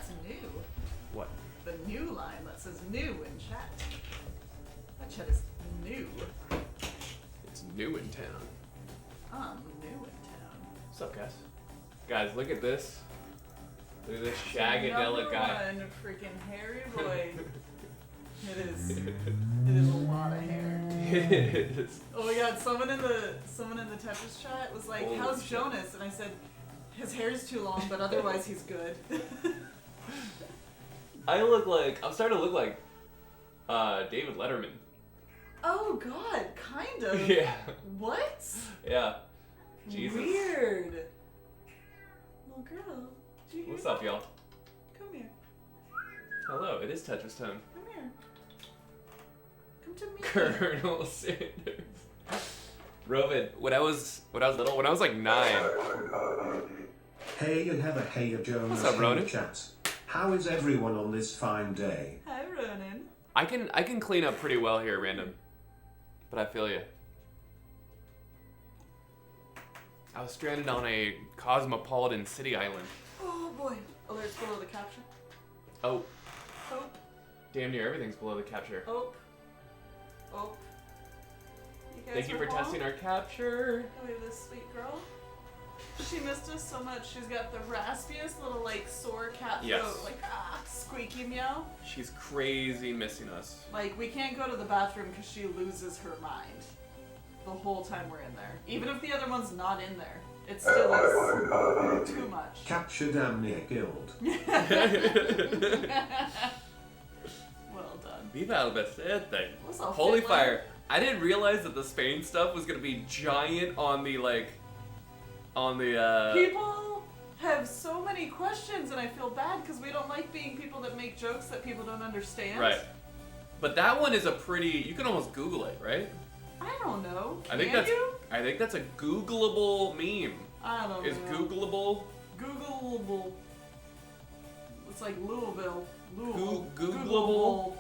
That's new. What? The new line that says new in chat. That chat is new. It's new in town. New in town. What's up, guys? Guys, look at this. Look at this shagadelic guy. Number one, freaking hairy boy. It is a lot of hair. It is. Oh my god, someone in the Tetris chat was like, Holy how's shit. Jonas? And I said, his hair's too long, but otherwise he's good. I'm starting to look like David Letterman. Oh god, kind of. Yeah. What? Yeah. Jesus. Weird. Little girl. Did you hear What's that? up, y'all? Come here. Hello, it is Tetris time. Come here. Come to me. Colonel Sanders. Rovid, when I was little, when I was like 9. Hey and have a hey a Jonas What's up, Ronan? chat. How is everyone on this fine day? Hi, Ronan. I can clean up pretty well here, random. But I feel you. I was stranded on a cosmopolitan city island. Oh boy. Alerts below the capture. Oh, Oh. damn near everything's below the capture. Oh. Oh. You guys Thank you are for home? testing our capture. Oh, we have this sweet girl. She missed us so much. She's got the raspiest little like sore cat throat, Yes. like squeaky meow. She's crazy missing us. Like we can't go to the bathroom because she loses her mind the whole time we're in there. Even if the other one's not in there, it still is too much. Capture damn near guild. Well done. Viva Albacete. What's up, Holy Finland? fire. I didn't realize that the Spain stuff was gonna be giant on the People have so many questions, and I feel bad because we don't like being people that make jokes that people don't understand. Right. But that one is a pretty, you can almost Google it, right? I don't know. I think that's a Googleable meme. I don't Is know. Googleable? Googleable. It's like Louisville. Googleable.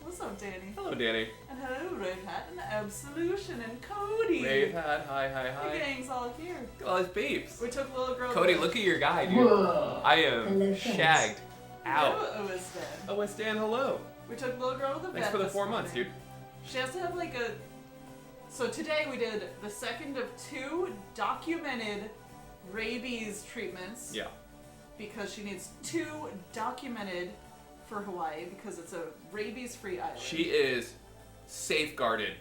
What's up, Danny? Hello, Danny. And hello, Rave Hat and Absolution and Cody. Rave Hat, hi. The gang's all here. Look at all his babes. We took little girl. Cody, to look at your guy, dude. Whoa. I am Hello, shagged out. Hello, Stan. Oh, it's Dan, hello. We took little girl to the vet. Thanks for the this 4 months, morning. dude. She has to have like a. So today we did the second of 2 documented rabies treatments. Yeah. Because she needs 2 documented for Hawaii because it's a rabies-free island. She is safeguarded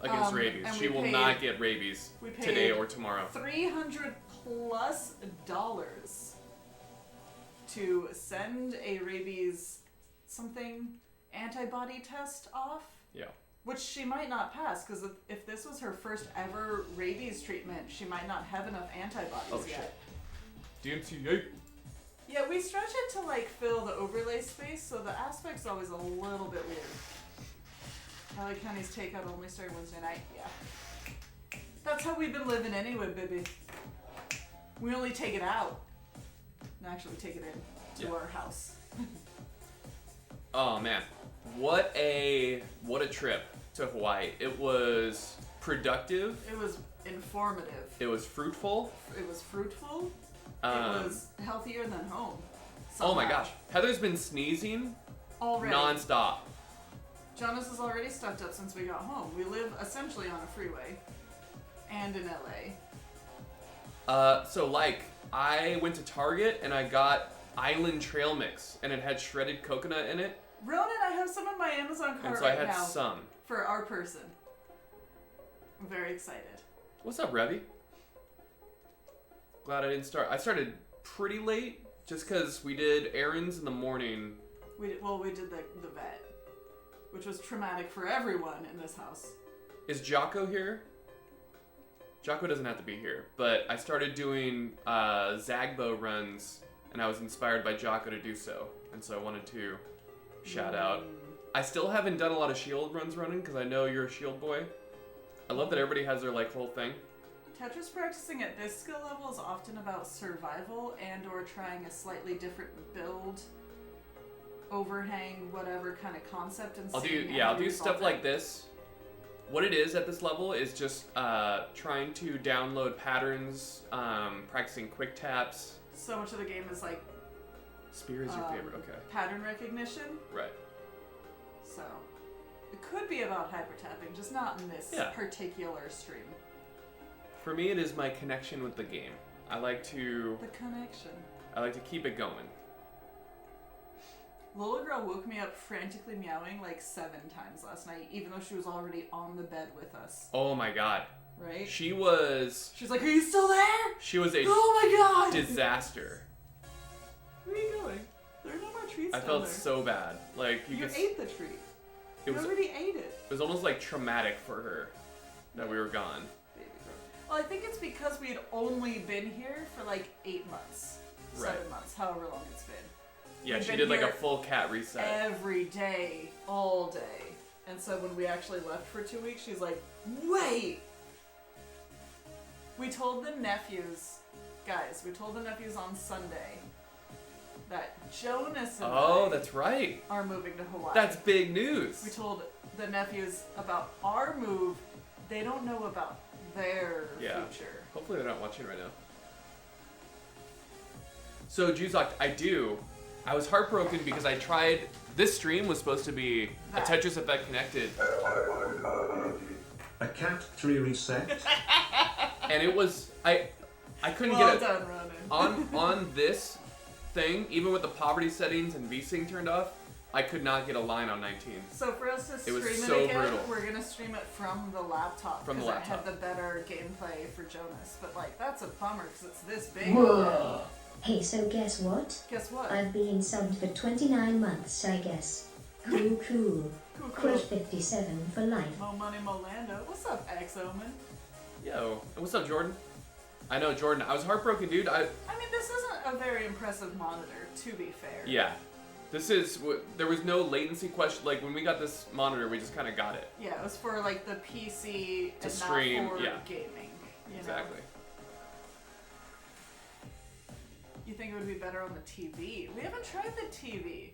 against rabies. and She we will paid- not get rabies we paid today or tomorrow. $300+ to send a rabies something antibody test off. Yeah. Which she might not pass because if this was her first ever rabies treatment, she might not have enough antibodies Oh, yet. shit. DMCA. Yeah, we stretch it to like fill the overlay space, so the aspect's always a little bit weird. LA County's takeout only started Wednesday night. Yeah. That's how we've been living anyway, baby. We only take it out. And actually take it in to our house. Oh man, what a trip to Hawaii. It was productive. It was informative. It was fruitful. It was fruitful. It was healthier than home. Oh my somehow. gosh, Heather's been sneezing Already. non-stop. Jonas is already stuffed up since we got home. We live essentially on a freeway. And in LA. So like, I went to Target and I got Island Trail Mix and it had shredded coconut in it. Ronan, I have some in my Amazon cart And so right I had now some. for our person. I'm very excited. What's up, Revy? Glad I didn't start. I started pretty late just because we did errands in the morning. We did the vet, which was traumatic for everyone in this house. Is Jocko here? Jocko doesn't have to be here, but I started doing Zagbo runs, and I was inspired by Jocko to do so, and so I wanted to shout out. I still haven't done a lot of shield runs running because I know you're a shield boy. I love that everybody has their like whole thing. Tetris practicing at this skill level is often about survival and or trying a slightly different build, overhang, whatever kind of concept. And I'll do seeing how you stuff resolve like it. this. What it is at this level is just trying to download patterns, practicing quick taps, so much of the game is like Spear is your favorite, okay. pattern recognition. Right. So it could be about hyper tapping, just not in this particular stream. For me, it is my connection with the game. I like to keep it going. Little girl woke me up frantically meowing like 7 times last night, even though she was already on the bed with us. Oh my god. Right? She was... She's like, are you still there? She was a oh my god! disaster. Where are you going? There are no more treats I down felt there. so bad. Like You ate the treat. You already ate it. It was almost like traumatic for her that we were gone. Baby girl. Well, I think it's because we had only been here for like 8 months. 7 months, however long it's been. Yeah, We've she been did like a here full cat reset. every day, all day. And so when we actually left for 2 weeks, she's like, wait! We told the nephews, guys, on Sunday that Jonas and I that's right. are moving to Hawaii. That's big news. We told the nephews about our move. They don't know about their future. Hopefully they're not watching right now. So, Juzok, I was heartbroken because I tried, this stream was supposed to be a Tetris Effect connected. A cat 3 reset? And it was, I couldn't Well get it. done, Ronan. On this thing, even with the poverty settings and VSync turned off, I could not get a line on 19. So for us to stream it so again, brutal. we're gonna stream it from the laptop From the because it laptop. had the better gameplay for Jonas. But like, that's a bummer because it's this big. Whoa. Hey, so guess what? Guess what? I've been subbed for 29 months, I guess. Cool, cool. Cool. Quote 57 for life. Mo Money Molando. What's up, X Omen? Yo, and what's up, Jordan? I know, Jordan, I was heartbroken, dude. I mean, this isn't a very impressive monitor, to be fair. Yeah. This is, there was no latency question. Like, when we got this monitor, we just kind of got it. Yeah, it was for like the PC To and stream, not for yeah. gaming. You Exactly. know? You think it would be better on the TV? We haven't tried the TV.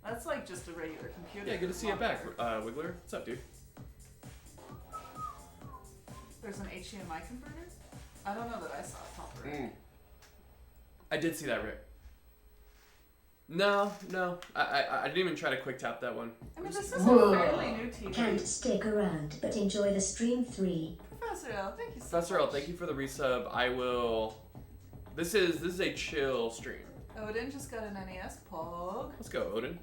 That's like just a regular computer. Yeah, good to see you back, monitor. Wiggler. What's up, dude? There's an HDMI converter? I don't know that I saw it top right. I did see that, Rick. No. I didn't even try to quick tap that one. I mean, this is a Whoa. fairly new TV. Can't stick around, but enjoy the stream 3. Professor L, thank you so Professor much. L, thank you for the resub. I will... This is a chill stream. Odin just got an NES Pog. Let's go, Odin.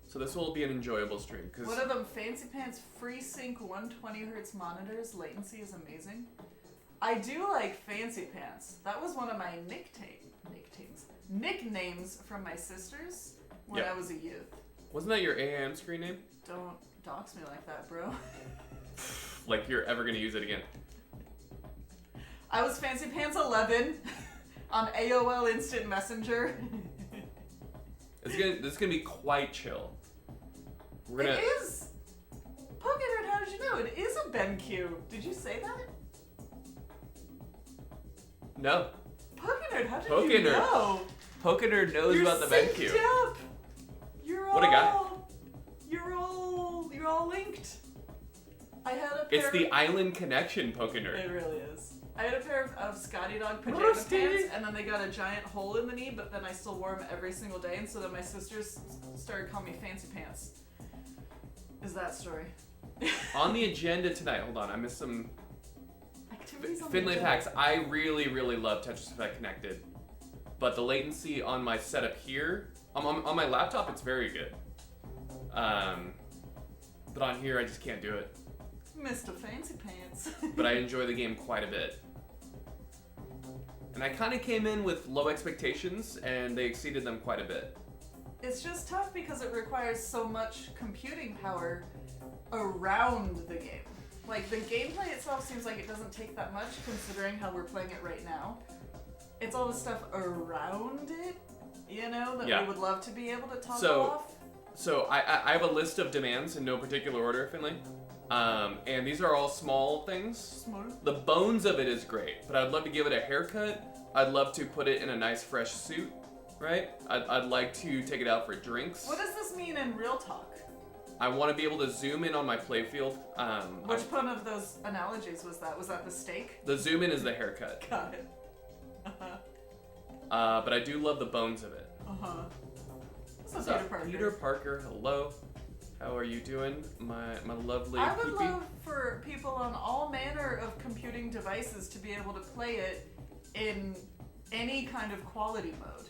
So this will be an enjoyable stream. Cause One of them fancy pants FreeSync 120Hz monitors. Latency is amazing. I do like fancy pants. That was one of my nicknames from my sisters when I was a youth. Wasn't that your AAM screen name? Don't dox me like that, bro. Like you're ever gonna use it again. I was Fancy Pants 11 on AOL Instant Messenger. This is gonna be quite chill. We're gonna. It is. Pokemon, how did you know? It is a BenQ. Did you say that? No. Pokemon, how did Pokenerd. you know? Pokenerd knows You're about the synced BenQ. up. You're all. What a guy. You're all linked. I had a pair. It's the island connection, Pokenerd. It really is. I had a pair of Scotty Dog pajama Rusty. pants, and then they got a giant hole in the knee, but then I still wore them every single day, and so then my sisters started calling me Fancy Pants. Is that story? On the agenda tonight, hold on, I missed some Activities on Finlay the packs. I really love Tetris Effect Connected, but the latency on my setup here, on my laptop, it's very good. But on here, I just can't do it. Mr. Fancy Pants. But I enjoy the game quite a bit. And I kind of came in with low expectations, and they exceeded them quite a bit. It's just tough because it requires so much computing power around the game. Like, the gameplay itself seems like it doesn't take that much, considering how we're playing it right now. It's all the stuff around it, you know, that we would love to be able to toggle off. So I have a list of demands in no particular order, Finley. And these are all small things. Smart. The bones of it is great, but I'd love to give it a haircut. I'd love to put it in a nice fresh suit, right? I'd like to take it out for drinks. What does this mean in real talk? I want to be able to zoom in on my playfield. Which one of those analogies was that? Was that the steak? The zoom in is the haircut. Got it. but I do love the bones of it. Uh-huh. What's What's up, up, Peter Parker? Peter Parker, hello. How are you doing, my lovely I would peepee? love for people on all manner of computing devices to be able to play it in any kind of quality mode.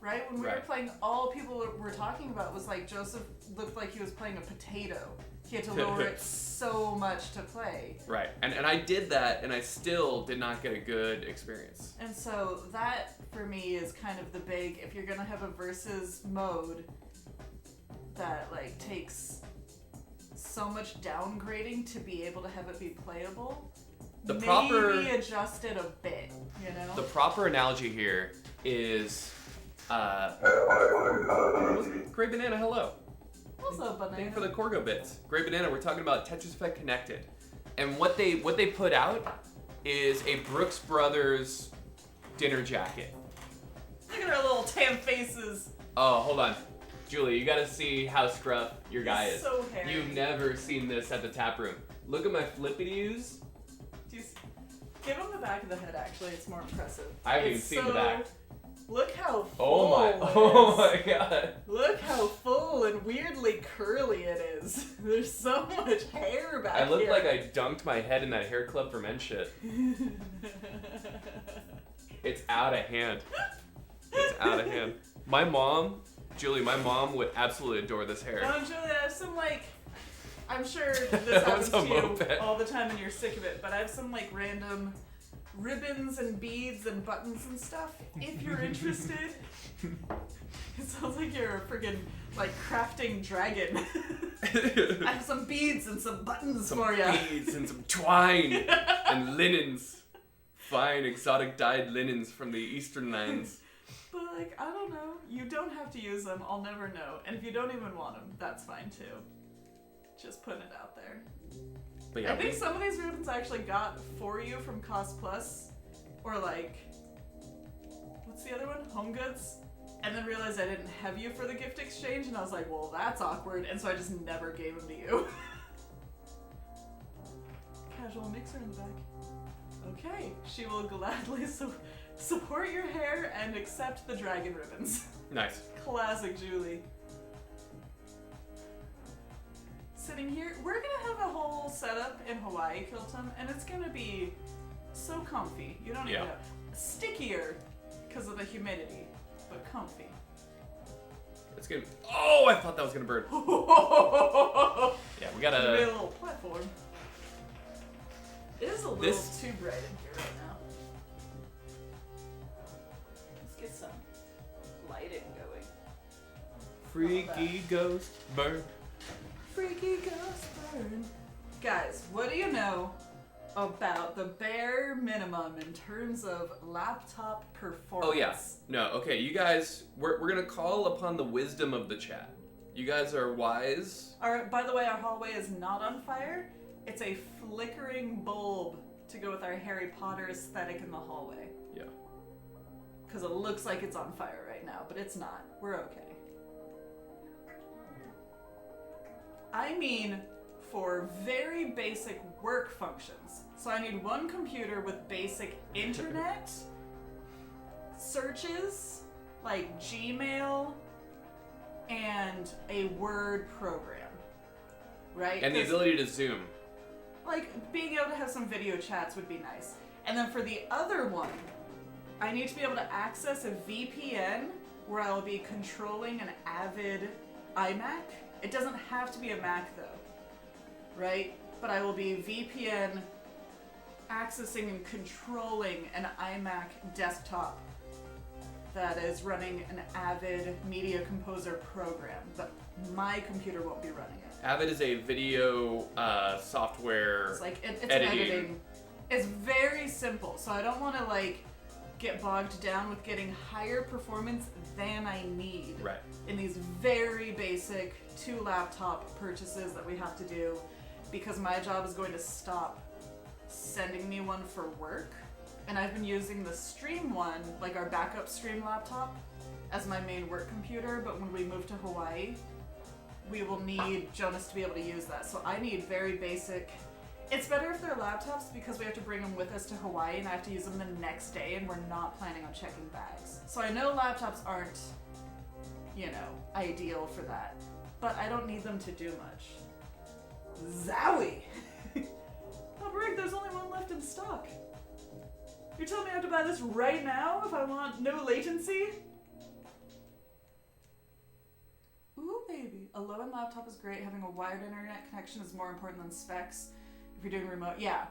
Right? When we were Right. playing, all people were talking about was like Joseph looked like he was playing a potato. He had to lower it so much to play. Right, and I did that, and I still did not get a good experience. And so that, for me, is kind of the big, if you're gonna have a versus mode that, like, takes so much downgrading to be able to have it be playable, The maybe proper- adjust it a bit, you know? The proper analogy here is, Great Banana, hello. What's up, banana? Thank you for the Corgo bits. Great Banana, we're talking about Tetris Effect Connected. And what they put out is a Brooks Brothers dinner jacket. Look at our little tan faces. Oh, hold on. Julie, you gotta see how scruff your guy He's is. so hairy. You've never seen this at the tap room. Look at my flippity-doos. Just give him the back of the head, actually. It's more impressive. I haven't even It's seen the back. Look how full Oh my, it oh is. my god. Look how full and weirdly curly it is. There's so much hair back I look here. like I dunked my head in that hair club for men shit. It's out of hand. It's out of hand. My mom, Julie, my mom would absolutely adore this hair. Oh, Julia, I have some, like, I'm sure this That happens was to a you moped. all the time and you're sick of it, but I have some, like, random ribbons and beads and buttons and stuff. If you're interested, it sounds like you're a friggin', like, crafting dragon. I have some beads and some buttons Some for you. beads and some twine and linens. Fine exotic dyed linens from the eastern lands. But, like, I don't know. You don't have to use them. I'll never know. And if you don't even want them, that's fine too. Just putting it out there. But yeah, I think some of these ribbons I actually got for you from Cost Plus, or like, what's the other one? Home Goods. And then realized I didn't have you for the gift exchange, and I was like, well, that's awkward, and so I just never gave them to you. Casual mixer in the back. Okay, she will gladly support your hair and accept the dragon ribbons. nice. Classic Julie. Sitting here, we're gonna have a whole setup in Hawaii, Kilton, and it's gonna be so comfy. You don't even Yeah. know. Stickier because of the humidity, but comfy. It's gonna. Oh, I thought that was gonna burn. Yeah, we Made a gotta. little platform. It is a little This- too bright in here right now. Let's get some lighting going. Freaky ghost burn. Freaky ghost burn. Guys, what do you know about the bare minimum in terms of laptop performance? Oh yeah. No. Okay, you guys. We're gonna call upon the wisdom of the chat. You guys are wise. By the way, our hallway is not on fire. It's a flickering bulb to go with our Harry Potter aesthetic in the hallway. Yeah. Because it looks like it's on fire right now, but it's not. We're okay. I mean, for very basic work functions. So I need one computer with basic internet, searches, like Gmail, and a Word program. Right? And the 'Cause, ability to zoom. like, being able to have some video chats would be nice. And then for the other one, I need to be able to access a VPN where I'll be controlling an Avid iMac. It doesn't have to be a Mac though, right? But I will be VPN accessing and controlling an iMac desktop that is running an Avid Media Composer program, but my computer won't be running it. Avid is a video software. It's like it's editing. editing. It's very simple, so I don't want to like get bogged down with getting higher performance than I need Right. in these very basic 2 laptop purchases that we have to do, because my job is going to stop sending me one for work, and I've been using the Stream one, like our backup Stream laptop, as my main work computer, but when we move to Hawaii, we will need Jonas to be able to use that. So I need very basic It's better if they're laptops because we have to bring them with us to Hawaii and I have to use them the next day and we're not planning on checking bags. So I know laptops aren't, you know, ideal for that. But I don't need them to do much. Zowie! Papa Rick, there's only one left in stock. You're telling me I have to buy this right now if I want no latency? Ooh, baby. A low-end laptop is great. Having a wired internet connection is more important than specs if you're doing remote. Yeah.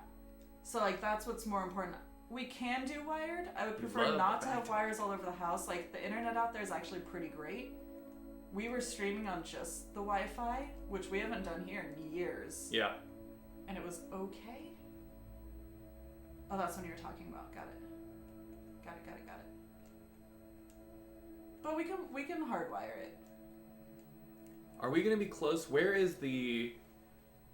So, like, that's what's more important. We can do wired. I would prefer not to have wires all over the house. Like, the internet out there is actually pretty great. We were streaming on just the Wi-Fi, which we haven't done here in years. Yeah. And it was okay. Oh, that's what you were talking about. Got it. Got it. But we can hardwire it. Are we gonna be close? Where is the...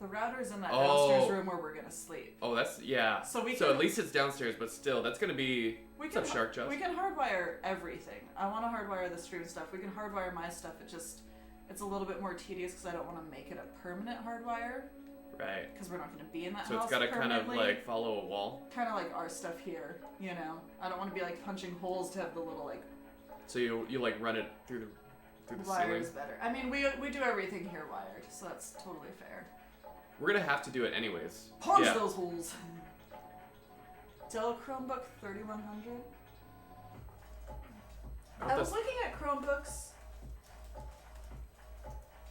The router's in that downstairs room where we're gonna sleep. Oh, that's... Yeah. So at least it's downstairs, but still, that's gonna be... What's up, Shark Josh? We can hardwire everything. I want to hardwire the stream stuff. We can hardwire my stuff. It's a little bit more tedious because I don't want to make it a permanent hardwire. Right. Because we're not going to be in that house. So it's got to kind of like follow a wall. Kind of like our stuff here, you know. I don't want to be like punching holes to have the little like. So you like run it through the wire ceiling. is better. I mean, we do everything here wired, so that's totally fair. We're gonna have to do it anyways. Punch those holes. Dell Chromebook 3100. I was looking at Chromebooks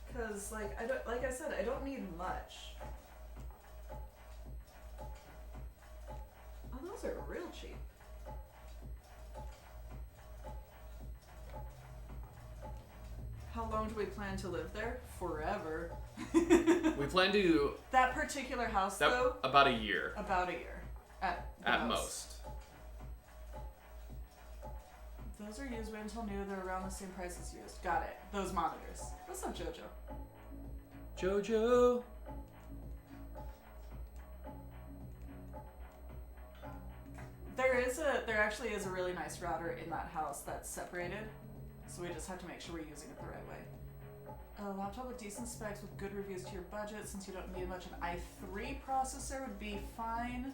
because, like I said, I don't need much. Oh, those are real cheap. How long do we plan to live there? Forever. We plan to that particular house, though. About a year. About a year, at most. Those are used. Wait until new. They're around the same price as used. Got it. Those monitors. What's up, Jojo? Jojo. There actually is a really nice router in that house that's separated. So we just have to make sure we're using it the right way. A laptop with decent specs with good reviews to your budget. Since you don't need much, an i3 processor would be fine.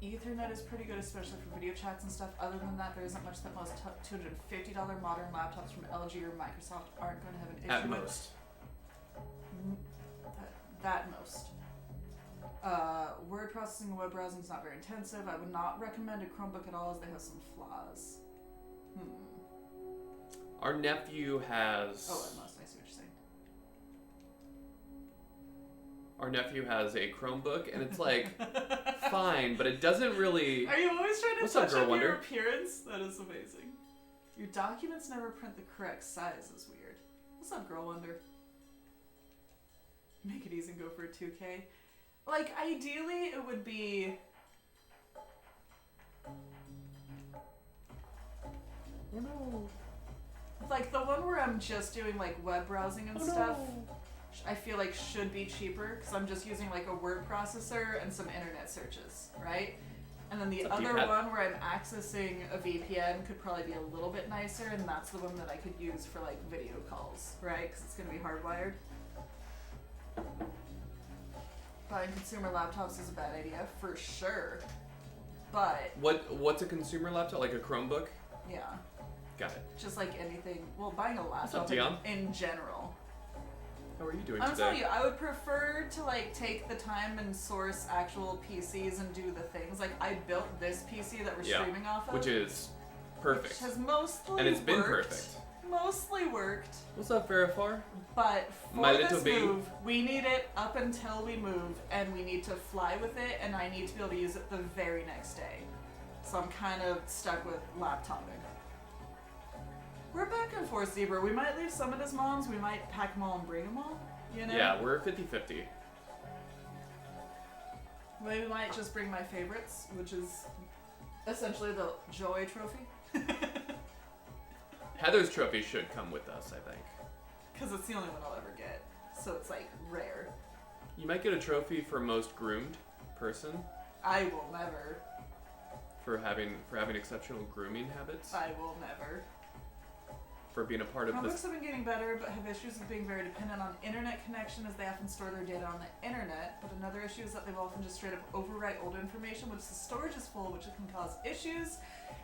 Ethernet is pretty good, especially for video chats and stuff. Other than that, there isn't much that most $250 modern laptops from LG or Microsoft aren't going to have an issue At with. most. That most. Word processing and web browsing is not very intensive. I would not recommend a Chromebook at all as they have some flaws. Our nephew has... Oh, at most. I see what you're saying. Our nephew has a Chromebook, and it's like, fine, but it doesn't really... Are you always trying to What's touch up, Girl up Wonder? your appearance? That is amazing. Your documents never print the correct size is weird. What's up, Girl Wonder? Make it easy and go for a 2K. Like, ideally, it would be... Oh no. Like, the one where I'm just doing, like, web browsing and stuff, I feel like should be cheaper, because I'm just using, like, a word processor and some internet searches, right? And then the other one where I'm accessing a VPN could probably be a little bit nicer, and that's the one that I could use for, like, video calls, right? Because it's going to be hardwired. Buying consumer laptops is a bad idea, for sure. But... What's a consumer laptop? Like a Chromebook? Yeah. Got it. Just like anything. Well, buying a What's laptop up, Dion? in general. How are you doing I'm today? telling you, I would prefer to like take the time and source actual PCs and do the things. Like I built this PC that we're streaming off of, which is perfect. Which has mostly and it's been worked, perfect. Mostly worked. What's up, Verifar? But for My this little baby. move, we need it up until we move, and we need to fly with it, and I need to be able to use it the very next day. So I'm kind of stuck with laptoping. We're back and forth, Zebra. We might leave some at his mom's. We might pack them all and bring them all. You know? Yeah, we're 50-50. We might just bring my favorites, which is essentially the Joy Trophy. Heather's trophy should come with us, I think. Because it's the only one I'll ever get. So it's like rare. You might get a trophy for most groomed person. I will never. For having exceptional grooming habits. I will never. for being a part of Chromebooks this. have been getting better, but have issues with being very dependent on internet connection as they often store their data on the internet. But another issue is that they've often just straight up overwrite old information, which the storage is full, which can cause issues.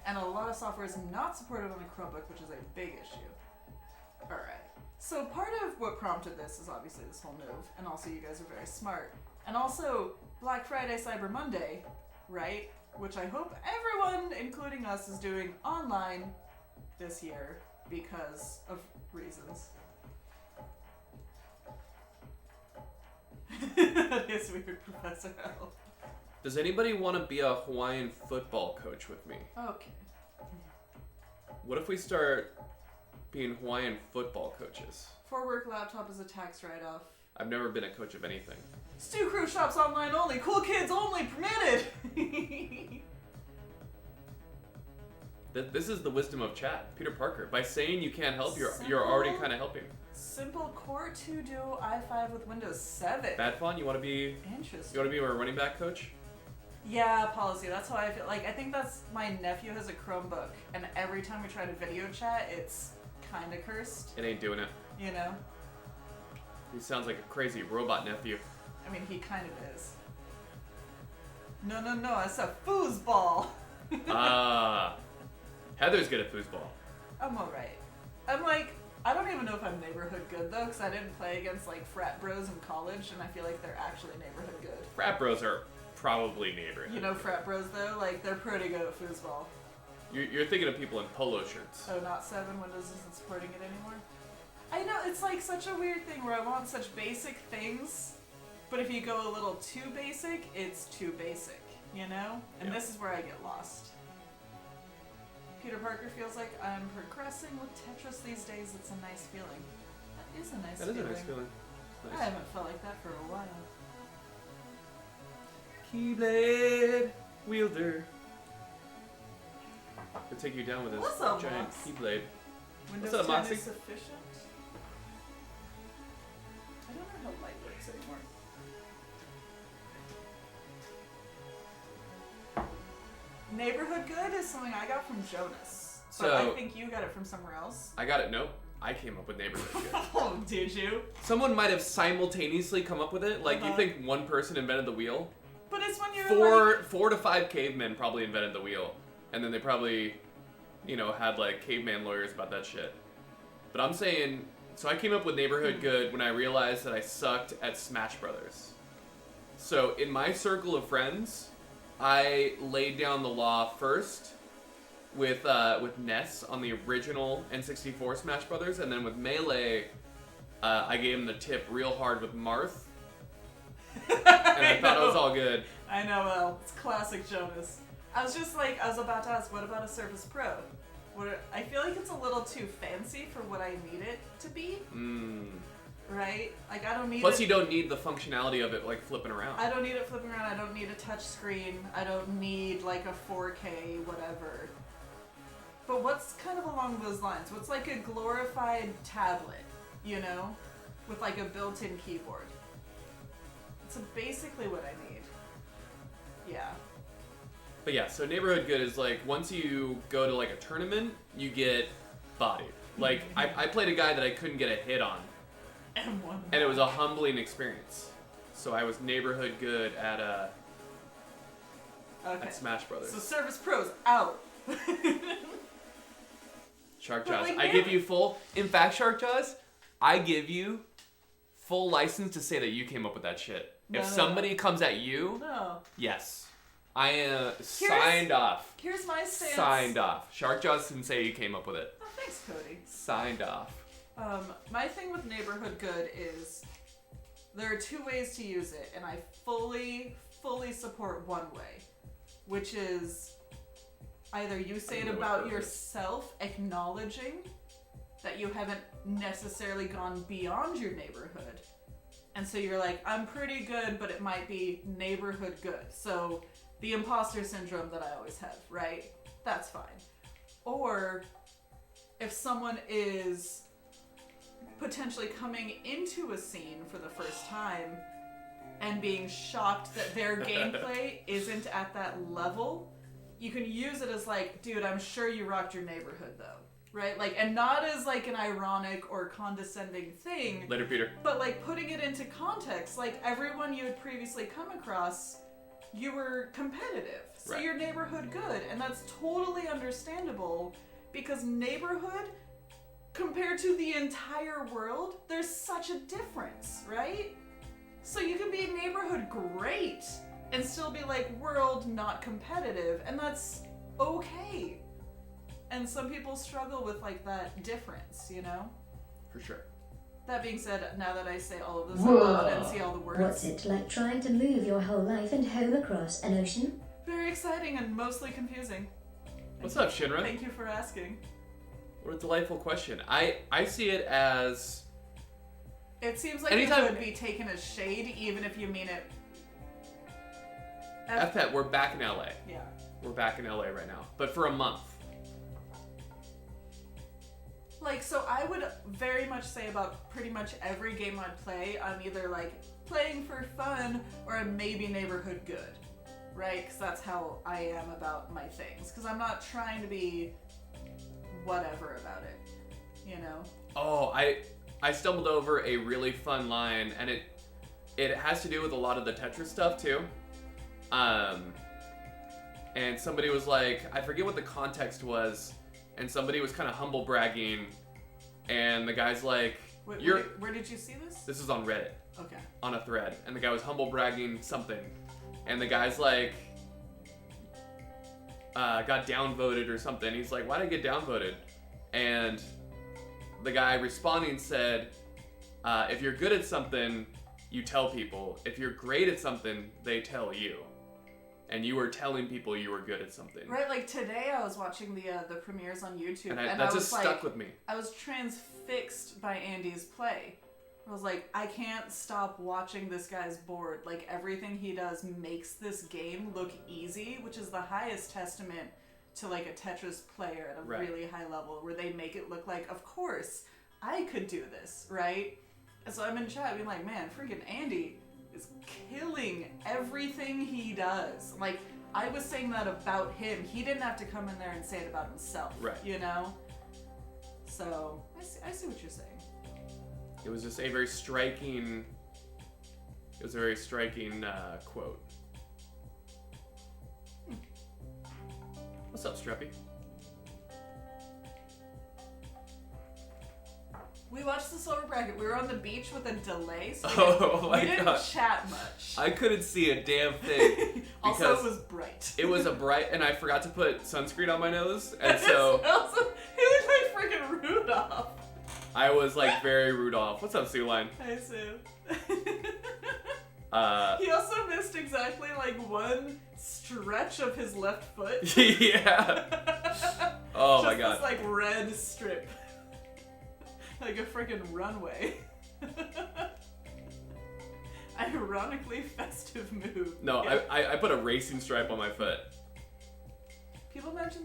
And a lot of software is not supported on a Chromebook, which is a big issue. Alright. So part of what prompted this is obviously this whole move, and also you guys are very smart. And also Black Friday, Cyber Monday, right? Which I hope everyone, including us, is doing online this year because of reasons. That is weird, Professor L. Does anybody want to be a Hawaiian football coach with me? Okay. What if we start being Hawaiian football coaches? For work laptop is a tax write-off. I've never been a coach of anything. Stew Crew shops online only. Cool kids only permitted. This is the wisdom of chat. Peter Parker. By saying you can't help, you're Simple. already kind of helping. Simple Core 2 Duo i5 with Windows 7. Bad fun. You want to be Interesting. a running back coach? Yeah, policy. That's how I feel. Like, I think that's my nephew has a Chromebook, and every time we try to video chat, it's kind of cursed. It ain't doing it. You know? He sounds like a crazy robot nephew. I mean, he kind of is. No, it's a foosball. Ah. Heather's good at foosball. I'm alright. I'm like, I don't even know if I'm neighborhood good though, because I didn't play against like frat bros in college, and I feel like they're actually neighborhood good. Frat bros are probably neighborhood. You know frat bros though? Like, they're pretty good at foosball. You're thinking of people in polo shirts. Oh, not 7, Windows isn't supporting it anymore? I know, it's like such a weird thing where I want such basic things, but if you go a little too basic, it's too basic, you know? And Yeah. this is where I get lost. Peter Parker feels like I'm progressing with Tetris these days. It's a nice feeling. That is a nice That is feeling. a nice feeling. I Nice. haven't felt like that for a while. Keyblade wielder. He'll take you down with his What's up, giant Mox? keyblade. Windows up, 10 Moxie? is sufficient? I don't know how light works anymore. Neighborhood Good is something I got from Jonas. But I So- think you got it from somewhere else. I got it. Nope. I came up with neighborhood good. Oh, did you? Someone might have simultaneously come up with it. Like, you Uh-huh. think one person invented the wheel? But it's when you're like... 4 to 5 cavemen probably invented the wheel. And then they probably, had like caveman lawyers about that shit. But I'm saying, so I came up with neighborhood good when I realized that I sucked at Smash Brothers. So in my circle of friends, I laid down the law first with Ness on the original N64 Smash Brothers, and then with Melee, I gave him the tip real hard with Marth. And I thought it was all good. I know, well, it's classic Jonas. I was about to ask, what about a Surface Pro? I feel like it's a little too fancy for what I need it to be, right? Like, I don't need Plus, it. you don't need the functionality of it, like, flipping around. I don't need it flipping around. I don't need a touch screen. I don't need, like, a 4K whatever. But what's kind of along those lines? What's like a glorified tablet, with like a built-in keyboard? It's basically what I need. Yeah. But yeah, so neighborhood good is like, once you go to like a tournament, you get bodied. Like, I played a guy that I couldn't get a hit on, And one. and it was a humbling experience. So I was neighborhood good at Okay. Smash Brothers. So Surface Pro's out. Shark But, Jaws. like, I give you full. In fact, Shark Jaws, I give you full license to say that you came up with that shit. No, If no, somebody comes at you, No. yes, I am signed off. Here's my stance. Signed off. Shark Jaws can say you came up with it. Oh, thanks, Cody. Signed off. My thing with Neighborhood Good is there are 2 ways to use it, and I fully support one way, which is either you say it about yourself, acknowledging that you haven't necessarily gone beyond your neighborhood, and so you're like, I'm pretty good, but it might be neighborhood good. So the imposter syndrome that I always have, right? That's fine. Or if someone is potentially coming into a scene for the first time and being shocked that their gameplay isn't at that level, you can use it as like, dude, I'm sure you rocked your neighborhood though. right? Like, and not as like an ironic or condescending thing, Later, Peter. but like putting it into context. Like everyone you had previously come across, you were competitive, so Right. your neighborhood good, and that's totally understandable because neighborhood compared to the entire world, there's such a difference, right? So you can be neighborhood great and still be like world not competitive, and that's okay. And some people struggle with like that difference, you know? For sure. That being said, now that I say all of this out loud and Whoa. see all the words, What's it like trying to move your whole life and home across an ocean? very exciting and mostly confusing. What's up, Shinra? Thank you for asking. What a delightful question. I see it as... It seems like Anytime- it would be taken as shade, even if you mean it. FPET, we're back in LA. Yeah. We're back in LA right now. But for a month. Like, so I would very much say about pretty much every game I play, I'm either like playing for fun or I'm maybe neighborhood good, right? Because that's how I am about my things. Because I'm not trying to be whatever about it, you know? Oh, I stumbled over a really fun line, and it has to do with a lot of the Tetris stuff too. And somebody was like, I forget what the context was, and somebody was kind of humble bragging, and the guy's like, Wait, "You're." where did you see this? This is on Reddit, Okay. on a thread, and the guy was humble bragging something, and the guy's like, got downvoted or something. He's like, "Why did I get downvoted?" And the guy responding said, "If you're good at something, you tell people. If you're great at something, they tell you." And you were telling people you were good at something. Right, like today I was watching the premieres on YouTube, And and that I was just like, stuck with me. I was transfixed by Andy's play. I was like, I can't stop watching this guy's board. Like, everything he does makes this game look easy, which is the highest testament to, like, a Tetris player at a Right. really high level, where they make it look like, of course, I could do this, right? And so I'm in chat being like, man, freaking Andy is killing everything he does. Like, I was saying that about him. He didn't have to come in there and say it about himself, Right. you know? So, I see what you're saying. It was just a very striking. It was a very striking quote. What's up, Streppy? We watched the Silver Bracket. We were on the beach with a delay, so Oh my we didn't gosh. chat much. I couldn't see a damn thing. Also, because it was bright. it was a bright, and I forgot to put sunscreen on my nose, and so Also, he looked like freaking Rudolph. I was like very Rudolph. What's up, Sue Line? Hi, Sue. He He also missed exactly like one stretch of his left foot. yeah. Oh my Just god. this like red strip. Like a freaking runway. Ironically festive move. No, Yeah. I put a racing stripe on my foot. People mention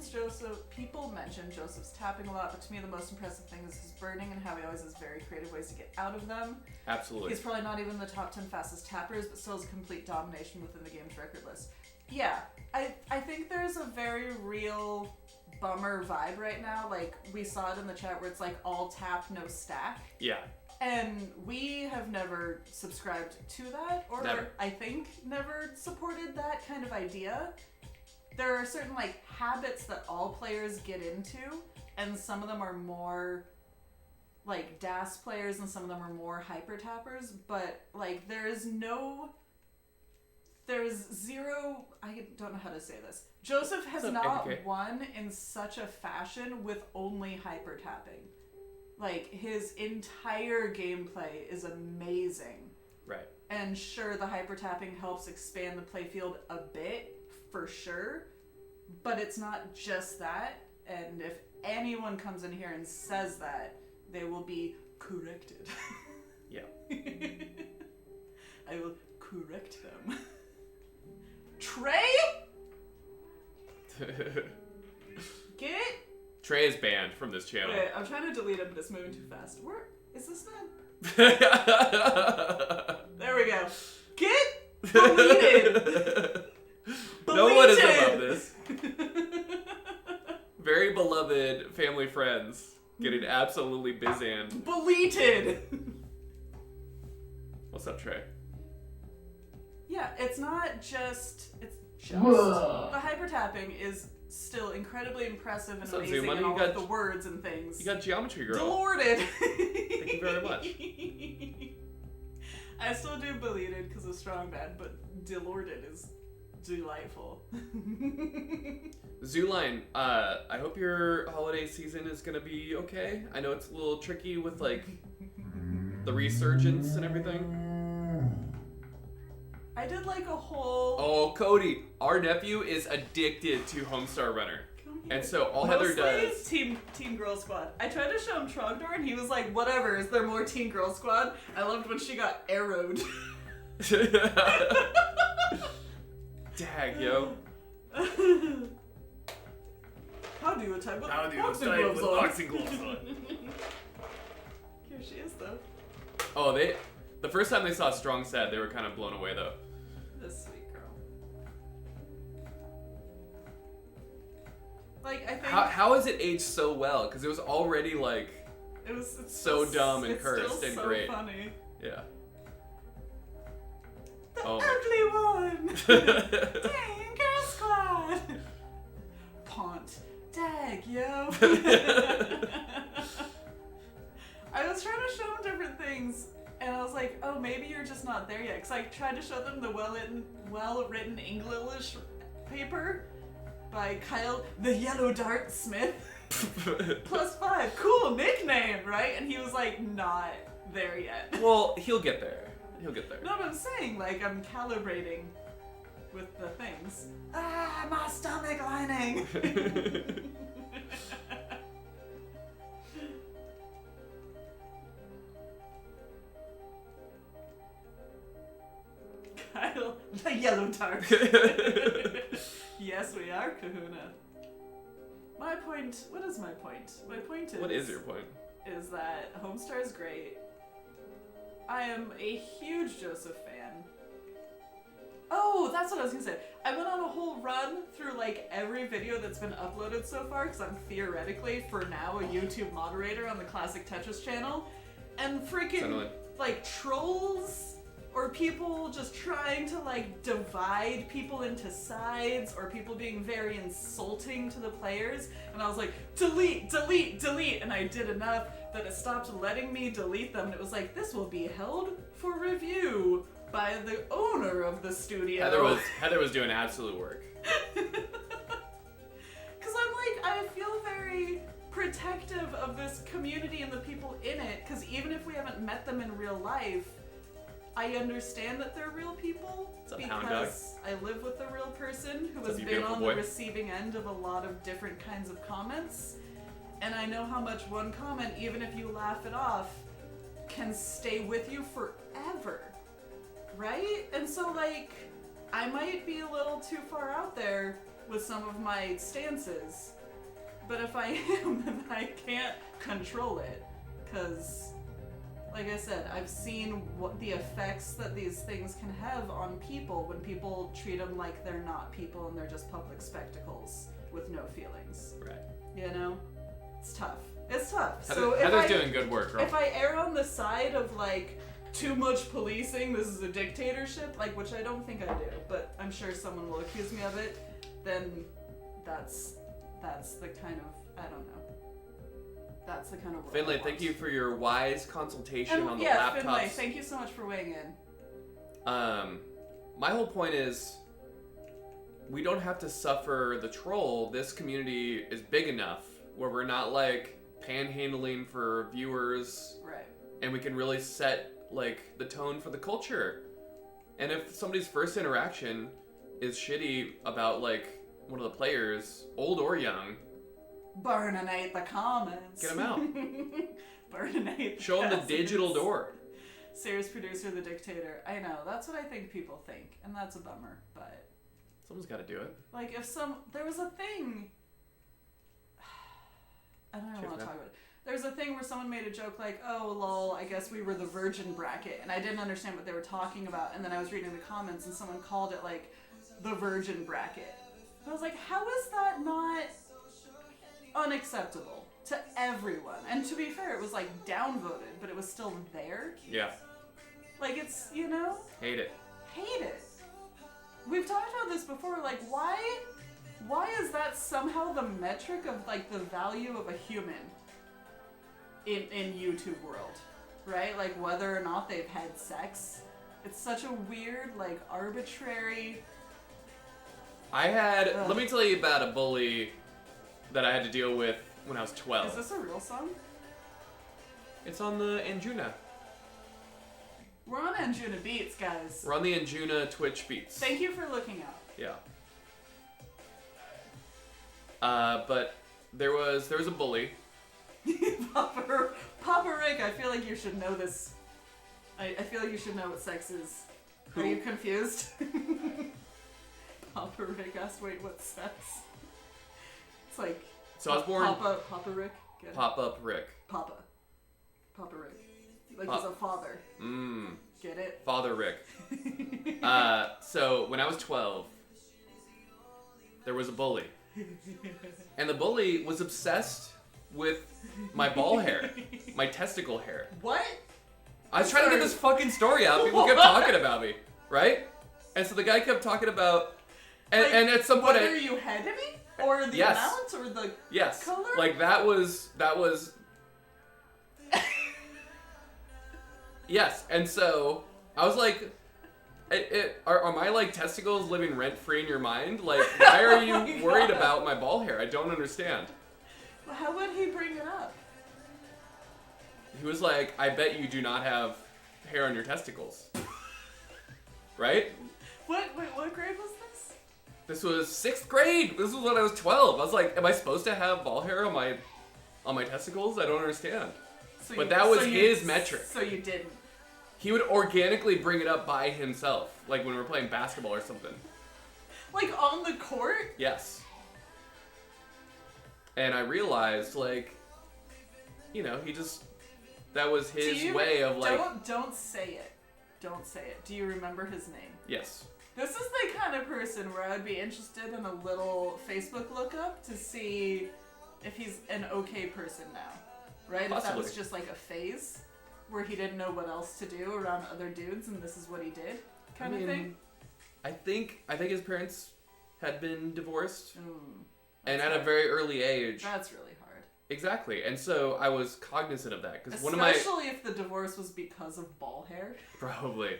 Joseph's tapping a lot, but to me the most impressive thing is his burning and how he always has very creative ways to get out of them. Absolutely. He's probably not even the top 10 fastest tappers, but still has a complete domination within the game's record list. Yeah, I think there's a very real bummer vibe right now. Like, we saw it in the chat where it's like all tap, no stack. Yeah. And we have never subscribed to that, or Never. I think never supported that kind of idea. There are certain like habits that all players get into, and some of them are more like DAS players and some of them are more hyper tappers, but like there's zero, I don't know how to say this. Joseph has What's up, not APK? won in such a fashion with only hyper tapping. Like, his entire gameplay is amazing. Right. And sure, the hyper tapping helps expand the playfield a bit, for sure, but it's not just that. And if anyone comes in here and says that, they will be corrected. Yeah. I will correct them. Trey? Get it? Trey is banned from this channel. Wait, I'm trying to delete it, but it's moving too fast. Where is this not? There we go. Get deleted. No one is Deleted. above this. very beloved family friends getting absolutely bizanned. Deleted. What's up, Trey? Yeah, it's not just. It's just. The hyper tapping is still incredibly impressive and What's up, amazing Zuma? in You all got- of the words and things. You got Geometry Girl. Delorded. Thank you very much. I still do Deleted because of Strong Bad, but Delorded is delightful. Zooline, I hope your holiday season is gonna be okay. I know it's a little tricky with like the resurgence and everything. I did like a whole. Oh, Cody, our nephew is addicted to Homestar Runner. Come here. And so all Heather Mostly does... Team Girl Squad. I tried to show him Trogdor and he was like, whatever, is there more Teen Girl Squad? I loved when she got arrowed. Dag, yo. How do you type with How do you boxing type gloves with on? boxing gloves on? Here she is though. Oh, the first time they saw Strong Sad, they were kind of blown away though. This sweet girl. Like, I think How has it aged so well? Because it was already like, it's so still- dumb and it's cursed still and so great. funny. yeah. The Oh. ugly one! Dang, Girl Squad! Pont. Dag, yo! I was trying to show them different things, and I was like, oh, maybe you're just not there yet. Because I tried to show them the well-written English paper by Kyle the Yellow Dart Smith. +5. Cool nickname, right? And he was like, not there yet. Well, he'll get there. He'll get there. No, but I'm saying, like, I'm calibrating with the things. Ah, my stomach lining! Kyle, the yellow dart. Yes, we are, Kahuna. My point, what is my point? My point is... What is your point? Is that Homestar is great. I am a huge Joseph fan. Oh, that's what I was gonna say. I went on a whole run through like every video that's been uploaded so far because I'm theoretically, for now, a YouTube moderator on the Classic Tetris channel. And freaking, Suddenly. like, trolls or people just trying to like divide people into sides or people being very insulting to the players. And I was like, delete, delete, delete. And I did enough that it stopped letting me delete them. And it was like, this will be held for review by the owner of the studio. Heather was doing absolute work. Because I'm like, I feel very protective of this community and the people in it. Because even if we haven't met them in real life, I understand that they're real people. What's up, hound dog? Because I live with a real person who What's has up, you been beautiful on boy? the receiving end of a lot of different kinds of comments. And I know how much one comment, even if you laugh it off, can stay with you forever. Right? And so, like, I might be a little too far out there with some of my stances. But if I am, then I can't control it. Because, like I said, I've seen what the effects that these things can have on people when people treat them like they're not people and they're just public spectacles with no feelings. Right. You know? It's tough. It's tough. Heather's doing good work, girl. If I err on the side of, like, too much policing, this is a dictatorship, like, which I don't think I do, but I'm sure someone will accuse me of it, then that's the kind of, I don't know. That's the kind of world Finlay, I thank want. you for your wise consultation And on the yeah, laptops. Finlay, thank you so much for weighing in. My whole point is, we don't have to suffer the troll. This community is big enough where we're not like panhandling for viewers, Right. and we can really set like the tone for the culture. And if somebody's first interaction is shitty about like one of the players, old or young, Burninate the comments. Get 'em out. Burninate the show them the comments. digital door. Serious producer, the dictator. I know, that's what I think people think, and that's a bummer, but... Someone's got to do it. Like, if there was a thing... I don't even want to talk about it. There's a thing where someone made a joke like, oh, lol, I guess we were the virgin bracket, and I didn't understand what they were talking about, and then I was reading the comments, and someone called it, like, the virgin bracket. And I was like, how is that not... unacceptable to everyone. And to be fair, it was like downvoted, but it was still there. Yeah. Like it's, you know? Hate it. Hate it. We've talked about this before, like why is that somehow the metric of like the value of a human in YouTube world, right? Like whether or not they've had sex. It's such a weird, like arbitrary. Let me tell you about a bully that I had to deal with when I was 12. Is this a real song? It's on the Anjuna. We're on Anjuna Beats, guys. We're on the Anjuna Twitch beats. Thank you for looking up. Yeah. But there was a bully. Papa Rick, I feel like you should know this. I feel like you should know what sex is. Are you confused? Papa Rick asked, wait, what's sex? It's like... So I was born... Papa Rick? Get it? Pop-up Rick. Papa Rick. Like he's a father. Get it? Father Rick. So when I was 12, there was a bully. And the bully was obsessed with my ball hair. My testicle hair. What? I was trying to get this fucking story out. People kept talking about me. Right? And so the guy kept talking about... And at some point... Whether you had any? Or the amount? Or the color? Like that was... Yes, and so I was like, are my like testicles living rent free in your mind? Like, why are you worried about my ball hair? I don't understand. Well, how would he bring it up? He was like, I bet you do not have hair on your testicles. Right? What grade was this? This was 6th grade. This was when I was 12. I was like, am I supposed to have ball hair on my testicles? I don't understand. But that was his metric. So you didn't. He would organically bring it up by himself, like when we were playing basketball or something. Like on the court? Yes. And I realized, like, you know, that was his way of like... Don't say it. Don't say it. Do you remember his name? Yes. This is the kind of person where I would be interested in a little Facebook lookup to see if he's an okay person now. Right? Possibly. If that was just like a phase where he didn't know what else to do around other dudes and this is what he did kind of thing. I think his parents had been divorced. And That's at a very early age. That's really hard. Exactly. And so I was cognizant of that. Because especially if the divorce was because of ball hair. Probably.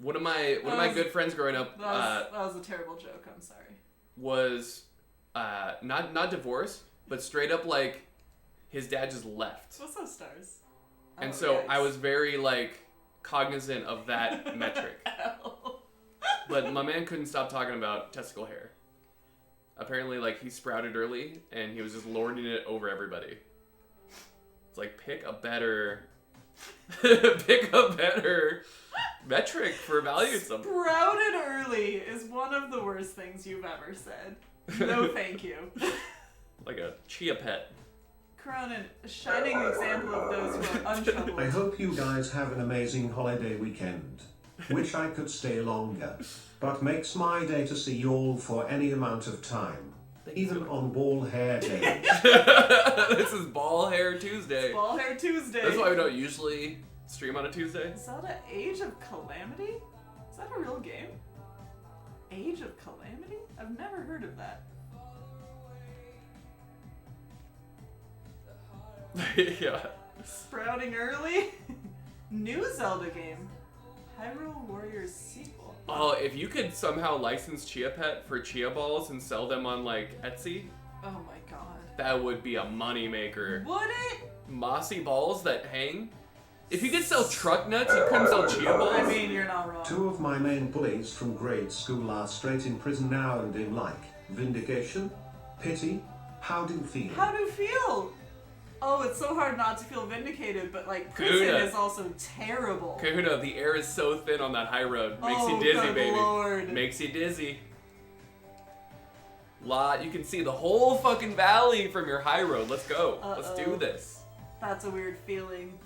One of my good friends growing up... That was a terrible joke, I'm sorry. Was not divorced, but straight up like... His dad just left. What's those stars? And so I was very, like, cognizant of that metric. But my man couldn't stop talking about testicle hair. Apparently, like, he sprouted early, and he was just lording it over everybody. It's like, pick a better metric for valuing something. Sprouted early is one of the worst things you've ever said. No thank you. Like a chia pet. Cronin, a shining example of those who are untroubled. I hope you guys have an amazing holiday weekend. Wish I could stay longer, but makes my day to see you all for any amount of time. Even on ball hair day. This is Ball Hair Tuesday. It's Ball Hair Tuesday. That's why we don't usually stream on a Tuesday. Is that an Age of Calamity? Is that a real game? Age of Calamity? I've never heard of that. Yeah. Sprouting early? New Zelda game. Hyrule Warriors sequel. Oh, if you could somehow license Chia Pet for Chia Balls and sell them on, like, Etsy. Oh my god. That would be a money maker. Would it? Mossy balls that hang. If you could sell truck nuts, you couldn't sell Chia Balls. I mean, you're not wrong. 2 of my main bullies from grade school are straight in prison now and in like vindication, pity. How do you feel? How do you feel? Oh, it's so hard not to feel vindicated, but like prison is also terrible. Kahuna, the air is so thin on that high road. Makes Oh, you dizzy, good baby. Lord. Makes you dizzy. You can see the whole fucking valley from your high road. Let's go. Let's do this. That's a weird feeling.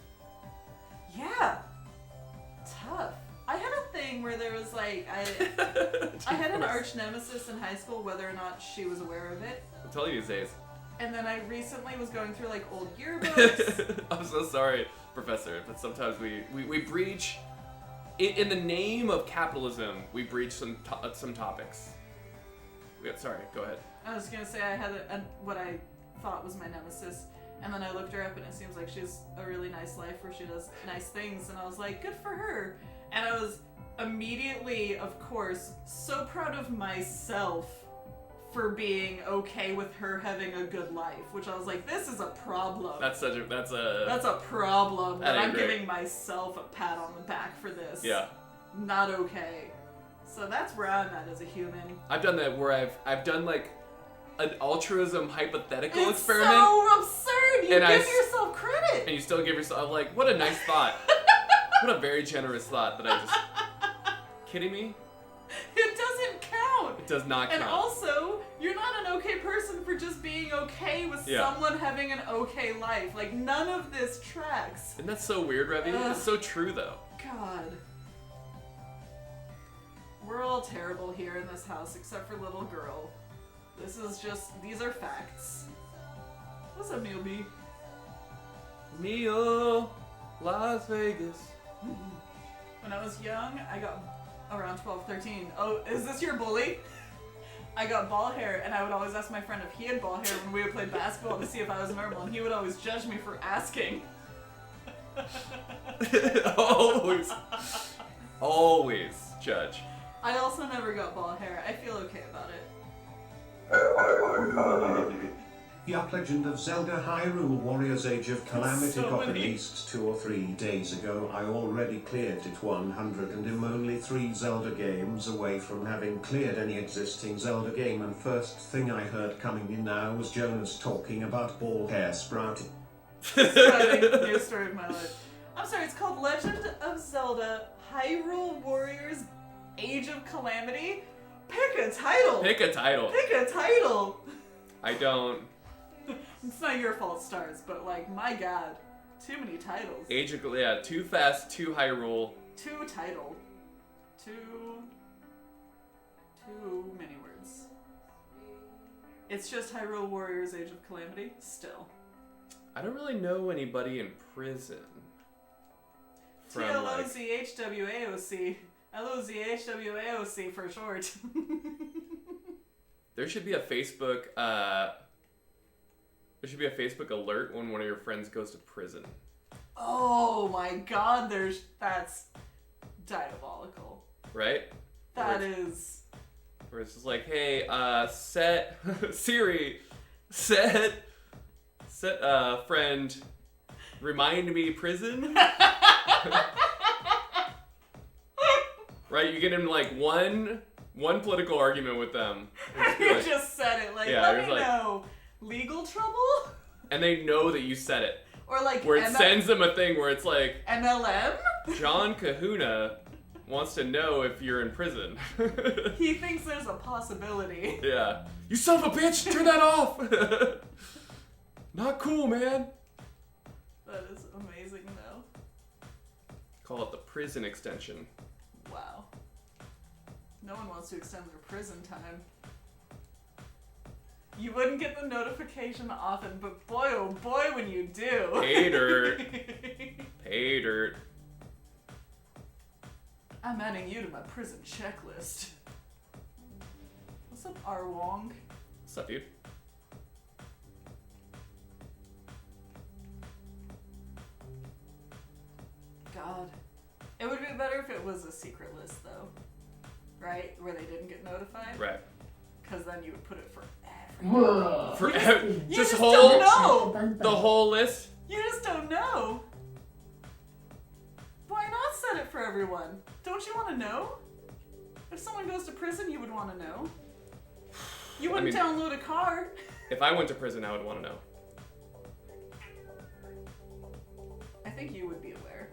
Yeah. Tough. I had a thing thing where there was like I had an arch nemesis in high school, whether or not she was aware of it. I'm telling you these days. And then I recently was going through like old yearbooks. I'm so sorry, Professor, but sometimes we breach, in the name of capitalism, we breach some topics. Sorry, go ahead. I was gonna say I had what I thought was my nemesis, and then I looked her up, and it seems like she's a really nice life where she does nice things, and I was like, good for her. And I was immediately, of course, so proud of myself for being okay with her having a good life, which I was like, this is a problem. That's a problem. That I'm giving myself a pat on the back for this. Yeah. Not okay. So that's where I'm at as a human. I've done that where I've done like an altruism hypothetical experiment. It's so absurd. You give yourself credit. And you still give yourself, like, what a nice thought. What a very generous thought that I just... Kidding me? It doesn't count. It does not count. And also, you're not an okay person for just being okay with someone having an okay life. Like, none of this tracks. And that's so weird, Revy. It's so true, though. God. We're all terrible here in this house, except for little girl. These are facts. What's up, Neil B? Neo, Las Vegas. When I was young, I got around 12, 13. Oh, is this your bully? I got ball hair, and I would always ask my friend if he had ball hair when we would play basketball to see if I was normal, and he would always judge me for asking. Always judge. I also never got ball hair. I feel okay about it. Yup, Legend of Zelda Hyrule Warriors Age of Calamity So got many. released 2 or 3 days ago. I already cleared it 100 and am only 3 Zelda games away from having cleared any existing Zelda game, and first thing I heard coming in now was Jonas talking about ball hair sprouting. New story of my life. I'm sorry, it's called Legend of Zelda Hyrule Warriors Age of Calamity? Pick a title! Pick a title. Pick a title! I don't. It's not your fault, Stars, but like, my god. Too many titles. Age of, yeah, too fast, too Hyrule. Too title. Too many words. It's just Hyrule Warriors Age of Calamity, still. I don't really know anybody in prison. TLOZHWAOC. LOZHWAOC for short. There should be a Facebook, alert when one of your friends goes to prison. Oh my god, that's diabolical. Right? That is. Where it's just like, hey, set Siri, set friend, remind me prison. Right? You get in like one political argument with them. You Like, just said it. Like, yeah, let you're me like- know. Legal trouble? and they know that you said it. Or like Where it sends them a thing where it's like, MLM? John Kahuna wants to know if you're in prison. He thinks there's a possibility. Yeah. You son of a bitch! Turn that off! Not cool, man. That is amazing, though. Call it the prison extension. Wow. No one wants to extend their prison time. You wouldn't get the notification often, but boy oh boy when you do. Pay dirt. Pay dirt. I'm adding you to my prison checklist. What's up, R. Wong? What's up, dude? God. It would be better if it was a secret list, though. Right? Where they didn't get notified? Right. Because then you would put it for everyone. For You just just whole don't know! the whole list. You just don't know! Why not set it for everyone? Don't you want to know? If someone goes to prison, you would want to know. You wouldn't download a car. If I went to prison, I would want to know. I think you would be aware.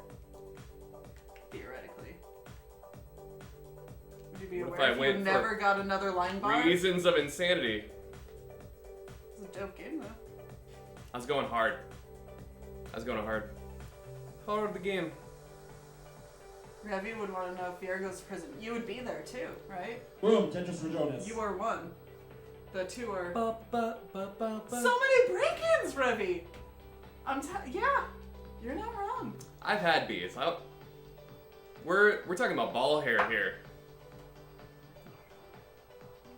Theoretically. Would you be What if aware I if you went for never got another line bar? Reasons of insanity. It's a dope game, though. I was going hard. Hard again. Revy would want to know if Pierre goes to prison. You would be there too, right? Boom, Tetris for Jonas. You are one. The two are. Ba, ba, ba, ba, ba. So many break-ins, Revy! Yeah, you're not wrong. I've had bees. We're talking about ball hair here.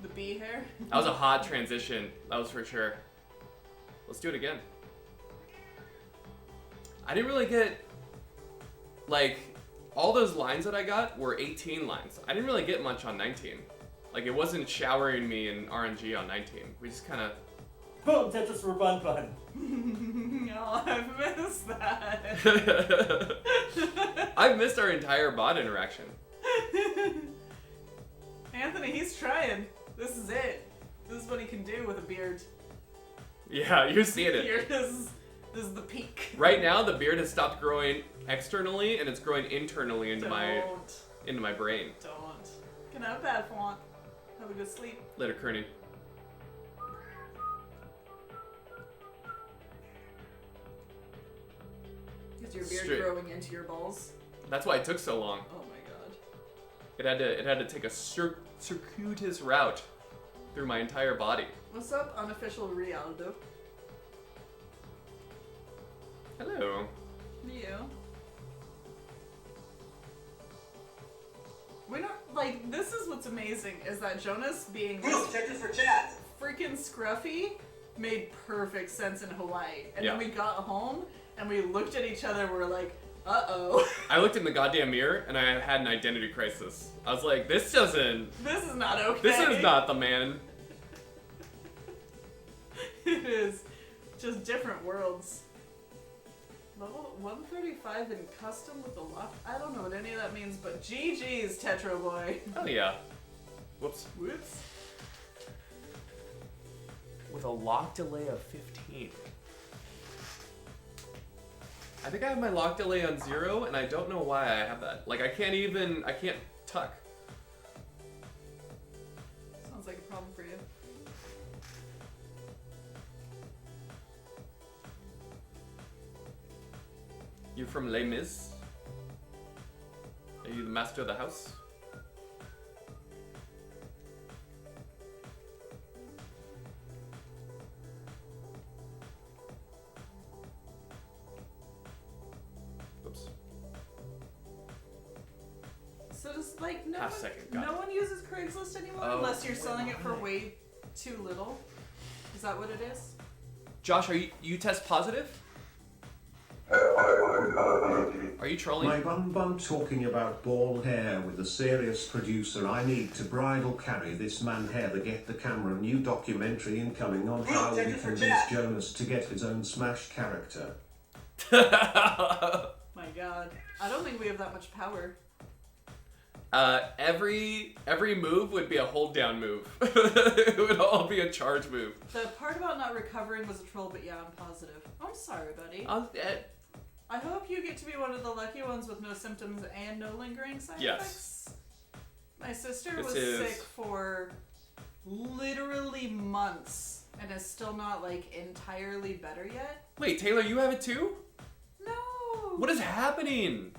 The bee hair? That was a hot transition. That was for sure. Let's do it again. I didn't really get, like, all those lines that I got were 18 lines. I didn't really get much on 19. Like, it wasn't showering me in RNG on 19. We just kind of... Boom, Tetris for Bun Bun. Oh, I've missed that. I've missed our entire bot interaction. Anthony, he's trying. This is it. This is what he can do with a beard. Yeah, you're seeing it. Here, this is the peak. Right now, the beard has stopped growing externally, and it's growing internally into my brain. Don't. Can I have bad font? Have a good sleep. Later, Kearney. Is your beard growing into your balls? That's why it took so long. Oh my god. It had to take a circuitous route through my entire body. What's up, unofficial Rialdo? Hello. You. We're not, like, this is what's amazing, is that Jonas being Tetris for chat. freaking scruffy made perfect sense in Hawaii. And Yeah. then we got home, and we looked at each other, and we're like, uh-oh. I looked in the goddamn mirror, and I had an identity crisis. I was like, this is not okay. This is not the man. It is just different worlds. Level 135 in custom with the lock. I don't know what any of that means, but GG's, Tetro boy. Oh yeah. Whoops. Whoops. With a lock delay of 15. I think I have my lock delay on 0, and I don't know why I have that. Like, I can't tuck. Sounds like a problem for you. You from Les Mis? Are you the master of the house? Oops. So just like no Half one, second, got no it. one uses Craigslist anymore Oh, unless you're selling it for why? way too little. Is that what it is? Josh, are you test positive? Are you trolling? My bum talking about ball hair with a serious producer. I need to bridal carry this man hair to get the camera. New documentary incoming on how we convince Jonas to get his own Smash character. My god. I don't think we have that much power. Every move would be a hold down move. It would all be a charge move. The part about not recovering was a troll, but yeah, I'm positive. I'm sorry, buddy. I hope you get to be one of the lucky ones with no symptoms and no lingering side effects. My sister was sick for literally months and is still not like entirely better yet. Wait, Taylor, you have it too? No. What is happening?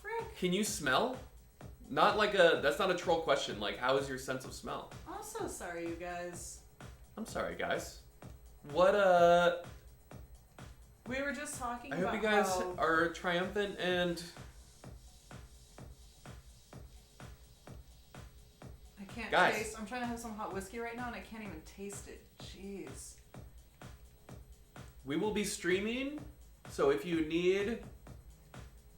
Frick. Can you smell? That's not a troll question. Like, how is your sense of smell? I'm so sorry, you guys. I'm sorry, guys. What, We were just talking I about hope you guys how... are triumphant and... I can't Guys. taste. I'm trying to have some hot whiskey right now and I can't even taste it. Jeez. We will be streaming, so if you need...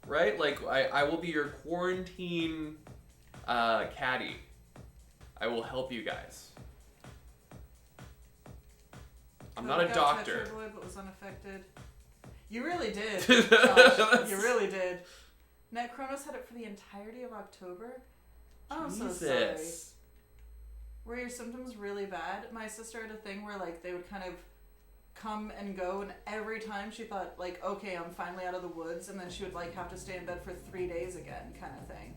Right? Like, I will be your quarantine caddy. I will help you guys. I'm not a doctor. Tetra Boy, but was unaffected. You really did, Josh. You really did. Net Chronos had it for the entirety of October. I'm so sorry. Jesus. Were your symptoms really bad? My sister had a thing where like they would kind of come and go, and every time she thought like, okay, I'm finally out of the woods, and then she would like have to stay in bed for 3 days again, kind of thing.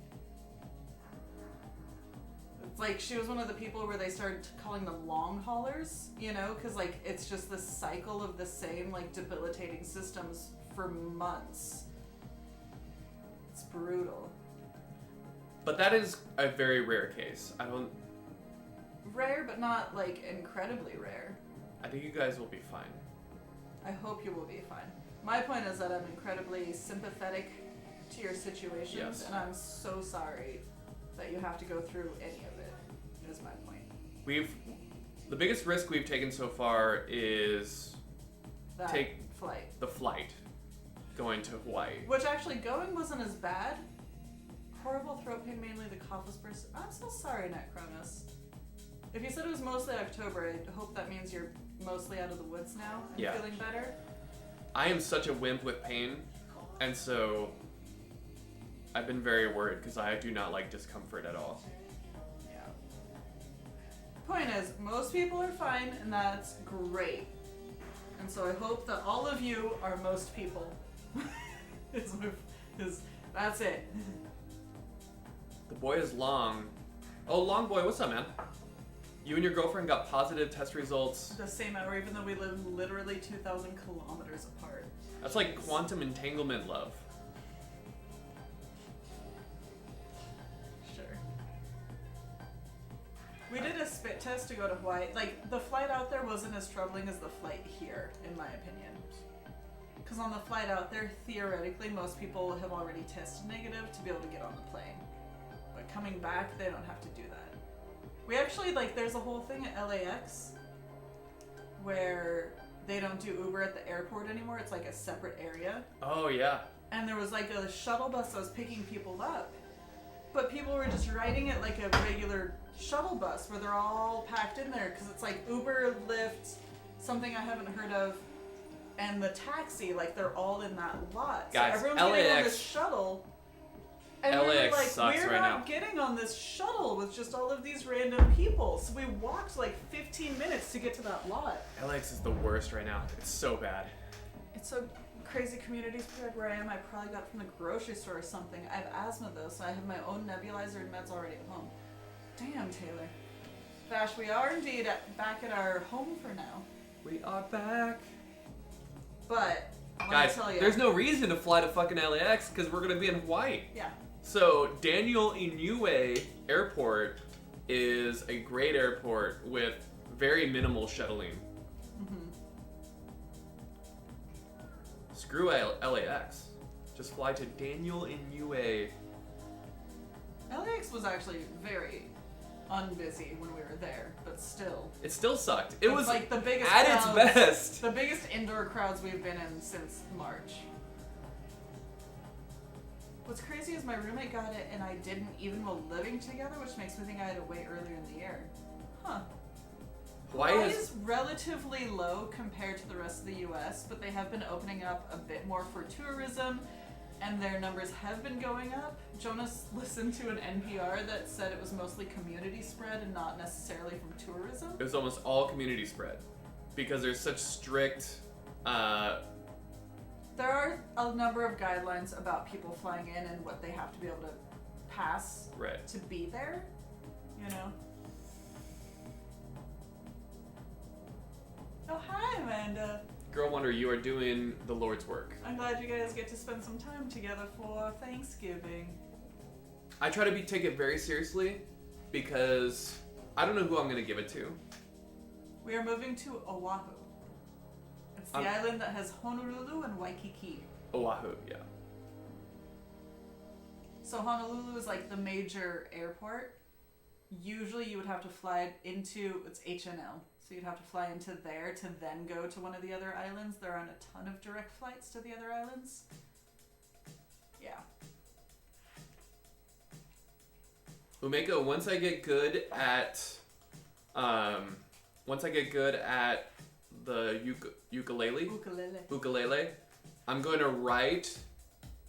It's like she was one of the people where they started calling them long haulers, you know, because like it's just this cycle of the same like debilitating systems for months. It's brutal. But that is a very rare case. Rare, but not like incredibly rare. I think you guys will be fine. I hope you will be fine. My point is that I'm incredibly sympathetic to your situations, Yes. and I'm so sorry that you have to go through any of it, is my point. The biggest risk we've taken so far is That flight. the flight going to Hawaii. Which actually, going wasn't as bad. Horrible throat pain, mainly the cough was burst. I'm so sorry, Necronus. If you said it was mostly October, I hope that means you're mostly out of the woods now and Yeah. feeling better. I am such a wimp with pain, and so I've been very worried because I do not like discomfort at all. Yeah. Point is, most people are fine, and that's great. And so I hope that all of you are most people. That's it. The boy is long. Oh, long boy, what's up, man? You and your girlfriend got positive test results. The same hour, even though we live literally 2,000 kilometers apart. That's like quantum entanglement love. Sure. We did a spit test to go to Hawaii. Like, the flight out there wasn't as troubling as the flight here, in my opinion. Because on the flight out there, theoretically, most people have already tested negative to be able to get on the plane. But coming back, they don't have to do that. We actually, like, there's a whole thing at LAX where they don't do Uber at the airport anymore. It's like a separate area. Oh, yeah. And there was like a shuttle bus that was picking people up. But people were just riding it like a regular shuttle bus where they're all packed in there because it's like Uber, Lyft, something I haven't heard of, and the taxi, like they're all in that lot. Guys, so everyone's getting on LAX this shuttle. And we were LAX like, sucks we're right not now. getting on this shuttle with just all of these random people. So we walked like 15 minutes to get to that lot. LAX is the worst right now. It's so bad. It's so crazy community spread where I am. I probably got it from the grocery store or something. I have asthma though, so I have my own nebulizer and meds already at home. Damn, Taylor. Vash, we are indeed back at our home for now. We are back. But, I want Guys, to tell you. there's no reason to fly to fucking LAX because we're going to be in Hawaii. Yeah. So, Daniel Inouye Airport is a great airport with very minimal shuttling. Mm-hmm. Screw LAX. Just fly to Daniel Inouye. LAX was actually very unbusy when we were there, but still. It still sucked. It It's was like the biggest at crowds, its best. The biggest indoor crowds we've been in since March. What's crazy is my roommate got it and I didn't even while living together, which makes me think I had to wait earlier in the year. Huh. Hawaii Hawaii has is relatively low compared to the rest of the US, but they have been opening up a bit more for tourism and their numbers have been going up. Jonas listened to an NPR that said it was mostly community spread and not necessarily from tourism. it was almost all community spread because there's such strict There are a number of guidelines about people flying in and what they have to be able to pass right. to be there, you know? Oh, hi, Amanda. Girl Wonder, you are doing the Lord's work. I'm glad you guys get to spend some time together for Thanksgiving. I try to take it very seriously because I don't know who I'm going to give it to. We are moving to Oahu. It's the island that has Honolulu and Waikiki. Oahu, yeah. So Honolulu is like the major airport. Usually you would have to fly into, it's HNL. So you'd have to fly into there to then go to one of the other islands. There aren't a ton of direct flights to the other islands. Yeah. Umeko, once I get good at the ukulele, I'm going to write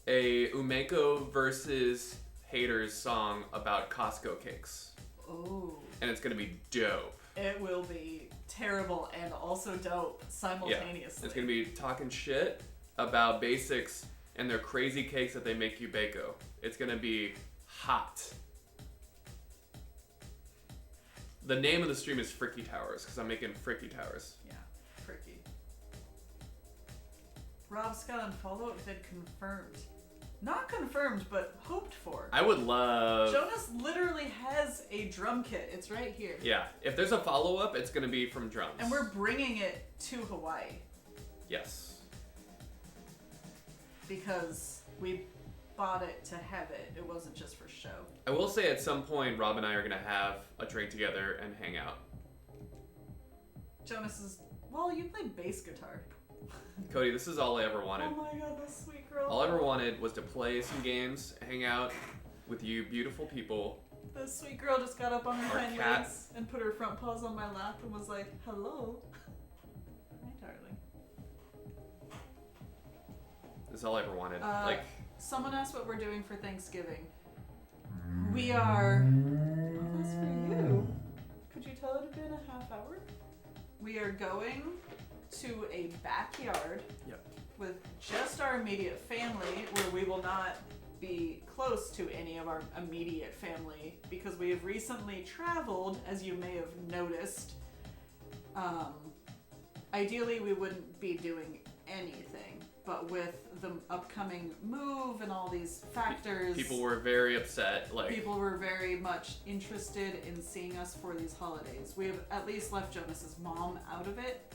a Umeko versus Haters song about Costco cakes. Oh. And it's going to be dope. It will be terrible and also dope simultaneously. Yeah. It's going to be talking shit about basics and their crazy cakes that they make you bako. It's going to be hot. The name of the stream is Fricky Towers because I'm making Fricky Towers. Yeah, Fricky. Rob Scott unfollow it vid confirmed. Not confirmed, but hoped for. I would love. Jonas literally has a drum kit. It's right here. Yeah, if there's a follow-up, it's gonna be from drums. And we're bringing it to Hawaii. Yes. Because we bought it to have it. It wasn't just for show. I will say at some point, Rob and I are gonna have a drink together and hang out. Jonas is... Well, you play bass guitar. Cody, this is all I ever wanted. Oh my god, this sweet girl. All I ever wanted was to play some games, hang out with you beautiful people. This sweet girl just got up on her Our hind cat. legs and put her front paws on my lap and was like, hello. Hi, darling. This is all I ever wanted. Someone asked what we're doing for Thanksgiving. We are... Oh, that's for you. Could you tell it had been a half hour? We are going to a backyard Yep. with just our immediate family, where we will not be close to any of our immediate family because we have recently traveled, as you may have noticed. Ideally, we wouldn't be doing anything, but with the upcoming move and all these factors, People were very upset. people were very much interested in seeing us for these holidays. We have at least left Jonas's mom out of it,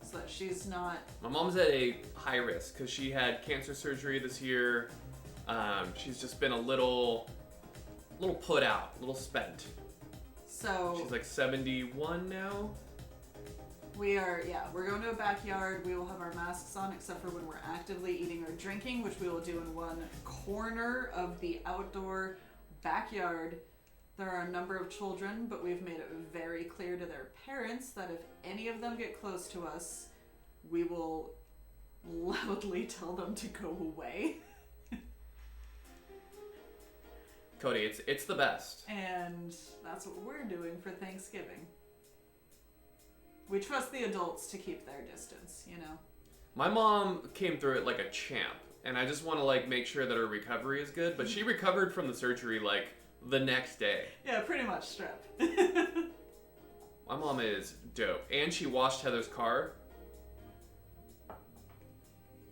so that she's not... My mom's at a high risk because she had cancer surgery this year. She's just been a little put out, a little spent. So She's like 71 now. we're going to a backyard. We will have our masks on except for when we're actively eating or drinking, which we will do in one corner of the outdoor backyard. There are a number of children, but we've made it very clear to their parents that if any of them get close to us, we will loudly tell them to go away. Cody, it's the best. And that's what we're doing for Thanksgiving. We trust the adults to keep their distance, you know? My mom came through it like a champ, and I just want to make sure that her recovery is good. But she recovered from the surgery the next day. Yeah, pretty much strep. My mom is dope, and she washed Heather's car.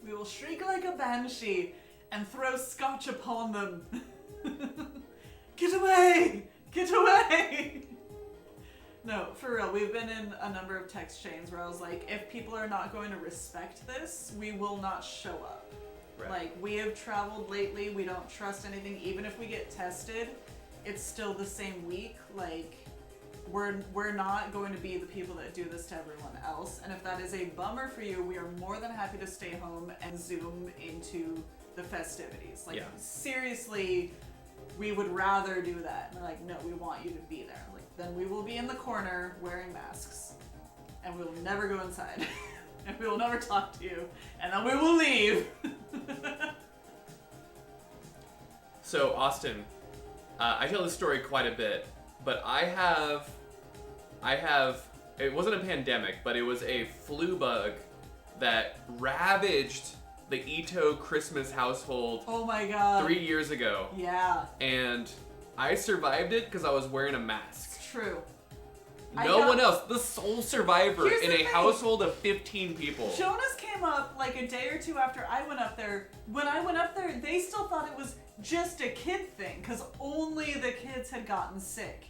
We will shriek like a banshee and throw scotch upon them. Get away! Get away! No, for real, we've been in a number of text chains where I was like, if people are not going to respect this, we will not show up. Right. We have traveled lately, we don't trust anything, even if we get tested, it's still the same week. We're not going to be the people that do this to everyone else, and if that is a bummer for you, we are more than happy to stay home and Zoom into the festivities. Yeah. Seriously, we would rather do that. And they're like, no, we want you to be there. I'm like, then we will be in the corner wearing masks, and we will never go inside, and we will never talk to you, and then we will leave. So Austin, I tell this story quite a bit, but I have, it wasn't a pandemic, but it was a flu bug that ravaged the Ito Christmas household Oh my god. 3 years ago. Yeah, And I survived it because I was wearing a mask. it's true. No one else, the sole survivor Here's in the a thing. household of 15 people. Jonas came up a day or two after I went up there. When I went up there, they still thought it was just a kid thing, because only the kids had gotten sick.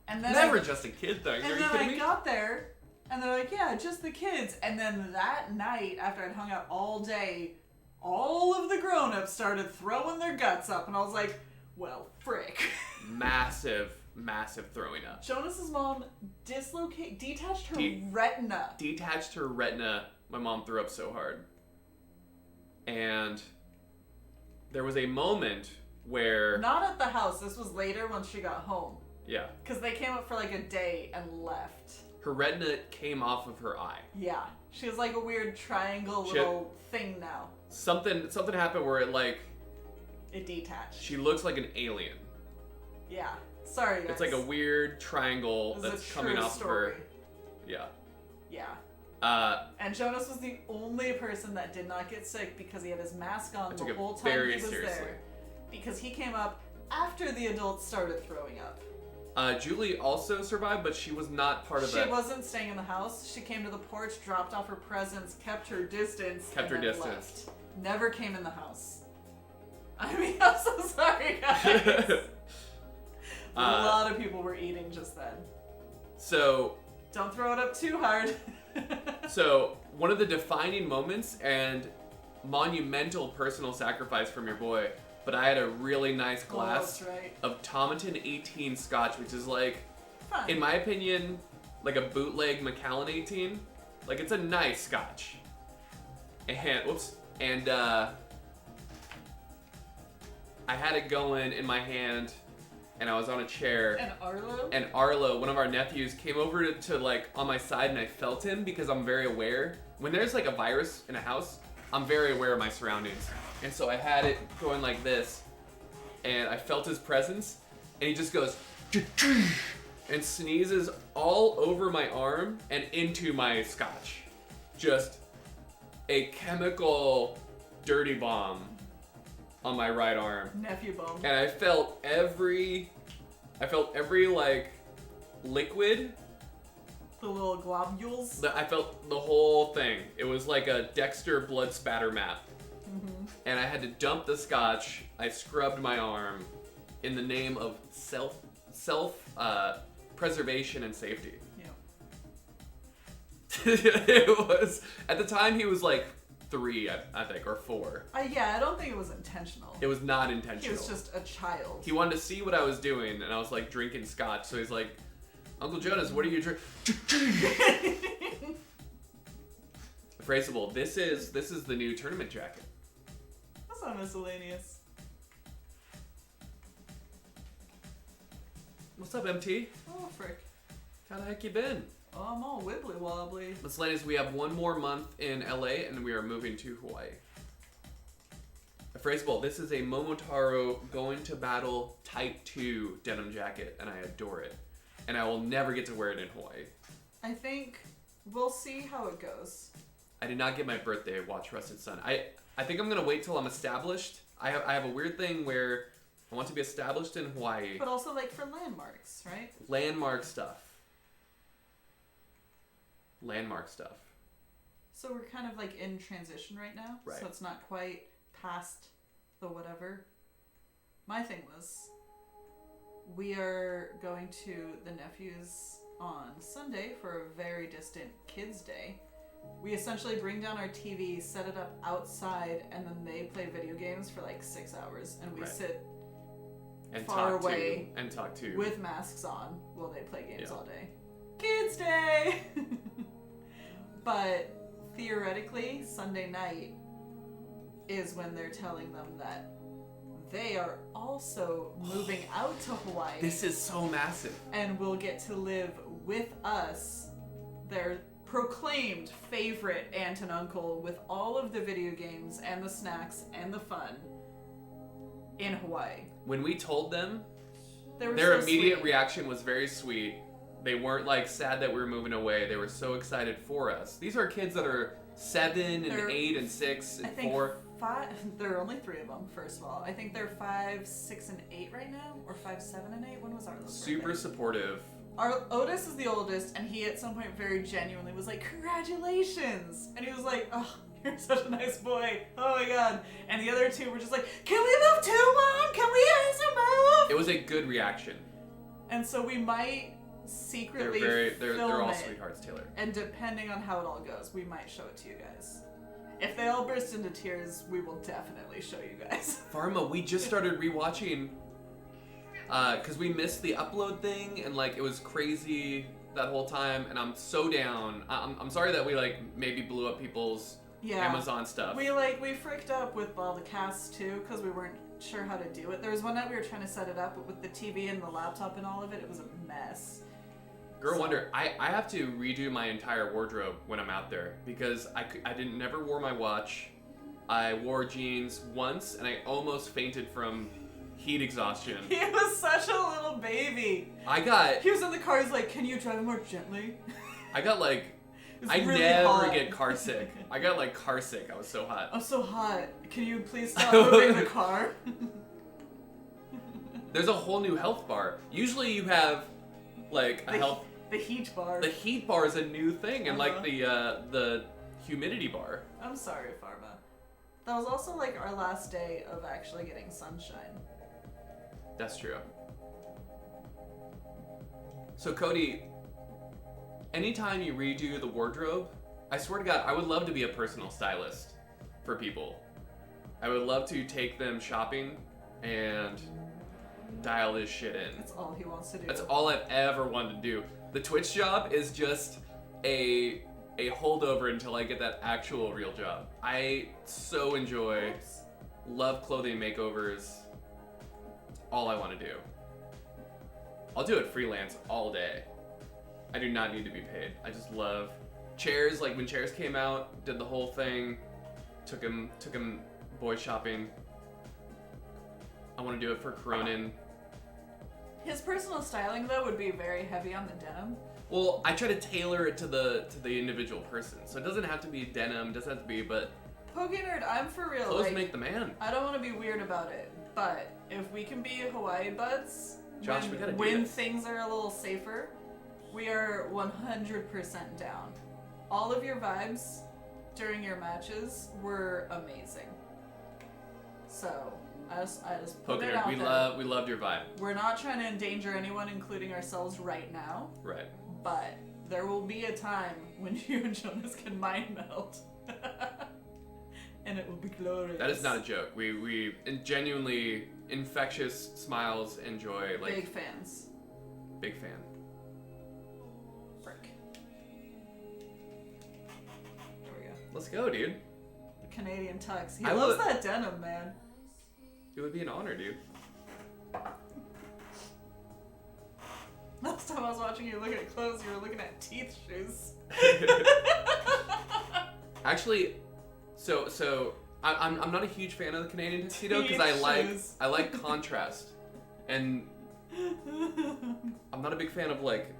And then Never just a kid thing. And Are you then kidding I me? got there, and they're like, yeah, just the kids. And then that night, after I'd hung out all day, all of the grown-ups started throwing their guts up, and I was like, well, frick. Massive throwing up. Jonas's mom detached her De- retina. Detached her retina. My mom threw up so hard. And there was a moment where... Not at the house. This was later when she got home. Yeah. Because they came up for a day and left. Her retina came off of her eye. Yeah. She has a weird triangle She- little thing now. Something happened where It detached. she looks like an alien. Yeah. Sorry, guys. It's like a weird triangle This is that's a coming true off story. of her. Yeah. Yeah. And Jonas was the only person that did not get sick because he had his mask on I took the it whole time very he was seriously. there. Because he came up after the adults started throwing up. Julie also survived, but she was not part of She that. wasn't staying in the house. She came to the porch, dropped off her presents, kept her distance, Kept and her then distance. left. Never came in the house. I mean, I'm so sorry, guys. A lot of people were eating just then. So. Don't throw it up too hard. So, one of the defining moments and monumental personal sacrifice from your boy, but I had a really nice glass that's right. of Tomatin 18 Scotch, which is like, Fun. in my opinion, like a bootleg Macallan 18. Like, it's a nice Scotch. And I had it going in my hand, and I was on a chair. And Arlo, one of our nephews, came over to like on my side, and I felt him because I'm very aware. When there's like a virus in a house, I'm very aware of my surroundings. And so I had it going like this, and I felt his presence, and he just goes, and sneezes all over my arm and into my scotch. Just a chemical dirty bomb on my right arm. Nephew bomb. And I felt every like liquid. The little globules. I felt the whole thing. It was like a Dexter blood spatter map. Mm-hmm. And I had to dump the scotch. I scrubbed my arm in the name of self preservation and safety. Yeah. It was, at the time he was like 3, I think, or 4. Yeah, I don't think it was intentional. It was not intentional. He was just a child. He wanted to see what I was doing, and I was like drinking scotch. So he's like, Uncle Jonas, what are you drinking? Phrasable. This is the new tournament jacket. That's not miscellaneous. What's up, MT? Oh, frick. How the heck you been? Oh, I'm all wibbly wobbly. Miscellaneous, we have one more month in LA, and we are moving to Hawaii. Phrasable. This is a Momotaro going to battle Type 2 denim jacket, and I adore it. And I will never get to wear it in Hawaii. I think we'll see how it goes. I did not get my birthday watch Rusted Sun. I think I'm going to wait till I'm established. I have a weird thing where I want to be established in Hawaii. But also like for landmarks, right? Landmark stuff. So we're kind of like in transition right now. Right. So it's not quite past the whatever. My thing was, we are going to the nephew's on Sunday for a very distant kids' day. We essentially bring down our TV, set it up outside, and then they play video games for like 6 hours, and we Right. sit And far talk away to. And talk to. with masks on while they play games Yeah. all day. Kids' day! But theoretically, Sunday night is when they're telling them that they are also moving out to Hawaii. This is so massive. And will get to live with us, their proclaimed favorite aunt and uncle, with all of the video games and the snacks and the fun in Hawaii. When we told them, They were their so immediate sweet. reaction was very sweet. They weren't like sad that we were moving away. They were so excited for us. These are kids that are 7 and They're- 8 and 6 and I think 4. 5. There are only 3 of them. First of all, I think they're 5, 6, and 8 right now, or 5, 7, and 8. When was Arlo's Super birthday? supportive. Otis is the oldest, and he at some point very genuinely was like, "Congratulations!" And he was like, "Oh, you're such a nice boy. Oh my god!" And the other 2 were just like, "Can we move too, Mom? Can we also move?" It was a good reaction. And so we might secretly They're film all it, sweethearts, Taylor. and depending on how it all goes, we might show it to you guys. If they all burst into tears, we will definitely show you guys. Pharma, we just started rewatching because we missed the upload thing, and like it was crazy that whole time, and I'm so down. I'm sorry that we like maybe blew up people's Yeah. Amazon stuff. We freaked up with all the casts too, because we weren't sure how to do it. There was one night we were trying to set it up, but with the TV and the laptop and all of it, it was a mess. Girl Wonder, I have to redo my entire wardrobe when I'm out there because I didn't never wore my watch. I wore jeans once and I almost fainted from heat exhaustion. He was such a little baby. He was in the car, he's like, "Can you drive more gently?" I got like, It's I really never hot. get car sick. I got like car sick. I was so hot. I'm so hot. Can you please stop moving the car? There's a whole new health bar. Usually you have like a health. The heat bar. The heat bar is a new thing, and Uh-huh. like the humidity bar. I'm sorry, Pharma. That was also like our last day of actually getting sunshine. That's true. So Cody, anytime you redo the wardrobe, I swear to God, I would love to be a personal stylist for people. I would love to take them shopping and dial this shit in. That's all he wants to do. That's all I've ever wanted to do. The Twitch job is just a holdover until I get that actual real job. I so enjoy, love clothing makeovers. All I want to do. I'll do it freelance all day. I do not need to be paid. I just love chairs. Like when chairs came out, did the whole thing. Took him boy shopping. I want to do it for Cronin. His personal styling though would be very heavy on the denim. Well, I try to tailor it to the individual person, so it doesn't have to be denim. Doesn't have to be, but Pokenerd, I'm for real. clothes like, make the man. I don't want to be weird about it, but if we can be Hawaii buds, Josh, we gotta do when this. things are a little safer, we are 100% down. All of your vibes during your matches were amazing. So I just put it out Pokener, we loved your vibe. We're not trying to endanger anyone, including ourselves, right now. Right. But there will be a time when you and Jonas can mind meld. And it will be glorious. That is not a joke. We genuinely infectious smiles and joy. Like Big fans. Big fan. Frick. There we go. Let's go, dude. The Canadian tux. He I loves love- that denim, man. It would be an honor, dude. Last time I was watching you looking at clothes, you were looking at teeth shoes. Actually, so I'm not a huge fan of the Canadian tuxedo because Shoes. I like contrast, and I'm not a big fan of like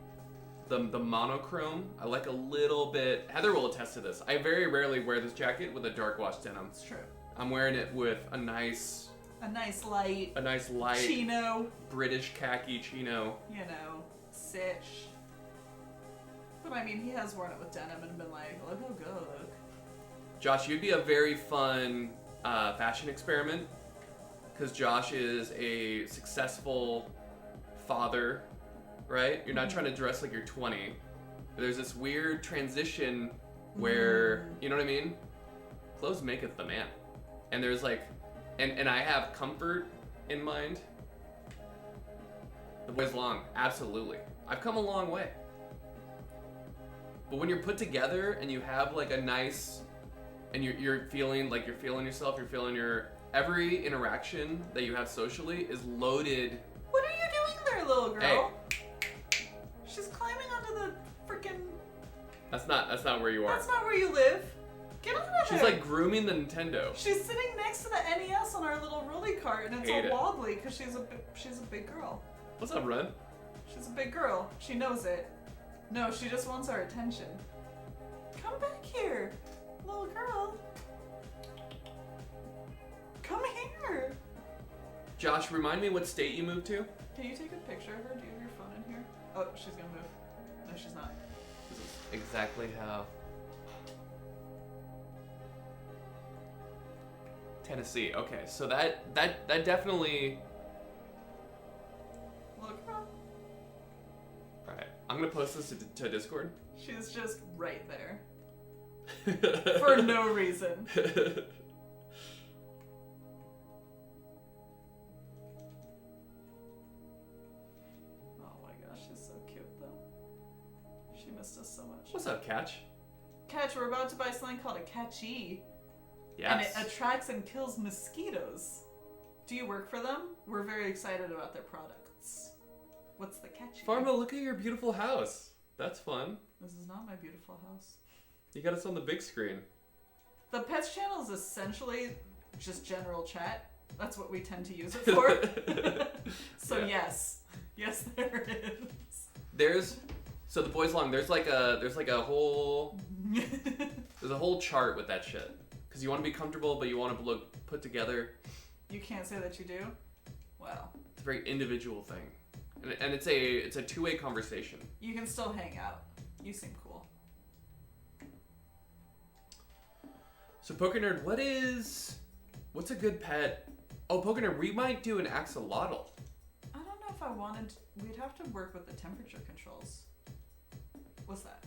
the monochrome. I like a little bit. Heather will attest to this. I very rarely wear this jacket with a dark wash denim. It's true. I'm wearing it with a nice A nice light chino, chino, British khaki chino. you know, sitch. But I mean, he has worn it with denim and been like, look how good I look. Josh, you'd be a very fun fashion experiment because Josh is a successful father, right? You're not trying to dress like you're 20. There's this weird transition where, you know what I mean? Clothes maketh the man. And there's like, and I have comfort in mind. The boy's long, absolutely. I've come a long way. But when you're put together and you have like a nice, and you're feeling like you're feeling yourself, you're feeling your, every interaction that you have socially is loaded. What are you doing there, little girl? Hey. She's climbing onto the freaking. That's not where you are. That's not where you live. Get on of She's there. like grooming the Nintendo. She's sitting next to the NES on our little rolly cart, and it's Hate all it. wobbly because she's a big girl. What's up, Run? She's a big girl. She knows it. No, she just wants our attention. Come back here, little girl. Come here. Josh, remind me what state you moved to? Can you take a picture of her? Do you have your phone in here? Oh, she's gonna move. No, she's not. This is exactly how. Tennessee. Okay, so that definitely. Little girl. All right, I'm gonna post this to Discord. She's just right there. For no reason. Oh my gosh, she's so cute though. She missed us so much. What's up, Catch? Catch, we're about to buy something called a catchy. Yes. And it attracts and kills mosquitoes. Do you work for them? We're very excited about their products. What's the catchy? Farma, look at your beautiful house. That's fun. This is not my beautiful house. You got us on the big screen. The Pets channel is essentially just general chat. That's what we tend to use it for. So Yeah. yes, there is. So the boys long. There's like a whole chart with that shit. Because you want to be comfortable, but you want to look put together. You can't say that you do. Wow. It's a very individual thing, and it's a two-way conversation. You can still hang out. You seem cool. So Poker Nerd, what's a good pet? Oh, Poker Nerd, we might do an axolotl. I don't know if I wanted. We'd have to work with the temperature controls. What's that?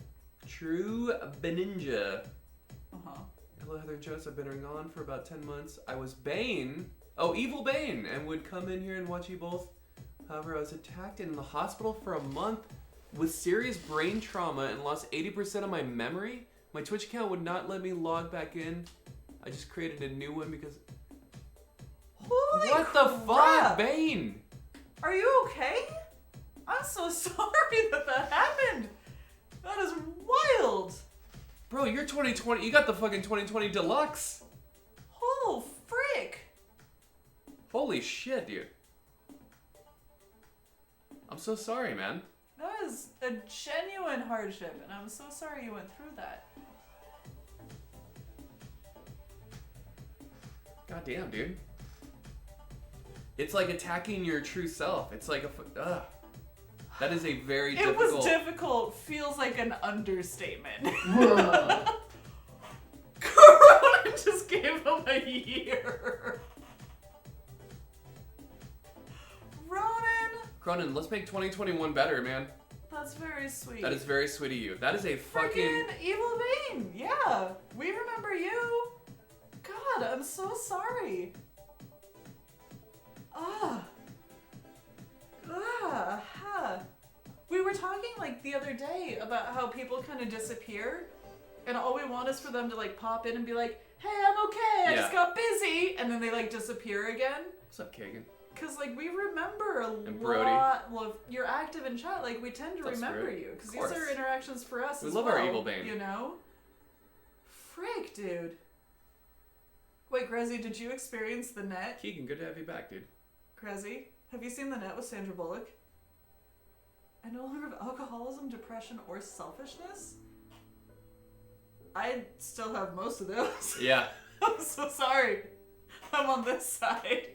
True Beninja. Uh-huh. Hello, Heather and Joseph. I've been gone for about 10 months. I was Bane. Oh, Evil Bane. And would come in here and watch you both. However, I was attacked and in the hospital for a month with serious brain trauma and lost 80% of my memory. My Twitch account would not let me log back in. I just created a new one because... Holy What the crap! fuck, Bane? Are you okay? I'm so sorry that happened. That is wild. Bro, you're 2020. You got the fucking 2020 deluxe. Oh, frick. Holy shit, dude. I'm so sorry, man. That is a genuine hardship, and I'm so sorry you went through that. God damn, dude. It's like attacking your true self. It's like ugh. That is a very difficult... It was difficult. Feels like an understatement. Corona just gave him a year. Cronin, let's make 2021 better, man. That's very sweet. That is very sweet of you. That is a fucking... Freaking Evil Bane. Yeah. We remember you. God, I'm so sorry. We were talking like the other day about how people kind of disappear and all we want is for them to like pop in and be like, hey, I'm okay, I just got busy, and then they like disappear again. What's up, Kagan? Cause like we remember a Brody. lot. Well, if you're active in chat, like we tend to remember you because these are interactions for us we as love well. our Evil Bane. You know? Frick, dude. Wait, Grezzy, did you experience the net? Keegan, good to have you back, dude. Grezzy, have you seen the net with Sandra Bullock? I no longer have alcoholism, depression, or selfishness. I still have most of those. Yeah. I'm so sorry. I'm on this side.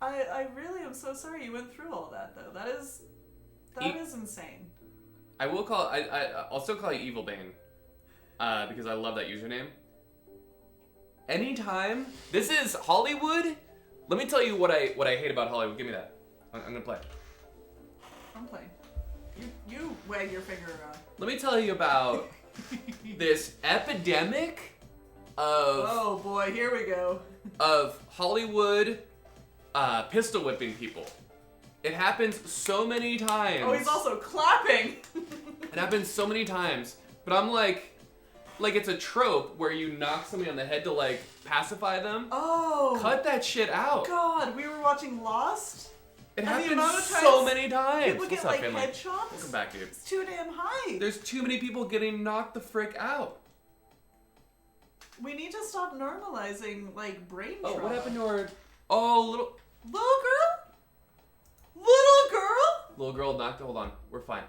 I really am so sorry you went through all that though. That is insane. I will call I'll still call you Evil Bane. Because I love that username. Anytime this is Hollywood, let me tell you what I hate about Hollywood. Give me that. I'm gonna play. I'm playing. You wag your finger around. Let me tell you about this epidemic of oh boy, here we go. Of Hollywood pistol whipping people. It happens so many times. Oh, he's also clapping. It happens so many times, but I'm like it's a trope where you knock somebody on the head to like pacify them. Oh. Cut that shit out. God, we were watching Lost. It happens so many times. People get What's up, like Finley? headshots. Welcome back, dude. It's too damn high. There's too many people getting knocked the frick out. We need to stop normalizing like brain trauma. Oh, what happened to our little girl? Little girl? Little girl knocked. Hold on, we're fine.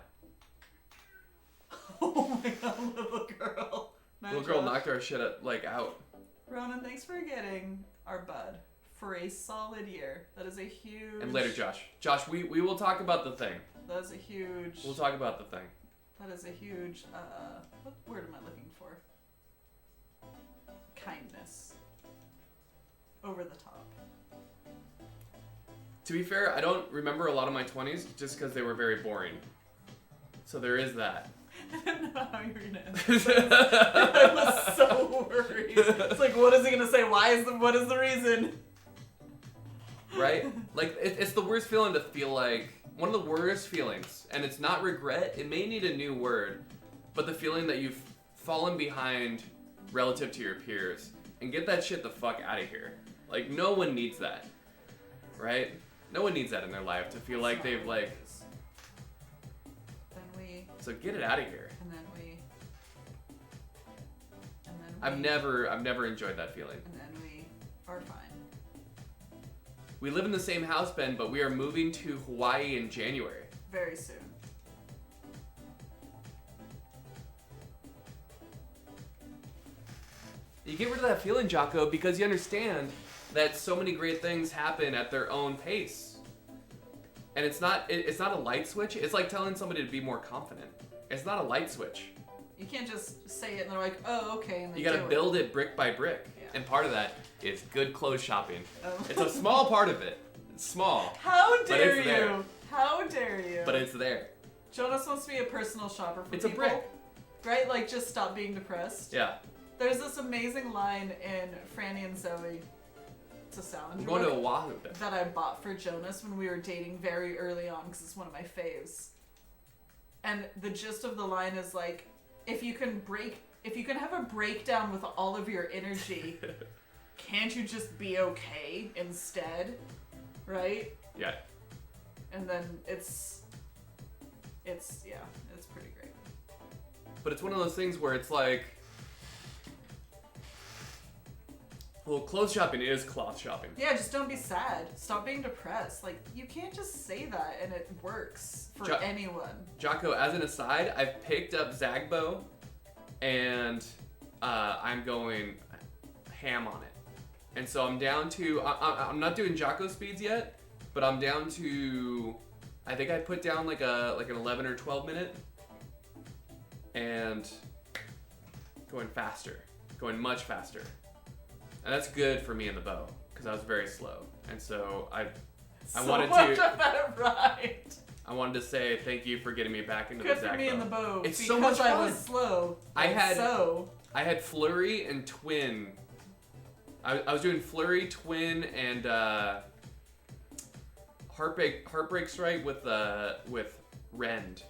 Oh my god, little girl. Little girl knocked our shit out. Ronan, thanks for getting our bud for a solid year. That is a huge... And later, Josh. Josh, we will talk about the thing. That is a huge... We'll talk about the thing. That is a huge, what word am I looking for? Kindness. Over the top. To be fair, I don't remember a lot of my 20s just because they were very boring. So there is that. I didn't know how you were gonna answer that. I was so worried. It's like, what is he gonna say? What is the reason? Right? Like, it's the worst feeling to feel like, one of the worst feelings, and it's not regret, it may need a new word, but the feeling that you've fallen behind relative to your peers, and get that shit the fuck out of here. Like, no one needs that. Right? No one needs that in their life to feel like they've like... So get it out of here. And then we... I've never enjoyed that feeling. And then we are fine. We live in the same house, Ben, but we are moving to Hawaii in January. Very soon. You get rid of that feeling, Jocko, because you understand that so many great things happen at their own pace. And it's not a light switch. It's like telling somebody to be more confident. It's not a light switch. You can't just say it and they're like, oh, okay, and they You gotta do build it brick by brick. Yeah. And part of that is good clothes shopping. Oh. It's a small part of it. It's small, How But dare it's you? there. How dare you? but it's there. Jonas wants to be a personal shopper for It's a people. brick. Right? Like, just stop being depressed. Yeah. There's this amazing line in Franny and Zoe. It's a Salinger I'm going to book Oahu then. that I bought for Jonas when we were dating very early on because it's one of my faves. And the gist of the line is like, if you can have a breakdown with all of your energy, can't you just be okay instead? Right? Yeah. And then it's pretty great. But it's one of those things where it's like, well, clothes shopping is cloth shopping. Yeah, just don't be sad. Stop being depressed. Like, you can't just say that and it works for anyone. Jocko, as an aside, I've picked up Zagbo, and I'm going ham on it. And so I'm down to, I'm not doing Jocko speeds yet, but I'm down to, I think I put down like an 11 or 12 minute, and going faster, going much faster. And that's good for me in the bow, because I was very slow. And so I wanted much to, of that right. I wanted to say thank you for getting me back into Good the for Zagbo. me in the bow. It's because so much I fun. was slow. I had So flurry and twin. I was doing flurry, twin, and heartbreak strike with rend.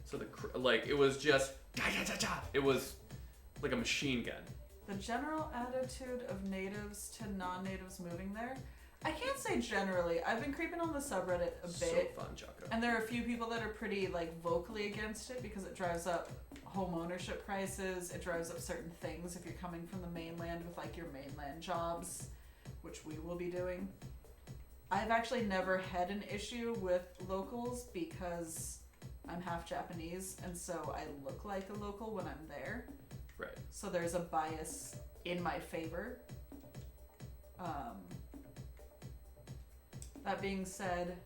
So it was just it was like a machine gun. the general attitude of natives to non-natives moving there. I can't say generally. I've been creeping on the subreddit a bit. So fun, Jocko. And there are a few people that are pretty like vocally against it because it drives up home ownership prices. It drives up certain things if you're coming from the mainland with like your mainland jobs, which we will be doing. I've actually never had an issue with locals because I'm half Japanese and so I look like a local when I'm there. Right. So there's a bias in my favor. That being said,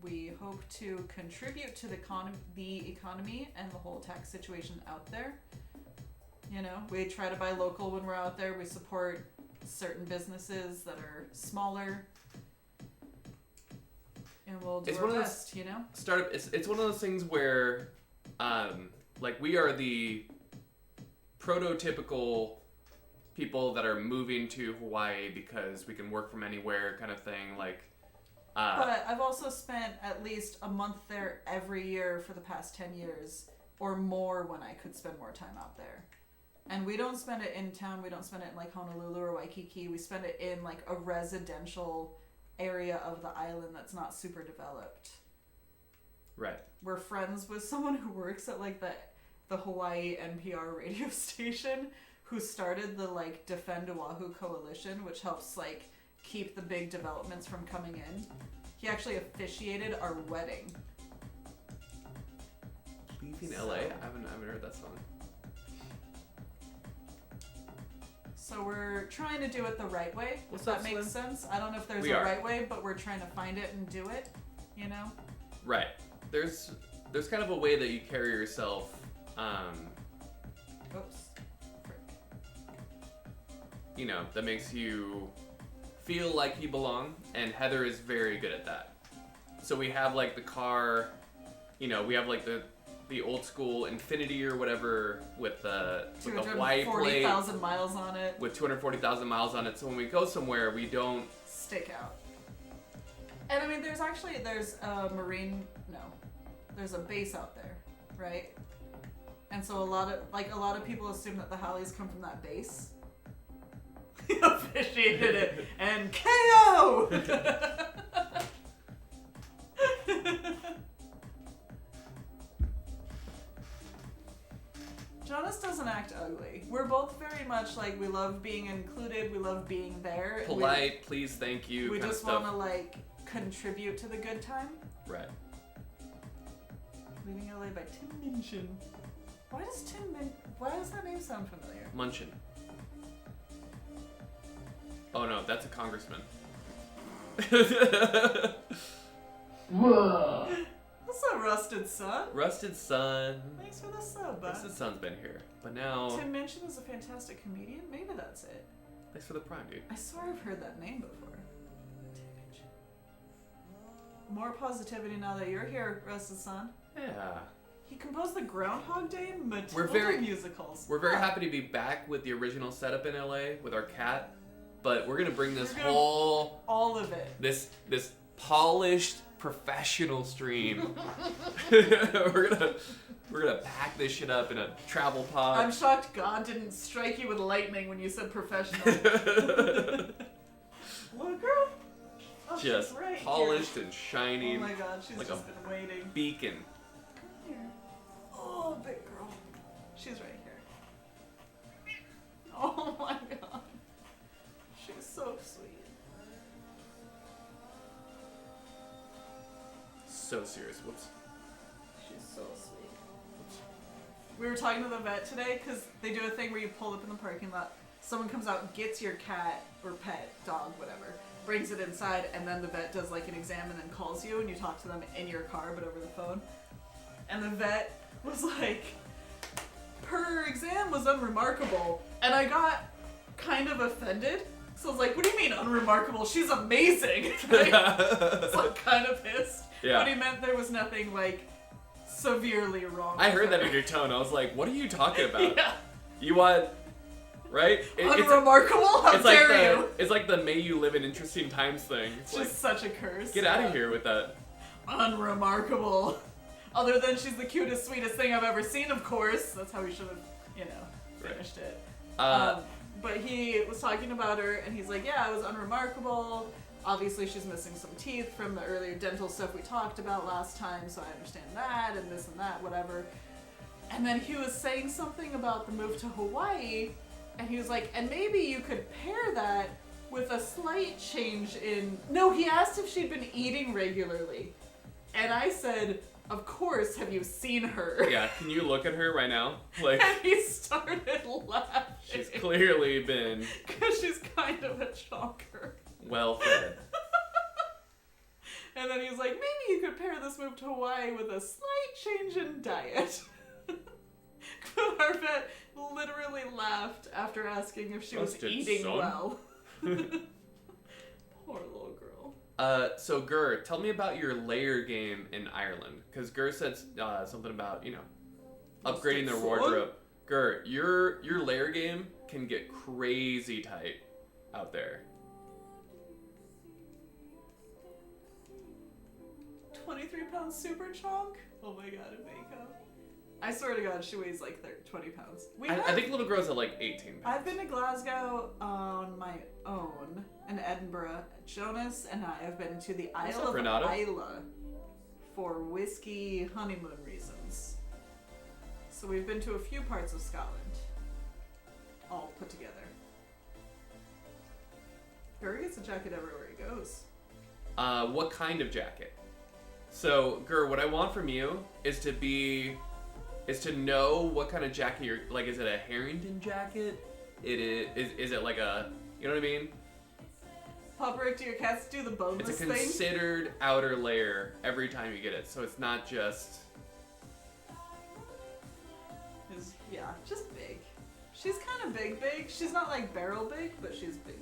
we hope to contribute to the economy and the whole tax situation out there. You know, we try to buy local when we're out there. We support certain businesses that are smaller. And we'll do our best, you know? Startup, it's one of those things where, like, we are the prototypical people that are moving to Hawaii because we can work from anywhere kind of thing, like... but I've also spent at least a month there every year for the past 10 years or more when I could spend more time out there. And we don't spend it in town. We don't spend it in like Honolulu or Waikiki. We spend it in like a residential area of the island that's not super developed. Right. We're friends with someone who works at like the Hawaii NPR radio station who started the like Defend Oahu Coalition, which helps like keep the big developments from coming in. He actually officiated our wedding. Leaving LA? I haven't heard that song. So we're trying to do it the right way, What's if that up, makes Slim? sense. I don't know if there's We a are. right way, but we're trying to find it and do it, you know? Right. There's kind of a way that you carry yourself. Oops. Frick. You know, that makes you feel like you belong, and Heather is very good at that. So we have like the car, you know, we have like the old school Infinity or whatever with the white plate 240,000 miles on it. with 240,000 miles on it. So when we go somewhere, we don't. Stick out. And I mean, there's a there's a base out there, right? And so a lot of people assume that the Hallies come from that base. He officiated it and KO. Jonas doesn't act ugly. We're both very much like we love being included. We love being there. Polite, please, thank you. We kind just of stuff. want to like contribute to the good time. Right. Leaving LA by Tim Minchin. Why does that name sound familiar? Munchin. Oh no, that's a congressman. That's What's up, Rusted Sun? Rusted Sun. Thanks for the sub, bud. Rusted Sun's been here, but now. Tim Minchin is a fantastic comedian. Maybe that's it. Thanks for the prime, dude. I swear I've heard that name before. Tim Minchin. More positivity now that you're here, Rusted Sun. Yeah. He composed the Groundhog Day and Matilda We're very- musicals. We're very happy to be back with the original setup in LA with our cat, but we're gonna bring this We're gonna- whole All of it. this polished professional stream. we're gonna pack this shit up in a travel pod. I'm shocked God didn't strike you with lightning when you said professional. What, girl? Oh, Just she's right polished here. and shining Oh my God, she's like just a been waiting. beacon. Come here. Oh, big girl. She's right here. Oh my God. She's so sweet. So serious. Whoops. She's so sweet. We were talking to the vet today because they do a thing where you pull up in the parking lot, someone comes out, gets your cat or pet, dog, whatever, brings it inside, and then the vet does like an exam and then calls you and you talk to them in your car but over the phone. And the vet was like, her exam was unremarkable. And I got kind of offended. So I was like, what do you mean unremarkable? She's amazing. Like, it's like kind of pissed. Yeah. But he meant there was nothing like severely wrong. I with heard that her. in your tone. I was like, what are you talking about? Yeah. You want, right? Unremarkable? How It's like dare you? it's like the "May you live in interesting times" thing. It's It's like, just such a curse. get out of here with that. Unremarkable. Other than she's the cutest, sweetest thing I've ever seen, of course. That's how we should have, Right. finished it. Uh, But he was talking about her, and he's like, yeah, it was unremarkable. Obviously, she's missing some teeth from the earlier dental stuff we talked about last time, so I understand that, and this and that, whatever. And then he was saying something about the move to Hawaii, and he was like, and maybe you could pair that with a slight change in... No, he asked if she'd been eating regularly. And I said, of course, have you seen her? yeah, can you look at her right now? Like, And he started laughing. she's clearly been Because she's kind of a chonker. well fed. And then he's like, maybe you could pair this move to Hawaii with a slight change in diet. Our vet literally laughed after asking if she was Busted, eating son. well. Poor little girl. So Gur, tell me about your layer game in Ireland, because Gur said something about upgrading their Busted, son. wardrobe. Gur, your layer game can get crazy tight out there. 23-pound super chonk? Oh my god, in makeup. I swear to god, she weighs like 20 pounds. I think little girl's at like 18 pounds. I've been to Glasgow on my own, and Edinburgh. Jonas and I have been to the What's Isle up, of Renata? Isla for whiskey honeymoon reasons. So we've been to a few parts of Scotland, all put together. Gurr gets a jacket everywhere he goes. What kind of jacket? So, Gur, what I want from you is to know what kind of jacket you're like. Is it a Harrington jacket? Is it like a, you know what I mean? Papa Rick, do your cats do the boneless It's a thing? considered outer layer every time you get it, so it's not just. Yeah, just big. She's kind of big. She's not like barrel big, but she's big.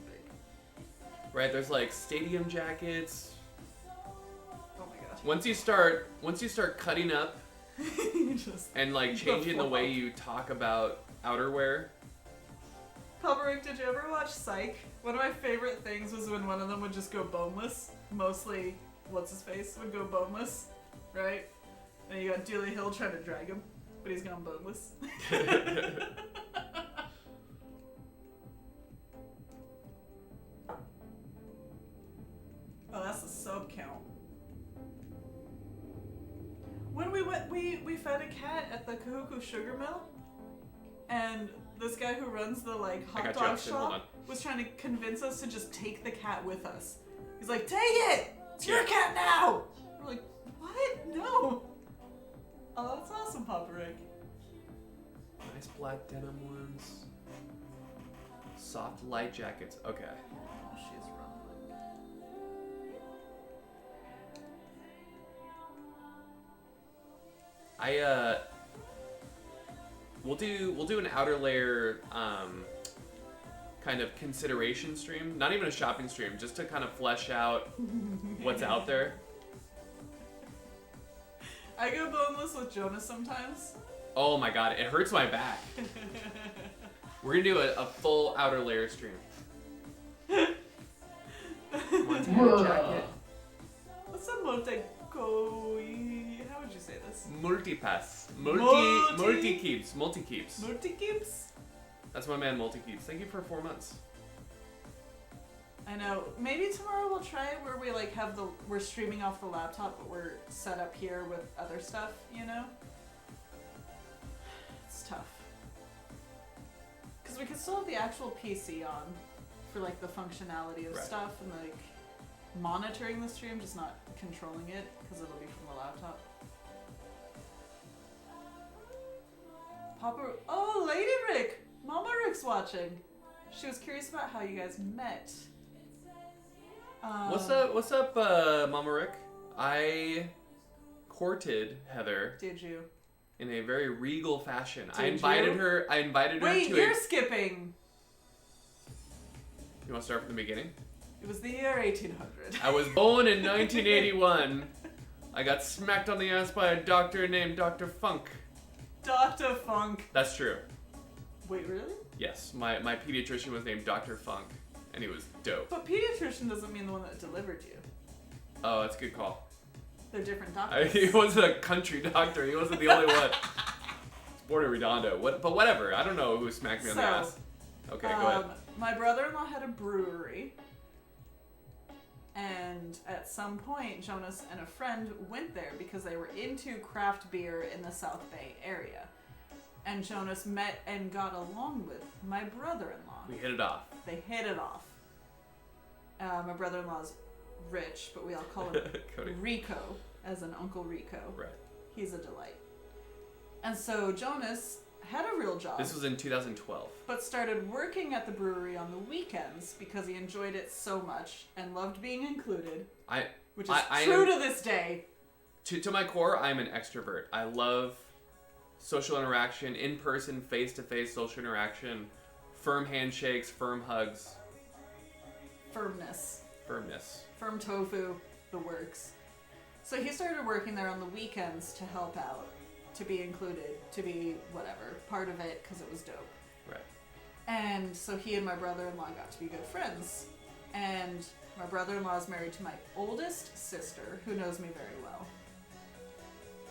Right, there's like stadium jackets. Oh my god. Once you start cutting up Just and like changing the way you talk about outerwear. Papa Rick, did you ever watch Psych? One of my favorite things was when one of them would just go boneless. Mostly, what's his face would go boneless, right? And you got Dooley Hill trying to drag him, but he's gone boneless. Oh, that's the sub count. When we went, we fed a cat at the Kahuku Sugar Mill, and this guy who runs the like I hot got you, dog Austin, hold on. shop was trying to convince us to just take the cat with us. He's like, "Take it! It's your cat now!" We're like, "What? No!" Oh, that's awesome, Papa Rick. Nice black denim ones. Soft light jackets. Okay. Oh, she's rumbling. We'll do an outer layer kind of consideration stream. Not even a shopping stream, just to kind of flesh out what's out there. I go boneless with Jonas sometimes. Oh my god, it hurts my back. We're gonna do a full outer layer stream. Montana jacket. What's a multi-koi? How would you say this? Multipass. Multi- Multi-keeps. Multi-keeps. Multi-keeps? That's my man, Multi-keeps. Thank you for 4 months. I know. Maybe tomorrow we'll try it where we like have we're streaming off the laptop, but we're set up here with other stuff, you know? It's tough. Because we could still have the actual PC on for like the functionality of Right. stuff and like monitoring the stream, just not controlling it because it'll be from the laptop. Papa, oh, Lady Rick! Mama Rick's watching. She was curious about how you guys met. What's up, Mama Rick? I courted Heather Did you? in a very regal fashion. I Did invited you? her. I invited her Wait, to you're a. skipping. You want to start from the beginning? It was the year 1800. I was born in 1981. I got smacked on the ass by a doctor named Dr. Funk. Dr. Funk. That's true. Wait, really? Yes, my pediatrician was named Dr. Funk, and he was dope. But pediatrician doesn't mean the one that delivered you. Oh, that's a good call. They're different doctors. He wasn't a country doctor. He wasn't the only one. It's Puerto Redondo. But whatever. I don't know who smacked me on the So, ass. Okay, go ahead. My brother-in-law had a brewery, and at some point, Jonas and a friend went there because they were into craft beer in the South Bay area. And Jonas met and got along with my brother-in-law. We hit it off. They hit it off. My brother-in-law's rich, but we all call him Cody. Rico, as in Uncle Rico. Right. He's a delight. And so Jonas had a real job. This was in 2012. But started working at the brewery on the weekends because he enjoyed it so much and loved being included, which is true to this day. To my core, I'm an extrovert. I love social interaction, in-person, face-to-face social interaction, firm handshakes, firm hugs. Firmness. Firmness. Firm tofu, the works. So he started working there on the weekends to help out, to be included, to be whatever, part of it because it was dope. Right. And so he and my brother-in-law got to be good friends. And my brother-in-law is married to my oldest sister, who knows me very well.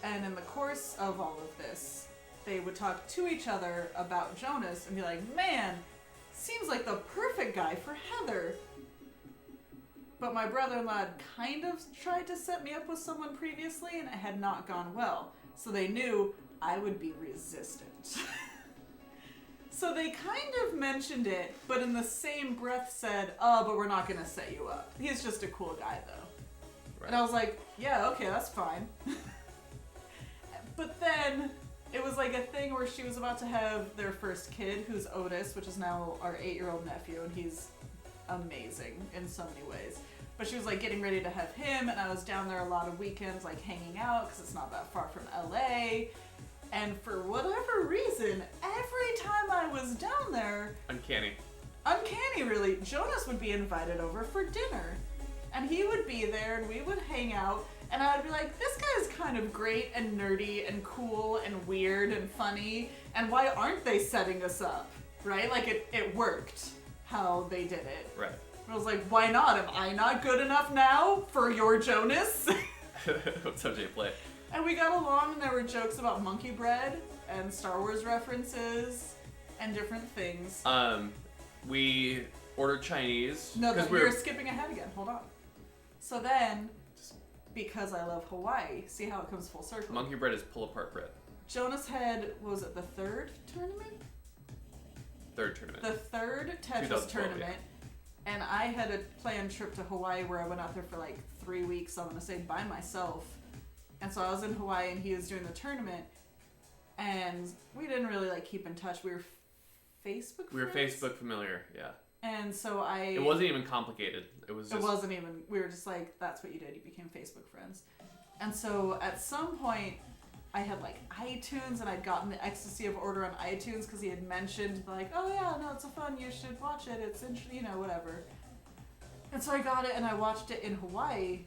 And in the course of all of this, they would talk to each other about Jonas and be like, man, seems like the perfect guy for Heather. But my brother-in-law had kind of tried to set me up with someone previously, and it had not gone well. So they knew I would be resistant. So they kind of mentioned it, but in the same breath said, oh, but we're not going to set you up. He's just a cool guy, though. Right. And I was like, yeah, okay, that's fine. But then it was like a thing where she was about to have their first kid, who's Otis, which is now our 8-year-old nephew, and he's amazing in so many ways. But she was like getting ready to have him, and I was down there a lot of weekends like hanging out because it's not that far from LA. And for whatever reason, every time I was down there, Uncanny really, Jonas would be invited over for dinner. And he would be there and we would hang out, and I would be like, this guy's kind of great and nerdy and cool and weird and funny, and why aren't they setting us up? Right? Like it worked how they did it. Right. I was like, why not? Am I not good enough now for your Jonas? What's up, Jay Play? And we got along, and there were jokes about monkey bread and Star Wars references and different things. We ordered Chinese. No, because you're skipping ahead again. Hold on. So then, because I love Hawaii, see how it comes full circle. Monkey bread is pull-apart bread. Jonas had, what was it, the third tournament? Third tournament. The third Tetris 2012, tournament. yeah. And I had a planned trip to Hawaii where I went out there for like 3 weeks, I'm going to say, by myself. And so I was in Hawaii and he was doing the tournament. And we didn't really like keep in touch. We were Facebook friends? We were Facebook familiar, yeah. And so It wasn't even complicated. It was just... It wasn't even... We were just like, that's what you did. You became Facebook friends. And so at some point, I had like iTunes, and I'd gotten the ecstasy of order on iTunes because he had mentioned like, oh yeah, no, it's a fun, you should watch it, it's interesting, you know, whatever. And so I got it and I watched it in Hawaii,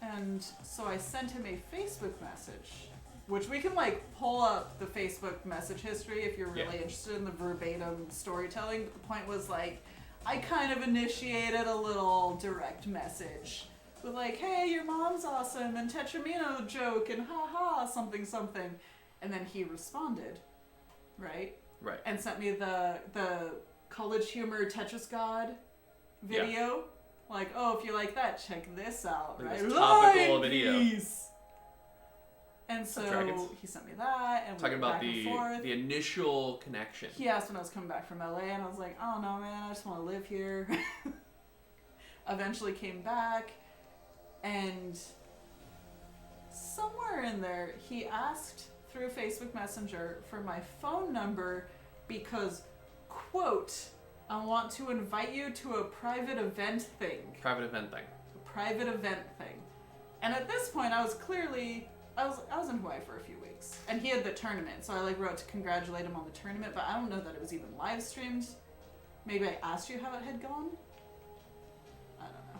and so I sent him a Facebook message, which we can like pull up the Facebook message history if you're really interested in the verbatim storytelling. But the point was like, I kind of initiated a little direct message with like, hey, your mom's awesome, and Tetramino joke, and haha, something something. And then he responded, right? Right. And sent me the College Humor Tetris God video. Like, oh, if you like that, check this out, Like right? this topical Line video. piece. And so Dragons. he sent me that, and Talking we went about back and forth. the initial connection. He asked when I was coming back from LA, and I was like, oh no, man, I just want to live here. Eventually came back, and somewhere in there, he asked through Facebook Messenger for my phone number because, quote, I want to invite you to a private event thing. Private event thing. A private event thing. And at this point, I was clearly... I was in Hawaii for a few weeks, and he had the tournament, so I like wrote to congratulate him on the tournament, but I don't know that it was even live streamed. Maybe I asked you how it had gone? I don't know.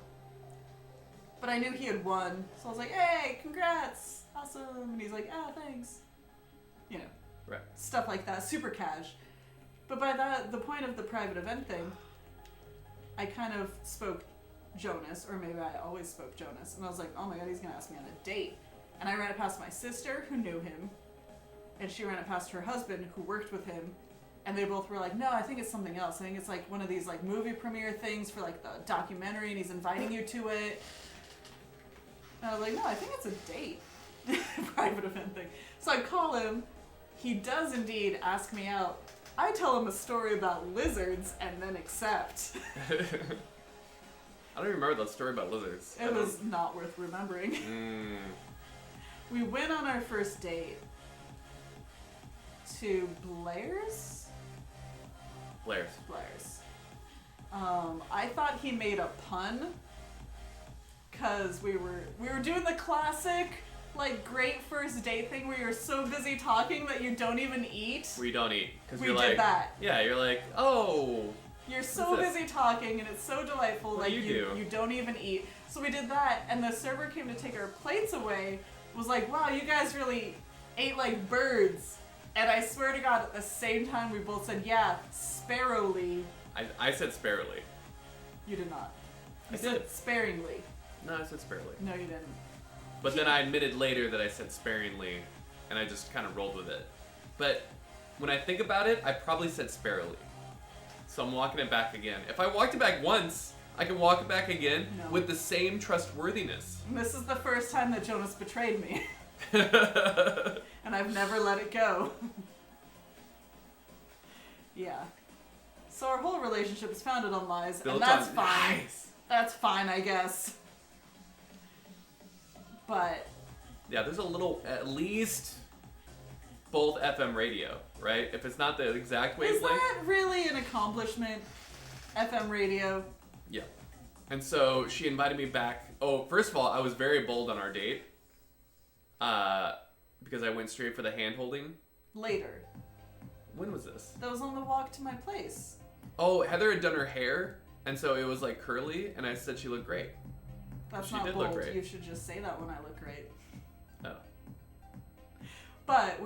But I knew he had won, so I was like, hey, congrats, awesome, and he's like, ah, thanks. You know, Right. stuff like that, super cash. But by the point of the private event thing, I kind of spoke Jonas, or maybe I always spoke Jonas, and I was like, oh my god, he's gonna ask me on a date. And I ran it past my sister, who knew him, and she ran it past her husband, who worked with him, and they both were like, no, I think it's something else. I think it's like one of these like movie premiere things for like the documentary, and he's inviting you to it. And I was like, no, I think it's a date. Private event thing. So I call him. He does indeed ask me out. I tell him a story about lizards and then accept. I don't even remember that story about lizards. It was not worth remembering. We went on our first date to Blair's. I thought he made a pun because we were doing the classic like great first date thing where you're so busy talking that you don't even eat. We don't eat because We you're did like that. Yeah, you're like, oh. You're so What's this? busy talking and it's so delightful What like do you do? you don't even eat. So we did that, and the server came to take our plates away. Was like, wow, you guys really ate like birds. And I swear to God, at the same time we both said, yeah, sparrowly. I said sparely. You did not. You I said did. sparingly. No, I said sparely. No, you didn't. But then I admitted later that I said sparingly, and I just kind of rolled with it. But when I think about it, I probably said sparely. So I'm walking it back again. If I walked it back once, I can walk it back again No. with the same trustworthiness. And this is the first time that Jonas betrayed me. And I've never let it go. Yeah. So our whole relationship is founded on lies, Built and that's on fine. lies. That's fine, I guess. But Yeah, there's a little, at least both FM radio, right? If it's not the exact is wavelength. that really an accomplishment? FM radio? Yeah. And so she invited me back. Oh, first of all, I was very bold on our date. Because I went straight for the hand holding. Later. When was this? That was on the walk to my place. Oh, Heather had done her hair, and so it was like curly, and I said she looked great. That's She not did look bold. great. You should just say that when I look great. Oh. But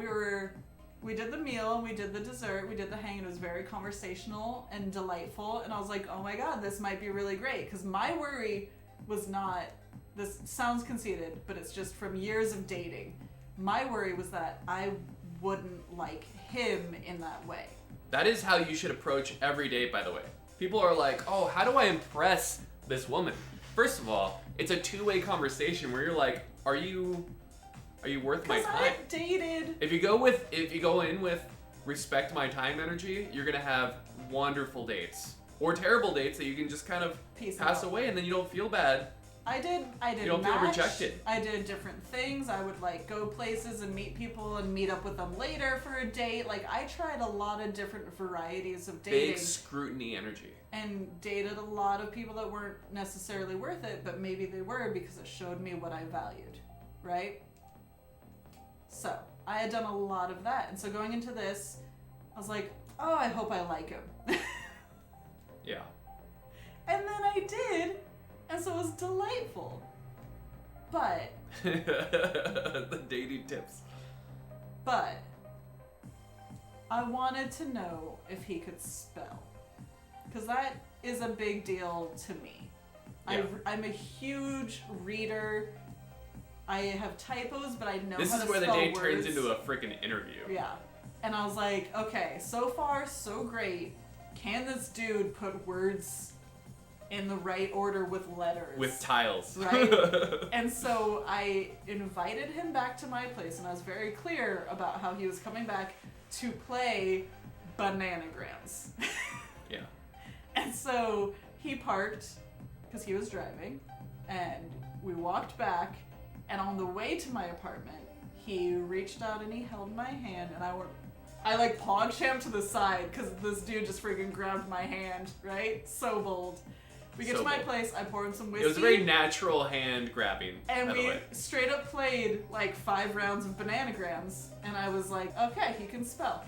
we did the meal, we did the dessert, we did the hang, and it was very conversational and delightful, and I was like, oh my god, this might be really great, because my worry was not, this sounds conceited, but it's just from years of dating. My worry was that I wouldn't like him in that way. That is how you should approach every date, by the way. People are like, oh, how do I impress this woman? First of all, it's a two-way conversation where you're like, are you worth my Because time? I've dated... If you go in with respect my time energy, you're gonna have wonderful dates. Or terrible dates that you can just kind of Peace pass out. away and then you don't feel bad. I did You don't feel match. rejected. I did different things. I would like go places and meet people and meet up with them later for a date. Like I tried a lot of different varieties of dating Big scrutiny energy. and dated a lot of people that weren't necessarily worth it, but maybe they were because it showed me what I valued, right? So I had done a lot of that. And so going into this, I was like, oh, I hope I like him. Yeah. And then I did. And so it was delightful. But The dating tips. But I wanted to know if he could spell. Because that is a big deal to me. Yeah. I'm a huge reader. I have typos, but I know This how is to where the spell date words. turns into a freaking interview. Yeah. And I was like, okay, so far, so great. Can this dude put words in the right order with letters? With tiles. Right? And so I invited him back to my place, and I was very clear about how he was coming back to play Bananagrams. Yeah. And so he parked, because he was driving, and we walked back, and on the way to my apartment, he reached out and he held my hand, and I like PogChamp to the side, because this dude just freaking grabbed my hand, right? So bold. We get So to my bold. place, I pour him some whiskey. It was a very natural hand grabbing, and by the we way. straight up played like 5 rounds of Bananagrams, and I was like, okay, he can spell.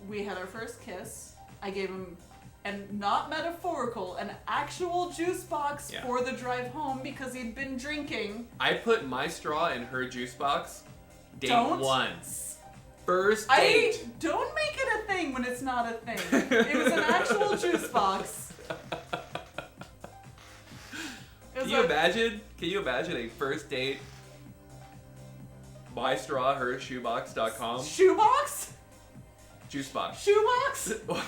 We had our first kiss. I gave him, and not metaphorical, an actual juice box Yeah. for the drive home because he'd been drinking. I put my straw in her juice box. Date Don't. 1. First date. Don't make it a thing when it's not a thing. It was an actual juice box. It was Can you like- imagine? Can you imagine a first date? MyStrawHerShoebox.com. Shoebox? Juice box. Shoebox? A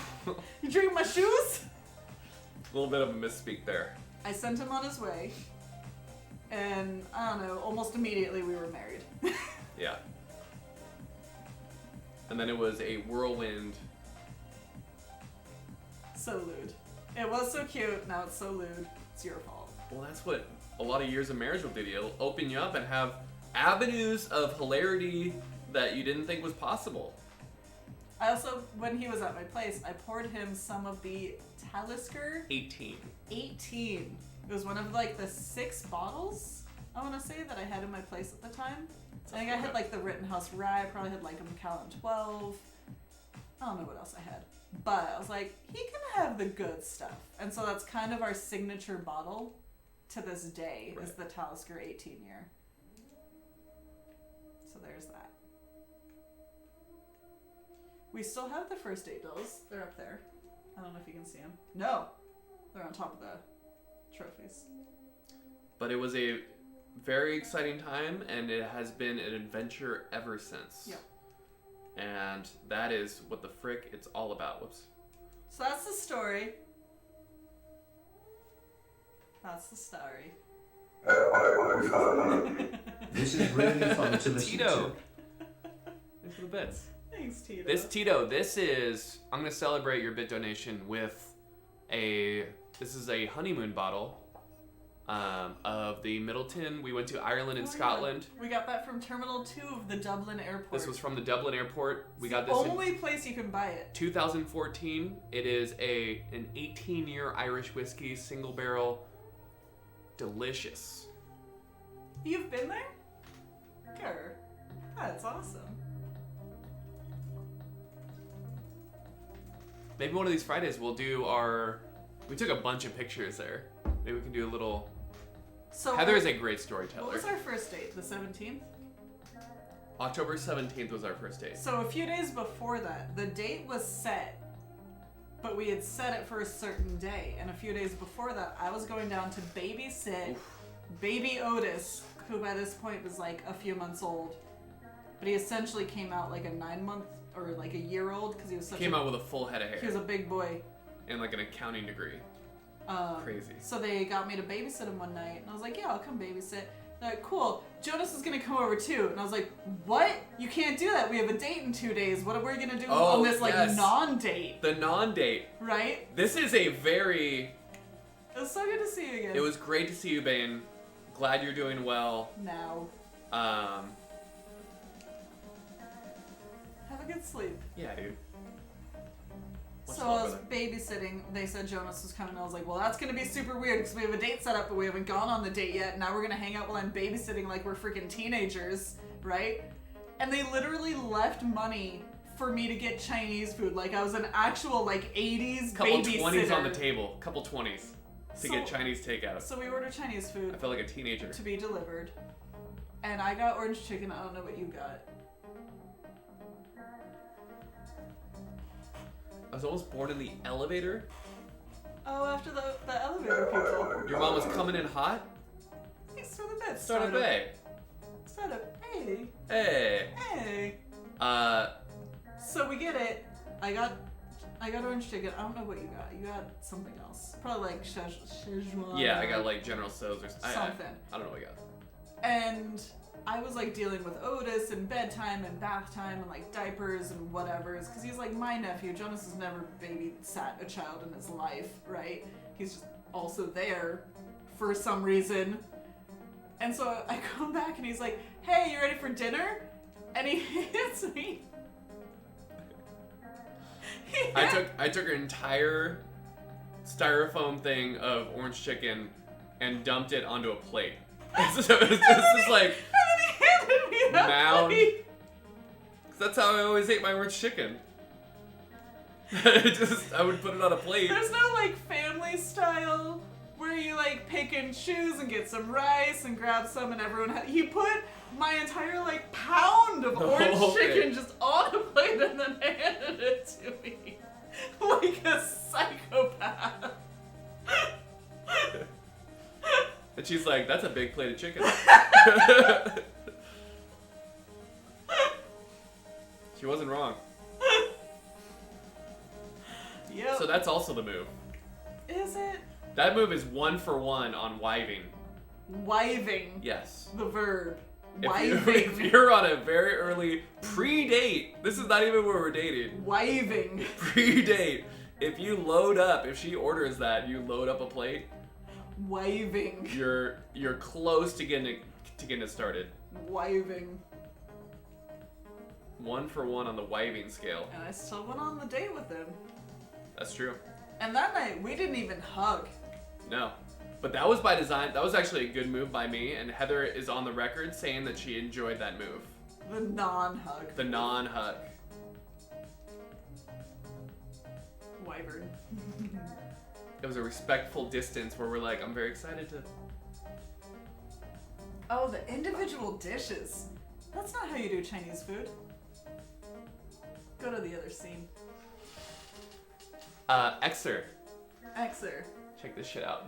You drink my shoes? little bit of a misspeak there. I sent him on his way, and I don't know, almost immediately we were married. Yeah. And then it was a whirlwind. So lewd. It was so cute, now it's so lewd. It's your fault. Well, that's what a lot of years of marriage will do to you. It'll open you up and have avenues of hilarity that you didn't think was possible. I also, when he was at my place, I poured him some of the Talisker 18. 18. It was one of like the 6 bottles, I want to say, that I had in my place at the time. I think I had like the Rittenhouse Rye, I probably had like a Macallan 12. I don't know what else I had. But I was like, he can have the good stuff. And so that's kind of our signature bottle to this day, is Right. the Talisker 18 year. So there's that. We still have the first date bills. They're up there. I don't know if you can see them. No! They're on top of the trophies. But it was a very exciting time, and it has been an adventure ever since. Yeah. And that is what the frick it's all about. Whoops. So that's the story. That's the story. This is really fun to listen Tito. to. Thanks for the bits. Thanks, Tito. This is, I'm going to celebrate your bit donation with this is a honeymoon bottle of the Middleton. We went to Ireland and Oh, yeah. Scotland. We got that from Terminal 2 of the Dublin Airport. This was from the Dublin airport. We got the this in only place you can buy it. 2014. It is an 18-year Irish whiskey, single barrel, delicious. You've been there? Grr. That's awesome. Maybe one of these Fridays we'll do we took a bunch of pictures there. Maybe we can do a little. So Heather what- is a great What storyteller. was our first date? The 17th? October 17th was our first date. So a few days before that, the date was set, but we had set it for a certain day. And a few days before that, I was going down to babysit baby Otis, who by this point was like a few months old. But he essentially came out like a 9-month or like a year old because he was such Came out with a full head of he was hair a big boy. and like an accounting degree. Crazy. So they got me to babysit him one night, and I was like, yeah, I'll come babysit. They're like, cool, Jonas is gonna come over too. And I was like, what? You can't do that. We have a date in 2 days. What are we gonna do Oh, on this like yes. non-date? The non-date. Right? This is a very. It was so good to see you again. It was great to see you, Bane. Glad you're doing well. Now. Have a good sleep. Yeah, dude. Much So love, I was brother. babysitting. They said Jonas was coming. I was like, well, that's gonna be super weird because we have a date set up, but we haven't gone on the date yet. Now we're gonna hang out while I'm babysitting like we're freaking teenagers, right? And they literally left money for me to get Chinese food, like I was an actual like 80s Couple babysitter. 20s on the table. Couple 20s to get Chinese takeout. So we ordered Chinese food I felt like a teenager. to be delivered, and I got orange chicken. I don't know what you got. I was almost born in the elevator. Oh, after the elevator people. Your mom was coming in hot. Thanks for the bed. Start Bay. Startup. Hey. Hey. Hey. Uh, So we get it. I got orange chicken. I don't know what you got. You got something else. Probably like Szechuan. yeah, I got like General Tso's or something. I don't know what I got. And I was like dealing with Otis and bedtime and bath time and like diapers and whatever's because he's like my nephew. Jonas has never babysat a child in his life, right? He's just also there for some reason. And so I come back and he's like, "Hey, you ready for dinner?" And he hits me. I took an entire styrofoam thing of orange chicken and dumped it onto a plate. So it was just like And then he handed me that mound. plate. That's how I always ate my orange chicken. I would put it on a plate. There's no like family style where you like pick and choose and get some rice and grab some and everyone he put my entire like pound of orange Okay. chicken just on a plate and then handed it to me like a psychopath. And she's like, "That's a big plate of chicken." She wasn't wrong. Yep. So that's also the move. Is it That move is 1-for-1 on wiving. wiving? Yes. The verb. If Wiving. you're on a very early pre-date, this is not even where we're dating. Wiving. Pre-date. If you load up, if she orders that, you load up a plate. Wiving. You're close to getting it started. Wiving. 1-for-1 on the wiving scale. And I still went on the date with him. That's true. And that night, we didn't even hug. No. But that was by design. That was actually a good move by me, and Heather is on the record saying that she enjoyed that move. The non-hug. The non-hug. Wyvern. It was a respectful distance where we're like, I'm very excited to... Oh, the individual dishes. That's not how you do Chinese food. Go to the other scene. Exer. Exer. Check this shit out.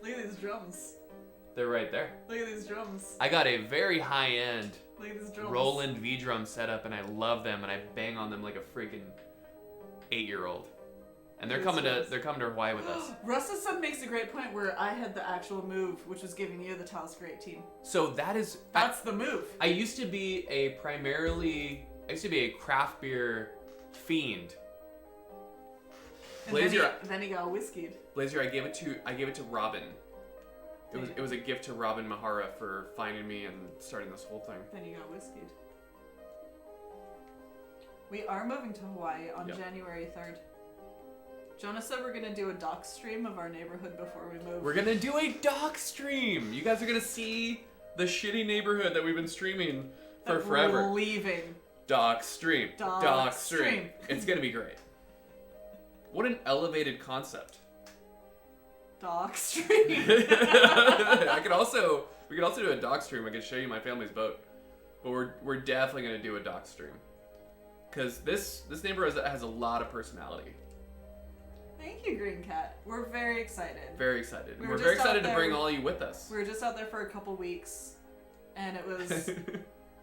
Look at these drums. They're right there. Look at these drums. I got a very high-end Look at these drums. Roland V-drum setup, and I love them, and I bang on them like a freaking 8-year-old. And they're coming to Hawaii with us. Russ's son makes a great point where I had the actual move, which was giving you the Taos for 18. So that is... That's the move. I used to be a craft beer fiend. And Blazer, then he got whiskeyed. Blazer, I gave it to Robin. It was a gift to Robin Mahara for finding me and starting this whole thing. Then he got whiskeyed. We are moving to Hawaii on Yep. January 3rd. Jonah said we're gonna do a doc stream of our neighborhood before we move. We're gonna do a doc stream. You guys are gonna see the shitty neighborhood that we've been streaming for That forever. We're leaving. Doc stream. Doc stream. stream. It's gonna be great. What an elevated concept. Doc stream. We could also do a doc stream. I could show you my family's boat, but we're definitely gonna do a doc stream because this neighborhood has a lot of personality. Thank you, Green Cat. We're very excited. Very excited. We We're were very just out excited to there- bring all you with us. We were just out there for a couple weeks, and it was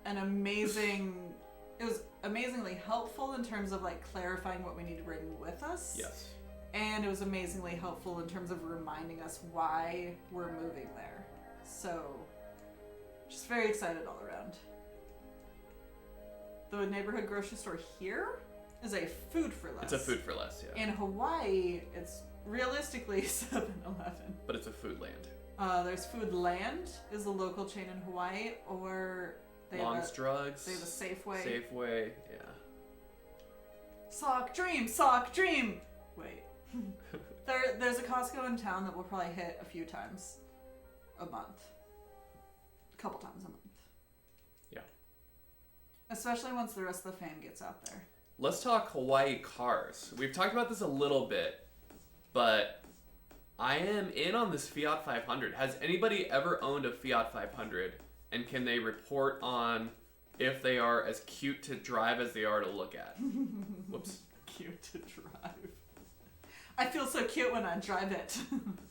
an amazing. It was amazingly helpful in terms of like clarifying what we need to bring with us. Yes. And it was amazingly helpful in terms of reminding us why we're moving there. So, just very excited all around. The neighborhood grocery store here is a food for less. It's a food for less, yeah. In Hawaii, it's realistically 7-Eleven. But it's a food land. There's Foodland is the local chain in Hawaii, or they Long's have Drugs. they have a Safeway. Safeway, yeah. Sock dream, sock dream. Wait. There's a Costco in town that we'll probably hit a few times a month. A couple times a month. Yeah. Especially once the rest of the fam gets out there. Let's talk Hawaii cars. We've talked about this a little bit, but I am in on this Fiat 500. Has anybody ever owned a Fiat 500? And can they report on if they are as cute to drive as they are to look at? Whoops. Cute to drive. I feel so cute when I drive it.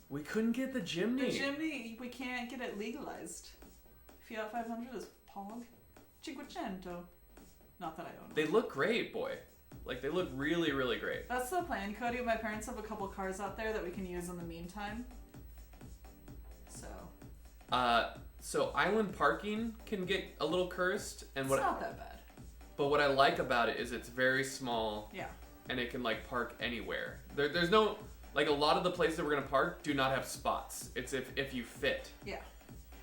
We couldn't get the Jimny. The Jimny, we can't get it legalized. Fiat 500 is Pog. Cinquecento. Not that I own one. They look great, boy. Like, they look really, really great. That's the plan, Cody. My parents have a couple cars out there that we can use in the meantime. So island parking can get a little cursed, and It's not that bad. But what I like about it is it's very small. Yeah. And it can like park anywhere. There's no like a lot of the places that we're gonna park do not have spots. It's if you fit. Yeah.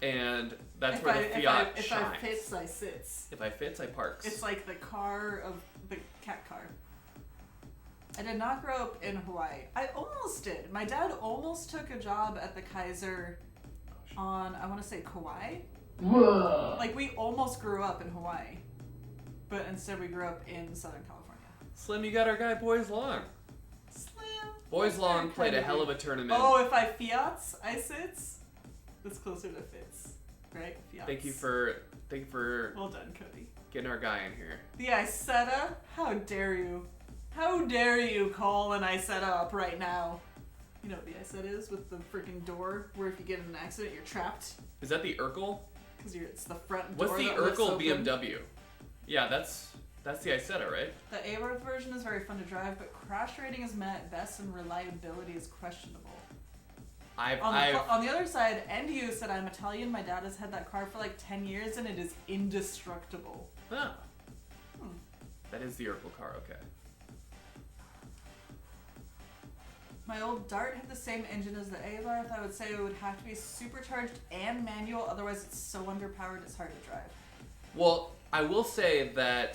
And that's where the Fiat if shines. I fits, I sits. If I fits, I parks. It's like the car of the cat car. I did not grow up in Hawaii. I almost did. My dad almost took a job at the Kaiser on, I want to say, Kauai. Whoa. Like, we almost grew up in Hawaii. But instead we grew up in Southern California. Slim, you got our guy Boys Long. Slim. Boys Long played a hell of a tournament. Oh, if I fiats, I sits. That's closer to fits, right? Fiats. Thank you for Well done, Cody. getting our guy in here. The Isetta? How dare you? How dare you call an Isetta up right now? You know what the Isetta is with the freaking door where if you get in an accident you're trapped? Is that the Urkel? Because it's the front door. What's the that lifts Urkel open. BMW? Yeah, that's the Isetta, right? The Aworth version is very fun to drive, but crash rating is met at best and reliability is questionable. On the other side, end use that I'm Italian, my dad has had that car for like 10 years and it is indestructible. Oh. That is the Urkel car, okay. My old Dart had the same engine as the Abarth. I would say it would have to be supercharged and manual, otherwise it's so underpowered it's hard to drive. Well, I will say that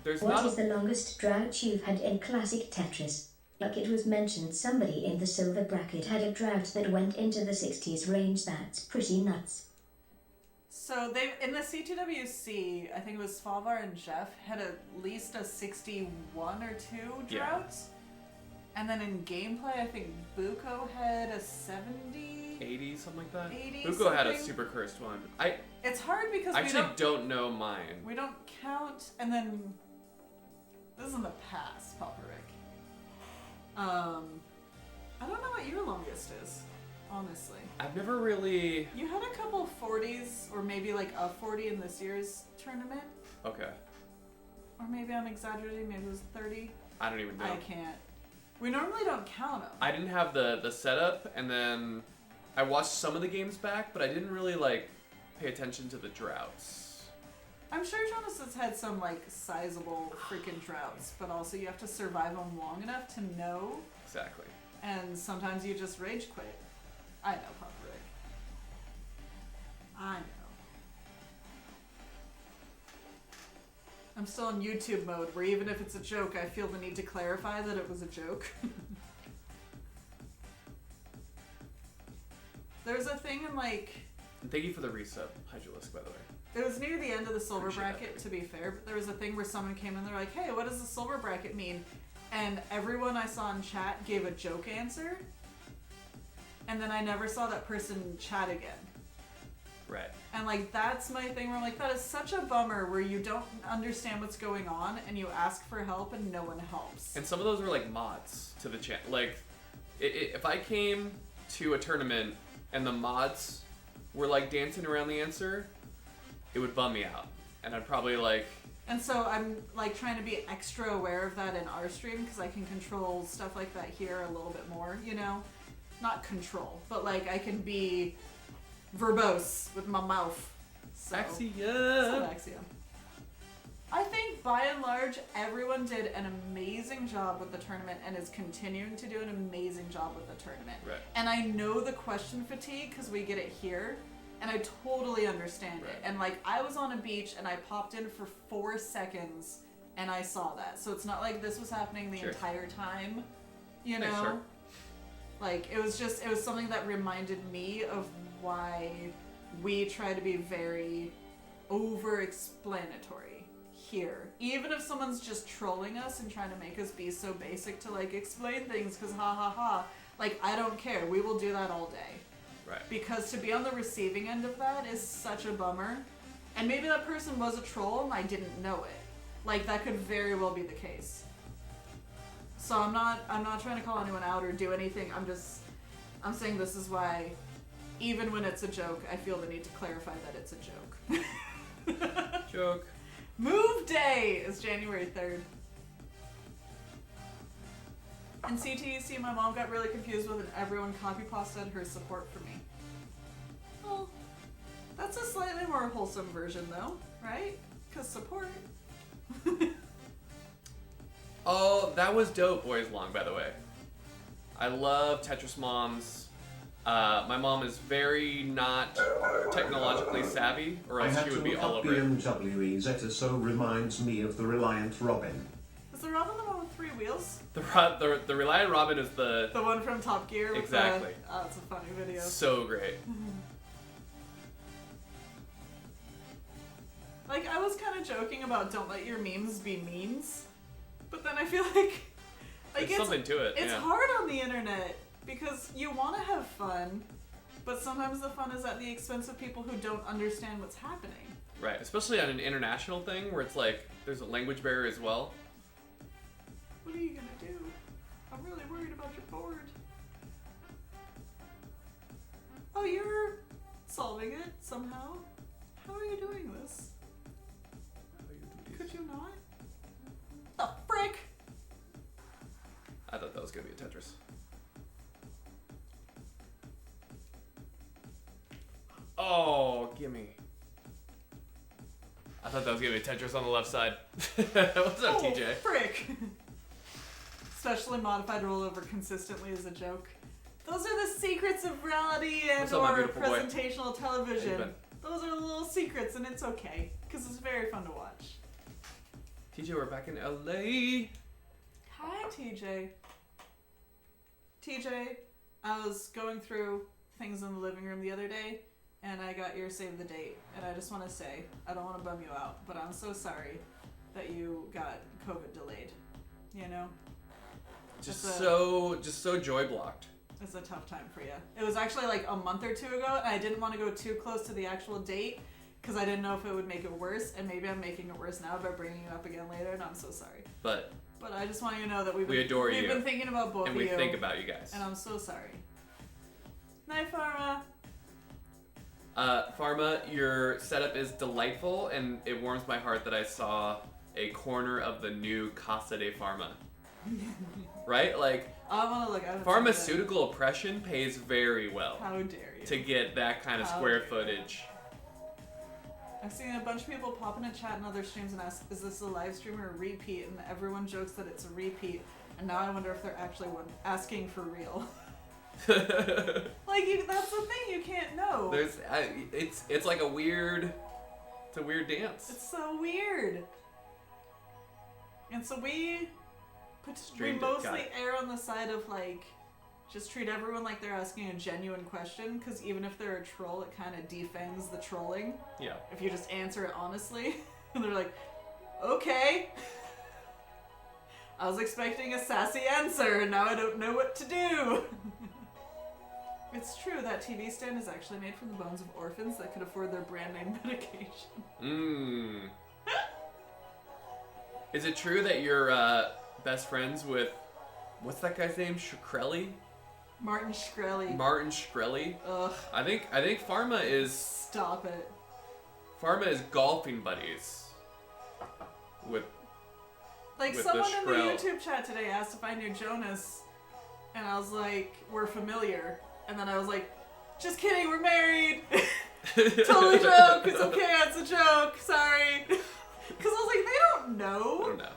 there's What not is the longest drought you've had in classic Tetris? Like it was mentioned, somebody in the silver bracket had a drought that went into the 60s range. That's pretty nuts. So they in the C2WC, I think it was Svalvar and Jeff had at least a 61 or 2 drought. And then in gameplay, I think Buko had a 70, 80, something like that. 80 Buko had a something. super cursed one. It's hard because I we actually don't know mine. We don't count, and then this is in the past, Papa Rick. I don't know what your longest is, honestly. I've never really. You had a couple 40s, or maybe like a 40 in this year's tournament, Okay. or maybe I'm exaggerating. Maybe it was 30. I don't even know. I can't. We normally don't count them. I didn't have the setup, and then I watched some of the games back, but I didn't really like pay attention to the droughts. I'm sure Jonas has had some like sizable freaking droughts, but also you have to survive them long enough to know. Exactly. And sometimes you just rage quit. I know, Papa Rick. I know. I'm still in YouTube mode, where even if it's a joke, I feel the need to clarify that it was a joke. There's a thing in like... And thank you for the resub, Hydralisk, by the way. It was near the end of the silver Appreciate that, bracket, baby. to be fair, but there was a thing where someone came in, they're like, hey, what does the silver bracket mean? And everyone I saw in chat gave a joke answer. And then I never saw that person chat again. Right. And like that's my thing where I'm like, that is such a bummer where you don't understand what's going on and you ask for help and no one helps. And some of those were like mods to the channel. Like, if I came to a tournament and the mods were like dancing around the answer, it would bum me out. And I'd probably like... And so I'm like trying to be extra aware of that in our stream because I can control stuff like that here a little bit more, you know? Not control, but like I can be verbose with my mouth. So, Axiom. I think by and large everyone did an amazing job with the tournament and is continuing to do an amazing job with the tournament. Right. And I know the question fatigue because we get it here. And I totally understand it. And like I was on a beach and I popped in for 4 seconds and I saw that. So it's not like this was happening the Sure. entire time, you know? Yeah, sure. Like, it was something that reminded me of why we try to be very over-explanatory here. Even if someone's just trolling us and trying to make us be so basic to, like, explain things because ha ha ha, like, I don't care. We will do that all day. Right. Because to be on the receiving end of that is such a bummer. And maybe that person was a troll and I didn't know it. Like, that could very well be the case. So I'm not trying to call anyone out or do anything. I'm saying this is why, even when it's a joke, I feel the need to clarify that it's a joke. Joke. Move day is January 3rd. In CTEC, my mom got really confused with it and everyone copy-pasted her support for me. Well, that's a slightly more wholesome version though, right? Because support. Oh, that was dope, Boys Long, by the way. I love Tetris moms. My mom is very not technologically savvy, or I else had she to would be look all up over it. BMW Zeta, so reminds me of the Reliant Robin. Is the Robin the one with 3 wheels? The Reliant Robin is the The one from Top Gear? With Exactly. Oh, it's a funny video. so great. Like, I was kind of joking about don't let your memes be memes, but then I feel like There's something to it. It's yeah. hard on the internet because you want to have fun, but sometimes the fun is at the expense of people who don't understand what's happening. Right, especially on an international thing where it's like there's a language barrier as well. What are you gonna do? I'm really worried about your board. Oh, you're solving it somehow? How are you doing this? Could you not? The frick? I thought that was gonna be a Tetris. Oh, gimme. I thought that was gonna be a Tetris on the left side. What's up, TJ? Frick. Specially modified rollover consistently is a joke. Those are the secrets of reality and What's up, my or beautiful boy? presentational How you television. been? Those are the little secrets and it's okay. Because it's very fun to watch. TJ, we're back in LA. Hi, TJ. TJ, I was going through things in the living room the other day, and I got your save the date. And I just want to say, I don't want to bum you out, but I'm so sorry that you got COVID delayed. You know? Just It's so joy blocked. It's a tough time for you. It was actually like a month or 2 ago, and I didn't want to go too close to the actual date because I didn't know if it would make it worse, and maybe I'm making it worse now by bringing it up again later, and I'm so sorry. But I just want you to know that we've we adore been you. thinking about both And of we you, think about you guys. and I'm so sorry. Night, Pharma. Pharma, your setup is delightful, and it warms my heart that I saw a corner of the new Casa de Pharma. Right? Like, I want to look at it. pharmaceutical oppression pays very well How dare you? to get that kind of How square dare you. footage. I've seen a bunch of people pop in a chat in other streams and ask, is this a live stream or a repeat? And everyone jokes that it's a repeat. And now I wonder if they're actually asking for real. Like, that's the thing, you can't know. It's like a weird dance. It's so weird. And so we Streamed it, mostly got it. err on the side of like, just treat everyone like they're asking a genuine question, because even if they're a troll, it kind of defangs the trolling. Yeah. If you just answer it honestly. And they're like, okay. I was expecting a sassy answer, and now I don't know what to do. It's true, that TV stand is actually made from the bones of orphans that could afford their brand name medication. Mmm. Is it true that you're best friends with, what's that guy's name? Shkreli? Martin Shkreli. Martin Shkreli? Ugh, I think Pharma is stop it. golfing buddies with Like, with someone the in the Shkrel. YouTube chat today asked if I knew Jonas, and I was like, we're familiar. And then I was like, just kidding, we're married. Totally joke, it's okay, it's a joke, sorry. Because I was like, they don't know. I don't know.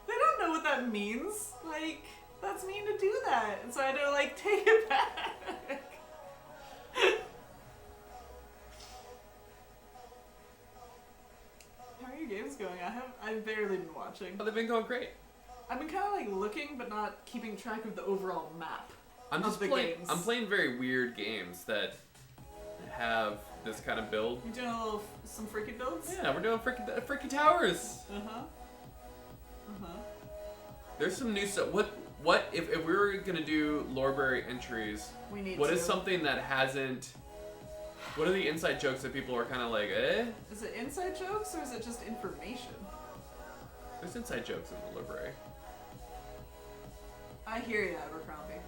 They don't know what that means. Like, that's mean to do that. And so I had to, like, take it back. How are you games going? I've barely been watching. Oh, they've been going great. I've been kind of like looking, but not keeping track of the overall map. I'm of just the playing. games. I'm playing very weird games that have this kind of build. You doing some freaky builds? Yeah, we're doing Fricky Towers. There's some new stuff. What if we were gonna do Loreberry entries? We need What to. is something that hasn't? What are the inside jokes that people are kind of like, eh? Is it inside jokes or is it just information? There's inside jokes in the Loreberry. I hear you, Abercrombie.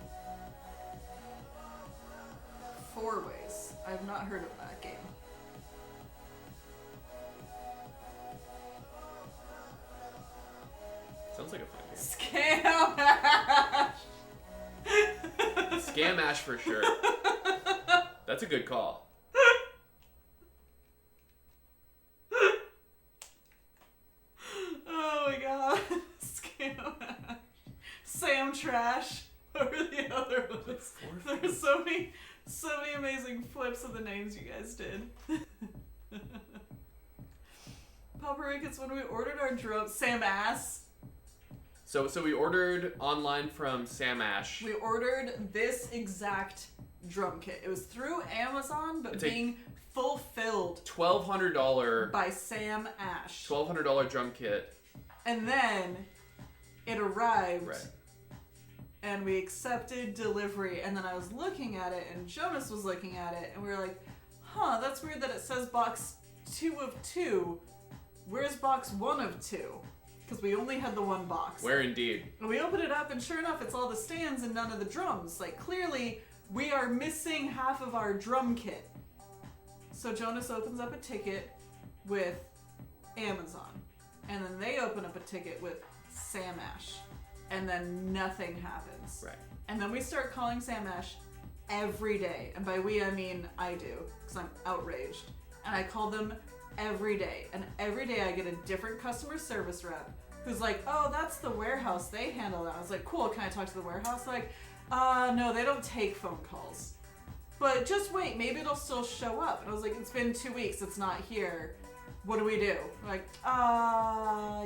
4 Ways. I've not heard of that game. Sounds like a fun Scam Ash! game. Scam Ash for sure. That's a good call. Oh my god. Scam Ash. Sam Trash. What were the other ones? There were so many amazing flips of the names you guys did. Paprika's when we ordered our drone. Sam Ass. So we ordered online from Sam Ash. We ordered this exact drum kit. It was through Amazon, but It's a being fulfilled $1,200 by Sam Ash. $1,200 drum kit. And then it arrived. Right. And we accepted delivery. And then I was looking at it, and Jonas was looking at it, and we were like, huh, that's weird that it says box 2 of 2. Where's box 1 of 2? Because we only had the one box. Where indeed? And we opened it up, and sure enough, it's all the stands and none of the drums. Like, clearly, we are missing half of our drum kit. So Jonas opens up a ticket with Amazon. And then they open up a ticket with Sam Ash. And then nothing happens. Right. And then we start calling Sam Ash every day. And by we, I mean I do, because I'm outraged. And I call them every day. And every day I get a different customer service rep who's like, oh, that's the warehouse. They handle that. I was like, cool, can I talk to the warehouse? Like, no, they don't take phone calls. But just wait, maybe it'll still show up. And I was like, it's been 2 weeks, it's not here. What do we do? Like,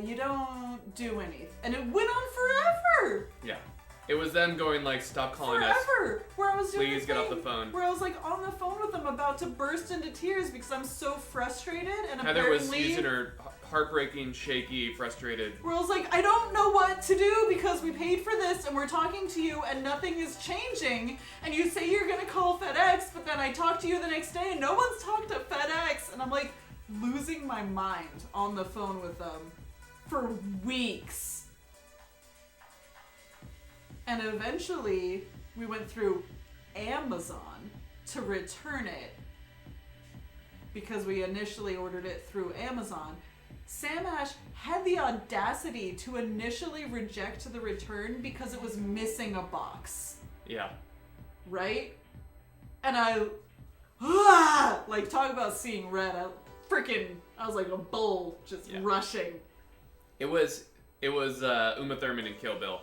you don't do anything. And it went on forever! Yeah. It was them going like, stop calling us. Forever! Where I was doing Please get off the phone. Where I was like on the phone with them about to burst into tears because I'm so frustrated and Heather apparently... was using her heartbreaking, shaky, frustrated. Where I was like, I don't know what to do because we paid for this and we're talking to you and nothing is changing. And you say you're gonna call FedEx, but then I talk to you the next day and no one's talked to FedEx. And I'm like losing my mind on the phone with them for weeks. And eventually we went through Amazon to return it because we initially ordered it through Amazon. Sam Ash had the audacity to initially reject the return because it was missing a box. Yeah. Right? And I like, talk about seeing red. I was like a bull just rushing. It was Uma Thurman in Kill Bill.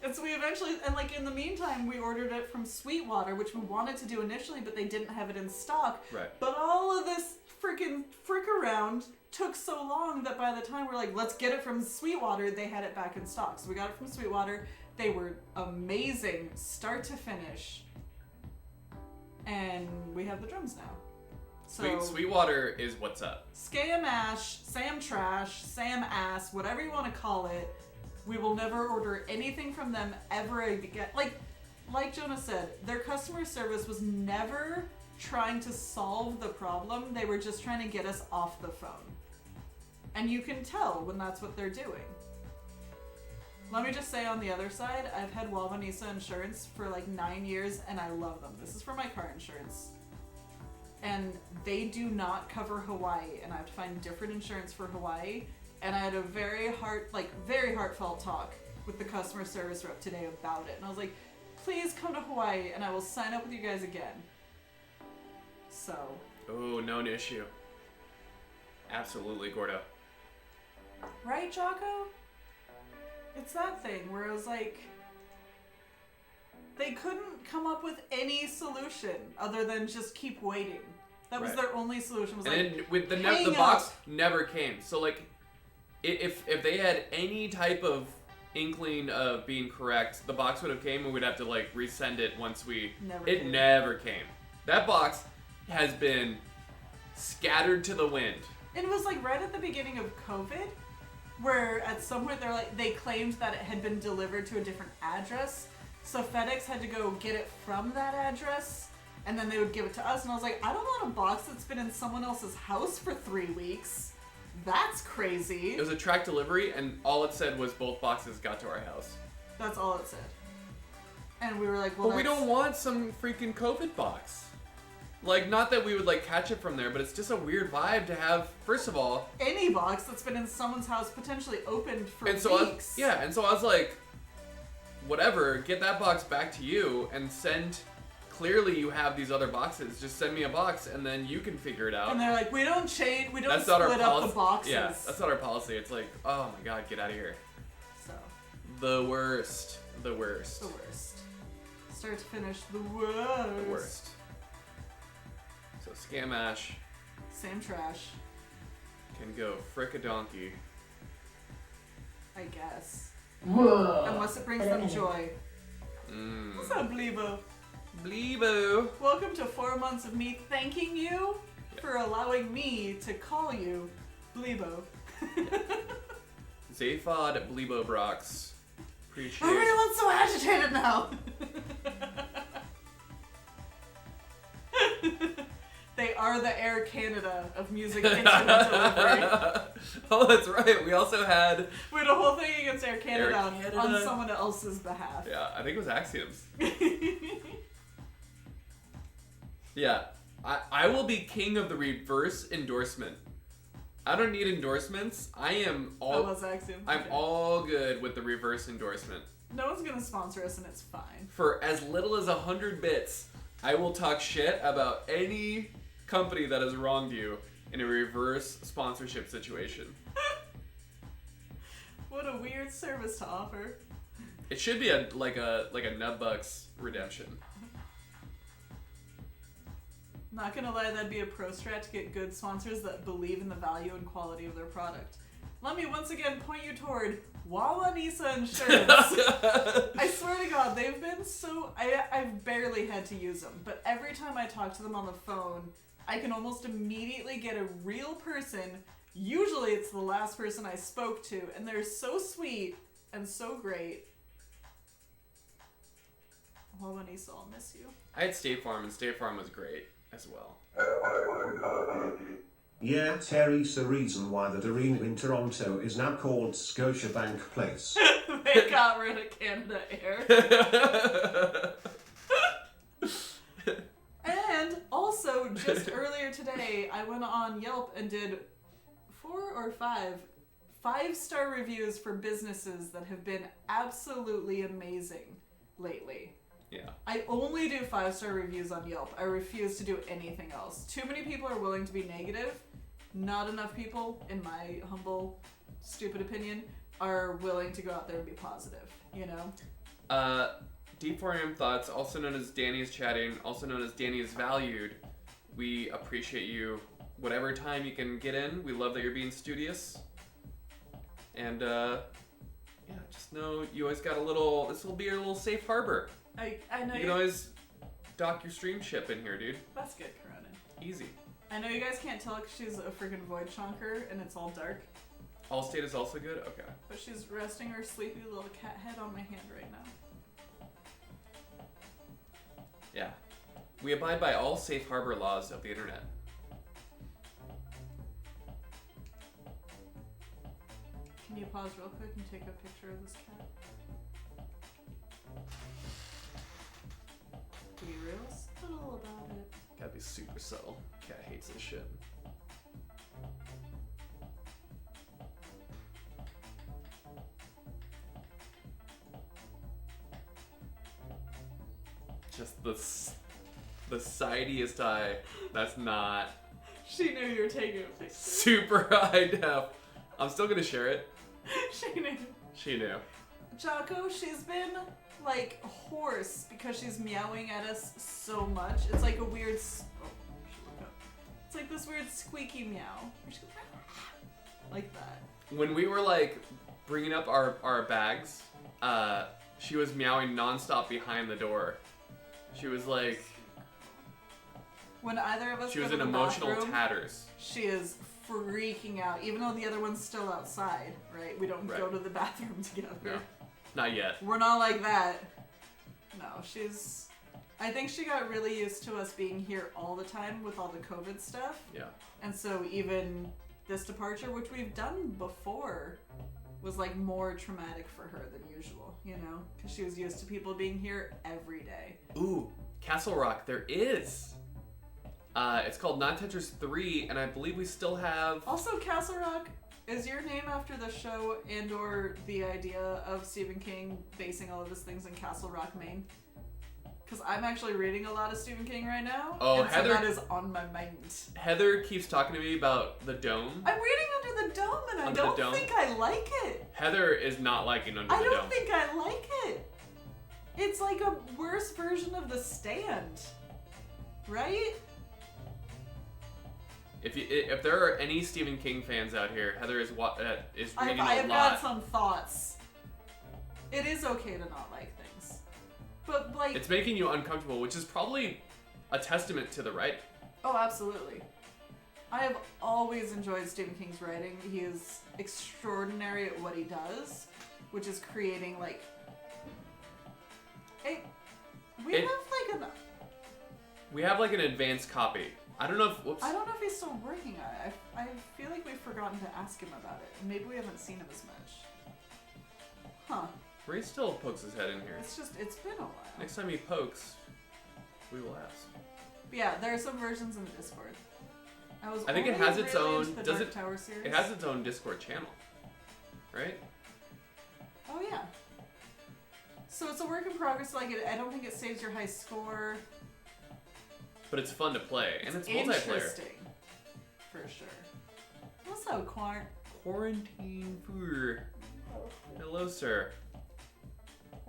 And so we eventually, and like in the meantime, we ordered it from Sweetwater, which we wanted to do initially, but they didn't have it in stock. Right. But all of this frick around took so long that by the time we're like, let's get it from Sweetwater, they had it back in stock. So we got it from Sweetwater. They were amazing, start to finish. And we have the drums now. So Sweetwater is what's up. Scam Ash, Sam Trash, Sam Ass, whatever you want to call it, we will never order anything from them ever again. Like Jonah said, their customer service was never trying to solve the problem. They were just trying to get us off the phone. And you can tell when that's what they're doing. Let me just say on the other side, I've had Wawanesa insurance for like 9 years and I love them. This is for my car insurance. And they do not cover Hawaii, and I have to find different insurance for Hawaii. And I had a very heartfelt talk with the customer service rep today about it. And I was like, please come to Hawaii and I will sign up with you guys again. So. Oh, known issue. Absolutely, Gordo. Right, Jocko? It's that thing where I was like, they couldn't come up with any solution other than just keep waiting. That was Right. their only solution. Was And like, then with the hang box up. never came. So like, if they had any type of inkling of being correct, the box would have came and we'd have to like resend it once we. It never came. That box has been scattered to the wind. It was like right at the beginning of COVID, where at some point they claimed that it had been delivered to a different address, so FedEx had to go get it from that address, and then they would give it to us. And I was like, I don't want a box that's been in someone else's house for 3 weeks. That's crazy. It was a track delivery, and all it said was both boxes got to our house. That's all it said. And we were like, well, But we don't want some freaking COVID box. Like, not that we would like catch it from there, but it's just a weird vibe to have. First of all, any box that's been in someone's house potentially opened for and so weeks. and so I was like, whatever, get that box back to you and send. Clearly, you have these other boxes. Just send me a box, and then you can figure it out. And they're like, we don't change, we don't That's not our split up policy. the boxes. Yeah, that's not our policy. It's like, oh my god, get out of here. So. The worst. The worst. The worst. Start to finish, the worst. The worst. So Scam Ash Same trash, can go frick a donkey. I guess. Unless it brings them Okay. joy. Mm. What's up, Bleebo? Bleebo. Welcome to 4 months of me thanking you for allowing me to call you Bleebo. Zaphod Bleebo Brox. Appreciate Everyone's so agitated now. They are the Air Canada of music instrument delivery. Oh, that's right. We also had. We had a whole thing against Air Canada, Air Canada. on someone else's behalf. Yeah, I think it was Axioms. Yeah. I will be king of the reverse endorsement. I don't need endorsements. That was Axiom. I'm Okay. all good with the reverse endorsement. No one's gonna sponsor us, and it's fine. For as little as 100 bits, I will talk shit about any company that has wronged you in a reverse sponsorship situation. What a weird service to offer. It should be like a Nutbucks redemption. Not gonna lie, that'd be a pro strat to get good sponsors that believe in the value and quality of their product. Let me once again point you toward Wawa Nisa Insurance. I swear to God, they've been so... I've barely had to use them, but every time I talk to them on the phone, I can almost immediately get a real person. Usually it's the last person I spoke to, and they're so sweet and so great. Wawa Nisa, I'll miss you. I had State Farm, and State Farm was great as well. Yeah, Terry's the reason why the arena in Toronto is now called Scotiabank Place. They got rid of Canada Air. And also, just earlier today, I went on Yelp and did 4 or 5-star reviews for businesses that have been absolutely amazing lately. Yeah. I only do 5-star reviews on Yelp. I refuse to do anything else. Too many people are willing to be negative. Not enough people, in my humble, stupid opinion, are willing to go out there and be positive, you know? D4M Thoughts, also known as Danny is Chatting, also known as Danny is Valued. We appreciate you whatever time you can get in. We love that you're being studious. And, yeah, just know you always got a little, this will be your little safe harbor. I know You can always dock your stream ship in here, dude. That's good, Corona. Easy. I know you guys can't tell because she's a freaking void chonker and it's all dark, Allstate is also good? Okay. but she's resting her sleepy little cat head on my hand right now. Yeah. We abide by all safe harbor laws of the internet. Can you pause real quick and take a picture of this cat? Be real subtle about it. Gotta be super subtle. Cat hates this shit. Just the sidiest eye. That's not She knew you were taking a picture. super high def. I'm still gonna share it. She knew. She knew. Jocko, she's been like hoarse because she's meowing at us so much. It's like a weird. Oh, she woke up. It's like this weird squeaky meow. Like that. When we were like bringing up our bags, she was meowing nonstop behind the door. She was like, when either of us she go was to in the emotional bathroom, tatters. she is freaking out, even though the other one's still outside, right? We don't go to the bathroom together. No, not yet. We're not like that. No, I think she got really used to us being here all the time with all the COVID stuff. Yeah. And so even this departure, which we've done before, was like more traumatic for her than usual, you know? Because she was used to people being here every day. Ooh, Castle Rock, there is. It's called Non-Tetris 3, and I believe we still have... Also, Castle Rock, is your name after the show and or the idea of Stephen King basing all of his things in Castle Rock, Maine? Because I'm actually reading a lot of Stephen King right now. Oh, and Heather... so that is on my mind. Heather keeps talking to me about The Dome. I'm reading Under the Dome, and I don't think I like it. Heather is not liking Under the Dome. I don't think I like it. It's like a worse version of The Stand. Right? If there are any Stephen King fans out here, Heather is reading a lot. I've got some thoughts. It is okay to not like things. But, like... It's making you uncomfortable, which is probably a testament to the writing. Oh, absolutely. I have always enjoyed Stephen King's writing. He is extraordinary at what he does, which is creating, like... We have, like, an advanced copy. I don't know if... Whoops. I don't know if he's still working on it. I feel like we've forgotten to ask him about it. Maybe we haven't seen him as much. Huh. Ray still pokes his head in here. It's been a while. Next time he pokes, we will ask. But yeah, there are some versions in the Discord. I think it has its own... The Dark Tower series. It has its own Discord channel, right? Oh yeah. So it's a work in progress. Like I don't think it saves your high score. But it's fun to play, and it's multiplayer. Interesting, for sure. What's up, Quarantine Fur. Hello, sir.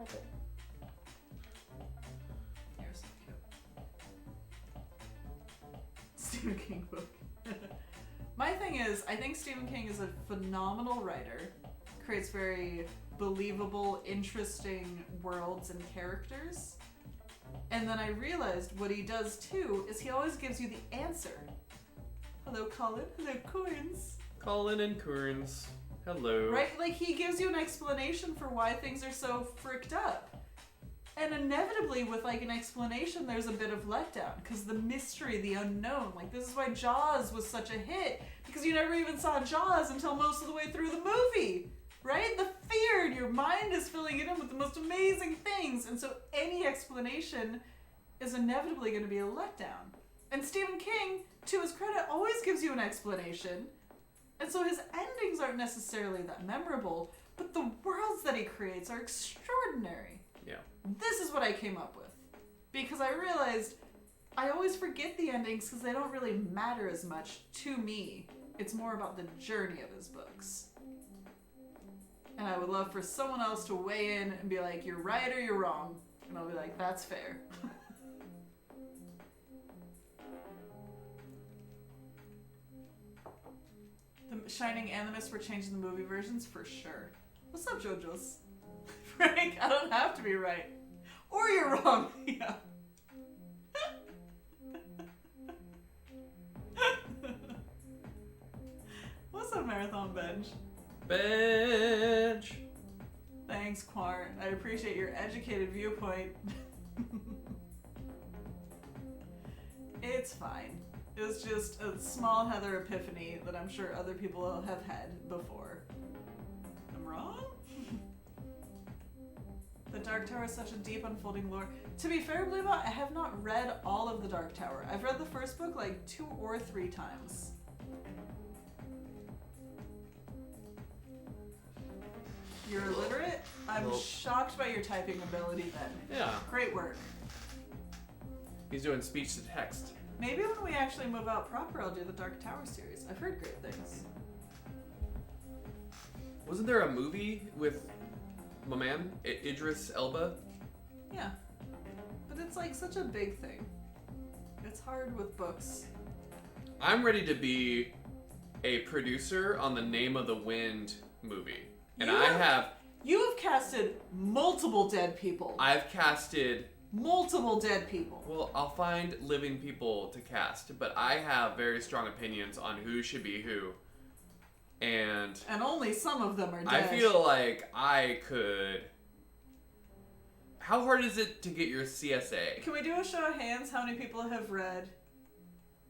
Okay. You're so cute. Stephen King book. My thing is, I think Stephen King is a phenomenal writer. Creates very believable, interesting worlds and characters. And then I realized what he does too is he always gives you the answer. Hello, Colin. Hello, Coins. Colin and Kearns. Hello. Right? Like, he gives you an explanation for why things are so fricked up. And inevitably, with, like, an explanation, there's a bit of letdown. Because the mystery, the unknown. Like, this is why Jaws was such a hit. Because you never even saw Jaws until most of the way through the movie. Right? The fear in your mind is filling it in with the most amazing things. And so any explanation is inevitably going to be a letdown. And Stephen King, to his credit, always gives you an explanation. And so his endings aren't necessarily that memorable, but the worlds that he creates are extraordinary. Yeah. This is what I came up with. Because I realized I always forget the endings because they don't really matter as much to me. It's more about the journey of his books. And I would love for someone else to weigh in and be like, you're right or you're wrong. And I'll be like, that's fair. The Shining and The Mist were changing the movie versions for sure. What's up, JoJo's? Frank, I don't have to be right. Or you're wrong. Yeah. What's up, Marathon Bench? Bench. Thanks, Quart. I appreciate your educated viewpoint. It's fine. It was just a small Heather epiphany that I'm sure other people have had before. I'm wrong? The Dark Tower is such a deep unfolding lore. To be fair, Bluebot, I have not read all of the Dark Tower. I've read the first book like 2 or 3 times. You're illiterate? I'm shocked by your typing ability then. Yeah. Great work. He's doing speech to text. Maybe when we actually move out proper, I'll do the Dark Tower series. I've heard great things. Wasn't there a movie with my man, Idris Elba? Yeah. But it's like such a big thing. It's hard with books. I'm ready to be a producer on the Name of the Wind movie. And You have casted multiple dead people. I've casted... Multiple dead people. Well, I'll find living people to cast, but I have very strong opinions on who should be who. And only some of them are dead. I feel like I could... How hard is it to get your CSA? Can we do a show of hands? How many people have read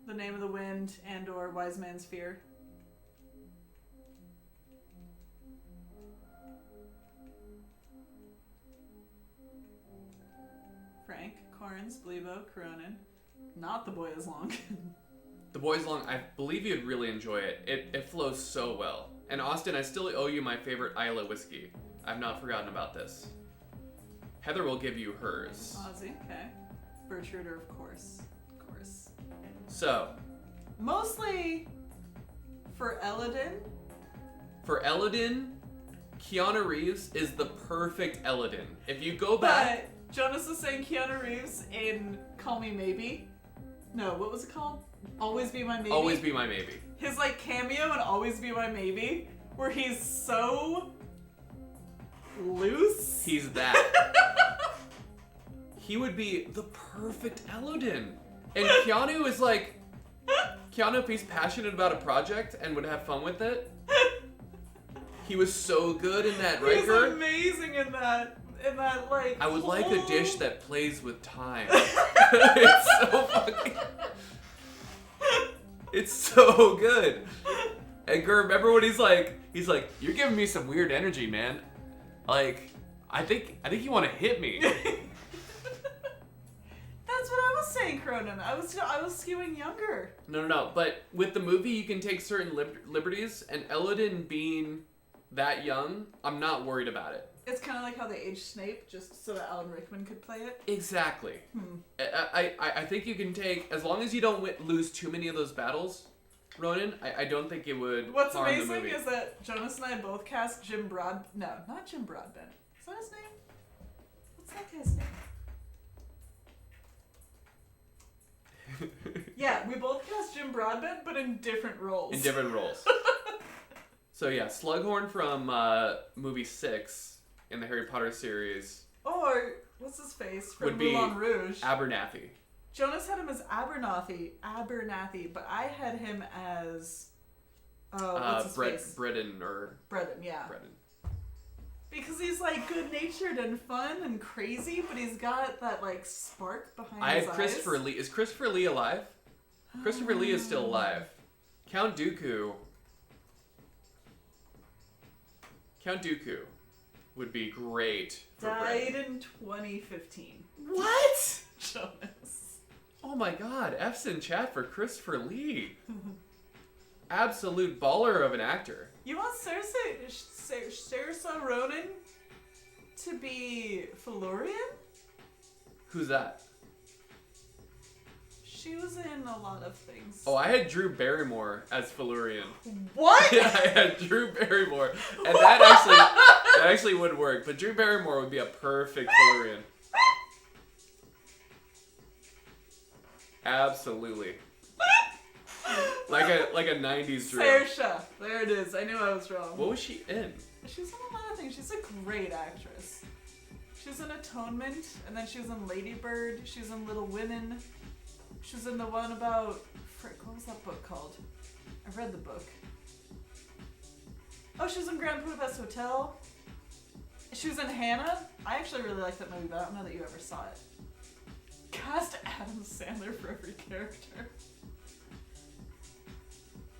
The Name of the Wind and or Wise Man's Fear? Frank, Corns, Blebo, Cronin. Not The Boy Is Long. The Boys Long, I believe you'd really enjoy it. It flows so well. And Austin, I still owe you my favorite Isla whiskey. I've not forgotten about this. Heather will give you hers. Ozzy, okay. Bertruder, of course. Of course. So. Mostly for Elodin. For Elodin, Keanu Reeves is the perfect Elodin. If you go back... But Jonas is saying Keanu Reeves in Call Me Maybe. No, what was it called? Always Be My Maybe? Always Be My Maybe. His, like, cameo in Always Be My Maybe, where he's so loose. He's that. He would be the perfect Elodin. And Keanu is like... Keanu, if he's passionate about a project and would have fun with it, he was so good in that, right, He was amazing in that, like... I would like a dish that plays with time. It's so fucking... It's so good. And Gur, remember when he's like, you're giving me some weird energy, man. Like, I think you want to hit me. That's what I was saying, Cronin. I was skewing younger. No. But with the movie, you can take certain liberties, and Elodin being that young, I'm not worried about it. It's kind of like how they aged Snape, just so that Alan Rickman could play it. Exactly. I think you can take, as long as you don't lose too many of those battles, Ronan, I don't think it would What's harm the amazing movie. is that Jonas and I both cast Jim Broadbent. No, not Jim Broadbent. Is that his name? What's that guy's name? Yeah, we both cast Jim Broadbent, but in different roles. In different roles. So yeah, Slughorn from movie 6 in the Harry Potter series Or, what's his face? From would be Moulin Rouge. Abernathy. Jonas had him as Abernathy, but I had him as... what's his face? Bredon, yeah. Bredon. Because he's, like, good-natured and fun and crazy, but he's got that, like, spark behind I his had eyes. Christopher Lee. Is Christopher Lee alive? Christopher Lee is still alive. Count Dooku would be great for Died Bredon. in 2015. What? Jonas. Oh my god, F's in chat for Christopher Lee. Absolute baller of an actor. You want Saoirse Ronan to be Felurian? Who's that? She was in a lot of things. Oh, I had Drew Barrymore as Felurian. What? Yeah, I had Drew Barrymore. And that actually would work, but Drew Barrymore would be a perfect Felurian. Absolutely. Like a 90s Drew. Saoirse. There it is. I knew I was wrong. What was she in? She's in a lot of things. She's a great actress. She was in Atonement, and then she was in Lady Bird. She was in Little Women. She was in the one about... Frick, what was that book called? I read the book. Oh, she was in Grand Budapest Hotel. She was in Hannah. I actually really like that movie, but I don't know that you ever saw it. Cast Adam Sandler for every character.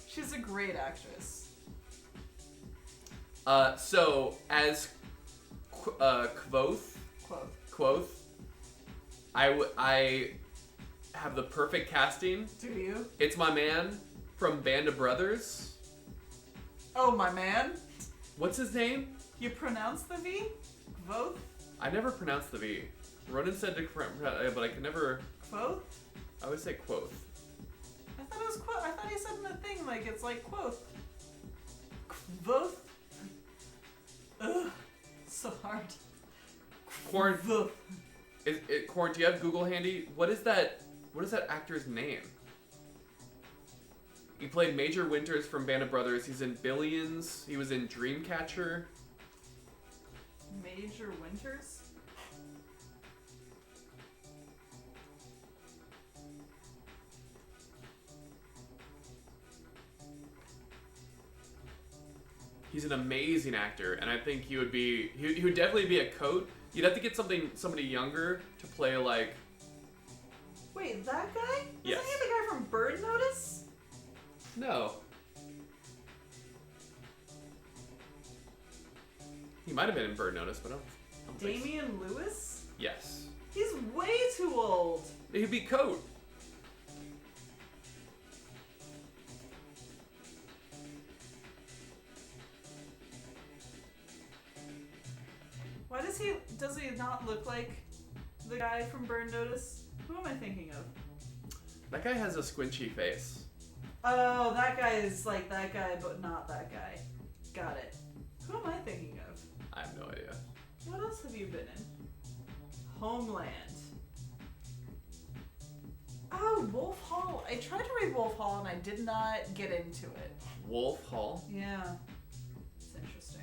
She's a great actress. So as Quoth, I have the perfect casting. Do you? It's my man from Band of Brothers. Oh, my man. What's his name? You pronounce the V? Quoth? I never pronounced the V. Ronan said to but I could never. Quoth? I would say Quoth. I thought it was Quoth. I thought he said in the thing, like, it's like Quoth. Quoth? Ugh. So hard. Corn. Quoth. Corn, do you have Google handy? What is that actor's name? He played Major Winters from Band of Brothers. He's in Billions. He was in Dreamcatcher. Major Winters? He's an amazing actor, and I think he would definitely be a Coat. You'd have to get somebody younger to play like. Wait, that guy? Yes. Isn't he the guy from Bird Notice? No. He might have been in Bird Notice, but I don't think so. Damian Lewis? Yes. He's way too old. He'd be Coat. Why does he not look like the guy from Burn Notice? Who am I thinking of? That guy has a squinchy face. Oh, that guy is like that guy, but not that guy. Got it. Who am I thinking of? I have no idea. What else have you been in? Homeland. Oh, Wolf Hall. I tried to read Wolf Hall and I did not get into it. Wolf Hall? Yeah. It's interesting.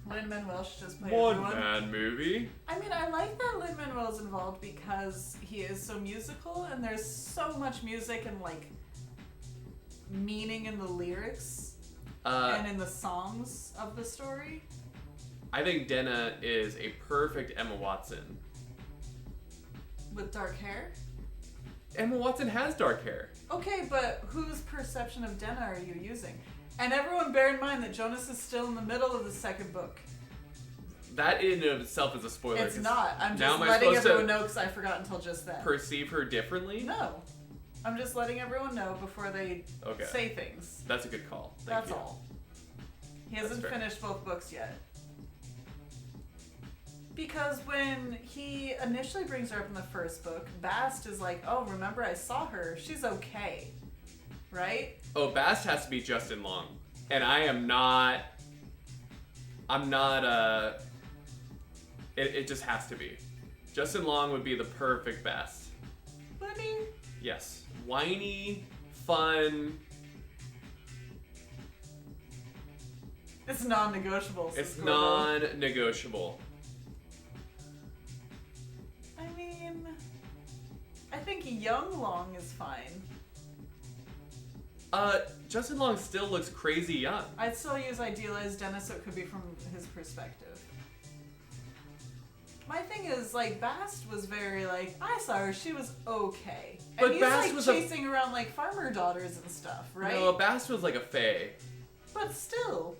Lin-Manuel should just play One everyone. man movie. I mean, I like that Lin-Manuel's involved because he is so musical and there's so much music and like meaning in the lyrics and in the songs of the story. I think Denna is a perfect Emma Watson. With dark hair? Emma Watson has dark hair. Okay, but whose perception of Denna are you using? And everyone bear in mind that Jonas is still in the middle of the second book. That in and of itself is a spoiler. It's not. I'm now just am I letting supposed everyone to know because I forgot until just then. perceive her differently? No. I'm just letting everyone know before they Okay. say things. That's a good call. Thank That's you. all. He hasn't fair. finished both books yet. Because when he initially brings her up in the first book, Bast is like, oh, remember I saw her. She's okay. Right? Oh, Bast has to be Justin Long. And I am not... I'm not, It just has to be. Justin Long would be the perfect Bast. Buddy. Yes. Whiny, fun. It's non-negotiable. It's says Corvo. non-negotiable. I mean, I think young Long is fine. Justin Long still looks crazy young. I'd still use idealized Dennis so it could be from his perspective. My thing is, like, Bast was very, like, I saw her, she was okay. And But he's, Bast like, was chasing around, like, farmer daughters and stuff, right? No, Bast was like a fae. But still.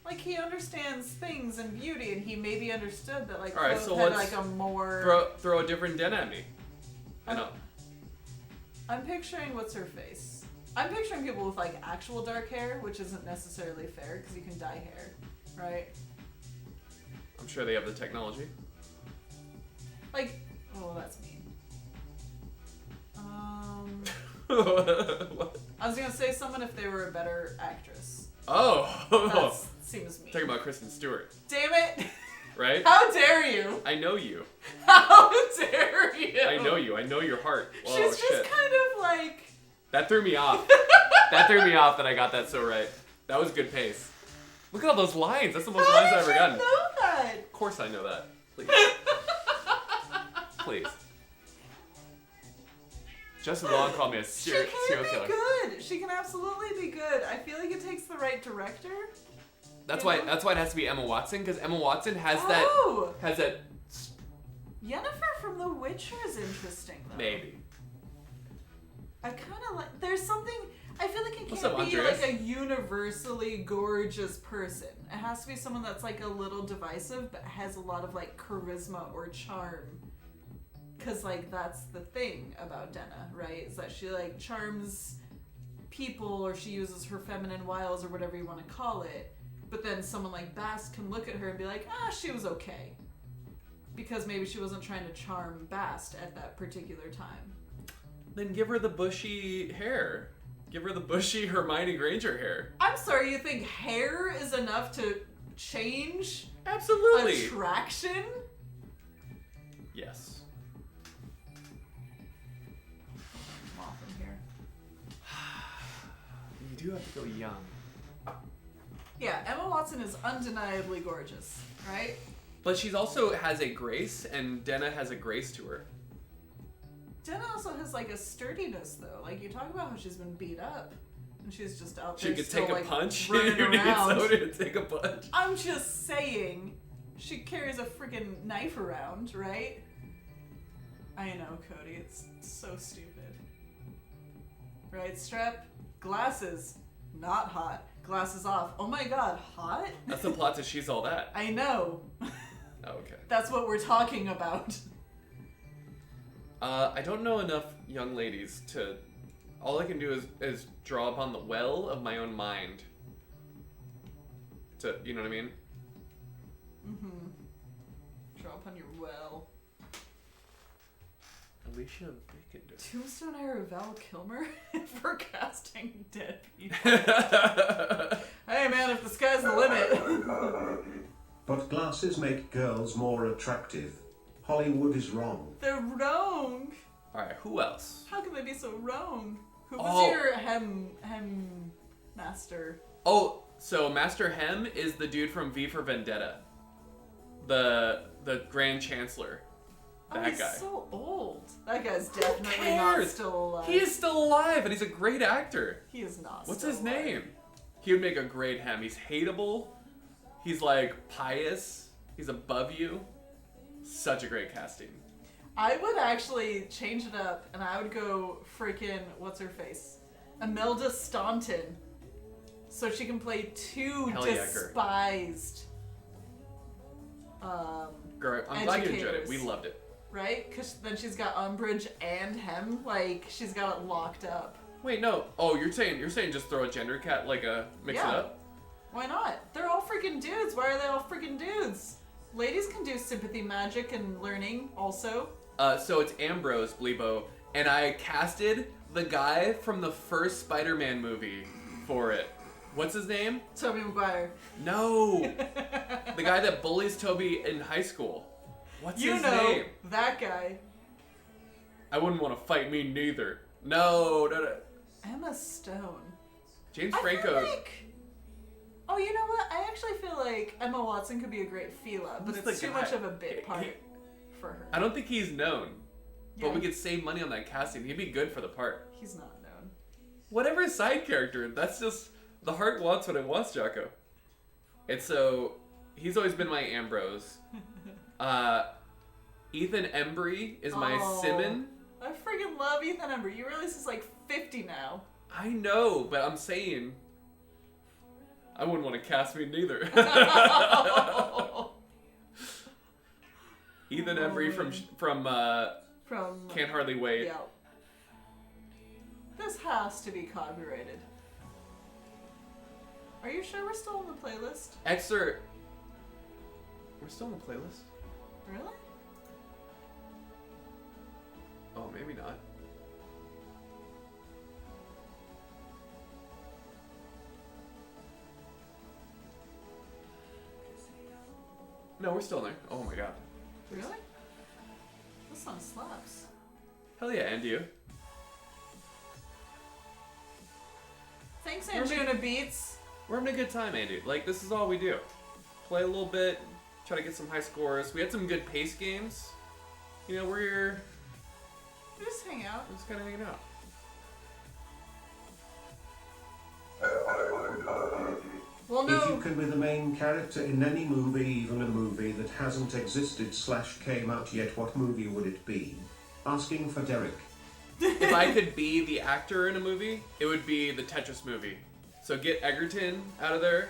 Like, he understands things and beauty, and he maybe understood that, like, Alright, Clove so had, let's like, a more... Throw a different Den at me. I know. I'm picturing what's her face. I'm picturing people with like actual dark hair, which isn't necessarily fair because you can dye hair, right? I'm sure they have the technology. Like, oh, that's mean. What? I was gonna say someone if they were a better actress. Oh! That seems mean. Talking about Kristen Stewart, Damn it! right? How dare you? I know you. How dare you? I know you. I know your heart. Oh, She's just shit. kind of like. That threw me off. That threw me off that I got that so right. That was good pace. Look at all those lines. That's the most lines I've ever gotten. How did you know that? Of course I know that. Please. Please. Justin Long called me a She serial can killer. be good. She can absolutely be good. I feel like it takes the right director. That's You why. know? That's why it has to be Emma Watson, because Emma Watson has Oh! that. Yennefer from The Witcher is interesting though. Maybe. I kind of like. There's something. I feel like it What's can't up, be Andreas? like a universally gorgeous person. It has to be someone that's like a little divisive but has a lot of like charisma or charm. Cause like that's the thing about Denna, right? Is that she like charms people or she uses her feminine wiles or whatever you want to call it. But then someone like Bast can look at her and be like, ah, she was okay. Because maybe she wasn't trying to charm Bast at that particular time. Then give her the bushy hair. Give her the bushy Hermione Granger hair. I'm sorry, you think hair is enough to change Absolutely. attraction? Yes. do have to go young. Yeah, Emma Watson is undeniably gorgeous, right? But she's also has a grace, and Denna has a grace to her. Jenna also has like a sturdiness though. Like you talk about how she's been beat up, and she's just out there She could still, take a like, punch. running You need around. somebody to take a punch. I'm just saying, she carries a freaking knife around, right? I know, Cody. It's so stupid. Right, Strep? Glasses. Not hot. Glasses off. Oh my god, hot? That's the plot to She's All That. I know. Oh, okay. That's what we're talking about. I don't know enough young ladies to... All I can do is draw upon the well of my own mind. To, you know what I mean? Mm-hmm. Draw upon your well. Alicia Vikander. Tombstone era Val Kilmer for casting dead people. Hey man, if the sky's the limit. But glasses make girls more attractive. Hollywood is wrong. They're wrong. Alright, who else? How can they be so wrong? Who was Oh. your hem master? Oh, so Master Hem is the dude from V for Vendetta. The Grand Chancellor. That he's guy. so old. That guy's definitely not cares? still alive. He is still alive, and he's a great actor. He is not. What's still his alive. name? He would make a great Hem. He's hateable. He's like pious. He's above you. Such a great casting. I would actually change it up, and I would go freaking what's her face, Imelda Staunton, so she can play two Hell yeah, girl. despised. Girl, I'm glad you enjoyed it. Educators. We loved it. Right? Because then she's got Umbridge and Hem. Like, she's got it locked up. Wait, no. Oh, you're saying just throw a gender cat like a mix it Yeah. up? Why not? They're all freaking dudes. Why are they all freaking dudes? Ladies can do sympathy magic and learning also. So it's Ambrose Blebo, and I casted the guy from the first Spider-Man movie for it. What's his name? Tobey Maguire. No, the guy that bullies Toby in high school. What's You his know, name? that guy. I wouldn't want to fight me neither. No. Emma Stone. James I Franco. feel like... Oh, you know what? I actually feel like Emma Watson could be a great Fila, but Who's it's the too guy? much of a bit He- part for her. I don't think he's known, Yeah, but we could save money on that casting. He'd be good for the part. He's not known. Whatever side character, that's just the heart wants what it wants, Jocko. And so he's always been my Ambrose. Ethan Embry is my Oh. Simon. I freaking love Ethan Embry. You realize he's like 50 now. I know, but I'm saying I wouldn't want to cast me neither. Ethan Embry from From Can't Hardly Wait. Yeah. This has to be copyrighted. Are you sure we're still on the playlist? Excerpt. We're still on the playlist. Really? Oh, maybe not. No, we're still there. Oh my god. Really? This song slaps. Hell yeah, and you. Thanks, We're Anjuna Beats. We're having a good time, Andy. Like, this is all we do. Play a little bit, try to get some high scores. We had some good pace games. You know, we're We just hang out. just kind of hanging out. Well, If you no. can be the main character in any movie, even a movie that hasn't existed / came out yet, what movie would it be? Asking for Derek. If I could be the actor in a movie, it would be the Tetris movie. So get Egerton out of there.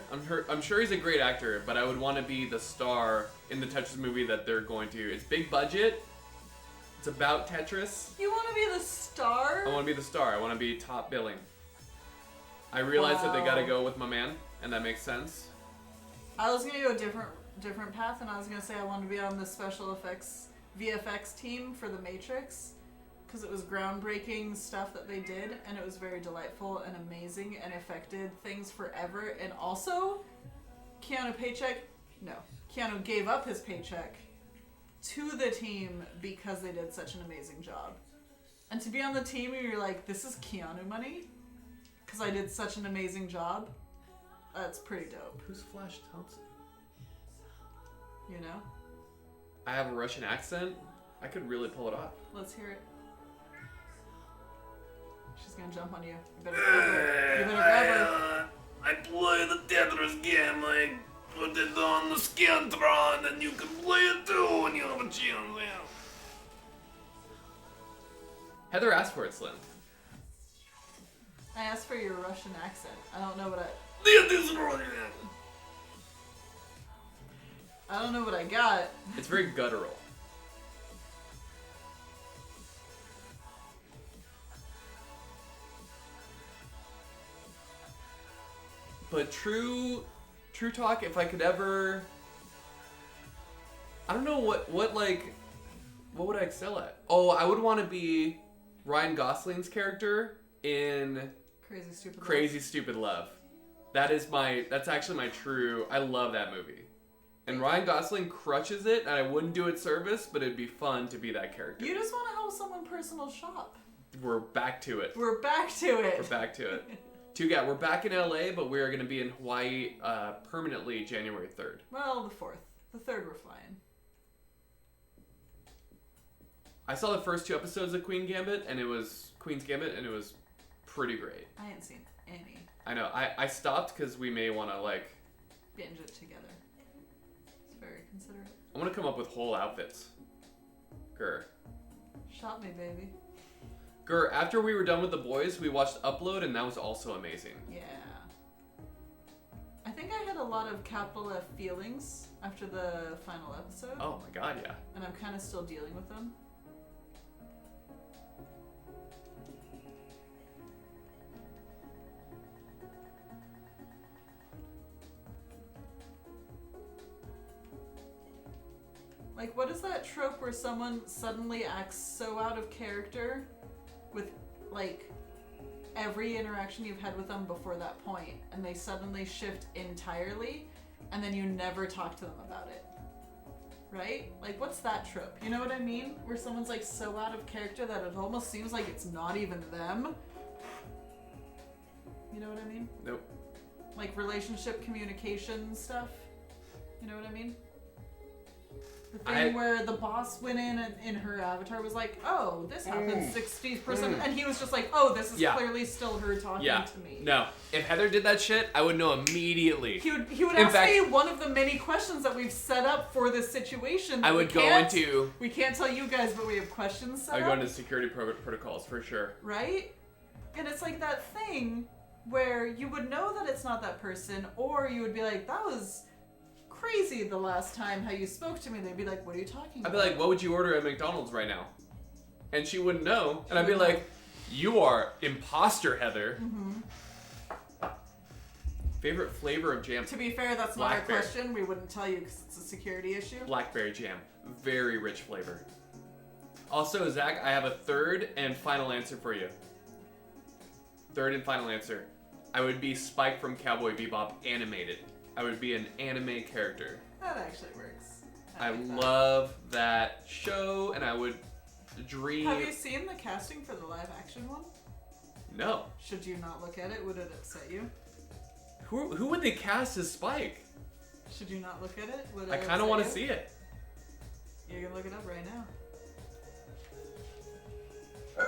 I'm sure he's a great actor, but I would want to be the star in the Tetris movie that they're going to. It's big budget. It's about Tetris. You want to be the star? I want to be the star. I want to be top billing. I realize that they got to Wow. go with my man, and that makes sense. I was gonna go a different path, and I was gonna say I wanted to be on the special effects VFX team for The Matrix, because it was groundbreaking stuff that they did, and it was very delightful and amazing, and affected things forever. And also, Keanu gave up his paycheck to the team because they did such an amazing job. And to be on the team, and you're like, this is Keanu money. because I did such an amazing job. That's pretty dope. Who's Flash Thompson? You know? I have a Russian accent. I could really pull it off. Let's hear it. She's gonna jump on you. You better grab her. You better grab her. I play the Tetris game. I put it on the Scantron, and you can play it too when you have a chance. Heather asked for it, Slim. I asked for your Russian accent. I don't know what I don't know what I got. It's very guttural. But true talk, if I could ever, I don't know what would I excel at? Oh, I would want to be Ryan Gosling's character in Crazy Stupid Love. That's actually my true, I love that movie. And Ryan Gosling crushes it, and I wouldn't do it service, but it'd be fun to be that character. You just want to help someone personal shop. We're back to it. We're back to it. We're back in LA, but we are going to be in Hawaii permanently January 3rd. Well, the 4th. The 3rd we're flying. I saw the first 2 episodes of Queen's Gambit, and it was pretty great. I ain't seen any. I know. I stopped because we may want to, binge it together. It's very considerate. I want to come up with whole outfits. Grr. Shop me, baby. Grr, after we were done with The Boys, we watched Upload, and that was also amazing. Yeah. I think I had a lot of capital F feelings after the final episode. Oh my god, yeah. And I'm kind of still dealing with them. Like, what is that trope where someone suddenly acts so out of character with, every interaction you've had with them before that point, and they suddenly shift entirely, and then you never talk to them about it? Right? What's that trope? You know what I mean? Where someone's, so out of character that it almost seems like it's not even them. You know what I mean? Nope. Relationship communication stuff. You know what I mean? The thing where the boss went in and in her avatar was like, oh, this happens 60%. And he was just like, oh, this is clearly still her talking to me. No. If Heather did that shit, I would know immediately. He would ask me one of the many questions that we've set up for this situation. I would go into... We can't tell you guys, but we have questions set up. I would go into security protocols, for sure. Right? And it's like that thing where you would know that it's not that person, or you would be like, that was... crazy the last time how you spoke to me. They'd be like, what are you talking about? I'd be like, what would you order at McDonald's right now? And she wouldn't know. And I'd be like, you are imposter, Heather. Mm-hmm. Favorite flavor of jam? To be fair, that's not our question. We wouldn't tell you because it's a security issue. Blackberry jam. Very rich flavor. Also, Zach, I have a third and final answer for you. Third and final answer. I would be Spike from Cowboy Bebop animated. I would be an anime character. That actually works. I love that show, and I would dream... Have you seen the casting for the live action one? No. Should you not look at it? Would it upset you? Who would they cast as Spike? Should you not look at it? Would it I kind of want to see it. You're going to look it up right now.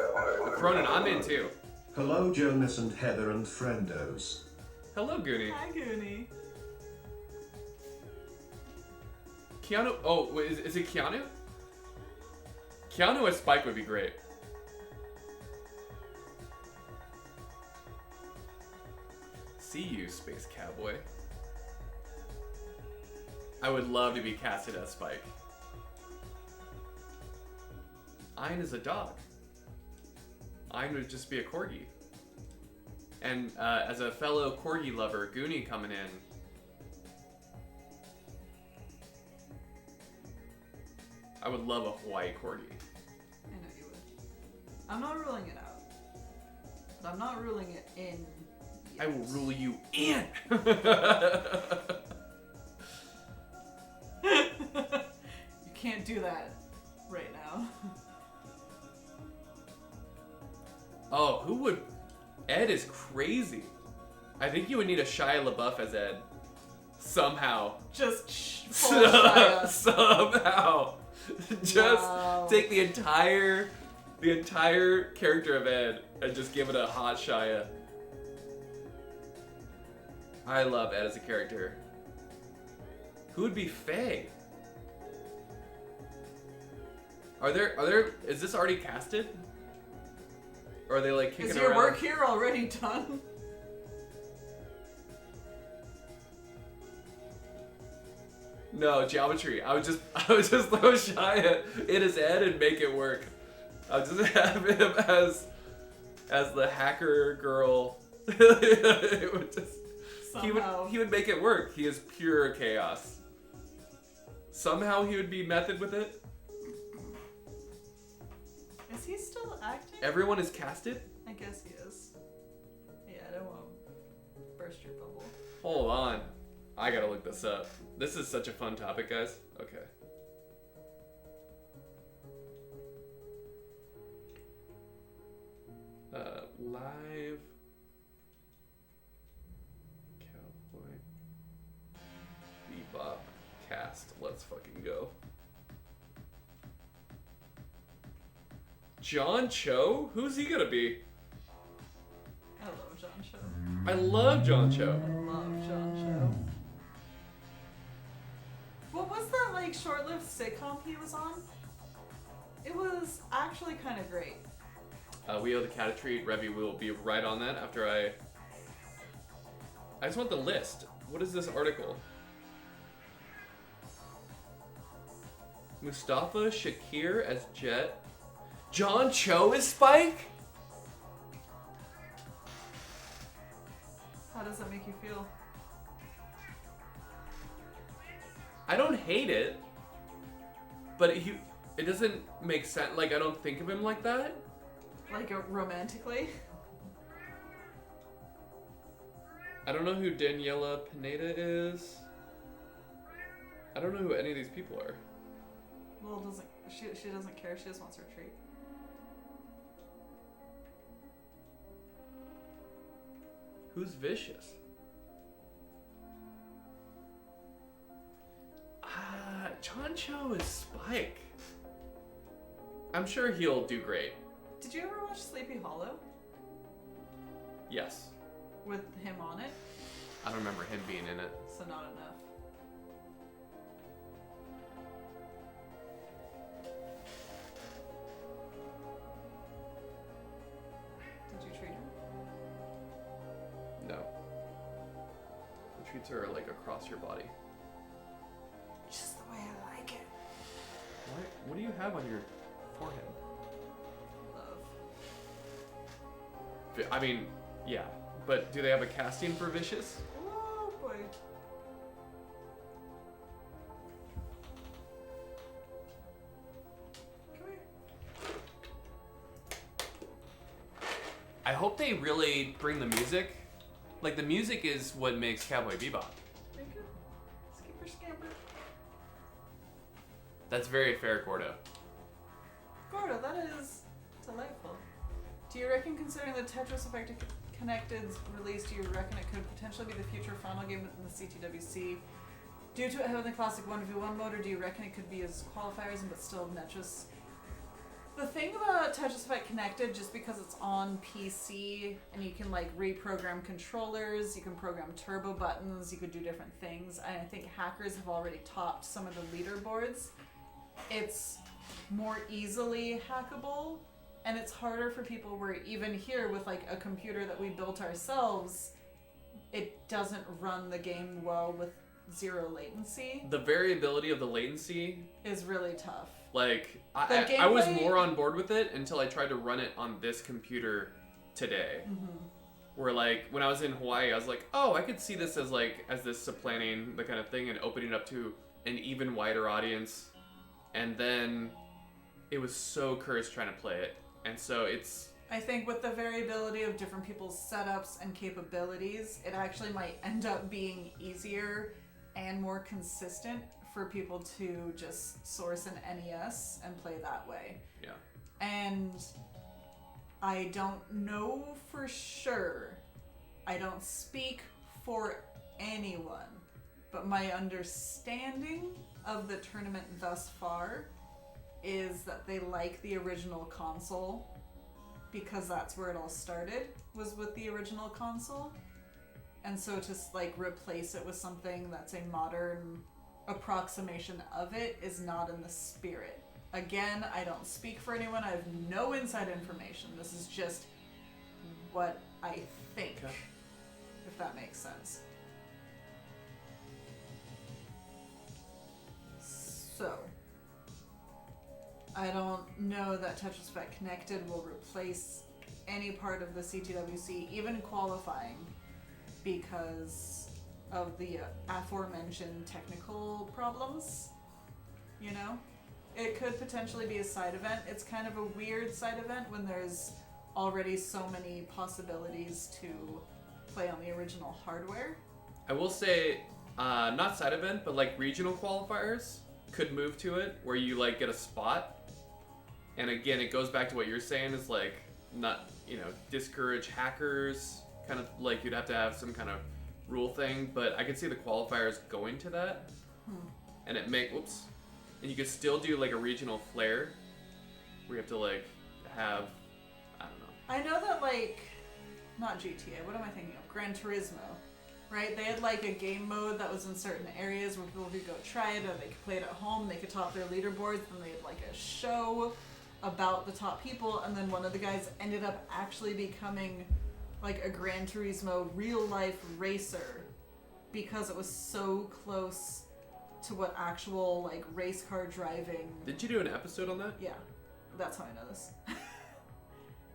Cronin, I'm in too. Hello Jonas and Heather and friendos. Hello, Goonie. Hi, Goonie. Keanu... Oh, wait, is it Keanu? Keanu as Spike would be great. See you, Space Cowboy. I would love to be casted as Spike. Ein is a dog. Ein would just be a corgi. And as a fellow corgi lover, Goonie coming in. I would love a Hawaii corgi. I know you would. I'm not ruling it out. But I'm not ruling it in yet. I will rule you in! You can't do that right now. Oh, who would... Ed is crazy. I think you would need a Shia LaBeouf as Ed. Somehow. Just full Shia. Somehow. Just Wow. take the entire character of Ed and just give it a hot Shia. I love Ed as a character. Who would be Faye? Is this already casted? Or are they like kicking Is around? your work here already done? No, geometry. I would just throw Shia in his head and make it work. I would just have him as the hacker girl. It would just Somehow. he would make it work. He is pure chaos. Somehow he would be method with it. Is he still acting? Everyone is casted? I guess he is. Yeah, I don't want to burst your bubble. Hold on. I gotta look this up. This is such a fun topic, guys. Okay. Live Cowboy Bebop cast. Let's fucking go. John Cho? Who's he gonna be? I love John Cho. I love John Cho. Love John Cho. What was that like short-lived sitcom he was on? It was actually kind of great. We owe the cat a treat. Revy will be right on that after I just want the list. What is this article? Mustafa Shakir as Jet. John Cho is Spike? How does that make you feel? I don't hate it, but it doesn't make sense. Like, I don't think of him like that. Like romantically? I don't know who Daniela Pineda is. I don't know who any of these people are. Well, she doesn't care. She just wants her treat. Who's Vicious? John Cho is Spike. I'm sure he'll do great. Did you ever watch Sleepy Hollow Yes. with him on it? I don't remember him being in it. So not enough. Did you treat him? No. The treats are like across your body. Just the way I like it. What do you have on your forehead? Love. I mean, yeah. But do they have a casting for Vicious? Oh boy. Come here. I hope they really bring the music. Like, the music is what makes Cowboy Bebop. There you go. Skipper scamper. That's very fair, Gordo. Gordo, that is delightful. Do you reckon, considering the Tetris Effect Connected's release, do you reckon it could potentially be the future final game in the CTWC due to it having the classic 1v1 mode, or do you reckon it could be as qualifiers but still Tetris? The thing about Tetris Effect Connected, just because it's on PC and you can like reprogram controllers, you can program turbo buttons, you could do different things, and I think hackers have already topped some of the leaderboards. It's more easily hackable, and it's harder for people where even here with like a computer that we built ourselves, it doesn't run the game well with zero latency. The variability of the latency Is really tough. Like, The I was gameplay- more on board with it until I tried to run it on this computer today. Mm-hmm. Where, like, when I was in Hawaii, I was like, oh, I could see this as this supplanting the kind of thing and opening it up to an even wider audience. And then it was so cursed trying to play it. And so it's... I think with the variability of different people's setups and capabilities, it actually might end up being easier and more consistent for people to just source an NES and play that way. Yeah. And I don't know for sure. I don't speak for anyone. But my understanding of the tournament thus far is that they like the original console because that's where it all started, was with the original console. And so to like replace it with something that's a modern approximation of it is not in the spirit. Again, I don't speak for anyone. I have no inside information. This is just what I think, Okay. if that makes sense. So, I don't know that Tetris Effect Connected will replace any part of the CTWC, even qualifying, because of the aforementioned technical problems. You know? It could potentially be a side event. It's kind of a weird side event when there's already so many possibilities to play on the original hardware. I will say, not side event, but like regional qualifiers could move to it where you like get a spot. And again, it goes back to what you're saying is like not, discourage hackers, kind of like you'd have to have some kind of rule thing, but I could see the qualifiers going to that. And and you could still do like a regional flair where you have to like have, I don't know. I know that like, not GTA, what am I thinking of? Gran Turismo, right? They had like a game mode that was in certain areas where people could go try it, or they could play it at home, they could top their leaderboards, and they had like a show about the top people, and then one of the guys ended up actually becoming like a Gran Turismo real life racer because it was so close to what actual like race car driving. Did you do an episode on that? Yeah, that's how I know this.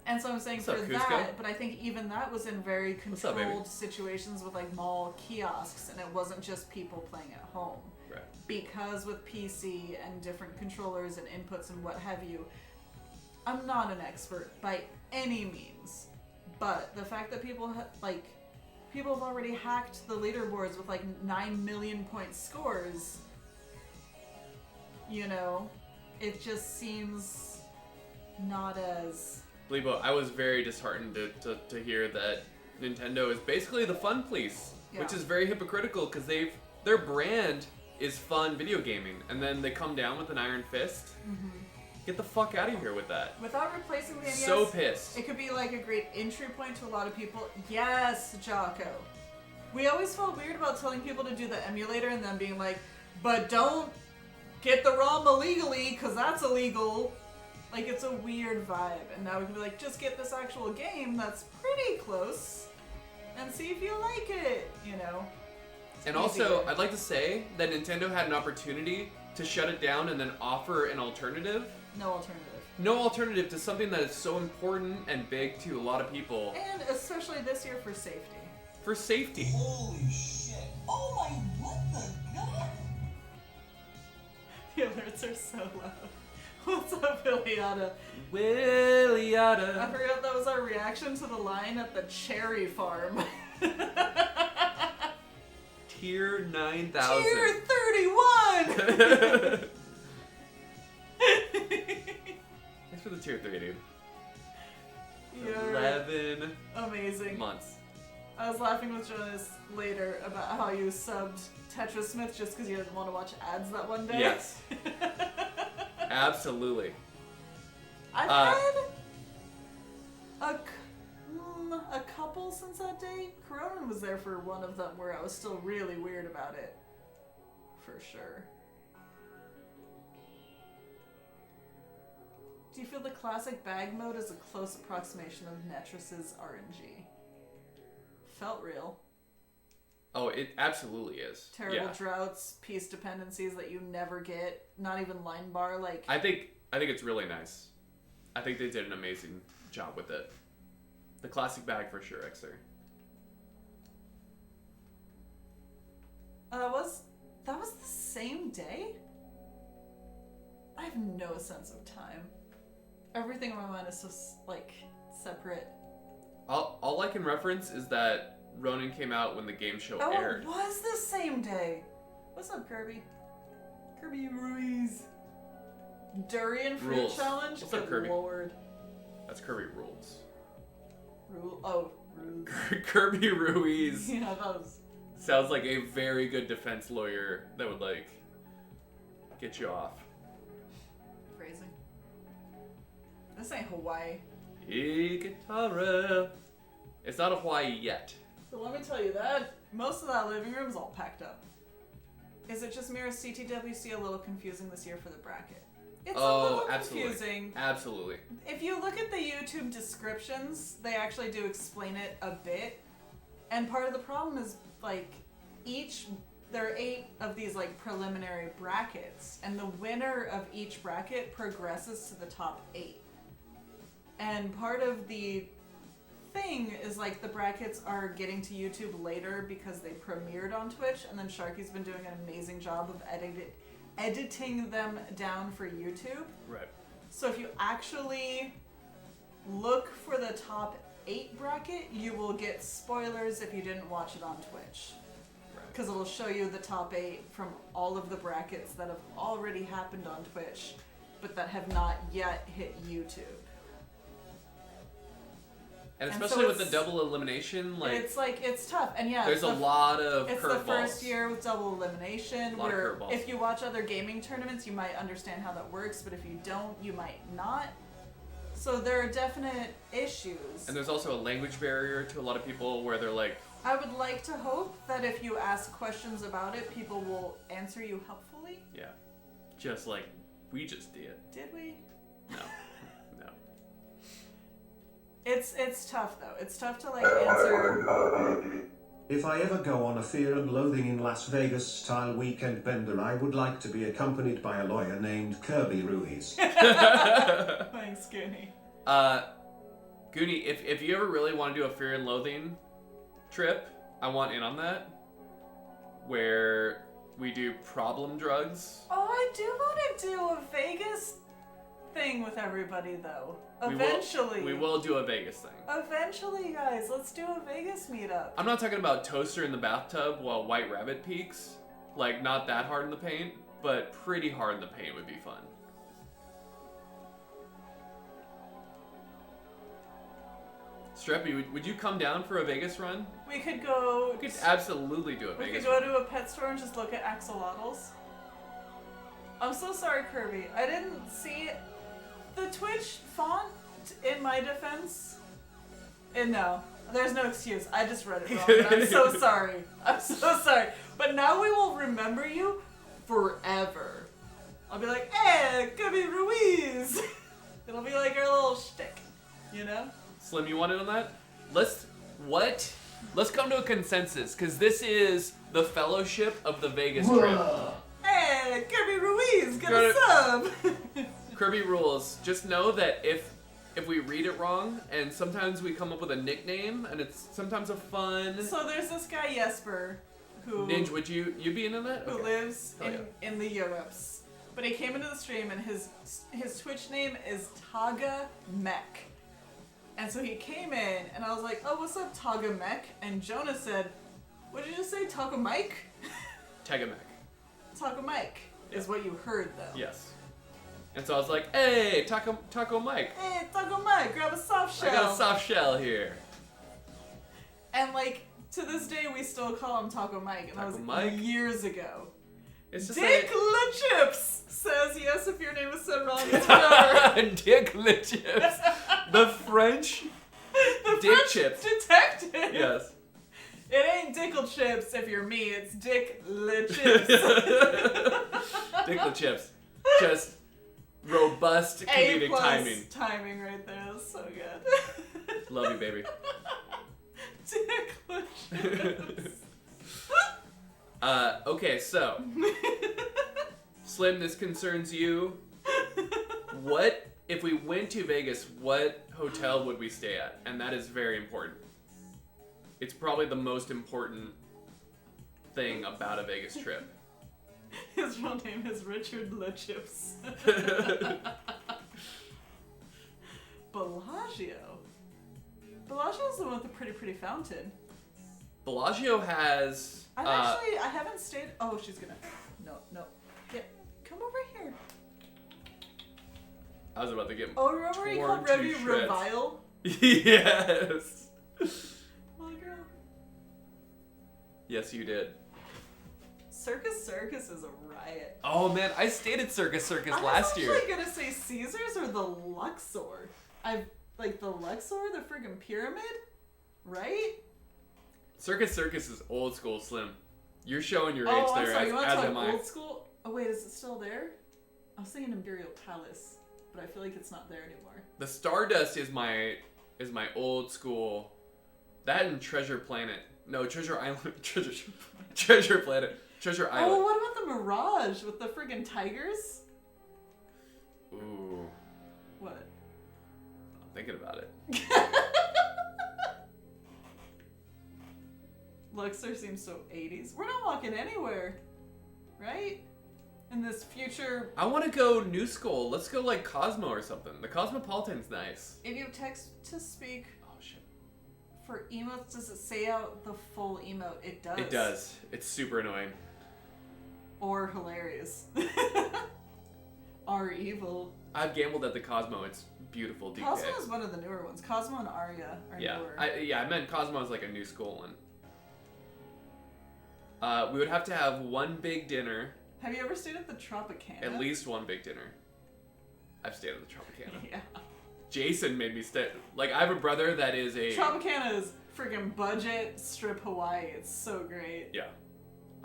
And so I'm saying What's for up, that, Cusco? but I think even that was in very What's up, baby? controlled situations with like mall kiosks, and it wasn't just people playing at home. Right. Because with PC and different controllers and inputs and what have you, I'm not an expert by any means. But the fact that people people have already hacked the leaderboards with like 9 million point scores, it just seems not as... Lebo, I was very disheartened to hear that Nintendo is basically the fun police, which Yeah. is very hypocritical because their brand is fun video gaming, and then they come down with an iron fist. Get the fuck out of here with that. Without replacing the NES, So pissed. it could be like a great entry point to a lot of people. Yes, Jocko. We always felt weird about telling people to do the emulator and then being like, but don't get the ROM illegally, because that's illegal. Like, it's a weird vibe. And now we can be like, just get this actual game that's pretty close and see if you like it, It's And also, easier. I'd like to say that Nintendo had an opportunity to shut it down and then offer an alternative. No alternative. No alternative to something that is so important and big to a lot of people. And especially this year for safety. For safety. Holy shit. Oh my, what the god? The alerts are so loud. What's up, Iliana? I Williata. forgot that was our reaction to the line at the cherry farm. Tier 9,000. Tier 31! Thanks for the tier 3, dude. You're 11 amazing. months. I was laughing with Jonas later about how you subbed Tetris Smith just because you didn't want to watch ads that one day. Yes. Absolutely. I've had a couple since that day. Corona was there for one of them where I was still really weird about it. For sure. Do you feel the classic bag mode is a close approximation of Netris's RNG? Felt real. Oh, it absolutely is. Terrible Yeah. droughts, piece dependencies that you never get, not even line bar, like... I think it's really nice. I think they did an amazing job with it. The classic bag for sure, Xer. That was the same day? I have no sense of time. Everything in my mind is so, separate. All I can reference is that Ronin came out when the game show Oh, aired. it was the same day! What's up, Kirby? Kirby Ruiz. Durian fruit Rules. challenge? What's up, Good Kirby? lord. That's Kirby Rules. Rules. Kirby Ruiz Yeah, that was. sounds like a very good defense lawyer that would like get you off. Phrasing. This ain't Hawaii. Guitarra. It's not a Hawaii yet. So let me tell you that most of that living room is all packed up. Is it just me or is CTWC a little confusing this year for the bracket? It's a little confusing. Absolutely. If you look at the YouTube descriptions, they actually do explain it a bit. And part of the problem is like there are 8 of these like preliminary brackets, and the winner of each bracket progresses to the top 8. And part of the thing is like the brackets are getting to YouTube later because they premiered on Twitch, and then Sharky's been doing an amazing job of editing them down for YouTube. Right. So if you actually look for the top 8 bracket, you will get spoilers if you didn't watch it on Twitch. Because it'll show you the top 8 from all of the brackets that have already happened on Twitch, but that have not yet hit YouTube. And And especially so with the double elimination, like it's tough, and yeah, there's a lot of curveballs. It's the first year with double elimination. A lot of Where curveballs. if you watch other gaming tournaments, you might understand how that works, but if you don't, you might not. So there are definite issues. And there's also a language barrier to a lot of people where they're like, I would like to hope that if you ask questions about it, people will answer you helpfully. yeah, just like we just did. Did we? No, no. It's tough though. It's tough to like answer. If I ever go on a Fear and Loathing in Las Vegas style weekend bender, I would like to be accompanied by a lawyer named Kirby Ruiz. Thanks, Goonie. Goonie, if you ever really want to do a Fear and Loathing trip, I want in on that. Where we do problem drugs. Oh, I do want to do a Vegas thing with everybody though. Eventually. We will do a Vegas thing. Eventually, guys, let's do a Vegas meetup. I'm not talking about toaster in the bathtub while White Rabbit peaks. Like, not that hard in the paint, but pretty hard in the paint would be fun. Streppy, would you come down for a Vegas run? We could go. We could absolutely do a We Vegas could go run. to a pet store and just look at axolotls. I'm so sorry, Kirby. I didn't see the Twitch font. In my defense, and no, there's no excuse. I just read it wrong. And I'm so sorry. I'm so sorry. But now we will remember you forever. I'll be like, hey, Kirby Ruiz. It'll be like our little shtick, you know? Slim, you want in on that? Let's come to a consensus, because this is the fellowship of the Vegas trip. Hey, Kirby Ruiz, get Go a sub. Kirby rules. Just know that if we read it wrong, and sometimes we come up with a nickname, and it's sometimes a fun. So there's this guy Jesper, who Ninja, would you be in on that? who Okay. lives Hell in the Europes. But he came into the stream and his Twitch name is Taga Mech. And so he came in and I was like, oh, what's up, Taga Mech? And Jonah said, what did you just say, Taga Mike? Tagamek. Taga Mike is what you heard though. Yes. And so I was like, hey, Taco Mike. Hey, Taga Mike, grab a soft shell. I got a soft shell here. And like, to this day we still call him Taco Mike. And that Taco was Mike? years ago. It's just Dick LeChips says yes if your name is said wrong. It's whatever. Dick LeChips. The French The Dick French Chips. detective. Yes. It ain't Dickle Chips if you're me. It's Dick LeChips. Dick LeChips. Just robust comedic A+ timing. timing right there. That's so good. Love you, baby. Dick LeChips. Okay, so Slim, this concerns you. What if we went to Vegas? What hotel would we stay at? And that is very important. It's probably the most important thing about a Vegas trip. His real name is Richard LeChips. Bellagio. Bellagio's the one with the pretty fountain. Bellagio has. I haven't stayed. Oh, she's gonna. No. Yeah, come over here. I was about to get. Oh, remember he torn called to Revy shreds. Revile? Yes. My girl. Yes, you did. Circus is a riot. Oh man, I stayed at Circus last year. I was actually gonna say Caesars or the Luxor. Like the Luxor, the friggin' pyramid, right? Circus is old school, Slim. You're showing your age Oh, I'm there, sorry. You want to as talk am I. old school? Oh wait, is it still there? I was thinking Imperial Palace, but I feel like it's not there anymore. The Stardust is my old school. That and Treasure Planet. No, Treasure Island. Treasure Planet. Treasure Island. Oh, what about the Mirage with the friggin' tigers? Ooh, What? I'm thinking about it. Luxor seems so 80s. We're not walking anywhere, right? In this future. I want to go New School. Let's go like Cosmo or something. The Cosmopolitan's nice. If you text to speak Oh shit. for emotes, does it say out the full emote? It does. It does. It's super annoying. Or hilarious. Are evil. I've gambled at the Cosmo. It's beautiful. DK. Cosmo is one of the newer ones. Cosmo and Aria are Yeah, newer. I meant Cosmo is like a New School one. We would have to have one big dinner. Have you ever stayed at the Tropicana? At least one big dinner. I've stayed at the Tropicana. Yeah. Jason made me stay. Like, I have a brother that is a... Tropicana is freaking budget strip Hawaii. It's so great. Yeah.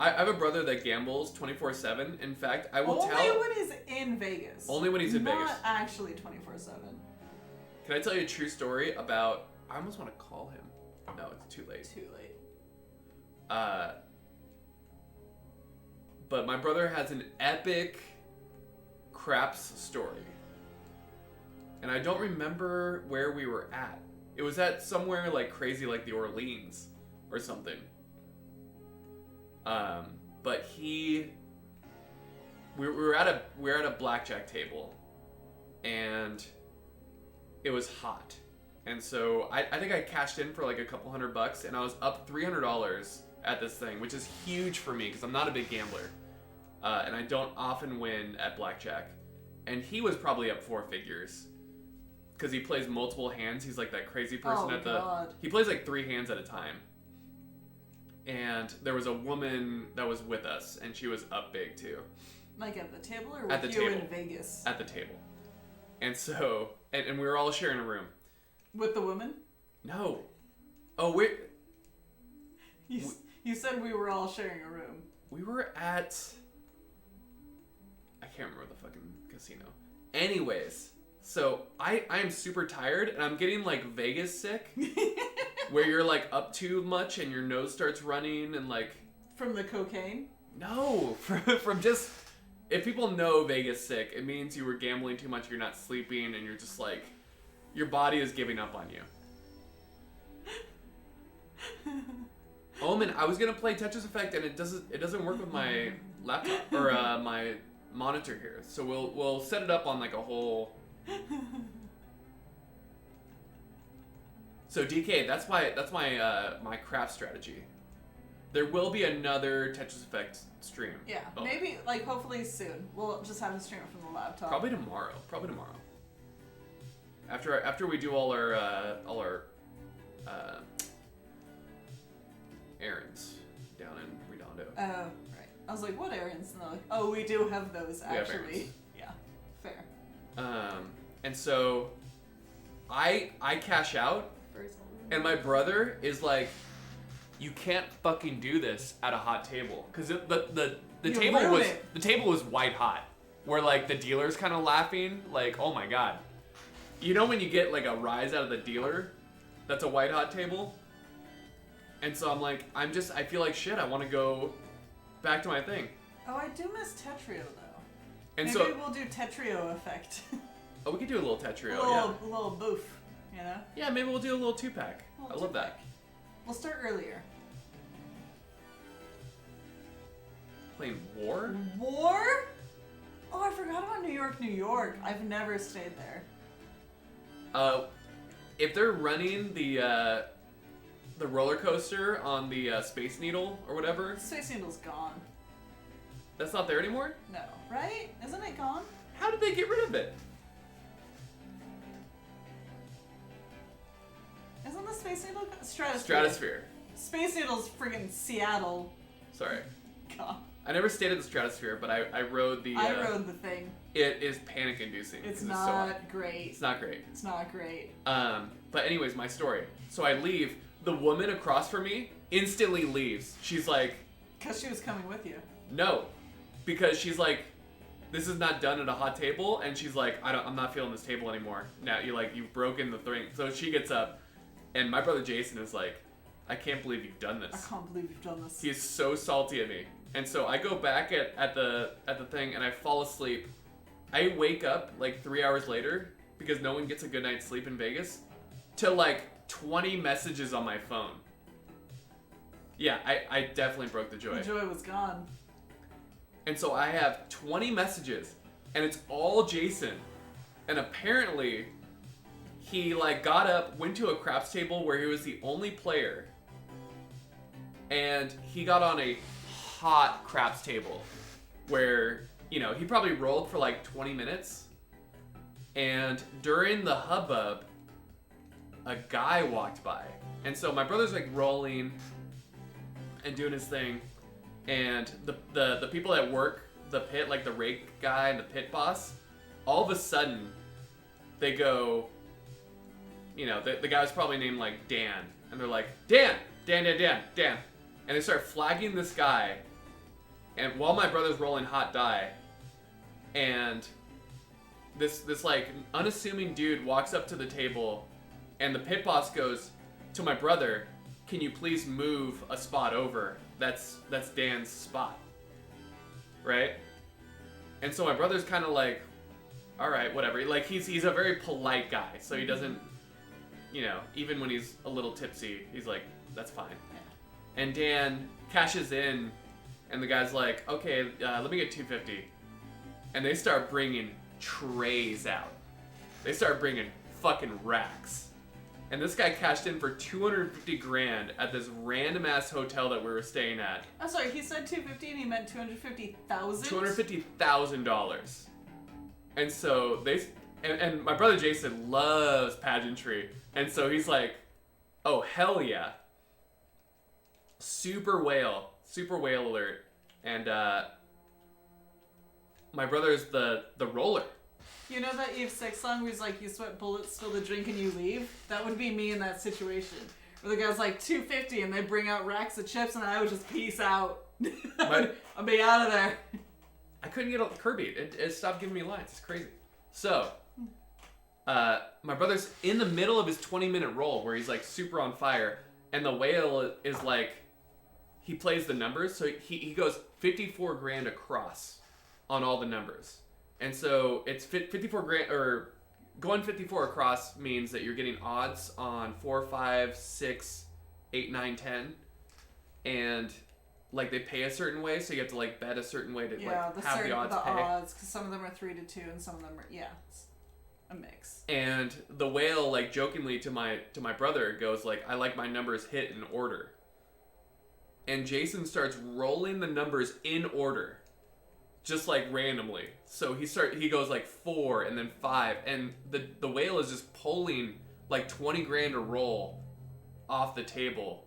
I have a brother that gambles 24/7. In fact, I will Only tell... when he's in Vegas. Only when he's in Not Vegas. actually 24/7. Can I tell you a true story about... I almost want to call him. No, it's too late. Too late. But my brother has an epic craps story. And I don't remember where we were at. It was at somewhere like crazy like the Orleans or something. But we were at a blackjack table and it was hot. And so I think I cashed in for like a couple $100 and I was up $300 at this thing, which is huge for me because I'm not a big gambler. And I don't often win at blackjack. And he was probably up 4 figures because he plays multiple hands. He's like that crazy person Oh, at the... God. He plays like 3 hands at a time. And there was a woman that was with us and she was up big too. Like at the table or At with the you table. in Vegas? At the table. And so... And we were all sharing a room. With the woman? No. Oh, wait. You said we were all sharing a room. We were at... I can't remember the fucking casino. Anyways, so I am super tired and I'm getting like Vegas sick. Where you're like up too much and your nose starts running and like... From the cocaine? No, from just... If people know Vegas sick, it means you were gambling too much, you're not sleeping, and you're just like... Your body is giving up on you. Omen, I was gonna play Tetris Effect and it doesn't work with my laptop or my monitor here. So we'll set it up on like a whole. So DK, that's my craft strategy. There will be another Tetris Effect stream. Yeah, Oh, maybe, like, hopefully soon. We'll just have to stream it from the laptop. Probably tomorrow. After we do all our errands down in Redondo. Oh, right. I was like, what errands? And they're like, oh, we do have those, We have actually. errands. Yeah, fair. And so I cash out, and my brother is like, "You can't fucking do this at a hot table," because the You table ruin was it. the table was white hot, where like the dealer's kind of laughing, like, "Oh my god." You know when you get like a rise out of the dealer, that's a white hot table? And so I'm like, I feel like shit, I want to go back to my thing. Oh, I do miss Tetrio, though. And Maybe so, we'll do Tetrio effect. oh, we could do a little Tetrio, a little boof, you know? Yeah, maybe we'll do a little 2-pack. I love that. We'll start earlier. Playing War? War? Oh, I forgot about New York, New York. I've never stayed there. If they're running the roller coaster on the Space Needle or whatever, Space Needle's gone. that's not there anymore? No, right? Isn't it gone? How did they get rid of it? Space Needle? Stratosphere. Stratosphere. Space Needle's friggin' Seattle. Sorry. God. I never stayed at the Stratosphere, but I rode the... I rode the thing. It is panic-inducing. It's 'cause not great. It's not great. It's not great. But anyways, my story. So I leave. The woman across from me instantly leaves. She's like... Because she was coming with you. No. Because she's like, this is not done at a hot table. And she's like, I'm not feeling this table anymore. Now, you've broken the thing. So she gets up. And my brother Jason is like, I can't believe you've done this. I can't believe you've done this. He is so salty at me. And so I go back at the thing and I fall asleep. I wake up like 3 hours later because no one gets a good night's sleep in Vegas to like 20 messages on my phone. Yeah, I definitely broke the joy. The joy was gone. And so I have 20 messages and it's all Jason. And apparently he like got up, went to a craps table where he was the only player. And he got on a hot craps table where, you know, he probably rolled for like 20 minutes. And during the hubbub, a guy walked by. And so my brother's like rolling and doing his thing. And the people that work the pit, like the rake guy and the pit boss, all of a sudden they go, you know, the guy was probably named like Dan. And they're like, Dan. And they start flagging this guy. And while my brother's rolling hot die, and this like unassuming dude walks up to the table, and the pit boss goes to my brother, "Can you please move a spot over? That's Dan's spot." Right? And so my brother's kind of like, all right, whatever. Like he's a very polite guy, so he doesn't, you know, even when he's a little tipsy, he's like, that's fine. And Dan cashes in, and the guy's like, okay, let me get 250. And they start bringing trays out. They start bringing fucking racks. And this guy cashed in for 250 grand at this random ass hotel that we were staying at. I'm sorry, he said 250 and he meant 250,000? $250,000. And so and my brother Jason loves pageantry. And so he's like, oh, hell yeah. Super whale alert. And my brother's the roller. You know that Eve 6 song where he's like, you sweat bullets, spill the drink, and you leave? That would be me in that situation. Where the guy's like, 250, and they bring out racks of chips, and I would just peace out. I'll be out of there. I couldn't get off Kirby. It stopped giving me lines. It's crazy. So, my brother's in the middle of his 20-minute roll where he's like super on fire, and the whale is like, he plays the numbers, so he goes 54 grand across on all the numbers. And so it's 54 grand, or going 54 across means that you're getting odds on 4, 5, 6, 8, 9, 10. And like they pay a certain way, so you have to like bet a certain way to like have the odds pay. Odds, because some of them are 3 to 2 and some of them are, it's a mix. And the whale like jokingly to my brother goes like, I like my numbers hit in order. And Jason starts rolling the numbers in order. Just like randomly. So he goes like 4 and then 5, and the whale is just pulling like 20 grand a roll off the table.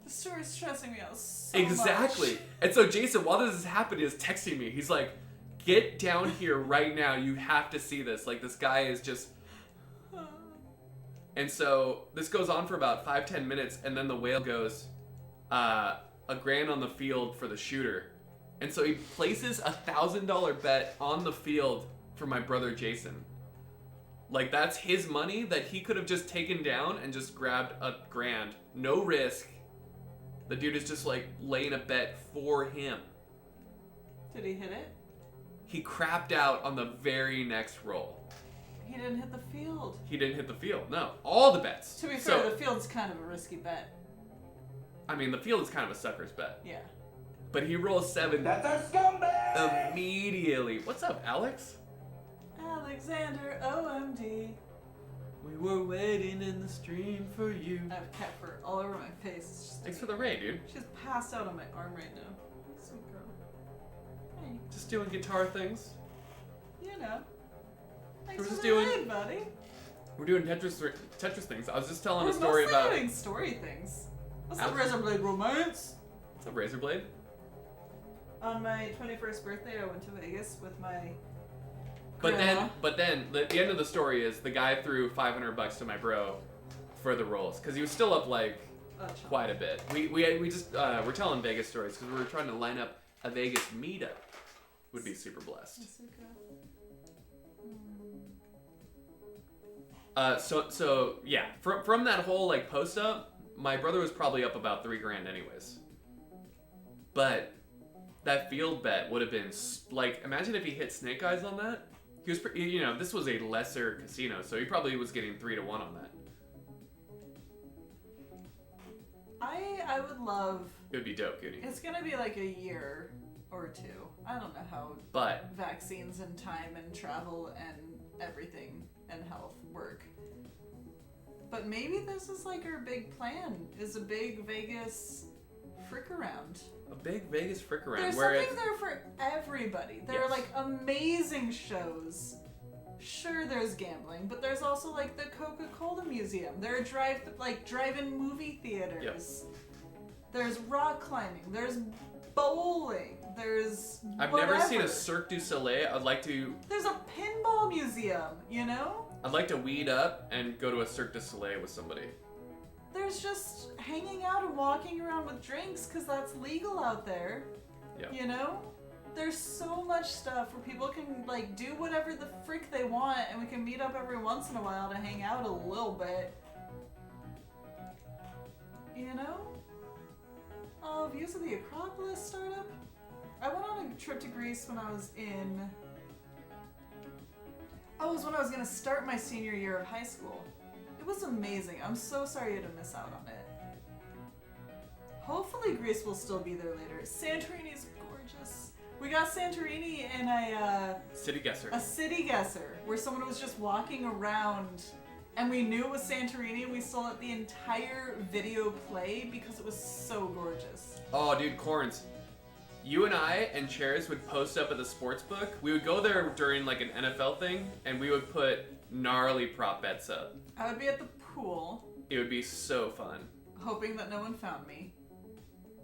The story's stressing me out so Exactly. much. And so Jason, while this is happening, is texting me. He's like, get down here right now. You have to see this. Like this guy is just... And so this goes on for about 5-10 minutes, and then the whale goes, $1 grand on the field for the shooter. And so he places a $1,000 bet on the field for my brother Jason. Like that's his money that he could have just taken down and just grabbed $1 grand. No risk. The dude is just like laying a bet for him. Did he hit it? He crapped out on the very next roll. He didn't hit the field. He didn't hit the field. No. All the bets. To be fair, the field's kind of a risky bet. I mean, the field is kind of a sucker's bet. Yeah. But he rolls 7 That's a scumbag! immediately. What's up, Alex? Alexander, OMD. We were waiting in the stream for you. I have cat fur all over my face. It's just Thanks for the raid, dude. She's passed out on my arm right now. Sweet girl. Hey, Just doing guitar things. you know. Thanks We're for just the doing- raid, buddy. We're doing Tetris things. I was just telling We're a story mostly about. doing story things. What's up, Alex- Razor Blade Romance? What's up, Razor Blade? On my 21st birthday, I went to Vegas with my But grandma. then, the end of the story is the guy threw $500 to my bro for the rolls because he was still up like quite a bit. We just we're telling Vegas stories because we were trying to line up a Vegas meetup. Would be super blessed. So yeah, from that whole like post up, my brother was probably up about $3,000 anyways. But that field bet would have been like, imagine if he hit Snake Eyes on that. He was, this was a lesser casino, so he probably was getting 3-1 on that. I would love. It would be dope, Goody. It's gonna be like a year or two. I don't know how But vaccines and time and travel and everything and health work. But maybe this is like our big plan, is a big Vegas frick around. a big Vegas frick around There's where something there for everybody. There are Yes. like amazing shows. Sure, there's gambling, but there's also like the Coca-Cola Museum. There are drive-in movie theaters. There's rock climbing. There's bowling. There's I've never seen a whatever. Cirque du Soleil. There's a pinball museum, you know? I'd like to weed up and go to a Cirque du Soleil with somebody. There's just hanging out and walking around with drinks because that's legal out there. Yeah. You know? There's so much stuff where people can like do whatever the frick they want and we can meet up every once in a while to hang out a little bit. You know? Oh, views of the Acropolis startup? I went on a trip to Greece when I was in... Oh, it was when I was going to start my senior year of high school. It was amazing. I'm so sorry to miss out on it. Hopefully Greece will still be there later. Santorini's gorgeous. We got Santorini in a City guesser. city guesser where someone was just walking around and we knew it was Santorini and we still let the entire video play because it was so gorgeous. Oh, dude, Corns. You and I and Chairs would post up at the sports book. We would go there during like an NFL thing and we would put gnarly prop bets up. I would be at the pool It would be so fun. hoping that no one found me.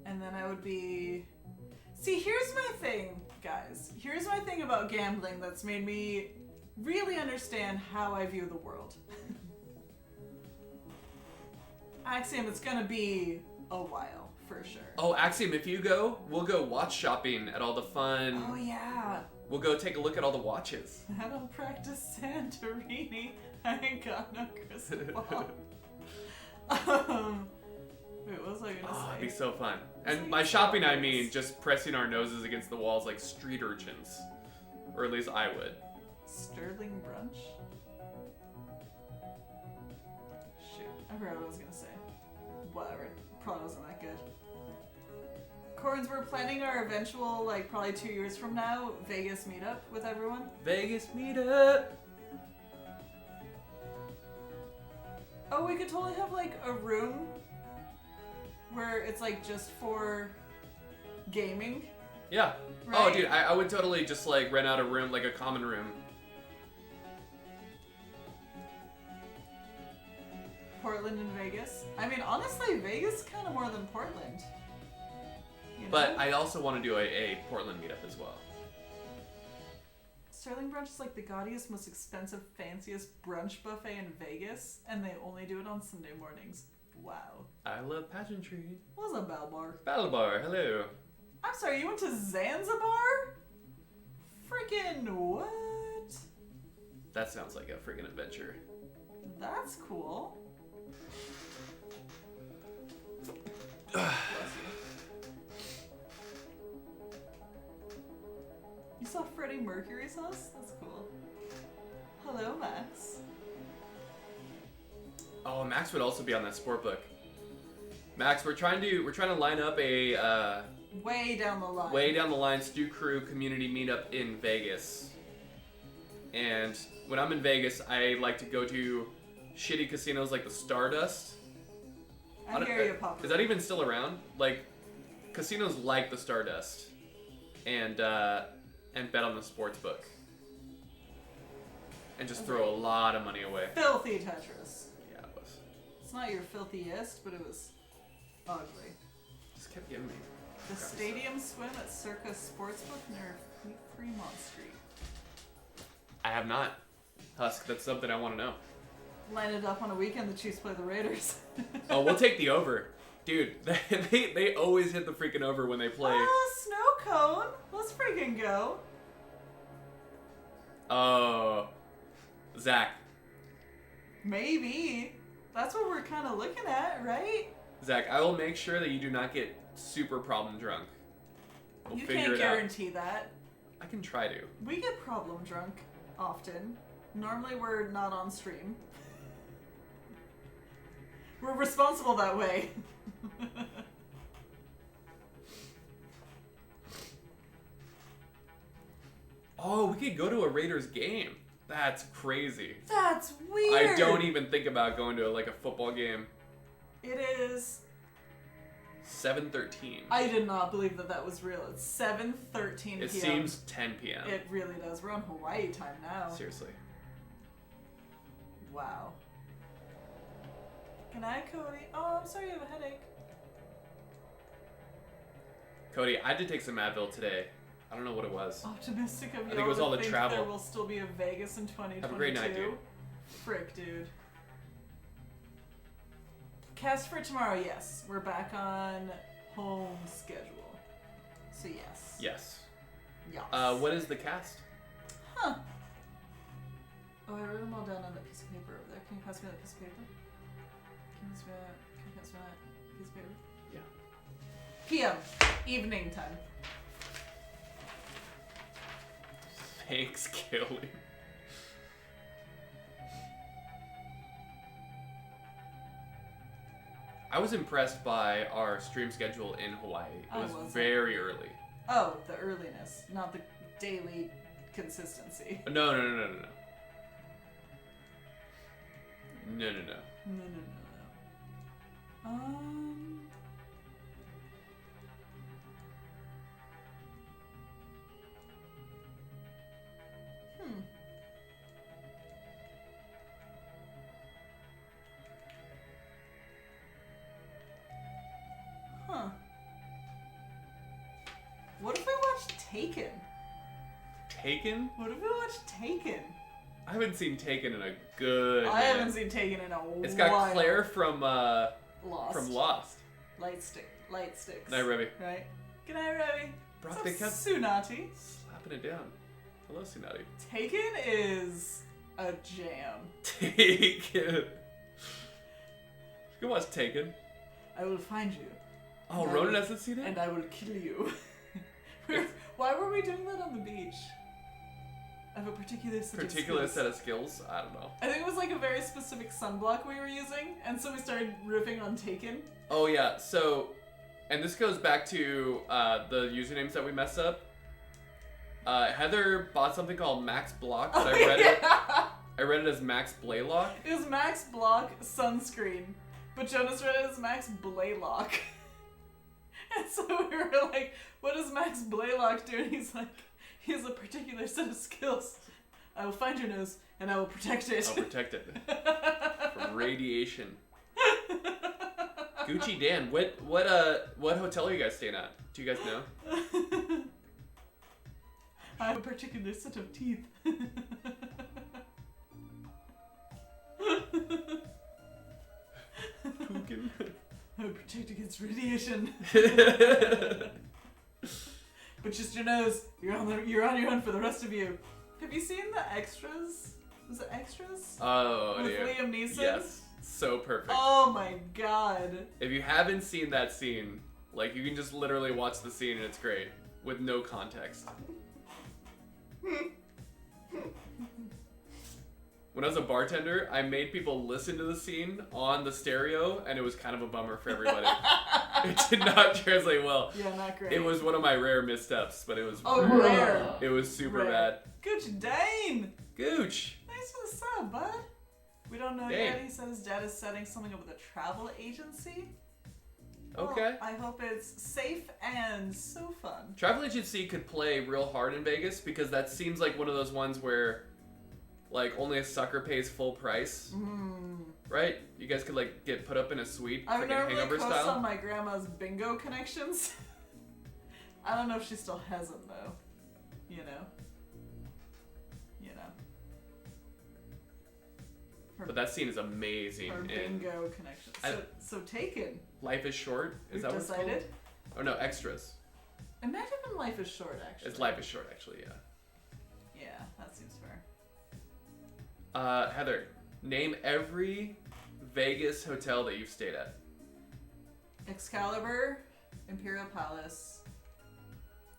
And then I would be... See, here's my thing, guys. Here's my thing about gambling that's made me really understand how I view the world. Axiom, it's gonna be a while, for sure. Oh, Axiom, if you go, we'll go watch shopping at all the fun. Oh, yeah. We'll go take a look at all the watches. I don't practice Santorini. I ain't got no crystal ball. Wait, what was I gonna Oh, say? it'd be so fun. It's And like by shopping, I shoppers. mean just pressing our noses against the walls like street urchins. Or at least I would. Sterling brunch? Shoot, I forgot what I was gonna say. Whatever, probably wasn't that good. Corns, we're planning our eventual, like probably 2 years from now, Vegas meetup with everyone. Vegas meetup! Oh, we could totally have like a room where it's like just for gaming. Yeah. Right? Oh, dude, I would totally just like rent out a room, like a common room. Portland and Vegas. I mean, honestly, Vegas is kind of more than Portland. You know? But I also want to do a Portland meetup as well. Sterling Brunch is like the gaudiest, most expensive, fanciest brunch buffet in Vegas, and they only do it on Sunday mornings. Wow. I love pageantry. What's a bell bar? Battle bar, hello. I'm sorry, you went to Zanzibar? Freaking what? That sounds like a freaking adventure. That's cool. You saw Freddie Mercury's house? That's cool. Hello, Max. Oh, Max would also be on that sport book. Max, we're trying to line up a Way down the line. way down the line Stew Crew community meetup in Vegas. And when I'm in Vegas, I like to go to shitty casinos like the Stardust. I hear you, Papa. Is that even still around? Like casinos like the Stardust, and bet on the sports book. and just throw a lot of money away. Filthy Tetris. Yeah, it was. It's not your filthiest, but it was ugly. Just kept giving me. The stadium swim at Circus Sportsbook near Fremont Street. I have not. Husk, that's something I want to know. Line it up on a weekend, the Chiefs play the Raiders. Oh, we'll take the over. Dude, they always hit the freaking over when they play. Snow cone. Let's freaking go. Oh, Zach. Maybe. That's what we're kind of looking at, right? Zach, I will make sure that you do not get super problem drunk. We'll You figure can't it out. guarantee that. I can try to. We get problem drunk often. Normally we're not on stream. We're responsible that way. Oh, we could go to a Raiders game. That's crazy. That's weird. I don't even think about going to a football game. It is. 7:13. I did not believe that was real. It's 7:13 p.m. It seems 10 p.m. It really does. We're on Hawaii time now. Seriously. Wow. Good night, Cody. Oh, I'm sorry you have a headache. Cody, I did take some Advil today. I don't know what it was. Optimistic of you. I think it was all the travel. There will still be a Vegas in 2022. Have a great night, dude. Frick, dude. Cast for tomorrow, yes. We're back on home schedule. So yes. Yes. Yes. What is the cast? Huh. Oh, I wrote them all down on that piece of paper over there. Can you pass me that piece of paper? Can you pass me that piece of paper? Yeah. PM. Evening time. Thanks, Kelly. I was impressed by our stream schedule in Hawaii. It was very early. Oh, the earliness, not the daily consistency. No. No. Huh. What if we watched Taken? Taken? What if we watched Taken? I haven't seen Taken in a good I minute. haven't seen Taken in a while. It's got Claire from Lost. Light sticks. Night, Revy. Right. Good night, Revy. Brock, they kept Tsunati. slapping it down. Hello, Tsunati. Taken is a jam. Taken. You can watch Taken. I will find you. Oh, Ronan hasn't seen it? And I will kill you. Why were we doing that on the beach? I have a particular set of skills? I don't know. I think it was like a very specific sunblock we were using, and so we started riffing on Taken. Oh yeah, so, and this goes back to the usernames that we messed up. Heather bought something called Max Block, but I read it as Max Blaylock. It was Max Block sunscreen, but Jonas read it as Max Blaylock. And so we were like, what does Max Blaylock do? And he's like, he has a particular set of skills. I will find your nose, and I will protect it. I'll protect it from radiation. Gucci Dan, what hotel are you guys staying at? Do you guys know? I have a particular set of teeth. Pumpkin. I will protect against radiation. But just your nose. You're on your own for the rest of you. Have you seen the extras? Was it extras? Oh, With dear. Liam Neeson? Yes. So perfect. Oh my god. If you haven't seen that scene, you can just literally watch the scene and it's great. With no context. When I was a bartender, I made people listen to the scene on the stereo, and it was kind of a bummer for everybody. It did not translate well. Yeah, not great. It was one of my rare missteps, but it was rare. It was super Rare. bad. Gooch Dane! Gooch! Thanks for the sub, bud. We don't know Dane. yet. He said his dad is setting something up with a travel agency. Okay. Well, I hope it's safe and so fun. Travel agency could play real hard in Vegas because that seems like one of those ones where like only a sucker pays full price. Right? You guys could like get put up in a suite, I freaking normally hangover post style. on my grandma's bingo connections. I don't know if she still has them though. You know. But that scene is amazing. Her in bingo connection. So Taken. Life is Short. Is We've that what it's called? decided? Oh no, Extras. It might have been Life is Short actually. It's Life is Short, actually. Yeah. Yeah, that seems fair. Heather, name every Vegas hotel that you've stayed at. Excalibur, Imperial Palace,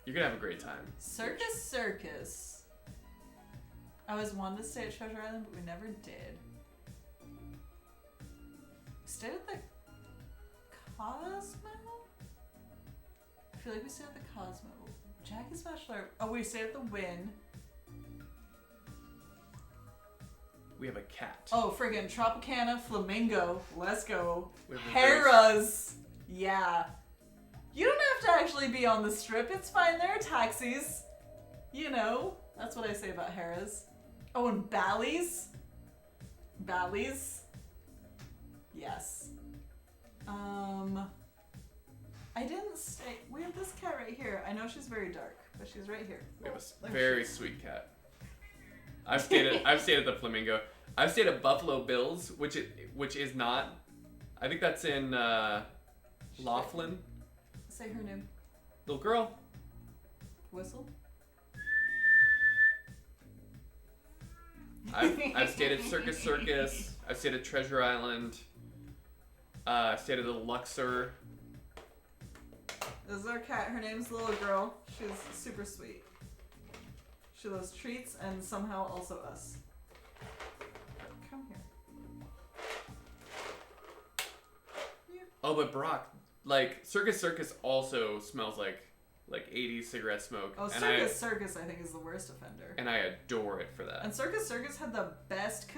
You're gonna have a great time. Circus. I always wanted to stay at Treasure Island, but we never did. We stayed at the Cosmo? I feel like we stayed at the Cosmo. Jackie's Bachelor. Oh, we stayed at the Wynn. We have a cat. Oh, friggin' Tropicana, Flamingo. Let's go. We have a Harrah's. Yeah. You don't have to actually be on the strip. It's fine. There are taxis. You know. That's what I say about Harrah's. Oh, and Bally's. Yes. I didn't stay. We have this cat right here. I know she's very dark, but she's right here. We have a There very she is. sweet cat. I've stayed at the Flamingo. I've stayed at Buffalo Bills, which is not. I think that's in Laughlin. Say her name. Little girl. Whistle. I've stayed at Circus. I've stayed at Treasure Island. I stayed at the Luxor. This is our cat. Her name's Little Girl. She's super sweet. She loves treats and somehow also us. Come here. Oh, but Brock, like Circus also smells like 80s cigarette smoke. Oh, and Circus I think is the worst offender. And I adore it for that. And Circus had the best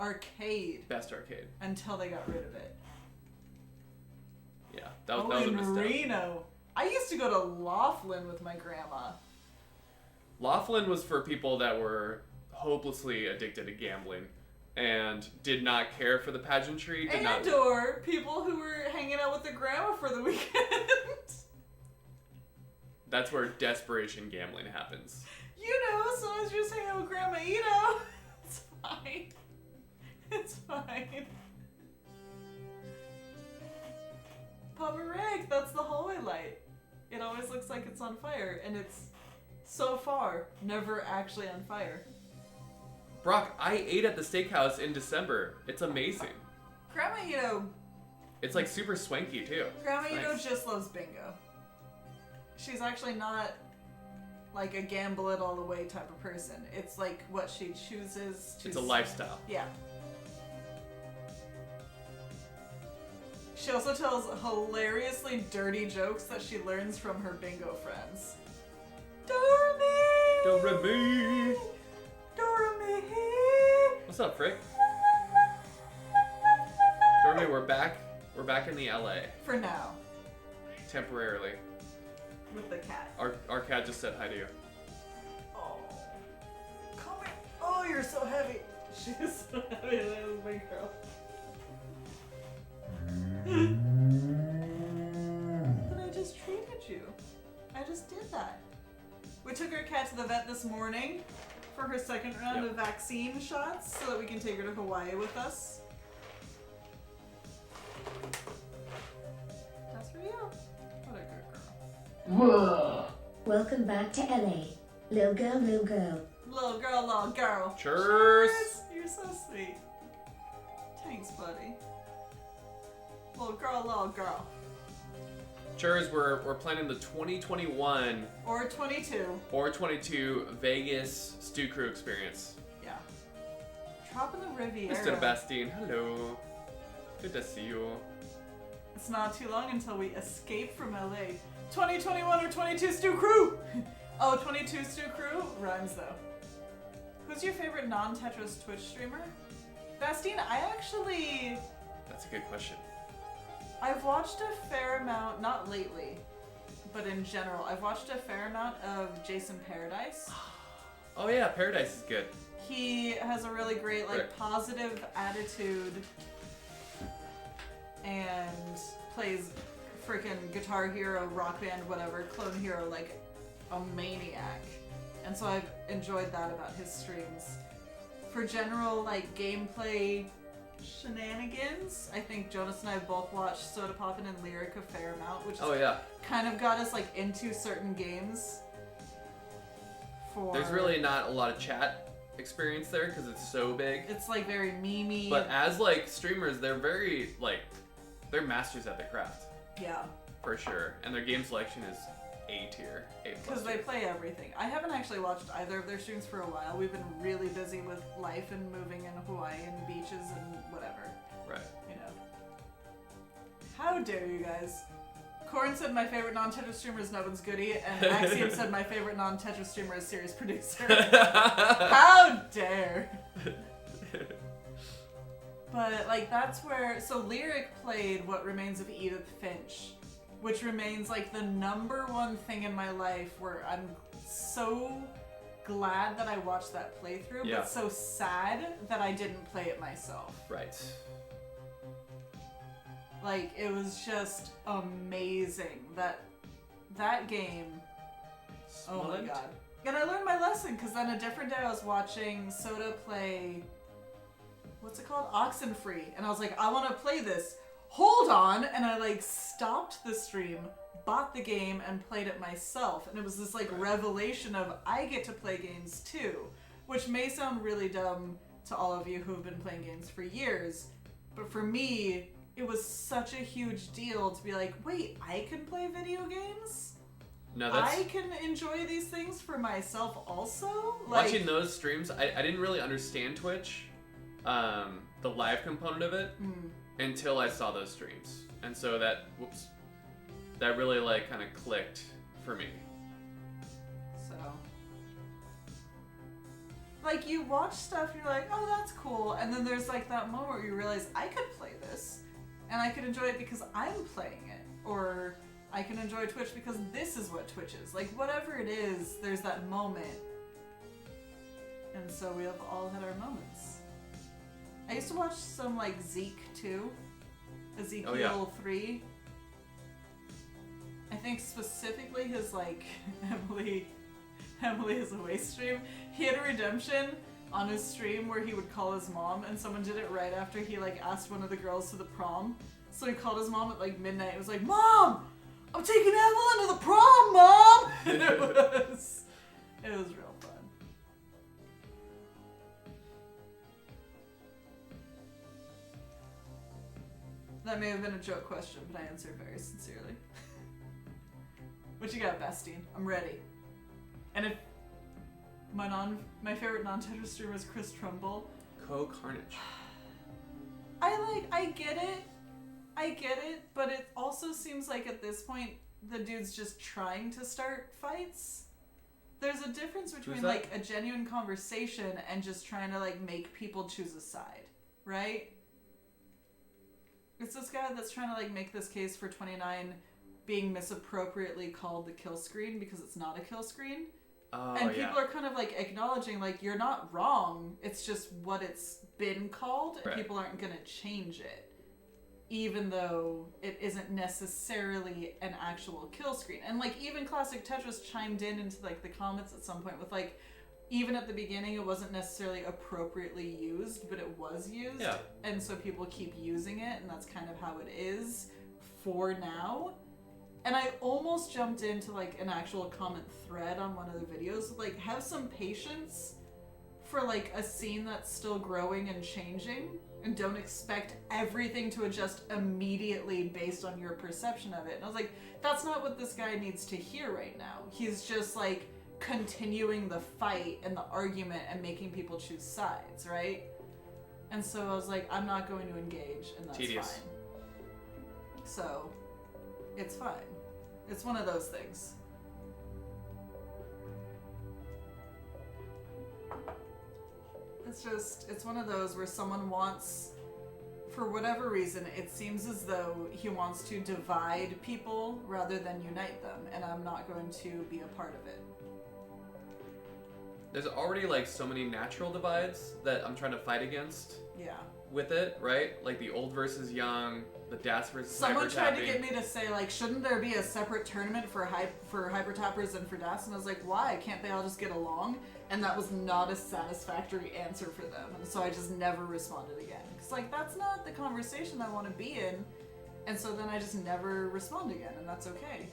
arcade Best arcade. until they got rid of it. Yeah, that was a in misstep. Reno. I used to go to Laughlin with my grandma. Laughlin was for people that were hopelessly addicted to gambling and did not care for the pageantry. Or people who were hanging out with the grandma for the weekend. That's where desperation gambling happens. You know, sometimes you're just hanging out with Grandma Ito. It's fine. It's fine. Papa Rick, that's the hallway light. It always looks like it's on fire, and it's so far never actually on fire. Brock, I ate at the steakhouse in December. It's amazing. Grandma Ito. It's like super swanky too. Grandma It's Ito nice. just loves bingo. She's actually not like a gamble it all the way type of person. It's like what she chooses to. It's a lifestyle. Yeah. She also tells hilariously dirty jokes that she learns from her bingo friends. Dorothy! Dorothy! Dorothy! What's up, Frick? Dorothy, we're back. We're back in the LA. For now. Temporarily. With the cat. Our cat just said hi to you. Oh. Come here. Oh, you're so heavy. She's so heavy. That was my girl. But I just treated you. I just did that. We took our cat to the vet this morning for her second round of vaccine shots so that we can take her to Hawaii with us. That's for you. What a good girl. Welcome back to LA. Little girl, little girl. Little girl. Cheers. You're so sweet. Thanks, buddy. Little girl. Cheers, we're planning the 2021 Or 22. or 22 Vegas Stew Crew experience. Yeah. Drop in the Riviera. Mr. Bastien, hello. Good to see you. It's not too long until we escape from LA. 2021 or 22 Stew Crew! Oh, 22 Stew Crew? Rhymes though. Who's your favorite non-Tetris Twitch streamer? Bastien, That's a good question. I've watched a fair amount, not lately, but in general, I've watched a fair amount of Jason Paradise. Oh yeah, Paradise is good. He has a really great, like, Right. positive attitude and plays freaking Guitar Hero, Rock Band, whatever, Clone Hero, like a maniac. And so I've enjoyed that about his streams. For general, like, gameplay shenanigans, I think Jonas and I both watched Soda Poppin' and Lyric a fair amount, which Oh yeah. kind of got us, like, into certain games. There's really not a lot of chat experience there because it's so big. It's, like, very memey. But as like streamers, they're very like they're masters at the craft yeah. for sure, and their game selection is A tier, A+. Because they play everything. I haven't actually watched either of their streams for a while. We've been really busy with life and moving in Hawaii and beaches and whatever. Right. You know. How dare you guys? Corn said my favorite non-Tetris streamer is Nubbins Goody, and Axiom said my favorite non-Tetris streamer is Serious Producer. How dare! But, like, that's where... So, Lyric played What Remains of Edith Finch, which remains, like, the #1 thing in my life where I'm so glad that I watched that playthrough, Yeah. but so sad that I didn't play it myself. Right. Like, it was just amazing. That game... Oh my Smollett? god. And I learned my lesson, because then a different day I was watching Soda play... What's it called? Oxenfree. And I was like, I want to play this. Hold on! And I, like, stopped the stream, bought the game, and played it myself. And it was this, like, revelation of, I get to play games too. Which may sound really dumb to all of you who have been playing games for years. But for me, it was such a huge deal to be like, wait, I can play video games? No, that's I can enjoy these things for myself also? Like, watching those streams. I didn't really understand Twitch, the live component of it, until I saw those streams, and so that really like kind of clicked for me. So, like, you watch stuff, you're like, oh, that's cool, and then there's like that moment where you realize I could play this, and I could enjoy it because I'm playing it, or I can enjoy Twitch because this is what Twitch is. Like, whatever it is, there's that moment, and so we have all had our moments. I used to watch some, like, Zeke too, Ezekiel 3. I think specifically his, like, Emily is away stream. He had a redemption on his stream where he would call his mom, and someone did it right after he, like, asked one of the girls to the prom. So he called his mom at, like, midnight. It was like, Mom! I'm taking Evelyn to the prom, Mom! And it was real fun. That may have been a joke question, but I answered very sincerely. What you got, Bastine? I'm ready. And if my favorite non-Tetris streamer is Chris Trumbull. Carnage. I get it, but it also seems like at this point the dude's just trying to start fights. There's a difference between like a genuine conversation and just trying to like make people choose a side, right? It's this guy that's trying to like make this case for 29 being misappropriately called the kill screen because it's not a kill screen. Oh, and people are kind of like acknowledging like you're not wrong, it's just what it's been called, and right. People aren't going to change it, even though it isn't necessarily an actual kill screen. And like even Classic Tetris chimed into like the comments at some point with like, even at the beginning it wasn't necessarily appropriately used, but it was used. Yeah. And so people keep using it, and that's kind of how it is for now. And I almost jumped into like an actual comment thread on one of the videos, like have some patience for like a scene that's still growing and changing, and don't expect everything to adjust immediately based on your perception of it. And I was like, that's not what this guy needs to hear right now. He's just like continuing the fight and the argument and making people choose sides, right? And so I was like, I'm not going to engage, and that's Tedious. fine. So it's fine. It's one of those things. It's one of those where someone wants, for whatever reason, it seems as though he wants to divide people rather than unite them, and I'm not going to be a part of it. there's already like so many natural divides that I'm trying to fight against Yeah. with it, right? Like the old versus young, the DAS versus Someone tried to hyper-tapping. get me to say, like, shouldn't there be a separate tournament for hyper tappers and for DAS? And I was like, why? Can't they all just get along? And that was not a satisfactory answer for them. And so I just never responded again. Because, like, that's not the conversation I want to be in. And so then I just never respond again, and that's okay.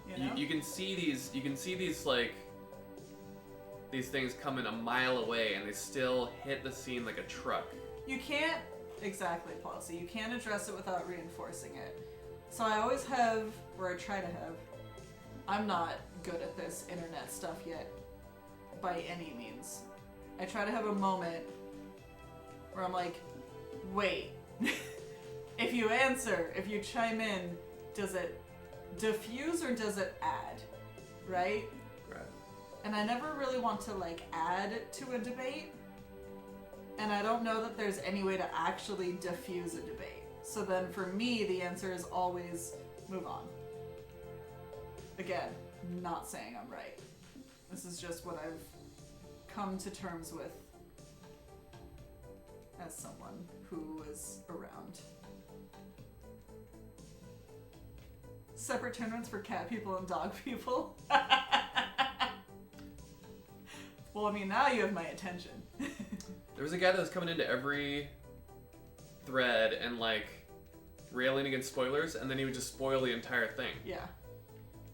You know? You can see these like these things coming a mile away, and they still hit the scene like a truck. You can't, exactly, policy. You can't address it without reinforcing it. So I always have, or I try to have, I'm not good at this internet stuff yet, by any means. I try to have a moment where I'm like, wait, if you answer, if you chime in, does it diffuse or does it add, right? Right. And I never really want to, like, add to a debate. And I don't know that there's any way to actually diffuse a debate. So then for me, the answer is always move on. Again, not saying I'm right. This is just what I've come to terms with as someone who is around. Separate tournaments for cat people and dog people. Well, I mean, now you have my attention. There was a guy that was coming into every thread and like railing against spoilers, and then he would just spoil the entire thing. Yeah.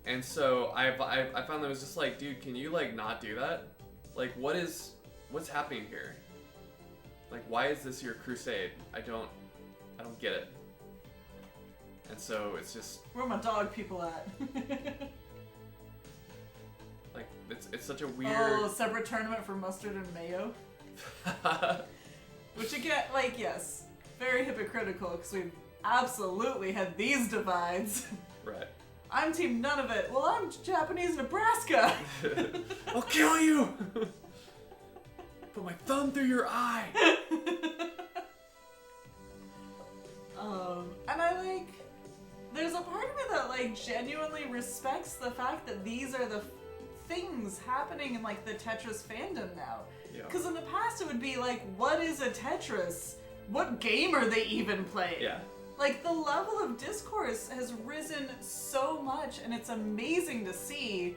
And so I found that it was just like, dude, can you like not do that? Like, what's happening here? Like, why is this your crusade? I don't get it. And so it's just Where are my dog people at? like it's such a weird. Oh, separate tournament for mustard and mayo. Which again, like, yes, very hypocritical because we've absolutely had these divides. Right. I'm team none of it. Well, I'm Japanese Nebraska. I'll kill you. Put my thumb through your eye. And I like, there's a part of me that like genuinely respects the fact that these are the things happening in like the Tetris fandom now. Yeah. Because in the past it would be like, what is a Tetris? What game are they even playing? Yeah. Like, the level of discourse has risen so much, and it's amazing to see.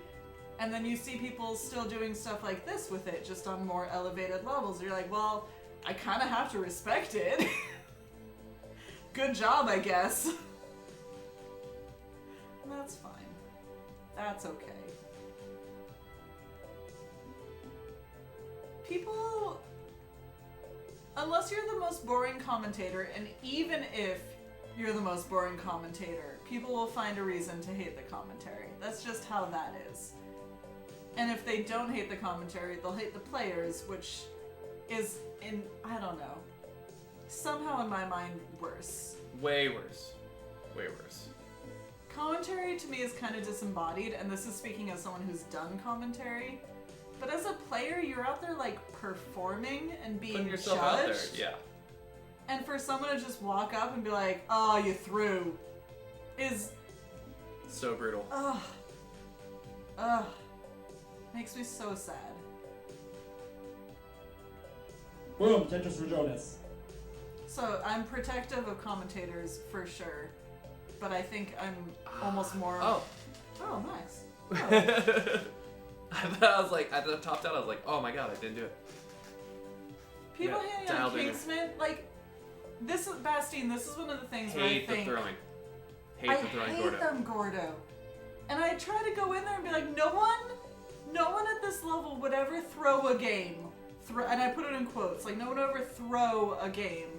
And then you see people still doing stuff like this with it, just on more elevated levels. You're like, well, I kind of have to respect it. Good job, I guess. And that's fine. That's okay. People, unless you're the most boring commentator, and even if you're the most boring commentator, people will find a reason to hate the commentary. That's just how that is. And if they don't hate the commentary, they'll hate the players, which is, I don't know, somehow in my mind worse. Way worse. Way worse. Commentary to me is kind of disembodied, and this is speaking as someone who's done commentary. But as a player, you're out there like performing and being Putting yourself judged. out there, yeah. And for someone to just walk up and be like, "Oh, you threw," is So brutal. makes me so sad. Boom, Tetris Rejones. So I'm protective of commentators for sure, but I think I'm almost more. Oh. Oh, nice. Oh. I thought I was like, at the top down, I was like, oh my god, I didn't do it. People Yeah, hating on dialed in. Kingsman, like this is Bastien. This is one of the things where I Hate the think throwing. Hate I the throwing, hate Gordo. them, Gordo. And I try to go in there and be like, no one at this level would ever throw a game. And I put it in quotes, like no one would ever throw a game.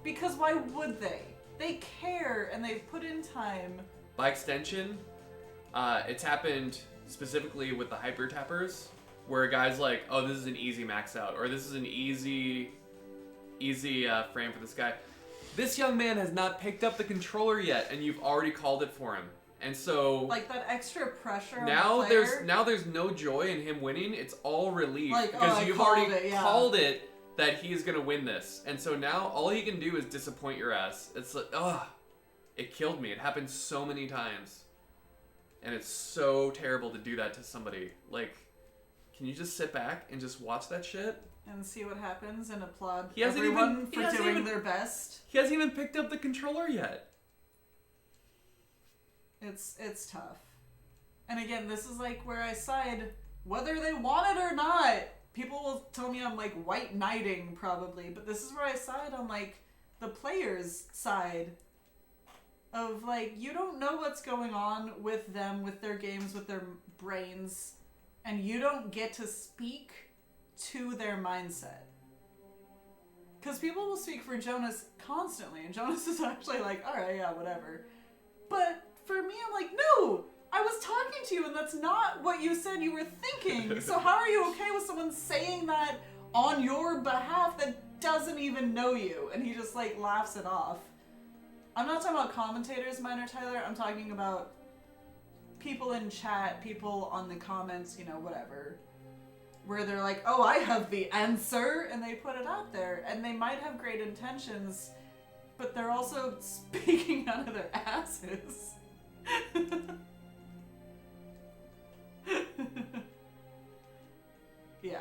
Because why would they? They care and they've put in time. By extension, it's happened specifically with the hyper tappers, where a guy's like, oh, this is an easy max out, or this is an easy frame for this guy. This young man has not picked up the controller yet, and you've already called it for him. And so Like that extra pressure now on the player. there's no joy in him winning. It's all relief Like, oh, because I you've called already it, yeah. called it that he's gonna win this. And so now all he can do is disappoint your ass. It's like, it killed me. It happened so many times, and it's so terrible to do that to somebody. Like, can you just sit back and just watch that shit? And see what happens and applaud He hasn't everyone even- he for hasn't doing even- their best. He hasn't even picked up the controller yet. It's tough. And again, this is like where I side, whether they want it or not. People will tell me I'm like white knighting probably, but this is where I side on like the player's side of like, you don't know what's going on with them, with their games, with their brains, and you don't get to speak to their mindset. Because people will speak for Jonas constantly, and Jonas is actually like, alright, yeah, whatever. But for me, I'm like, no! I was talking to you, and that's not what you said you were thinking. So how are you okay with someone saying that on your behalf that doesn't even know you? And he just, like, laughs it off. I'm not talking about commentators, Minor Tyler. I'm talking about people in chat, people on the comments, you know, whatever. Where they're like, oh, I have the answer, and they put it out there. And they might have great intentions, but they're also speaking out of their asses. Yeah.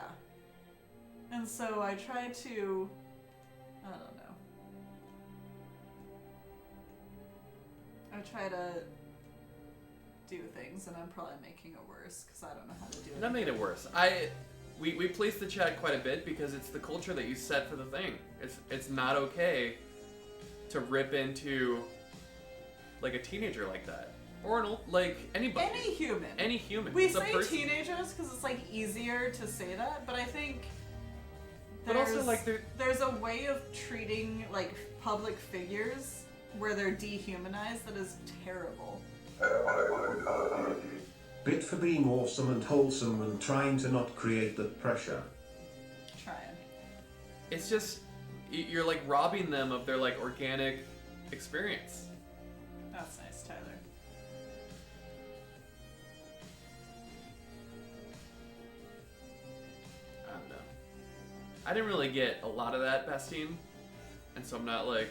And so I try to, I don't know. I try to do things, and I'm probably making it worse because I don't know how to do it. That made it worse. We police the chat quite a bit because it's the culture that you set for the thing. It's not okay to rip into like a teenager like that. Or like anybody. Any human. Any human. We It's a say person. teenagers because it's like easier to say that, but I think But there's, also, like, there's a way of treating like public figures where they're dehumanized that is terrible. Bit for being awesome and wholesome and trying to not create that pressure. Trying. It's just you're like robbing them of their like organic experience. That's nice, Tyler. I don't know. I didn't really get a lot of that, Bastine, and so I'm not like.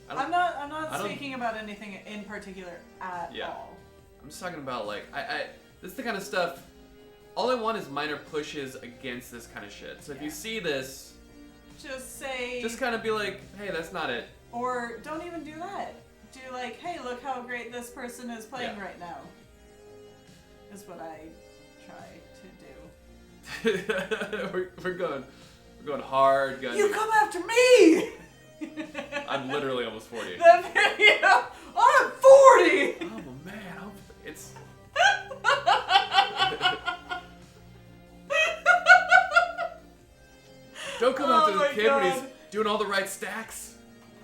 I'm not I don't- speaking about anything in particular at Yeah. all. I'm just talking about like this is the kind of stuff. All I want is minor pushes against this kind of shit. So if you Yeah. see this, Just say, just kind of be like, hey, that's not it. or don't even do that. Do like, hey, look how great this person is playing Yeah. right now. Is what I try to do. we're going hard, gun. You come after me! I'm literally almost 40. That video! I'm 40! Oh man, it's. Don't come Oh after the my kid when he's God. doing all the right stacks,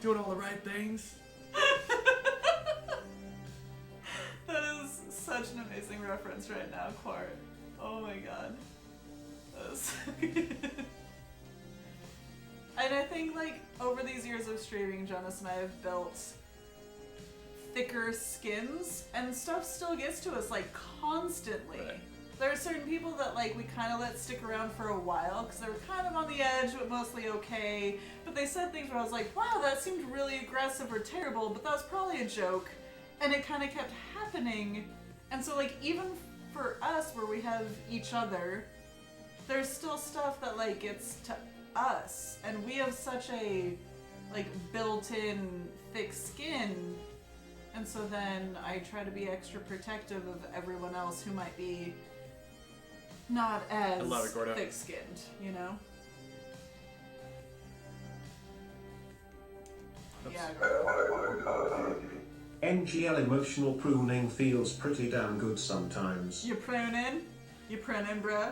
doing all the right things. That is such an amazing reference right now, Quart. Oh my god. That is so good. And I think, like, over these years of streaming, Jonas and I have built thicker skins, and stuff still gets to us, like, constantly. Right. There are certain people that, like, we kind of let stick around for a while, because they were kind of on the edge, but mostly okay. But they said things where I was like, wow, that seemed really aggressive or terrible, but that was probably a joke. And it kind of kept happening. And so, like, even for us, where we have each other, there's still stuff that, like, gets to us. And we have such a, like, built-in thick skin. And so then I try to be extra protective of everyone else who might be not as love it, Gordo. thick-skinned, you know? Oops. Yeah, Gordo. NGL emotional pruning feels pretty damn good sometimes. You pruning? You pruning, bruh?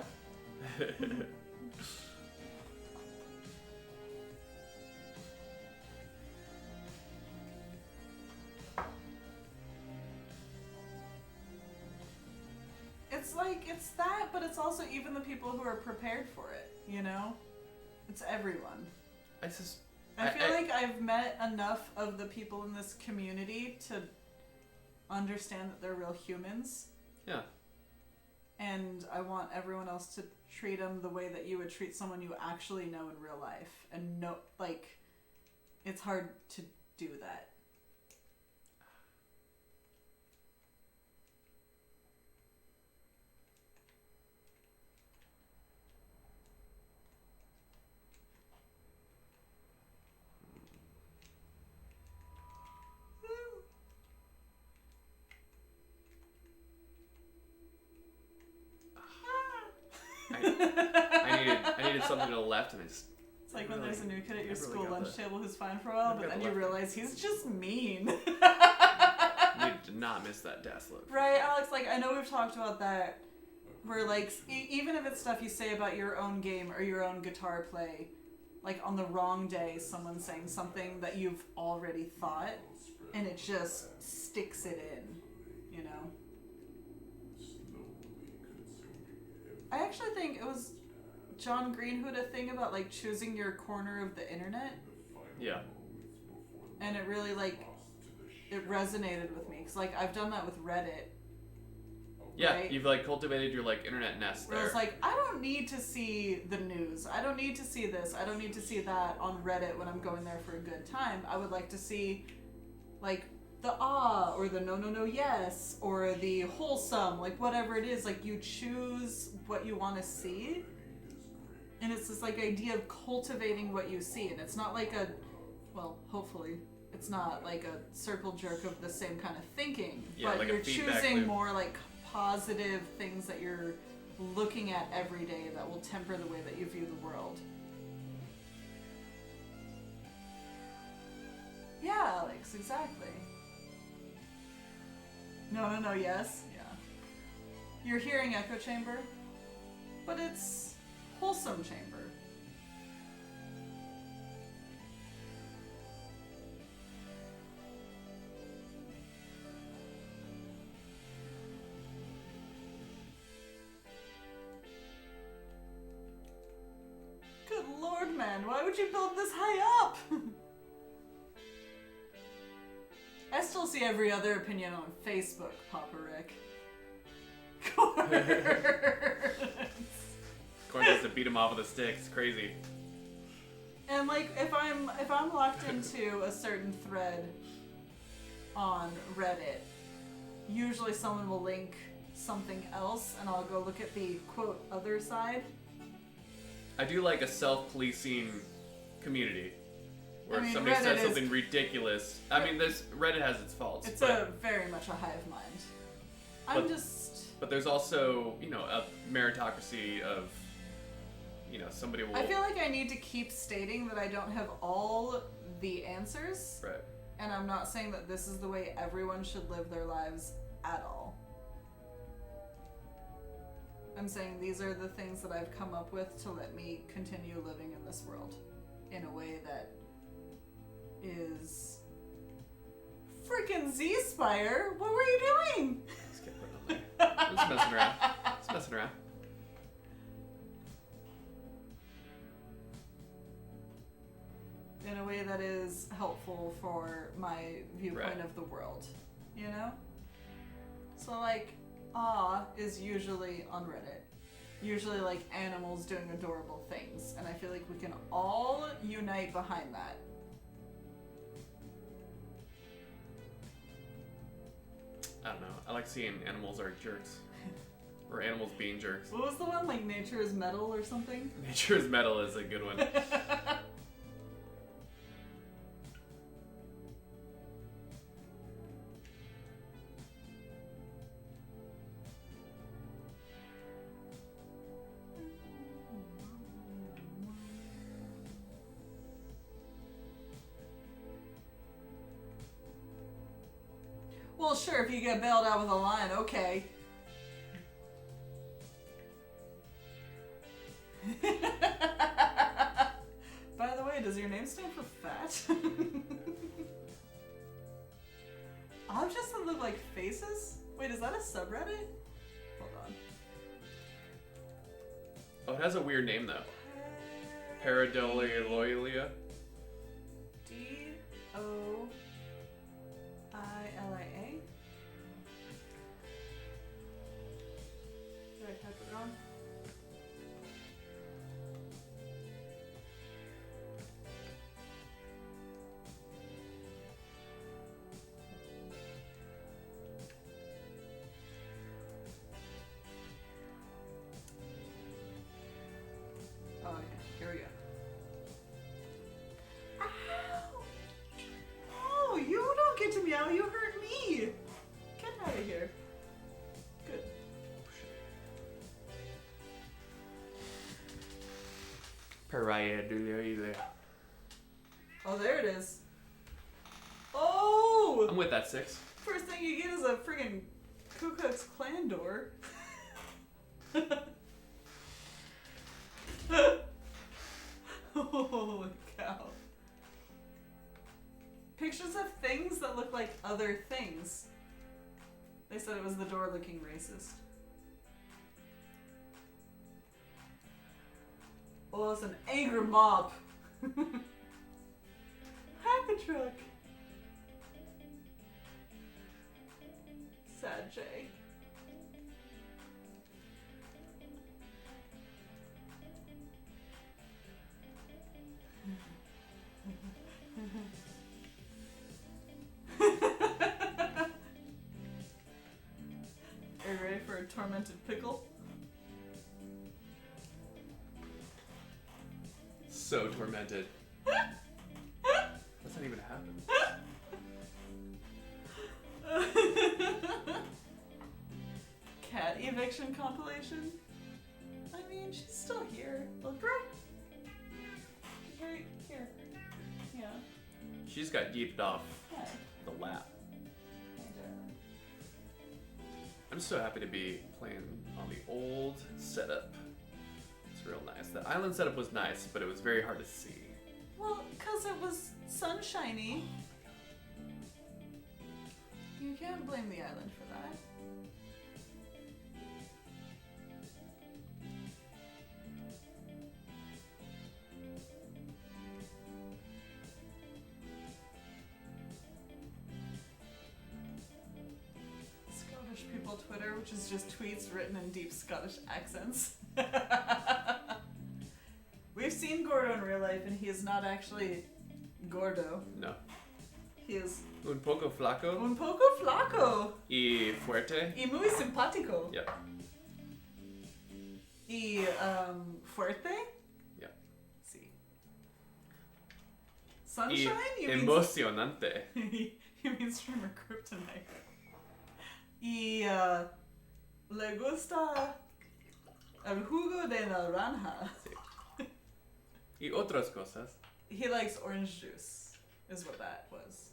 It's like, it's that, but it's also even the people who are prepared for it, you know? It's everyone. I just. I feel like I've met enough of the people in this community to understand that they're real humans. Yeah. And I want everyone else to treat them the way that you would treat someone you actually know in real life. And no, like, it's hard to do that. I needed something to the left, and I just. It's like when there's a new kid at your I really school got lunch the- table who's fine for a while, I but got then the you left. realize he's just mean. Needed to not miss that desk look. Right, Alex, like, I know we've talked about that, where, like, even if it's stuff you say about your own game or your own guitar play, like, on the wrong day, someone's saying something that you've already thought, and it just sticks it in, you know? I actually think it was John Green who had a thing about, like, choosing your corner of the internet, Yeah. and it really, like, it resonated with me, because, like, I've done that with Reddit. Yeah, Right. you've like cultivated your like internet nest Where there. it's like, I don't need to see the news. I don't need to see this. I don't need to see that on Reddit when I'm going there for a good time. I would like to see, like, the or the no, yes, or the wholesome, like, whatever it is. Like, you choose what you want to see. And it's this, like, idea of cultivating what you see. And it's not like a, well, hopefully, it's not like a circle jerk of the same kind of thinking. Yeah, but like a you're feedback choosing loop. more, like, positive things that you're looking at every day that will temper the way that you view the world. Yeah, Alex, exactly. No, yes. Yeah. You're hearing echo chamber, but it's wholesome chamber. Good lord, man, why would you build this high up? I still see every other opinion on Facebook, Papa Rick. Corn has to beat him off with a stick. It's crazy. And like, if I'm locked into a certain thread on Reddit, usually someone will link something else, and I'll go look at the quote other side. I do like a self-policing community where I mean, if somebody Reddit says is- something ridiculous. I mean, Reddit has its faults. It's but, very much a hive mind. But- But there's also, you know, a meritocracy of, you know, somebody will. I feel like I need to keep stating that I don't have all the answers, Right. and I'm not saying that this is the way everyone should live their lives at all. I'm saying these are the things that I've come up with to let me continue living in this world in a way that is freaking Z-Spire. What were you doing? Let's get put on there. Just messing around. Just messing around. In a way that is helpful for my viewpoint Right. of the world, you know? So like, is usually on Reddit. Usually like animals doing adorable things, and I feel like we can all unite behind that. I don't know. I like seeing animals are jerks. Or animals being jerks. What was the one, like nature is metal or something? Nature's Metal is a good one. Well, sure, if you get bailed out with a lion, okay. By the way, does your name stand for fat? Objects that look like faces? Wait, is that a subreddit? Hold on. Oh, it has a weird name though. Pareidolia. D-O-I-L-I-A? Did I type it wrong? Oh yeah, here we go. Oh, there it is. Oh! I'm with that 6. First thing you get is a friggin' Ku Klux Klan door. Holy cow. Pictures of things that look like other things. They said it was the door looking racist. Oh, it's an angry mob. Happy truck. Sad Jay. Are you ready for a tormented pickle? So tormented. What's that even happen? Cat eviction compilation? I mean, she's still here. Look, girl. She's right here. Yeah. She's got yeeted off Hi. the lap. Hi, darling. I'm so happy to be playing on the old setup. It's real nice. The island setup was nice, but it was very hard to see. Well, because it was sunshiny. You can't blame the island for that. Scottish people Twitter, which is just tweets written in deep Scottish accents. We've seen Gordo in real life, and he is not actually Gordo. No. He is Un poco flaco un poco flaco y fuerte. y muy simpático. Yep. Y fuerte. Yep. Sí. Sunshine? Y You mean emocionante. you mean streamer kryptonite. Y le gusta el jugo de naranja. Y otras cosas. He likes orange juice, is what that was.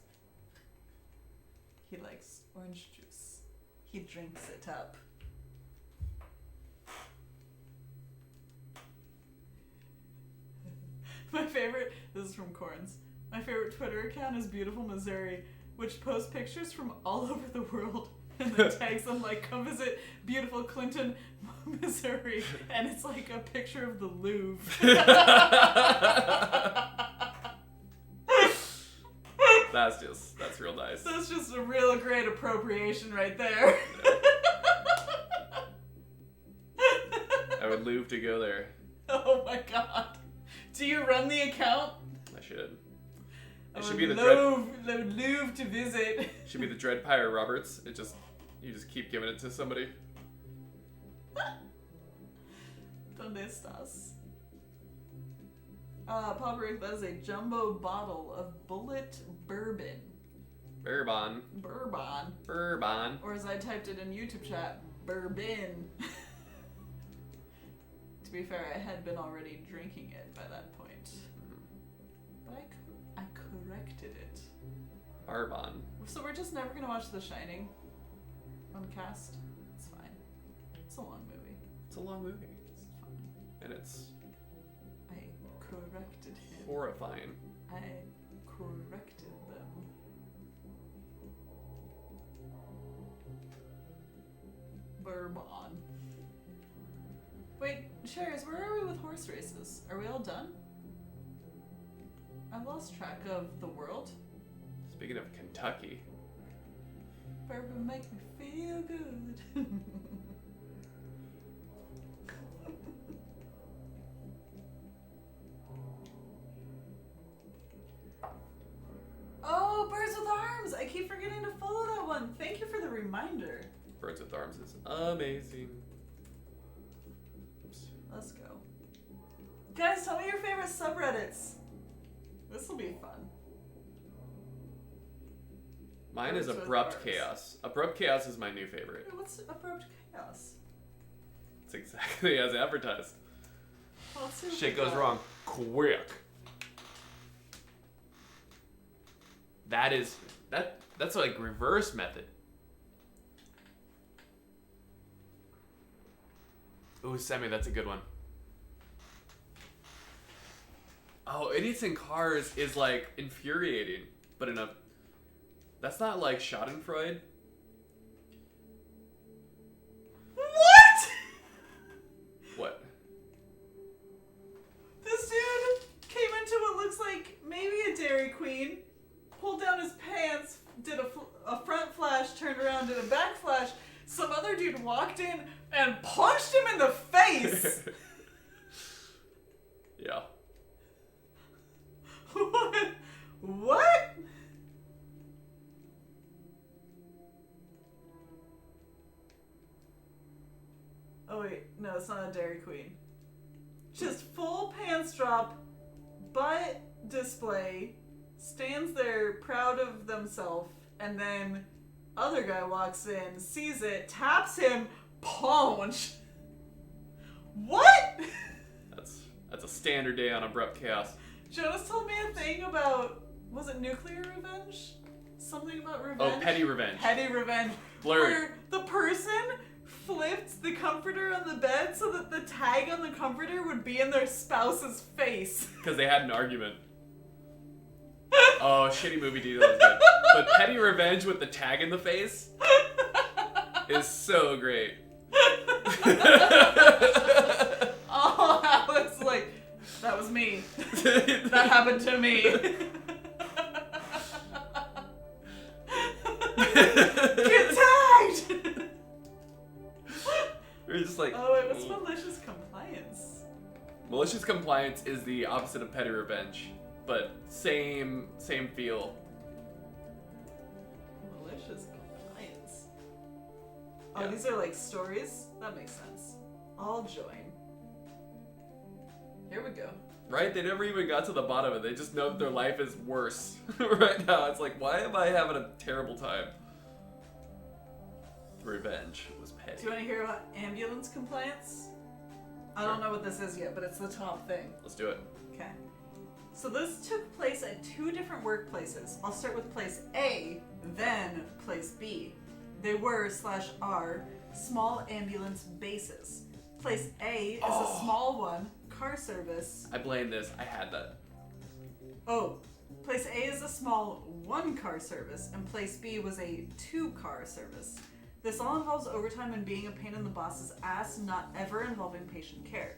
He likes orange juice. He drinks it up. My favorite, this is from Corns. My favorite Twitter account is Beautiful Missouri, which posts pictures from all over the world and then tags them like, come visit beautiful Clinton, Missouri. And it's like a picture of the Louvre. That's real nice. That's just a real great appropriation right there. I would love to go there. Oh my god. Do you run the account? I should. I It should would be the love to visit. Should be the Dread Pyre Roberts. You just keep giving it to somebody. ¿Dónde estás? Papa Rick, that is a jumbo bottle of Bullet Bourbon. Bourbon. Bourbon. Bourbon. Or as I typed it in YouTube chat, Bourbon. To be fair, I had been already drinking it by that point. But I corrected it. Bourbon. So we're just never gonna watch The Shining on cast? It's fine. It's a long movie. It's a long movie. It's fine. And it's I corrected him. horrifying. I corrected them. Bourbon. Wait, Sherry's, where are we with horse races? Are we all done? I've lost track of the world. Speaking of Kentucky. Bourbon make me feel good. Oh, Birds with Arms! I keep forgetting to follow that one. Thank you for the reminder. Birds with Arms is amazing. Oops. Let's go. Guys, tell me your favorite subreddits. This will be fun. Mine is Birds with Abrupt Arms. Chaos. Abrupt Chaos is my new favorite. Wait, what's Abrupt Chaos? It's exactly as advertised. Well, let's see what Shit we goes got. wrong. quick. That's like reverse method. Ooh, Semi, that's a good one. Oh, idiots in cars is like infuriating, but in a... That's not like Schadenfreude. What? What? This dude came into what looks like maybe a Dairy Queen, pulled down his pants, did a front flash, turned around, did a back flash. Some other dude walked in and punched him in the face. Yeah. What? What? Oh wait, no, it's not a Dairy Queen. Just full pants drop, butt display, stands there proud of themselves, and then other guy walks in, sees it, taps him, punch. What? That's a standard day on Abrupt Chaos. Jonas told me a thing about, was it nuclear revenge? Something about revenge? Oh, petty revenge. Petty revenge. Blurred. Where the person flipped the comforter on the bed so that the tag on the comforter would be in their spouse's face. Because they had an argument. Oh, shitty movie detail is good. But petty revenge with the tag in the face is so great. Oh, Alex, like, that was me. That happened to me. Get tagged! We're just like... Oh, it was malicious compliance. Malicious compliance is the opposite of petty revenge, but same feel. Malicious compliance. Oh, Yeah. these are like stories? That makes sense. I'll join. Here we go. Right? They never even got to the bottom of it. They just know that their life is worse right now. It's like, why am I having a terrible time? Revenge was petty. Do you want to hear about ambulance compliance? I don't know what this is yet, but it's the top thing. Let's do it. Okay. So this took place at 2 different workplaces. I'll start with place A, then place B. They were / are small ambulance bases. Place A is a small one, car service. I blame this. I had that. Oh, place A is a small 1-car service, and place B was a 2-car service. This all involves overtime and being a pain in the boss's ass, not ever involving patient care.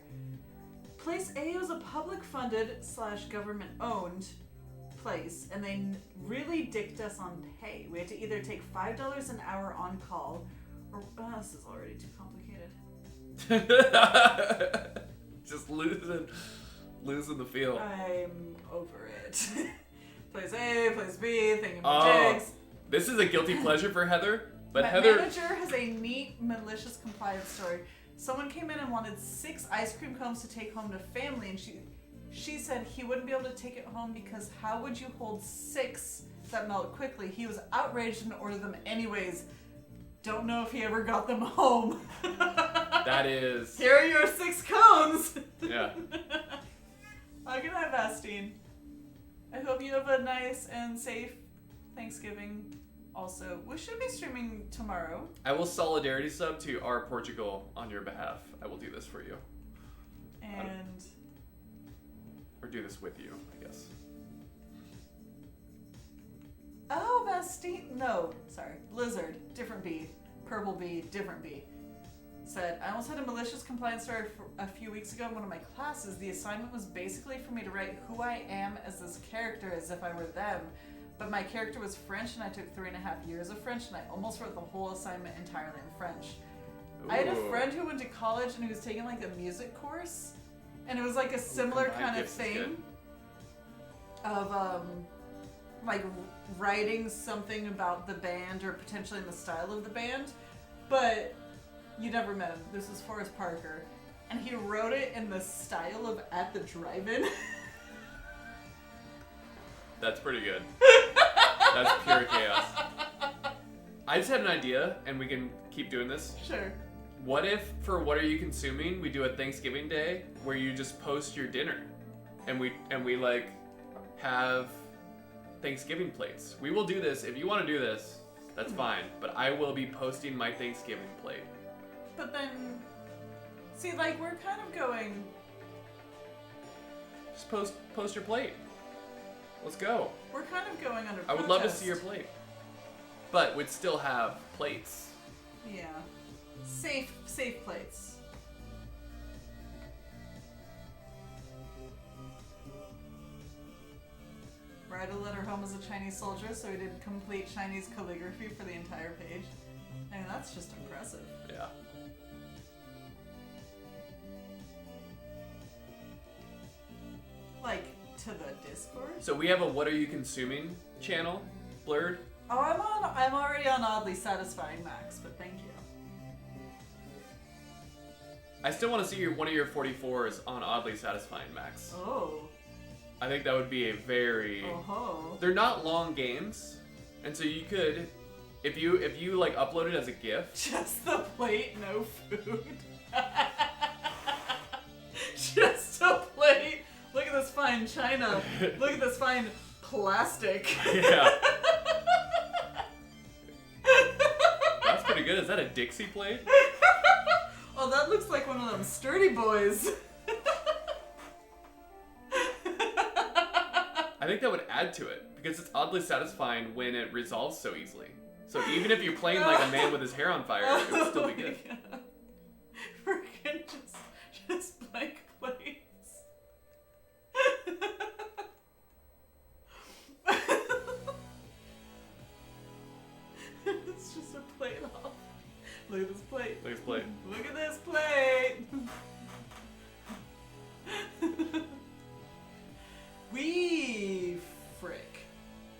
Place A was a public funded / government owned place, and they really dicked us on pay. We had to either take $5 an hour on call, or this is already too complicated. Just losing the feel. I'm over it. Place A, place B, thinking Oh, about jigs. this is a guilty pleasure for Heather, but My Heather... manager has a neat malicious compliance story. Someone came in and wanted 6 ice cream cones to take home to family, and she said he wouldn't be able to take it home because how would you hold 6 that melt quickly? He was outraged and ordered them anyways. Don't know if he ever got them home. That is... Here are your 6 cones. Yeah. Good night, Bastine. I hope you have a nice and safe Thanksgiving. Also, we should be streaming tomorrow. I will solidarity sub to our Portugal on your behalf. I will do this for you. And Or do this with you, I guess. oh, Bastine. No, sorry. Blizzard, different bee. Purple bee, different bee. Said, I almost had a malicious compliance story a few weeks ago in one of my classes. The assignment was basically for me to write who I am as this character as if I were them. But my character was French and I took 3.5 years of French and I almost wrote the whole assignment entirely in French. I had a Ooh. friend who went to college and who was taking like a music course. And it was like a similar combined kind of gifts is good. thing of like writing something about the band or potentially in the style of the band. But you never met him. This was Forrest Parker. And he wrote it in the style of At the Drive-In. That's pretty good. That's pure chaos. I just had an idea, and we can keep doing this. Sure. What if, for What Are You Consuming, we do a Thanksgiving Day where you just post your dinner? and we like have Thanksgiving plates. We will do this. If you want to do this, that's fine. But I will be posting my Thanksgiving plate. But then, see, like, we're kind of going... Just post your plate. Let's go. We're kind of going under I would love to protest. see your plate. But we'd still have plates. Yeah. Safe plates. Write a letter home as a Chinese soldier, so he did complete Chinese calligraphy for the entire page. I mean, that's just impressive. Yeah. Like, to the Discord? So we have a What Are You Consuming channel, Blurred. Oh, I'm already on Oddly Satisfying Max, but thank you. I still want to see one of your 44s on Oddly Satisfying Max. Oh. I think that would be a very... Oh. They're not long games, and so you could, if you like upload it as a GIF. Just the plate, no food. Just a plate. Look at this fine china. Look at this fine plastic. Yeah. That's pretty good. Is that a Dixie plate? Oh, that looks like one of them sturdy boys. I think that would add to it because it's oddly satisfying when it resolves so easily. So even if you're playing like a man with his hair on fire, it would still be good. Yeah. Freaking just blank plates. It's just a plate off. Look at this plate. Look at this plate. Look at this plate.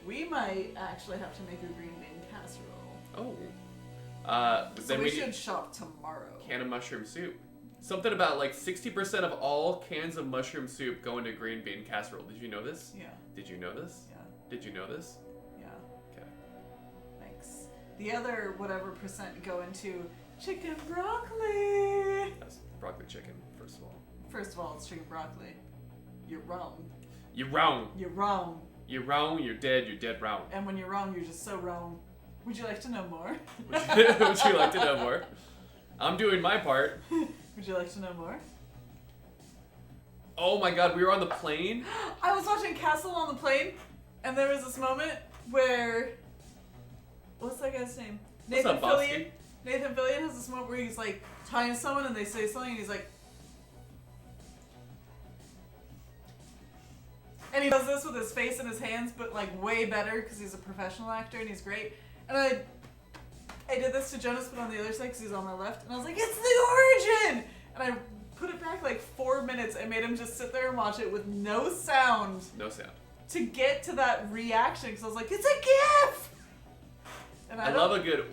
We might actually have to make a green bean casserole. Oh. So Then we we should need shop tomorrow. can of mushroom soup. Something about like 60% of all cans of mushroom soup go into green bean casserole. Did you know this? Yeah. Did you know this? Yeah. Did you know this? Yeah. Okay. Thanks. The other whatever percent go into chicken broccoli. That's broccoli chicken, first of all. First of all, it's chicken broccoli. You're wrong. You're wrong. You're wrong. You're wrong. You're dead wrong. And when you're wrong, you're just so wrong. Would you like to know more? Would you like to know more? I'm doing my part. Would you like to know more? Oh my god, we were on the plane? I was watching Castle on the plane, and there was this moment where... What's that guy's name? What's Nathan up, Bobski? Fillion. Nathan Fillion has this moment where he's like talking to someone and they say something and he's like... And he does this with his face and his hands, but like way better because he's a professional actor and he's great. And I did this to Jonas, but on the other side because he's on my left. And I was like, it's the origin! And I put it back like 4 minutes and made him just sit there and watch it with no sound. No sound. To get to that reaction because I was like, it's a GIF! And I love a good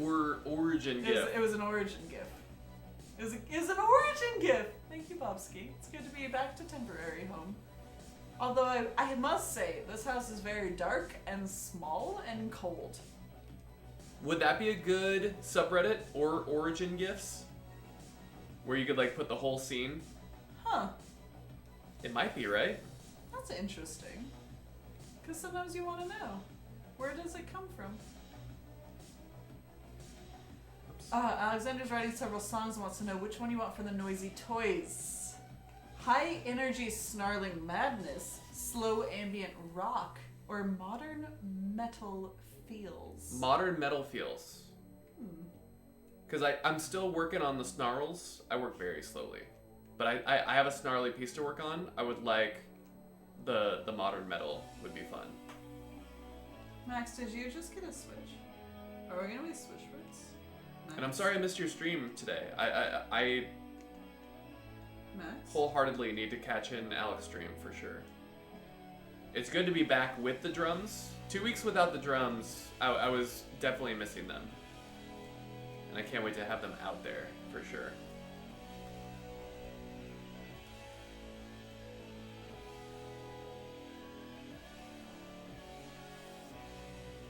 origin gift. It was an origin GIF. It was an origin GIF! Thank you, Bobski. It's good to be back to temporary home. Although I must say, this house is very dark and small and cold. Would that be a good subreddit or origin gifts? Where you could like put the whole scene? Huh. It might be, right? That's interesting. Because sometimes you want to know. Where does it come from? Alexander's writing several songs and wants to know which one you want for the noisy toys. High energy snarling madness, slow ambient rock, or modern metal feels. Modern metal feels. Because I'm still working on the snarls. I work very slowly. But I have a snarly piece to work on. I would like the modern metal would be fun. Max, did you just get a Switch? Are we gonna be Switch friends? And I'm sorry I missed your stream today. I Max? wholeheartedly need to catch an Alex stream for sure. It's good to be back with the drums. 2 weeks without the drums, I was definitely missing them. And I can't wait to have them out there for sure.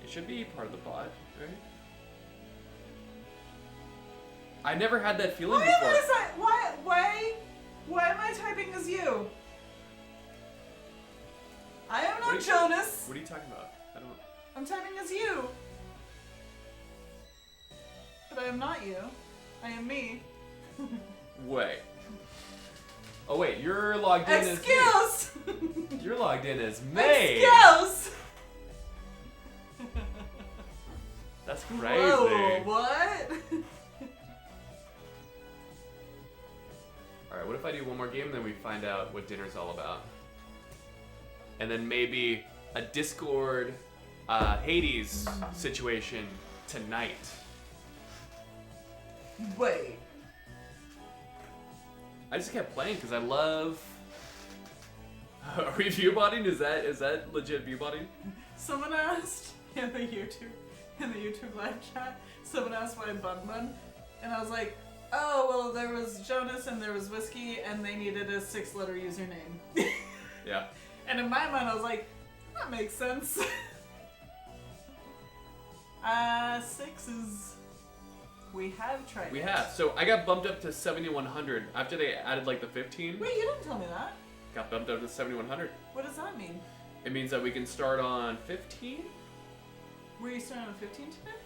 It should be part of the bot, right? I never had that feeling before. Why am I typing as you? know, Jonas. What are you talking about? I don't. I'm typing as you. But I am not you. I am me. Wait. Oh wait, you're logged in as Excuse! me. You're logged in as me. Excuse! That's crazy. Whoa, what? Alright, what if I do one more game and then we find out what dinner's all about? And then maybe a Discord Hades situation tonight. Wait. I just kept playing because I love. Are we viewbotting? Is that legit viewbotting? Someone asked in the YouTube live chat, someone asked why Bun, and I was like, oh, well, there was Jonas and there was Whiskey, and they needed a 6-letter username. Yeah. And in my mind, I was like, that makes sense. 6 is... We have tried We it. have. So I got bumped up to 7100 after they added like the 15. Wait, you didn't tell me that. Got bumped up to 7100. What does that mean? It means that we can start on 15. Were you starting on 15 today?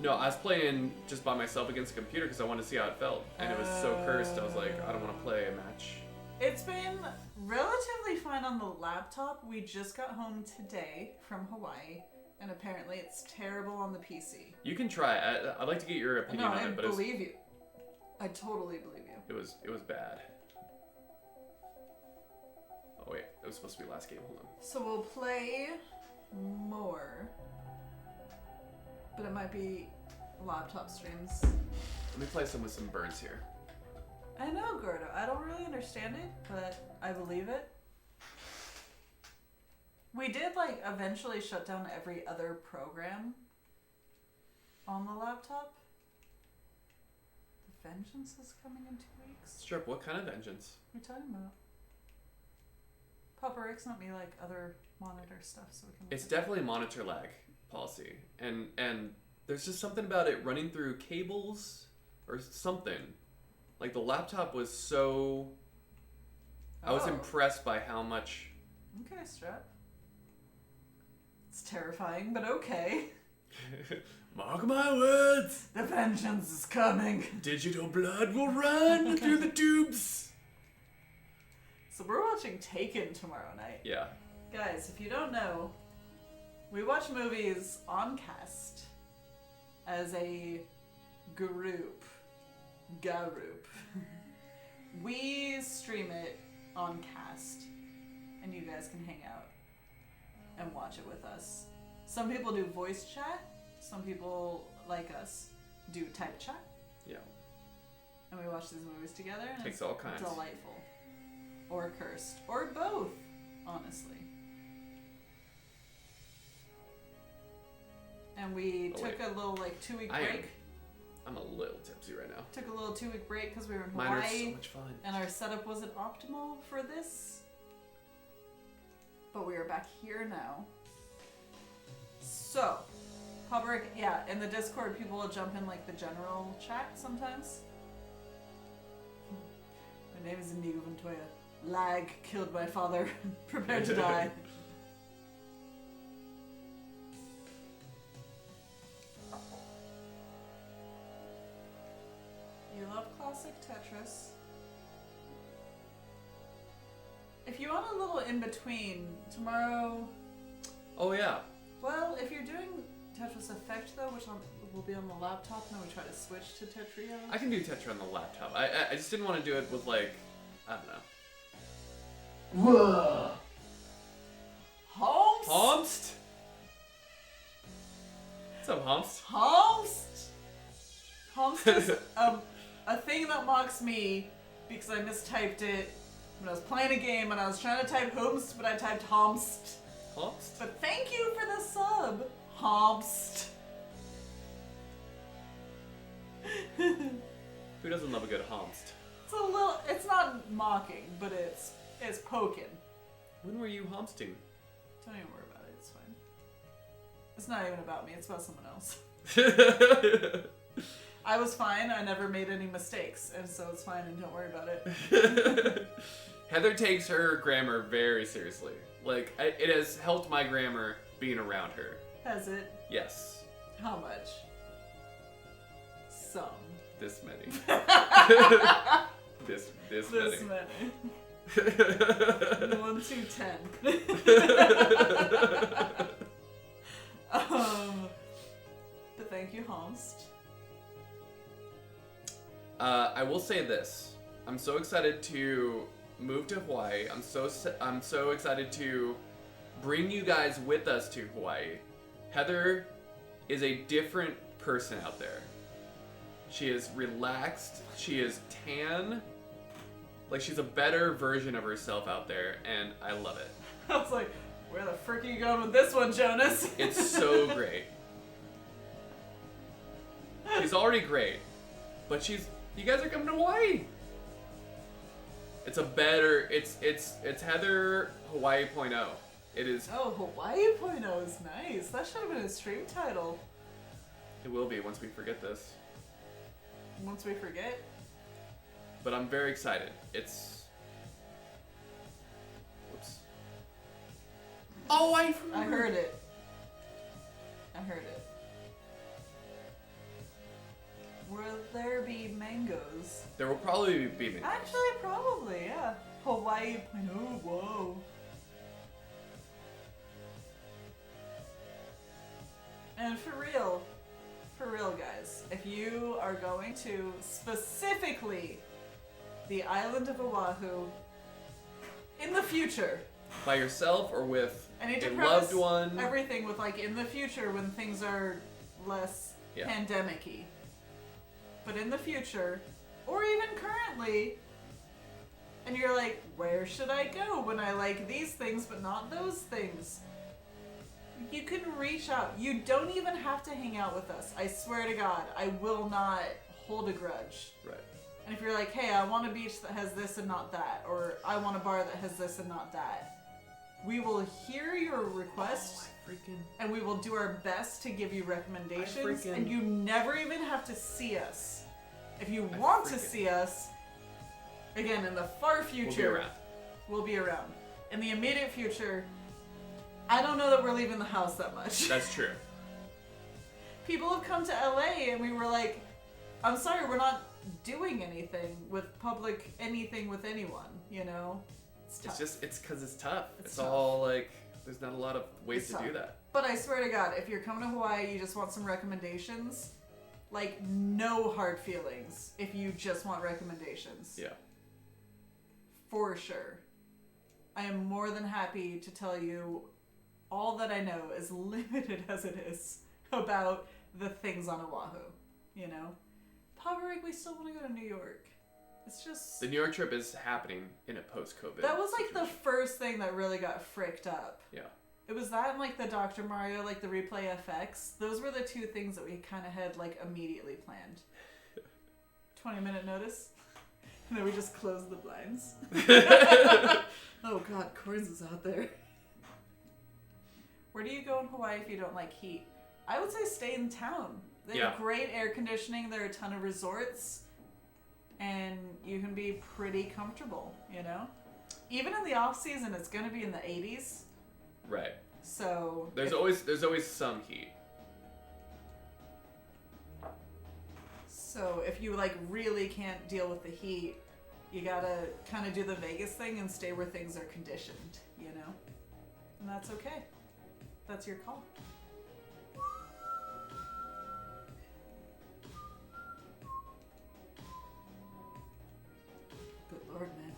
No, I was playing just by myself against a computer because I wanted to see how it felt, and it was so cursed. I was like, I don't want to play a match. It's been relatively fine on the laptop. We just got home today from Hawaii, and apparently it's terrible on the PC. You can try. I'd like to get your opinion No, on I it, but believe you. I totally believe you. it was bad. Oh wait, it was supposed to be last game. Hold on. So we'll play more, but it might be laptop streams. Let me play some with some birds here. I know, Gordo. I don't really understand it, but I believe it. We did, like, eventually shut down every other program on the laptop. The Vengeance is coming in 2 weeks. Strip, what kind of vengeance? What are you talking about? Papa Rick's not me like other monitor stuff, so we can. It's definitely monitor lag policy, and there's just something about it running through cables or something. Like the laptop was so. I was Oh. impressed by how much. Okay, Strap. It's terrifying, but okay. Mark my words. The vengeance is coming. Digital blood will run through the tubes. So we're watching Taken tomorrow night. Yeah. Guys, if you don't know, we watch movies on cast as a group. We stream it on cast, and you guys can hang out and watch it with us. Some people do voice chat. Some people, like us, do type chat. Yeah. And we watch these movies together, and Takes it's all kinds. delightful. Or cursed. Or both, honestly. And we took a little, 2-week break. I'm a little tipsy right now. Took a little 2-week break because we were in Mine are Hawaii. so much fun. And our setup wasn't optimal for this. But we are back here now. So, Public, yeah, in the Discord, people will jump in the general chat sometimes. My name is Indigo Montoya. Lag killed my father. Prepare to die. You love classic Tetris. If you want a little in between, tomorrow. Oh yeah. Well, if you're doing Tetris Effect though, which will be on the laptop, and then we try to switch to Tetrio. I can do Tetra on the laptop. I just didn't want to do it with I don't know. Holmes? Homst? What's up, Homst? Homst? Homst is a thing that mocks me because I mistyped it when I was playing a game and I was trying to type Homst, but I typed Homst. Homst? But thank you for the sub, Homst. Who doesn't love a good Homst? It's not mocking, but it's poking. When were you Homsting? Don't even worry about it, it's fine. It's not even about me, it's about someone else. I was fine, I never made any mistakes, and so it's fine and don't worry about it. Heather takes her grammar very seriously. Like, it has helped my grammar being around her. Has it? Yes. How much? Some. This many. this This many. many. 1, 2, 10. But thank you, Holst. I will say this. I'm so excited to move to Hawaii. I'm so excited to bring you guys with us to Hawaii. Heather is a different person out there. She is relaxed. She is tan. Like, she's a better version of herself out there, and I love it. I was like, where the frick are you going with this one, Jonas? It's so great. She's already great, but you guys are coming to Hawaii. It's a better, it's Heather Hawaii .0. It is. Oh, Hawaii .0 is nice. That should have been a stream title. It will be once we forget this. Once we forget. But I'm very excited. It's. Whoops. Oh, I heard it. I heard it. Will there be mangoes? There will probably be mangoes. Actually, probably, yeah. Hawaii .0, whoa. And for real, guys, if you are going to specifically the island of Oahu in the future, By yourself or with I need to a preface loved one. everything with like in the future when things are less pandemic-y. But in the future, or even currently, and you're like, where should I go when I like these things but not those things? You can reach out. You don't even have to hang out with us. I swear to God, I will not hold a grudge. Right. And if you're like, hey, I want a beach that has this and not that, or I want a bar that has this and not that, we will hear your request and we will do our best to give you recommendations. And you never even have to see us. If you want to see us, again, in the far future, we'll be around. In the immediate future, I don't know that we're leaving the house that much. That's true. People have come to LA and we were like, I'm sorry, we're not doing anything with anything with anyone, you know? It's tough. It's because it's tough. It's tough. all like, there's not a lot of ways to do that. But I swear to God, if you're coming to Hawaii, you just want some recommendations, like no hard feelings if you just want recommendations. Yeah. For sure. I am more than happy to tell you all that I know, as limited as it is, about the things on Oahu, you know? Paverick, we still want to go to New York. It's just... The New York trip is happening in a post-COVID That was like situation. the first thing that really got fricked up. Yeah. It was that and like the Dr. Mario, like the replay FX. Those were the two things that we kind of had like immediately planned. 20-minute notice. And then we just closed the blinds. Oh God, Corns is out there. Where do you go in Hawaii if you don't like heat? I would say stay in town. They have great air conditioning. There are a ton of resorts. And you can be pretty comfortable, you know? Even in the off season, it's going to be in the 80s. Right. So there's always some heat. So if you like really can't deal with the heat, you gotta kind of do the Vegas thing and stay where things are conditioned, you know? And that's okay. That's your call. Good Lord, man.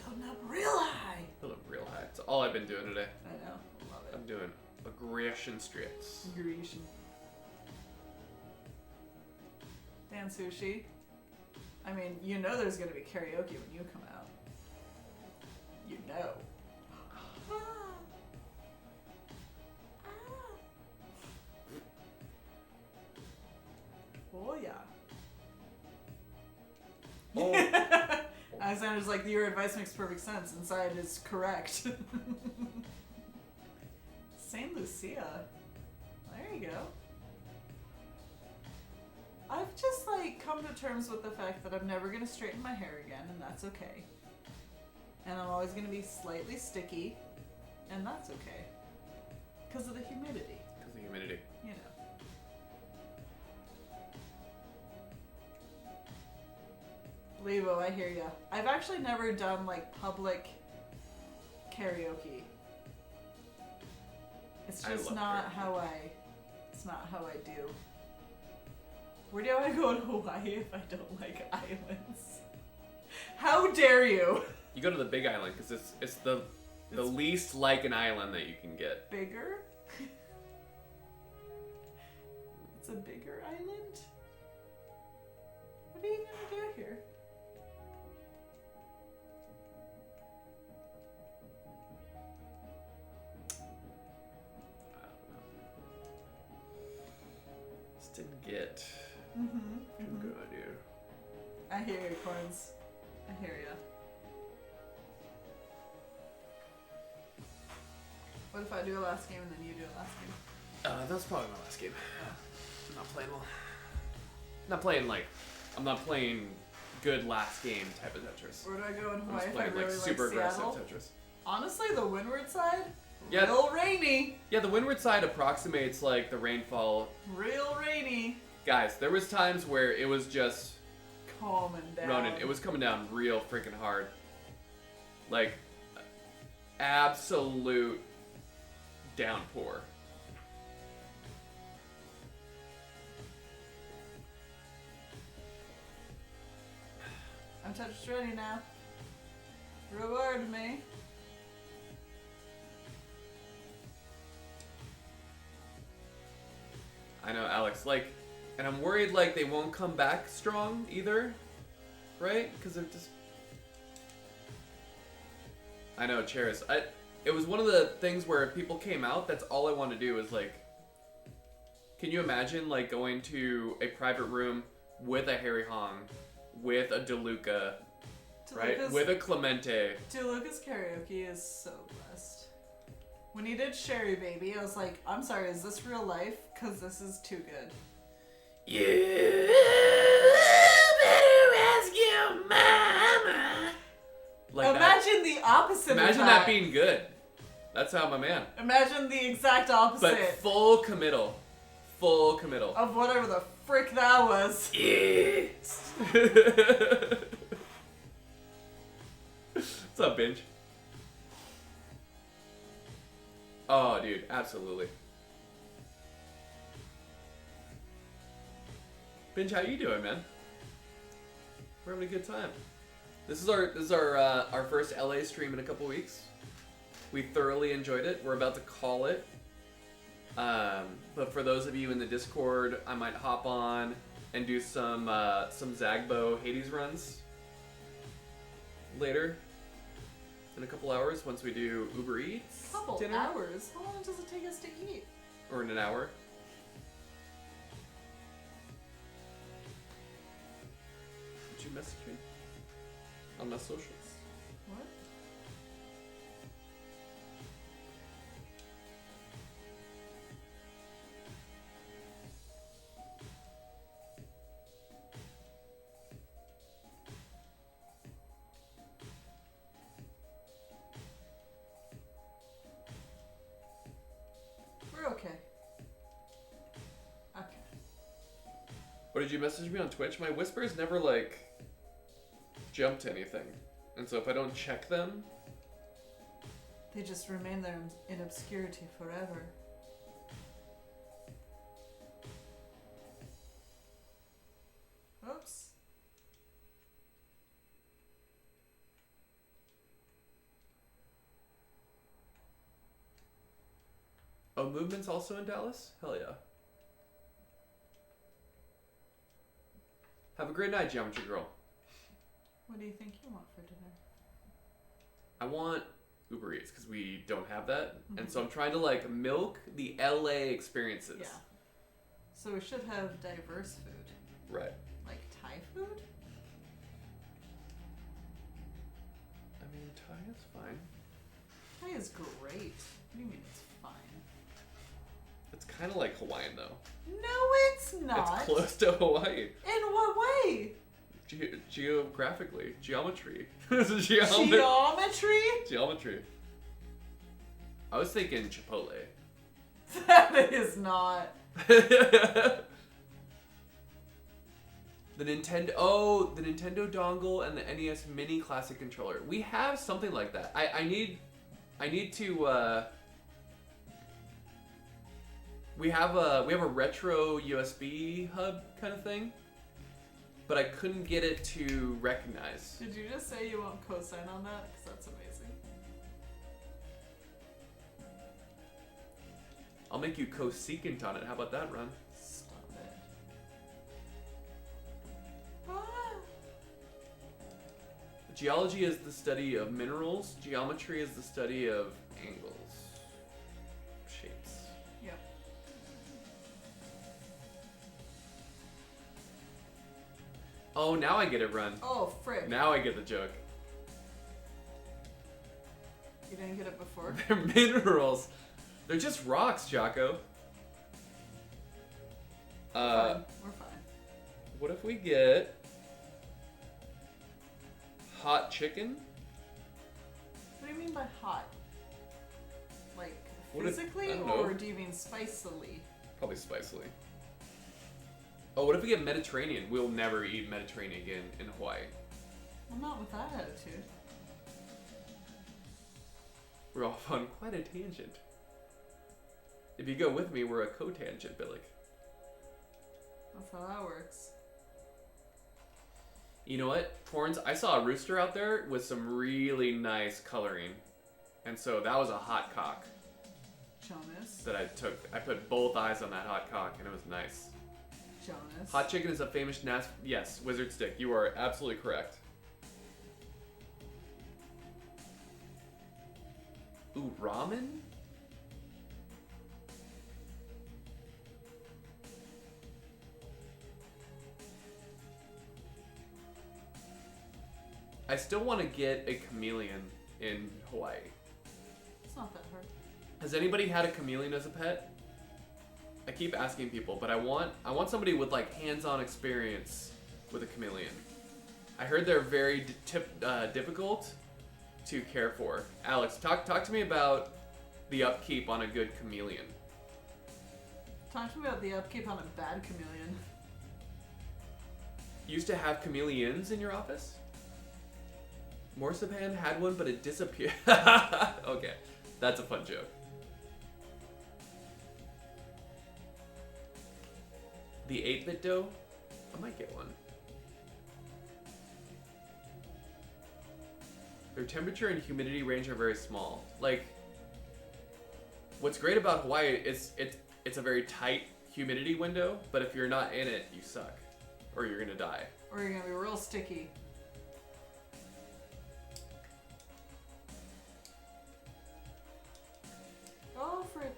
Building up real high. Building up real high. It's all I've been doing today. I know. Love it. I'm doing aggression strips. Grecian. Dan Sushi. I mean, you know there's gonna be karaoke when you come out. You know. Oh yeah. Oh. Alexander's like, your advice makes perfect sense. Inside is correct. St. Lucia. There you go. I've just like come to terms with the fact that I'm never gonna straighten my hair again, and that's okay. And I'm always gonna be slightly sticky. And that's okay. Because of the humidity, Because of the humidity. you know. Levo, I hear ya. I've actually never done like public karaoke. It's I just love not karaoke. how it's not how I do. Where do I go in Hawaii if I don't like islands? How dare you? You go to the Big Island because it's the least like an island that you can get. Bigger? It's a bigger island? What are you gonna do here? I don't know. Just didn't get Mm-hmm. a good idea. I hear you, Corns. I hear ya. What if I do a last game and then you do a last game? That's probably my last game. I'm not playing well. I'm not playing good last game type of Tetris. Where do I go in I'm Hawaii just if I playing really like super like aggressive Seattle? Tetris. Honestly, the windward side, Yeah. real rainy. Yeah, the windward side approximates like the rainfall. Real rainy. Guys, there was times where it was just Calming down. Ronan, it was coming down real freaking hard. Like, absolute downpour. I'm Tetris ready now. Reward me. I know, Alex, like, and I'm worried, like, they won't come back strong either, right? Because they're just... I know, Cheris. It was one of the things where people came out, that's all I want to do is, like... Can you imagine, like, going to a private room with a Harry Hong, with a DeLuca, right? DeLuca's- With a Clemente. DeLuca's karaoke is so blessed. When he did Sherry Baby, I was like, I'm sorry, is this real life? Because this is too good. You better ask your mama. Like Imagine the opposite of Imagine that being good. That's how my man. Imagine the exact opposite But full committal. Full committal. of whatever the frick that was. Yes. What's up, Binge? Oh, dude, absolutely. Binge, how you doing, man? We're having a good time. This is our first LA stream in a couple weeks. We thoroughly enjoyed it. We're about to call it. But for those of you in the Discord, I might hop on and do some Zagbo Hades runs later in a couple hours once we do Uber Eats Couple dinner, hours? How long does it take us to eat? or in an hour. Did you message me on my socials? What? We're okay. Okay. Or did you message me on Twitch? My whispers never like jump to anything, and so if I don't check them, They just remain there in obscurity forever. Oops. oh, Movement's also in Dallas? Hell yeah. Have a great night, Geometry Girl. What do you think you want for dinner? I want Uber Eats because we don't have that, and so I'm trying to like milk the LA experiences. Yeah. So we should have diverse food. Right. Like Thai food? I mean, Thai is fine. Thai is great. What do you mean it's fine? It's kind of like Hawaiian though. No, it's not. It's close to Hawaii. In what way? Geographically, geometry. Geometry? Geometry. I was thinking Chipotle. That is not. The Nintendo dongle and the NES Mini Classic controller. We have something like that. I need to. We have a retro USB hub kind of thing, but I couldn't get it to recognize. Did you just say you won't co-sign on that? Because that's amazing. I'll make you co-secant on it. How about that, Ron? Stop it. Ah. Geology is the study of minerals. Geometry is the study of angles, shapes. Yeah. Oh, now I get it, Ron. Oh, frick. Now I get the joke. You didn't get it before? They're minerals. They're just rocks, Jocko. We're fine. What if we get hot chicken? What do you mean by hot? Like What if- physically, I don't know. or do you mean spicily? Probably spicily. Oh, what if we get Mediterranean? We'll never eat Mediterranean again in Hawaii. Well, not with that attitude. We're off on quite a tangent. If you go with me, we're a cotangent, Billy. That's how that works. You know what, Torrance? I saw a rooster out there with some really nice coloring. And so that was a hot cock Jonas. that I took. I put both eyes on that hot cock, and it was nice. Jonas. Hot chicken is a famous Yes, Wizard Stick. You are absolutely correct. Ooh, ramen? I still want to get a chameleon in Hawaii. It's not that hard. Has anybody had a chameleon as a pet? I keep asking people, but I want somebody with like hands-on experience with a chameleon. I heard they're very difficult to care for. Alex, talk to me about the upkeep on a good chameleon. Talk to me about the upkeep on a bad chameleon. You used to have chameleons in your office? Morsapan had one, but it disappeared. Okay, that's a fun joke. The 8-bit dough? I might get one. Their temperature and humidity range are very small. Like, what's great about Hawaii is it's a very tight humidity window, but if you're not in it, you suck. Or you're gonna die. Or you're gonna be real sticky. Oh, frick.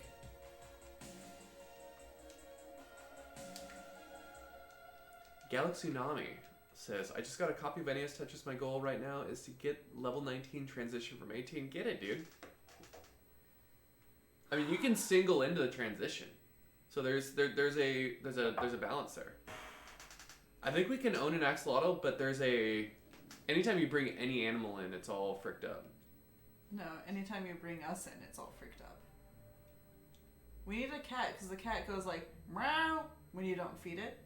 Galaxy Nami says, I just got a copy of NES Tetris. My goal right now is to get level 19 transition from 18. Get it, dude. I mean, you can single into the transition. So there's a balance there. I think we can own an axolotl, but anytime you bring any animal in, it's all fricked up. No, anytime you bring us in, it's all freaked up. We need a cat, because the cat goes like, meow, when you don't feed it.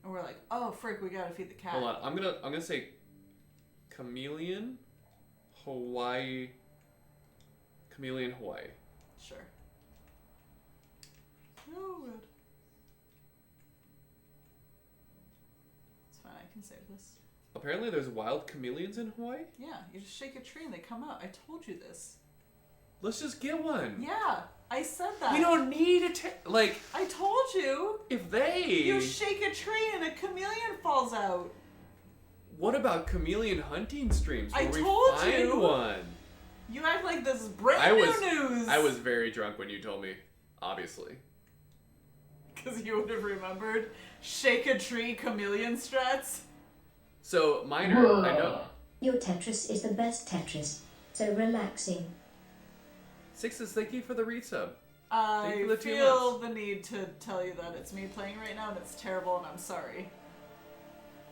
And we're like, oh, frick, we gotta feed the cat. Hold on, I'm gonna say chameleon, Hawaii. Chameleon, Hawaii. Sure. Oh, good. It's fine, I can save this. Apparently there's wild chameleons in Hawaii? Yeah, you just shake a tree and they come out. I told you this. Let's just get one. Yeah, I said that. We don't need I told you. if they... You shake a tree and a chameleon falls out. What about chameleon hunting streams where I we told find you. one? You act like this is brand new news. I was very drunk when you told me, obviously. Because you would have remembered shake a tree chameleon strats. So, Minor, I know. Your Tetris is the best Tetris. So relaxing. Sixes, thank you for the resub. I for the 2 feel months. the need to tell you that it's me playing right now and it's terrible and I'm sorry.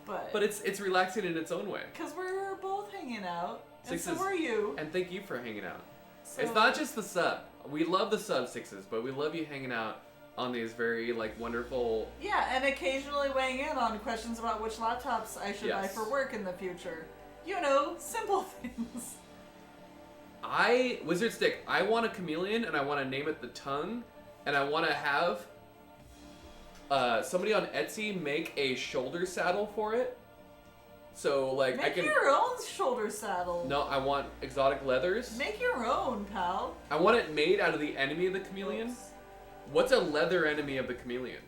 But it's relaxing in its own way. because we're both hanging out. And Sixes. so are you. And thank you for hanging out. So, It's not just the sub. We love the sub 6s, but we love you hanging out on these very like wonderful. Yeah, and occasionally weighing in on questions about which laptops I should buy Yes. for work in the future. You know, simple things. Wizard Stick, I want a chameleon and I want to name it the tongue, and I want to have somebody on Etsy make a shoulder saddle for it. So like I Make can. your own shoulder saddle. No, I want exotic leathers. Make your own, pal. I want it made out of the enemy of the chameleon. Oops. What's a leather enemy of the chameleon?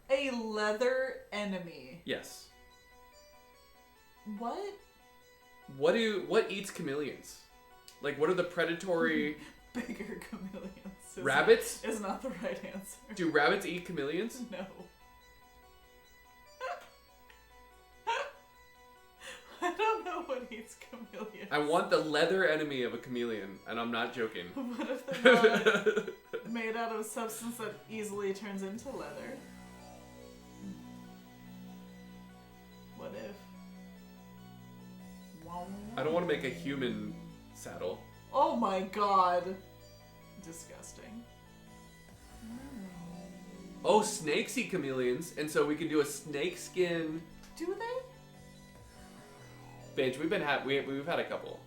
A leather enemy. Yes. What? What eats chameleons? Like, what are the predatory Bigger chameleons. rabbits? Is not the right answer. Do rabbits eat chameleons? No. I don't know what eats chameleons. I want the leather enemy of a chameleon, and I'm not joking. What if they're not made out of substance that easily turns into leather? What if? I don't want to make a human saddle. Oh my god. Disgusting. Oh, snakes eat chameleons, and so we can do a snake skin. Do they? Bitch, we've had a couple.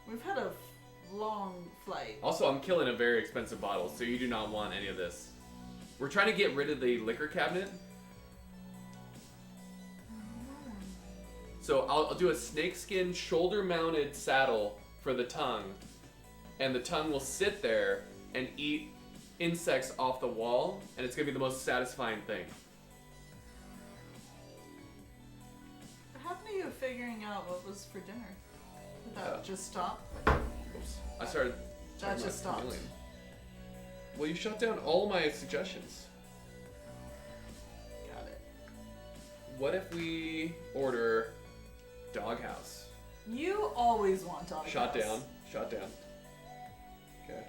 We've had a long flight. Also, I'm killing a very expensive bottle, so you do not want any of this. We're trying to get rid of the liquor cabinet. So I'll do a snakeskin shoulder-mounted saddle for the tongue, and the tongue will sit there and eat insects off the wall, and it's gonna be the most satisfying thing. What happened to you figuring out what was for dinner? Did that just stop? Oops. I started. That talking just about stopped. chameleon. Well, you shut down all my suggestions. Got it. What if we order doghouse? You always want doghouse. Shot down. Shot down. Okay.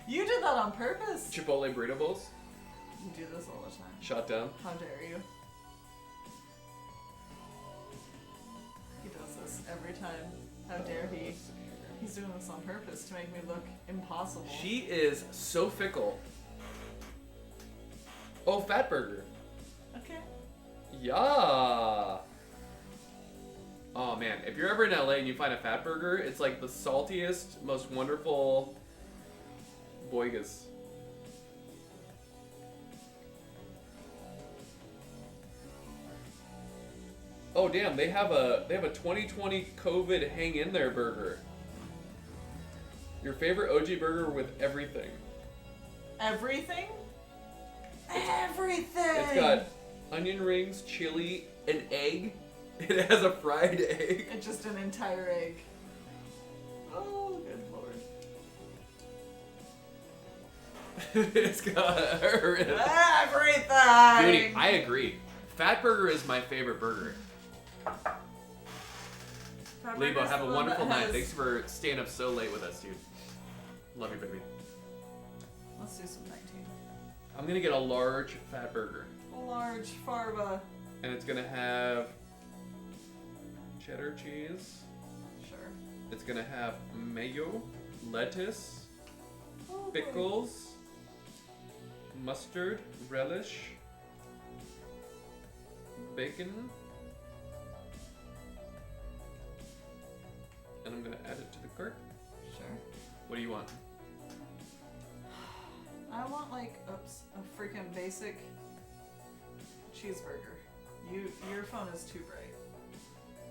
You did that on purpose. Chipotle burrito bowls. You do this all the time. Shot down. How dare you? He does this every time. How dare he? He's doing this on purpose to make me look impossible. She is so fickle. Oh, fat burger. Okay. Yeah. Oh man, if you're ever in LA and you find a fat burger, it's like the saltiest, most wonderful boigas. Oh damn, they have a 2020 COVID hang in there burger. Your favorite OG burger with everything. Everything? Everything! It's got onion rings, chili, an egg. It has a fried egg. It's just an entire egg. Oh, good lord. It's got Everything! Dude, I agree. Fat burger is my favorite burger. Fat Lebo, burger's have a the one wonderful that night. has- Thanks for staying up so late with us, dude. Love you, baby. Let's do some 19. I'm gonna get a large fat burger. A large farva. And it's gonna have cheddar cheese. Sure. It's gonna have mayo, lettuce, Oh, boy. pickles, mustard, relish, bacon, and I'm gonna add it to the cart. Sure. What do you want? I want like a freaking basic cheeseburger. Your phone is too bright.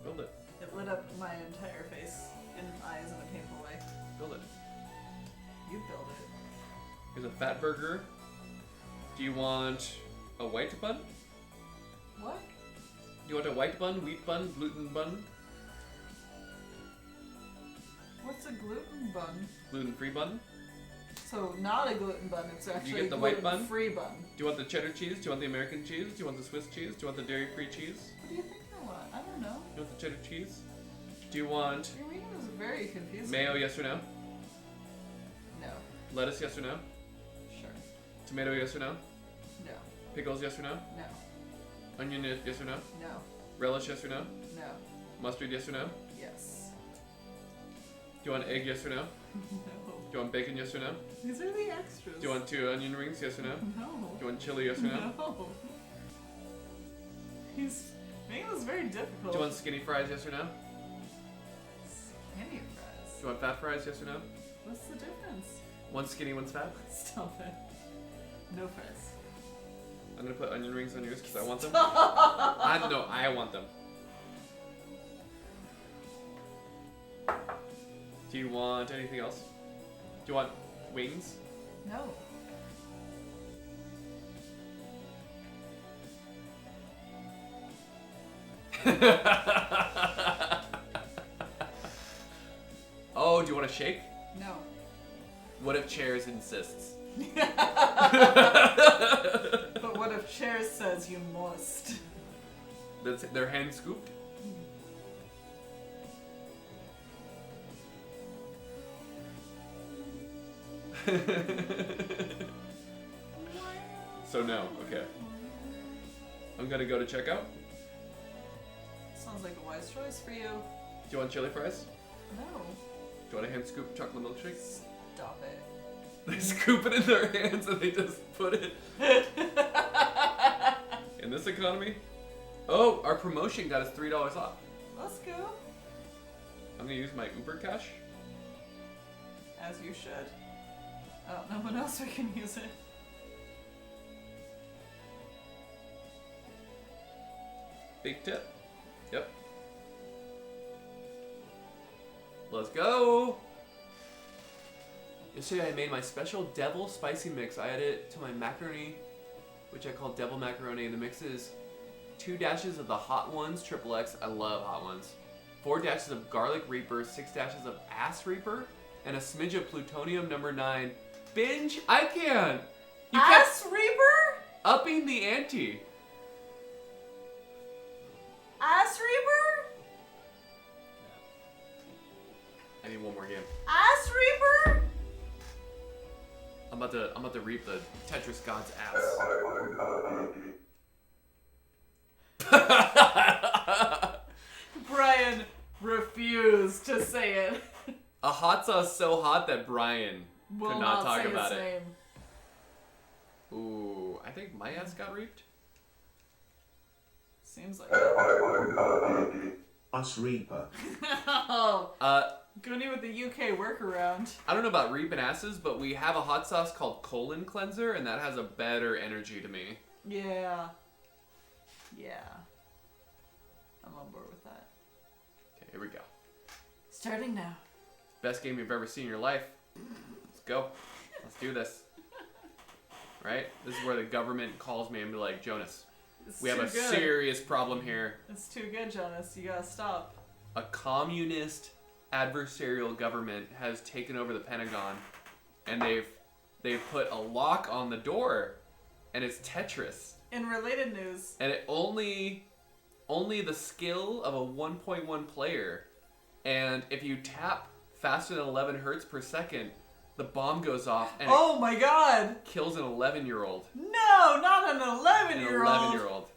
Build it. It lit up my entire face and eyes in a painful way. Build it. You build it. Here's a fat burger. Do you want a white bun? What? Do you want a white bun, wheat bun, gluten bun, What's a gluten bun? gluten-free bun? So not a gluten bun. It's actually get the white bun? gluten-free bun. Do you want the cheddar cheese? Do you want the American cheese? Do you want the Swiss cheese? Do you want the dairy-free cheese? What do you think I want? I don't know. Do you want the cheddar cheese? Do you want Your reading is very confusing. mayo, yes or no? No. Lettuce, yes or no? Sure. Tomato, yes or no? No. Pickles, yes or no? No. Onion, yes or no? No. Relish, yes or no? No. Mustard, yes or no? Yes. Do you want egg, yes or no? No. you want bacon, yes or no? These are the extras. Do you want 2 onion rings, yes or no? No. Do you want chili, yes or no? No. He's making this very difficult. Do you want skinny fries, yes or no? Skinny fries? Do you want fat fries, yes or no? What's the difference? One's skinny, one's fat. Stop it. No fries. I'm gonna put onion rings on yours because I want them. I want them. Do you want anything else? Do you want wings? No. Oh, do you want a shake? No. What if Chairs insists? But what if Chair says you must? That's their hand scooped? So no, okay. I'm gonna go to checkout. Sounds like a wise choice for you. Do you want chili fries? No. Do you want a hand scoop chocolate milkshake? Stop it. They scoop it in their hands and they just put it in this economy. Oh, our promotion got us $3 off. Let's go. I'm gonna use my Uber cash. As you should. I don't know when else we can use it. Big tip. Yep. Let's go. Yesterday I made my special devil spicy mix. I added it to my macaroni, which I call devil macaroni. The mix is 2 dashes of the hot ones, triple X. I love hot ones. 4 dashes of garlic reaper, 6 dashes of ass reaper, and a smidge of plutonium number 9. Binge? I can. You Ass Reaper? upping the ante. Ass Reaper? I need one more game. Ass Reaper? I'm about to reap the Tetris god's ass. Brian refused to say it. A hot sauce so hot that Brian Will could not talk say about his it. name. Ooh, I think my ass got reaped. Seems like it. Us Reaper. Oh, Goonie with the UK workaround. I don't know about reaping asses, but we have a hot sauce called Colon Cleanser, and that has a better energy to me. Yeah. Yeah. I'm on board with that. Okay, here we go. Starting now. Best game you've ever seen in your life. Let's go. Let's do this. Right? This is where the government calls me and be like, Jonas, It's we have too a good. serious problem here. It's too good, Jonas. You gotta stop. A communist adversarial government has taken over the Pentagon, and they've put a lock on the door, and it's Tetris. In related news, And it only the skill of a 1.1 player, and if you tap faster than 11 hertz per second, the bomb goes off and oh my god! it kills an 11-year-old. No, not an An 11-year-old. 11-year-old.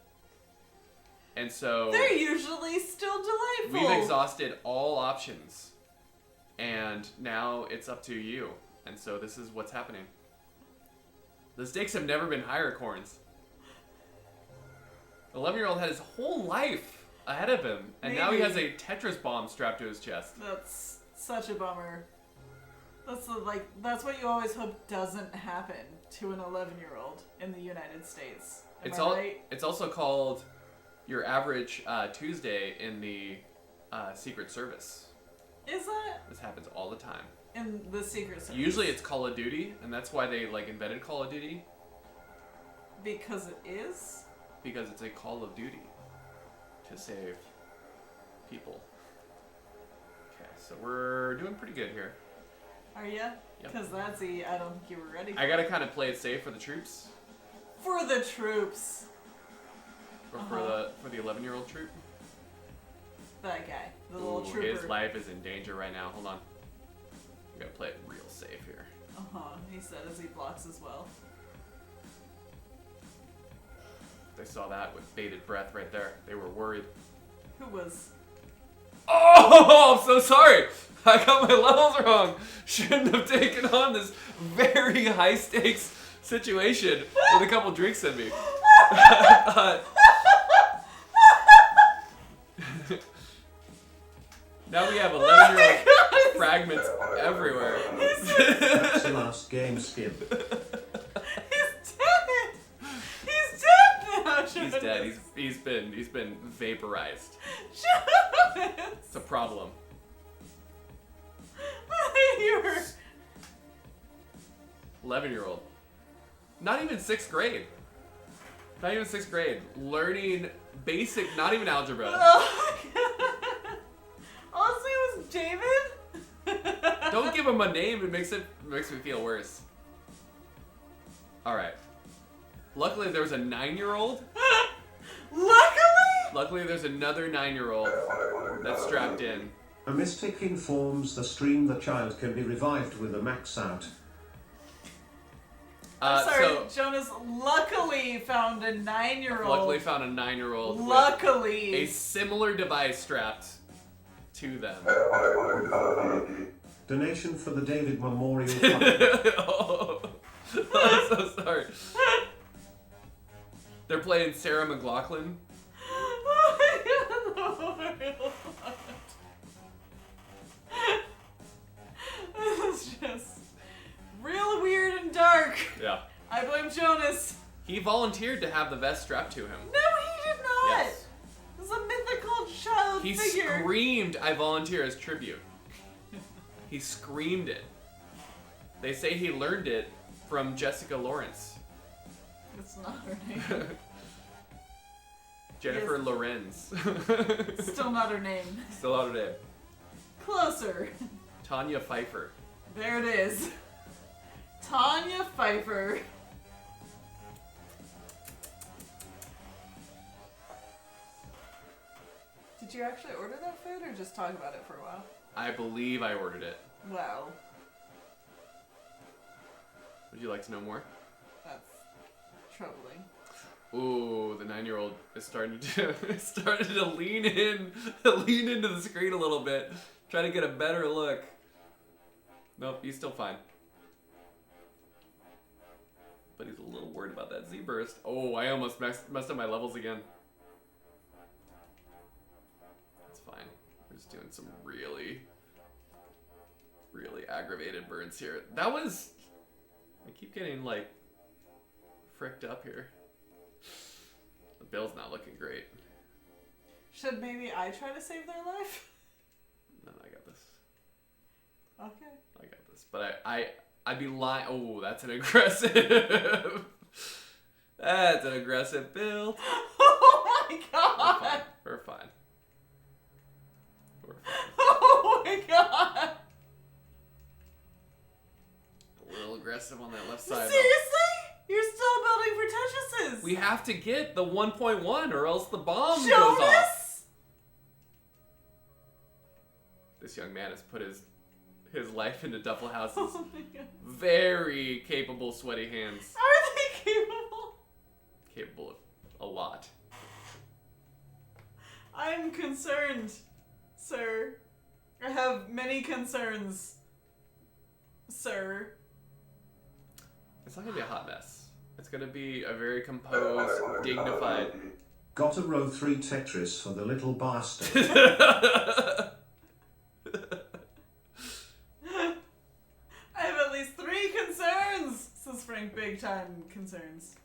And so They're usually still delightful. we've exhausted all options, and now it's up to you. And so this is what's happening. The stakes have never been higher, Corns. The 11-year-old had his whole life ahead of him, and now he Maybe. has a Tetris bomb strapped to his chest. That's such a bummer. That's what you always hope doesn't happen to an 11-year-old in the United States. Am I right? It's also called your average Tuesday in the Secret Service. Is that This happens all the time. in the Secret Service? Usually it's Call of Duty, and that's why they invented Call of Duty, Because it is? because it's a Call of Duty to save people. Okay, so we're doing pretty good here. Are ya? Yep. Because that's I don't think you were ready for I gotta kind of play it safe for the troops, For the troops. or Uh-huh. for the 11-year-old troop. That guy. The little Ooh, trooper. his life is in danger right now. Hold on. We gotta play it real safe here. Uh-huh. He said as he blocks as well. They saw that with bated breath right there. They were worried. Who was? Oh, I'm so sorry. I got my levels wrong. Shouldn't have taken on this very high stakes situation with a couple drinks in me. Now we have 11-year-old fragments everywhere. That's the last game skip. He's dead. He's dead now. He's dead. He's been vaporized. Jonas. It's a problem. You were 11-year-old. Not even 6th grade. Not even 6th grade. Learning basic, not even algebra. Oh my god. Also, it was David. Don't give him a name. It makes me feel worse. All right. Luckily, there was a 9-year-old. Luckily, there's another 9-year-old that's strapped in. A mystic informs the stream the child can be revived with a max out. I'm sorry, So, Jonas luckily found a 9-year-old. luckily found a 9-year-old with Luckily. a similar device strapped to them. Donation for the David Memorial Fund. Oh, I'm so sorry. They're playing Sarah McLachlan. Oh my god, the Memorial Fund. This is just real weird and dark. Yeah. I blame Jonas. He volunteered to have the vest strapped to him. No, he did not. Yes. This is a mythical child He figure. screamed, "I volunteer as tribute." He screamed it. They say he learned it from Jessica Lawrence. It's not her name. Jennifer Yes. Lorenz. Still not her name. Still out of name. Closer. Tanya Pfeiffer. There it is. Tanya Pfeiffer. Did you actually order that food or just talk about it for a while? I believe I ordered it. Wow. Would you like to know more? That's troubling. Ooh, the 9-year-old is starting to started to lean into the screen a little bit, try to get a better look. Nope, he's still fine. But he's a little worried about that Z-burst. Oh, I almost messed up my levels again. That's fine. We're just doing some really aggravated burns here. That was... I keep getting, like, fricked up here. The bill's not looking great. Should maybe I try to save their life? No, I got this. Okay. I got this. But I'd be lying. Oh, that's an aggressive. That's an aggressive build. Oh my god! We're fine. We're fine. Oh my god! A little aggressive on that left side. Seriously? You're still building for Tetris's? We have to get the 1.1 or else the bomb goes Jonas? off. This young man has put his life into Duffel House's Oh my god. very capable, sweaty hands. Are they capable? Capable of a lot. I'm concerned, sir. I have many concerns, sir. It's not gonna be a hot mess. It's gonna be a very composed, dignified. Got a row 3 Tetris for the little bastard. I have at least 3 concerns, says Frank. Big time concerns.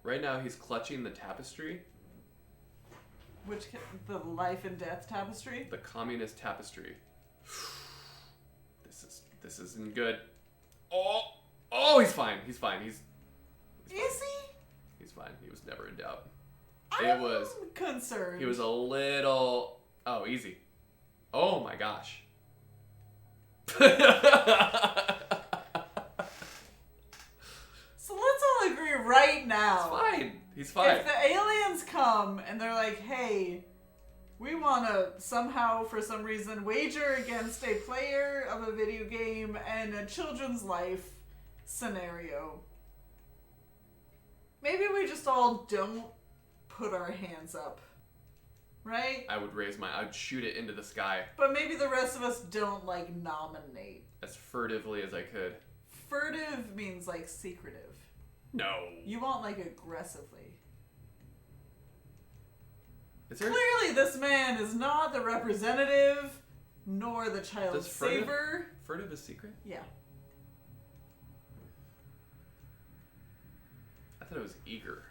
Right now, he's clutching the tapestry, The life and death tapestry? the communist tapestry. This isn't good. Oh, he's fine. He's fine. Is he? He's fine. He was never in doubt. I'm concerned. He was a little. Oh, easy. Oh my gosh. So let's all agree right now. It's fine. He's fine. If the aliens come and they're like, hey, we want to somehow, for some reason, wager against a player of a video game and a children's life scenario, maybe we just all don't put our hands up. Right? I'd shoot it into the sky But maybe the rest of us don't, like, nominate. as furtively as I could. Furtive means, like, secretive. No. You want, like, aggressively. Is there... Clearly, this man is not the representative, nor the child Does furtive- saver. Furtive is secret? Yeah. I thought it was eager.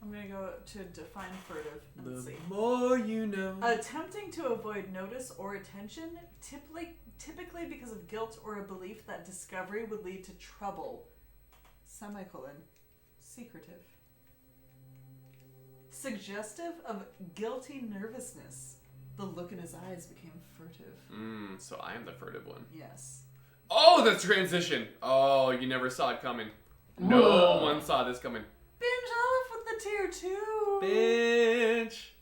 I'm gonna go to define furtive. Let's see. more you know. Attempting to avoid notice or attention, typically because of guilt or a belief that discovery would lead to trouble. Semicolon. Secretive. Suggestive of guilty nervousness. The look in his eyes became furtive. So I am the furtive one. Yes. Oh, the transition! Oh, you never saw it coming. No one saw this coming. Binge off with the tier 2. Binge!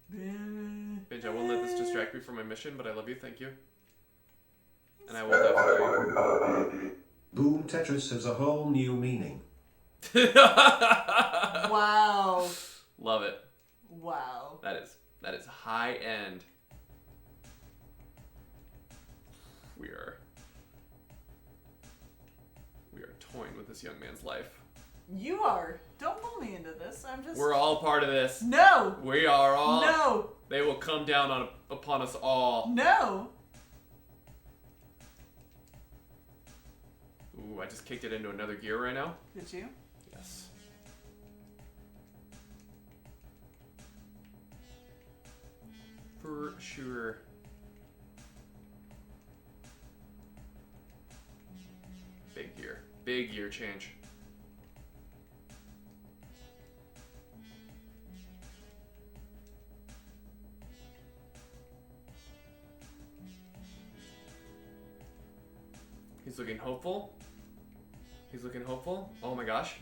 Binge. Binge, I won't let this distract me from my mission, but I love you, thank you. And I will definitely... Boom Tetris has a whole new meaning. Wow. Love it. Wow. That is high end. We are toying with this young man's life. You are. Don't pull me into this. I'm just. We're all part of this. No. We are all. No. They will come down upon us all. No. Ooh, I just kicked it into another gear right now. Did you? Yes. For sure. Big gear. Big gear change. He's looking hopeful. He's looking hopeful. Oh my gosh.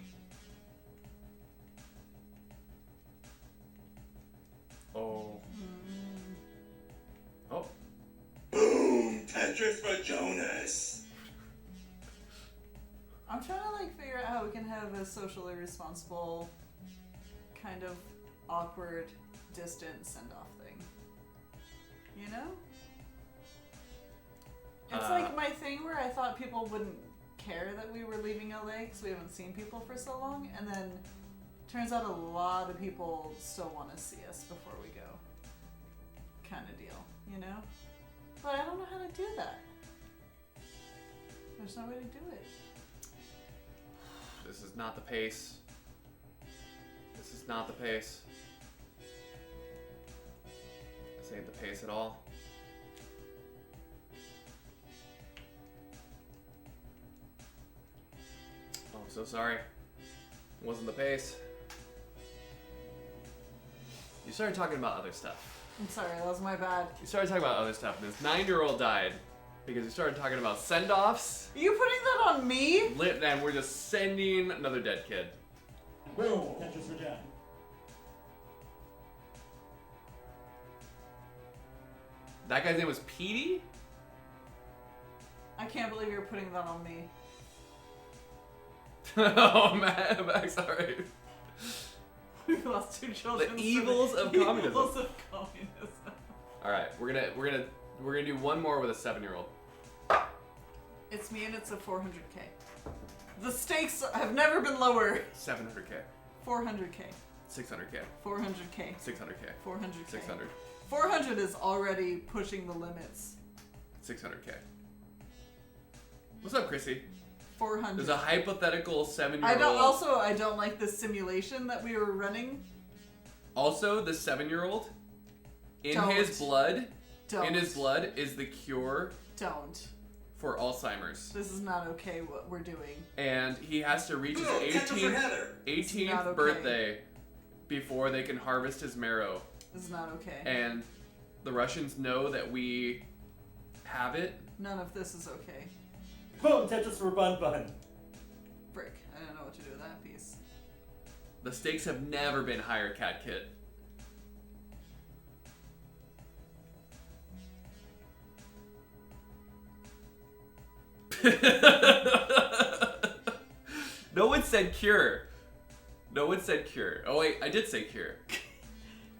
Oh. Oh. Boom! Tetris for Jonas. I'm trying to like figure out how we can have a socially responsible, kind of awkward, distant send-off thing. You know? It's like my thing where I thought people wouldn't care that we were leaving LA because we haven't seen people for so long, and then turns out a lot of people still want to see us before we go. Kind of deal, you know? But I don't know how to do that. There's no way to do it. This is not the pace. This is not the pace. This ain't the pace at all. Oh, I'm so sorry. It wasn't the pace. You started talking about other stuff. I'm sorry, that was my bad. You started talking about other stuff, and this 9-year-old died because you started talking about send-offs. Are you putting that on me? And we're just sending another dead kid. Boom! Tetris for Jack. That guy's name was Petey? I can't believe you're putting that on me. Oh man, Max, sorry. We've lost 2 children. The evils of communism. Evils of communism. All right, we're gonna do one more with a 7-year-old. It's me and it's a 400K. The stakes have never been lower. 700K, 400K. 600K, 400K. 600K, 400K. 600, 400 is already pushing the limits. 600K. What's up, Chrissy? 400. There's a hypothetical 7-year-old. I don't like this simulation that we were running. Also, the 7-year-old, in Don't. his blood, Don't. is the cure Don't. for Alzheimer's. This is not okay what we're doing. And he has to reach his Boom! Tetris for 18th, Heather. 18th not okay. birthday before they can harvest his marrow. This is not okay. And the Russians know that we have it. None of this is okay. Boom! Tetris for Bun Bun. Frick. I don't know what to do with that piece. The stakes have never been higher, Cat Kit. No one said cure. No one said cure. Oh wait, I did say cure.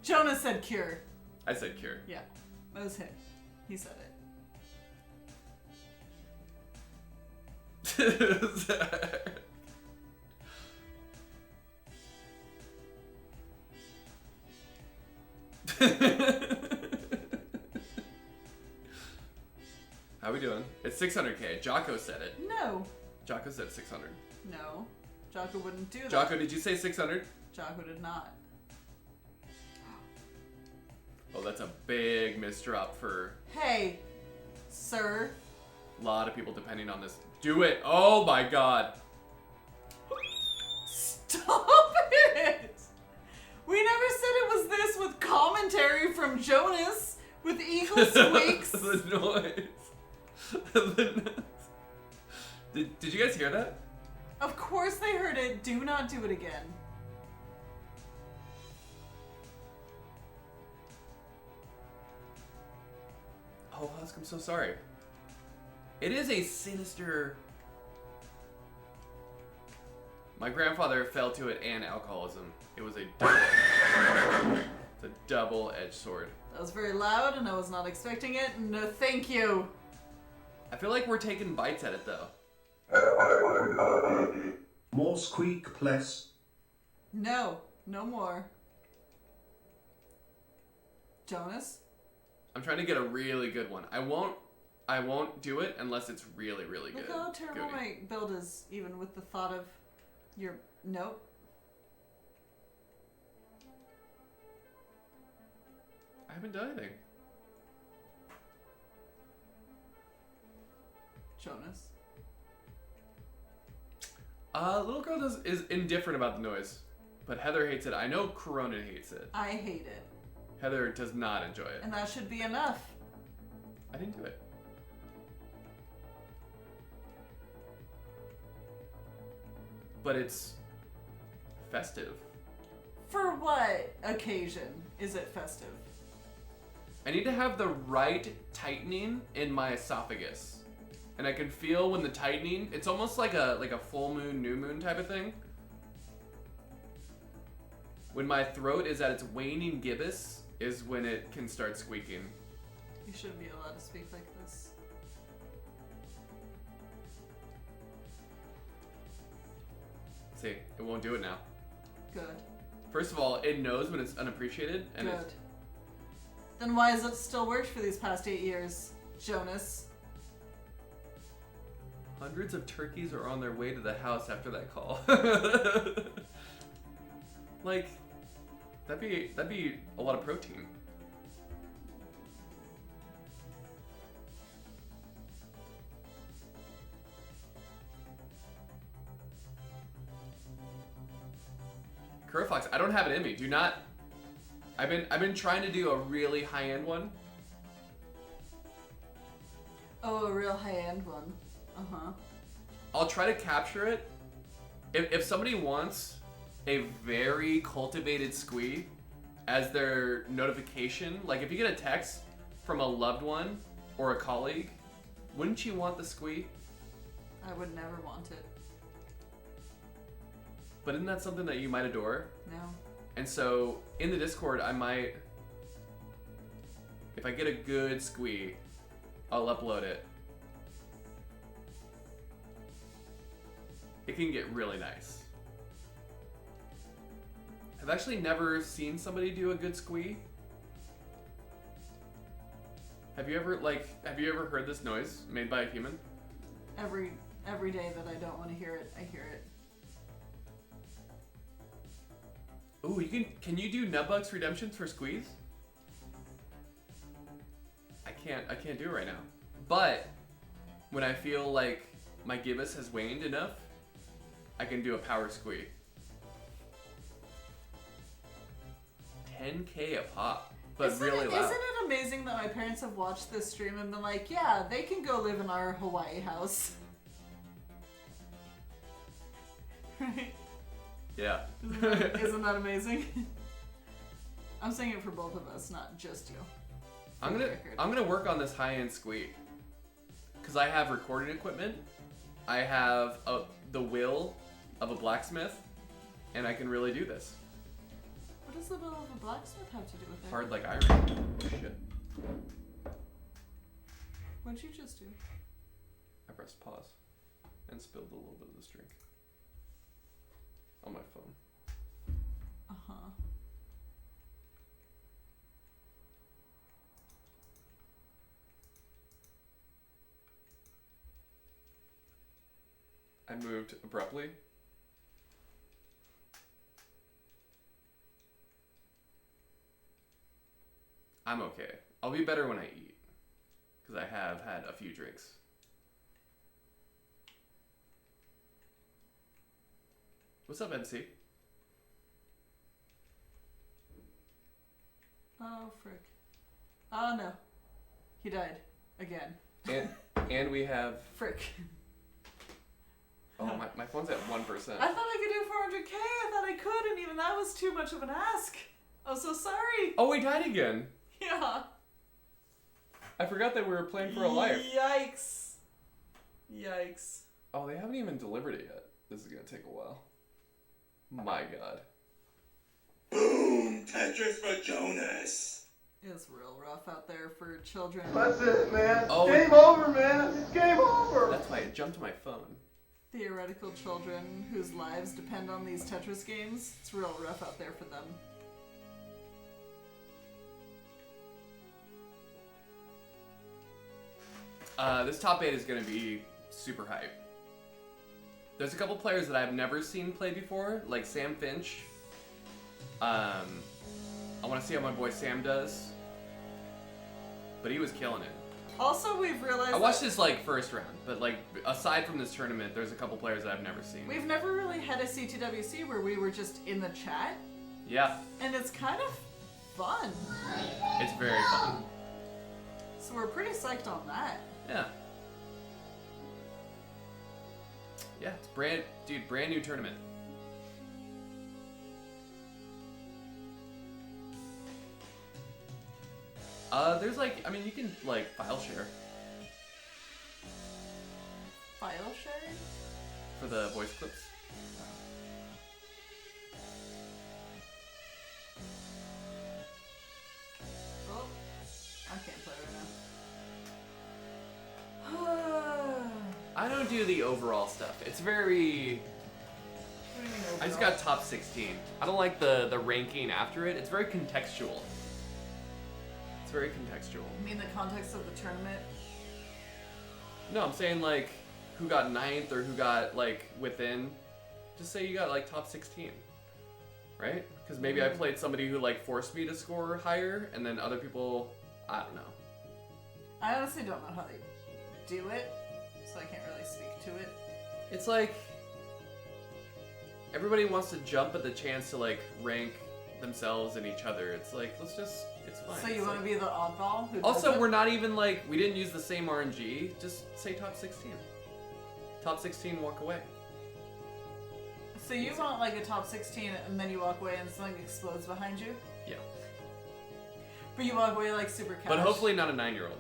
Jonas said cure. I said cure. Yeah, that was him. He said it. How we doing? It's 600k. Jocko said it. No. Jocko said 600. No. Jocko wouldn't do that. Jocko, did you say 600? Jocko did not. Oh, that's a big misdrop for Hey, sir. a lot of people depending on this. Do it. Oh my god. Stop it! We never said it was this with commentary from Jonas with eagle squeaks. The noise. Did you guys hear that? Of course they heard it. Do not do it again. Oh, Husk, I'm so sorry. It is a sinister... My grandfather fell to it and alcoholism. It was a double-edged sword. That was very loud and I was not expecting it. No, thank you. I feel like we're taking bites at it, though. More squeak, please. No, no more. Jonas? I'm trying to get a really good one. I won't do it unless it's really, really good. Look how terrible Goody. my build is, even with the thought of your... Nope. I haven't done anything. Jonas? Little girl is indifferent about the noise, but Heather hates it. I know Corona hates it. I hate it. Heather does not enjoy it. And that should be enough. I didn't do it. But it's festive. For what occasion is it festive? I need to have the right tightening in my esophagus. And I can feel when the tightening, it's almost like a full moon, new moon type of thing. When my throat is at its waning gibbous is when it can start squeaking. You shouldn't be allowed to speak like this. See, it won't do it now. Good. First of all, it knows when it's unappreciated, and Good. it, Then why has it still worked for these past 8 years, Jonas? hundreds of turkeys are on their way to the house after that call. Like, that'd be a lot of protein. Fox, I don't have it in me. Do not. I've been trying to do a really high-end one. Oh, a real high-end one. Uh-huh. I'll try to capture it. If somebody wants a very cultivated squee as their notification, like if you get a text from a loved one or a colleague, wouldn't you want the squee? I would never want it. But isn't that something that you might adore? No. And so in the Discord, I might, if I get a good squee, I'll upload it. It can get really nice. I've actually never seen somebody do a good squee. Have you ever heard this noise made by a human? Every day that I don't want to hear it, I hear it. Ooh, can you do Nubbucks redemptions for squeeze? I can't do it right now. But when I feel like my gibbous has waned enough, I can do a power squee. 10K a pop, but really loud. Isn't it amazing that my parents have watched this stream and been like, yeah, they can go live in our Hawaii house. Right? Yeah. Isn't that amazing? I'm saying it for both of us, not just you. I'm gonna work on this high-end squee, cause I have recording equipment. I have the will of a blacksmith, and I can really do this. What does the bill of a blacksmith have to do with it? Hard like iron. Oh shit. What'd you just do? I pressed pause and spilled a little bit of this drink on my phone. Uh-huh. I moved abruptly. I'm okay. I'll be better when I eat, because I have had a few drinks. What's up, MC? Oh, frick. Oh, no. He died. Again. And we have... Frick. Oh, my phone's at 1%. I thought I could do 400k. I thought I could, and even that was too much of an ask. I'm so sorry. Oh, we died again. Yeah. I forgot that we were playing for a life. Yikes. Yikes. Oh, they haven't even delivered it yet. This is gonna take a while. My god. Boom! Tetris for Jonas. It's real rough out there for children. That's it, man. Oh. Game over, man. It's game over. That's why it jumped to my phone. Theoretical children whose lives depend on these Tetris games. It's real rough out there for them. This top 8 is gonna be super hype. There's a couple players that I've never seen play before, like Sam Finch. I want to see how my boy Sam does, but he was killing it. Also, we've realized I watched his like first round, but like aside from this tournament, there's a couple players that I've never seen. we've never really had a CTWC where we were just in the chat, Yeah, and it's kind of fun. it's very fun. So we're pretty psyched on that. Yeah. Yeah, it's brand new tournament. There's like, I mean, you can like file share File sharing? for the voice clips. Oh, I can't play right now. I don't do the overall stuff. It's very. What do you mean I just overall? got top 16. I don't like the ranking after it. It's very contextual. It's very contextual. You mean the context of the tournament? No, I'm saying like who got 9th or who got like within. Just say you got like top 16, right? Because maybe I played somebody who like forced me to score higher, and then other people, I don't know. I honestly don't know how they do it, so I can't really speak to it. It's like everybody wants to jump at the chance to like rank themselves and each other. It's like it's fine. So you It's want to like- be the oddball? Who Also, doesn't? we're not even like we didn't use the same RNG. Just say top 16. Top 16, walk away. So you want like a top 16 and then you walk away and something explodes behind you? Yeah. But you walk away like super cash. But hopefully not a 9-year-old.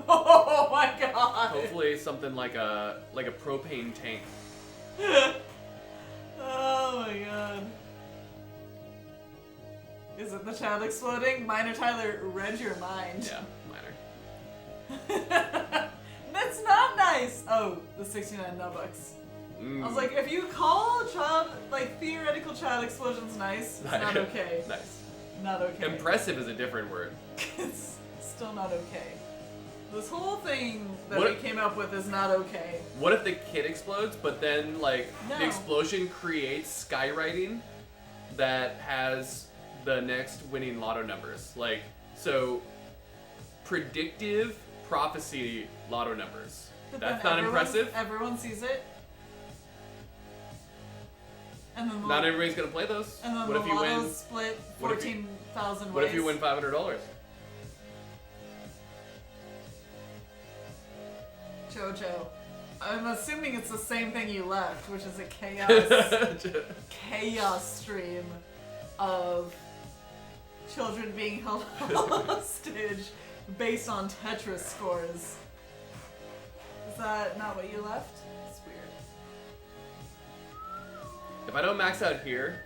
Oh my god! Hopefully something like a propane tank. Oh my god. Is it the child exploding? Minor Tyler read your mind. Yeah, minor. That's not nice! Oh, the 69 nubucks. I was like, if you call child, like, theoretical child explosions nice, it's not okay. Nice. Not okay. Impressive is a different word. It's still not okay. This whole thing that What- we came up with is not okay. What if the kid explodes, but then like No. the explosion creates skywriting that has the next winning lotto numbers? Like, so predictive prophecy lotto numbers. But That's then not impressive. Everyone sees it. And then Not everybody's gonna play those. And then What the if you lottos win? split what if you- 14,000 ways. What if you win $500? Jojo. I'm assuming it's the same thing you left, which is a chaos chaos stream of children being held hostage based on Tetris scores. Is that not what you left? It's weird. If I don't max out here,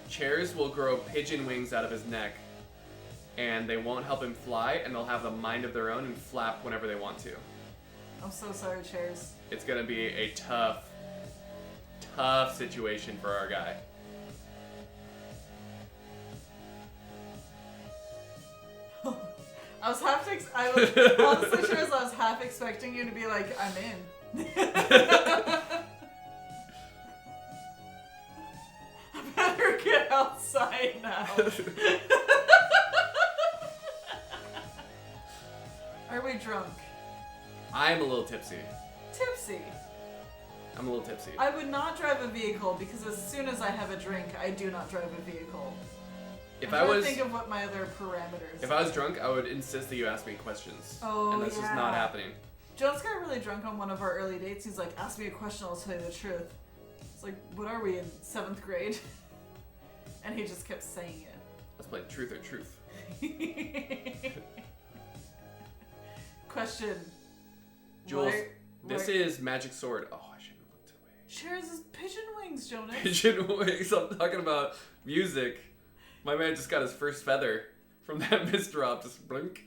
Chairs will grow pigeon wings out of his neck, and they won't help him fly, and they'll have a mind of their own and flap whenever they want to. I'm so sorry, Chairs. It's gonna be a tough situation for our guy. I was honestly, Chairs, I was half expecting you to be like, I'm in. I better get outside now. Are we drunk? I'm a little tipsy. Tipsy. I'm a little tipsy. I would not drive a vehicle because as soon as I have a drink, I do not drive a vehicle. If I'm I trying was to think of what my other parameters. If I was drunk, I would insist that you ask me questions. Oh, and this is not happening. Jones got really drunk on one of our early dates. He's like, ask me a question, I'll tell you the truth. It's like, what are we in 7th grade? And he just kept saying it. Let's play Truth or Truth. Question. Jules, this is Magic Sword. Oh, I shouldn't have looked away. Shares his pigeon wings, Jonas. Pigeon wings. I'm talking about music. My man just got his first feather from that mist drop. Just blink.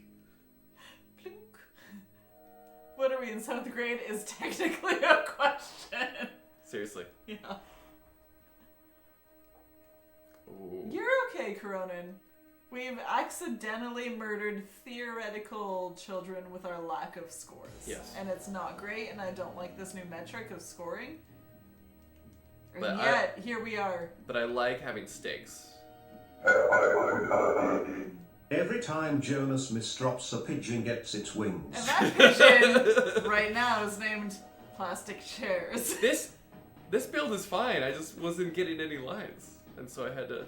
Blink. What are we in 7th grade is technically a question. Seriously. Yeah. Ooh. You're okay, Coronin. We've accidentally murdered theoretical children with our lack of scores. Yes. And it's not great, and I don't like this new metric of scoring. And But yet, here we are. But I like having stakes. Every time Jonas misdrops, a pigeon gets its wings. And that pigeon right now is named Plastic Chairs. This build is fine. I just wasn't getting any lines, and so I had to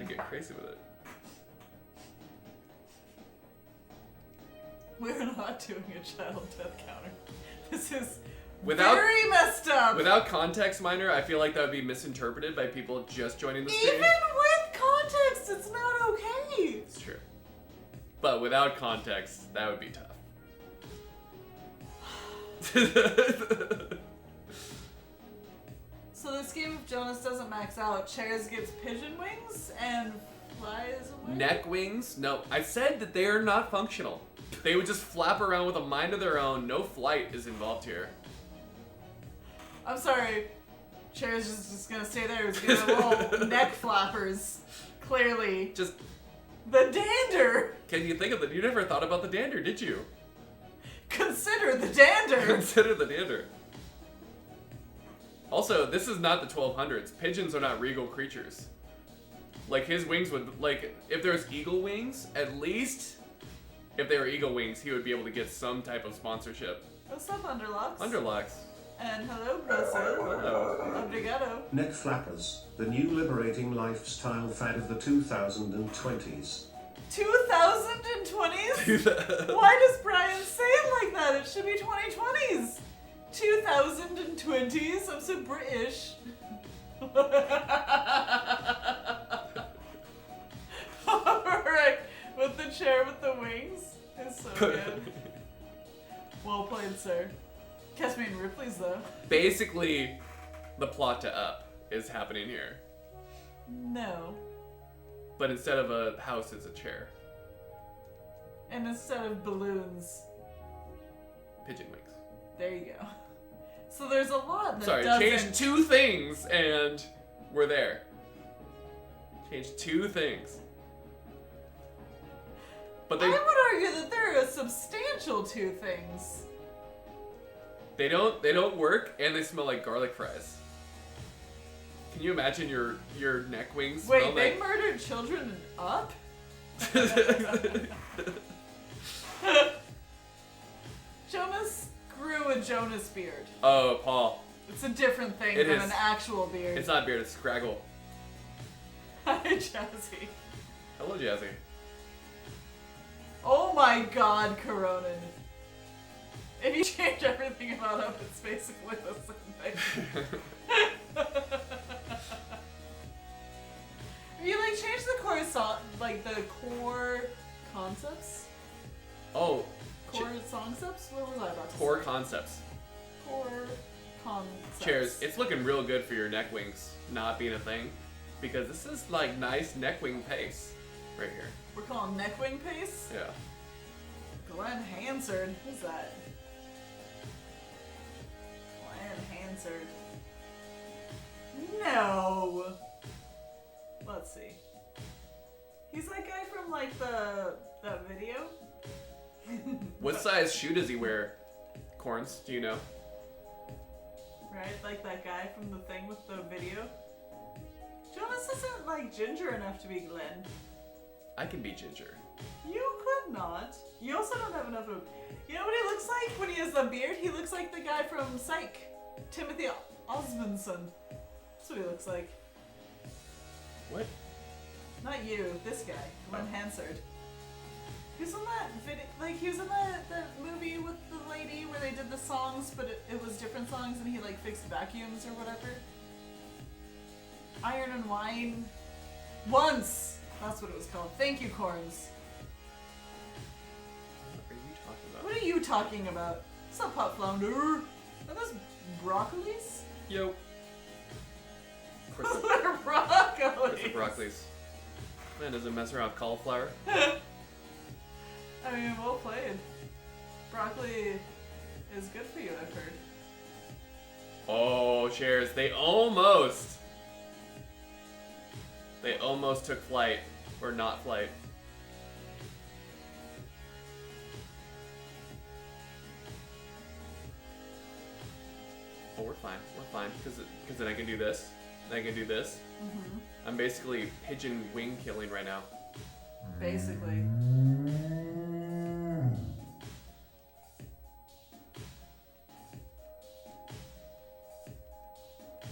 get crazy with it. We're not doing a child death counter. This is Very messed up. Without context, Minor, I feel like that would be misinterpreted by people just joining the stream. Even with context, it's not okay. It's true. But without context, that would be tough. So this game, if Jonas doesn't max out, Chairs gets pigeon wings and flies away? Neck wings? No, I said that they are not functional. They would just flap around with a mind of their own. No flight is involved here. I'm sorry. Chairs is just gonna stay there. He's gonna roll neck flappers. Clearly. Just... The dander! Can you think of it? You never thought about the dander, did you? Consider the dander! Consider the dander. Also, this is not the 1200s. Pigeons are not regal creatures. Like, his wings would, like, if there's eagle wings, at least, if they were eagle wings, he would be able to get some type of sponsorship. What's up, Underlocks? Underlocks. And hello, Brazil. Hello. Obrigado. Neck flappers, the new liberating lifestyle fad of the 2020s. 2020s? Why does Brian say it like that? It should be 2020s. 2020s? I'm so British. Alright, with the chair with the wings. It's so good. Well played, sir. Catch me in Ripley's, though. Basically, the plot to Up is happening here. No. But instead of a house, it's a chair. And instead of balloons, Pigeon wings. there you go. So there's a lot that Sorry, doesn't... change two things and we're there. Change two things. But I would argue that there are substantial two things. they don't work and they smell like garlic fries. Can you imagine your neck wings Wait, smell they like... murdered children in Up? Jonas grew a Jonas beard. Oh, Paul. It's a different thing It than is. an actual beard. It's not beard, it's Scraggle. Hi, Jazzy. Hello, Jazzy. Oh my god, Coronin. If you change everything about Up, it's basically the same thing. If you like change the core the core concepts? Oh. Core songcepts? What was I about to Core say? concepts. Core concepts. Chairs. It's looking real good for your neck wings not being a thing. because this is like nice neck wing pace right here. We're calling neck wing pace? Yeah. Glenn Hansard. Who's that? Glenn Hansard. No! Let's see. He's that guy from like that video? What size shoe does he wear? Corns, do you know? Right? Like that guy from the thing with the video? Jonas isn't like ginger enough to be Glenn. I can be ginger. You could not. You also don't have enough of... You know what he looks like when he has the beard? He looks like the guy from Psych. Timothy Osmondson. That's what he looks like. What? Not you, this guy, Glenn Hansard. He was in that video, like he was in that movie with the lady where they did the songs, but it was different songs and he like fixed vacuums or whatever. Iron and Wine. Once! That's what it was called. Thank you, Corns. What are you talking about? What are you talking about? What's up, Pop Flounder? Are those broccolis? Yo. Of course Those are broccolis! it's the broccolis. Man, does it mess around with cauliflower? I mean, well played. Broccoli is good for you, I've heard. Oh, cheers. They almost took flight. Or not flight. Oh, we're fine. We're fine. Because then I can do this. Then I can do this. Mm-hmm. I'm basically pigeon wing killing right now. Basically.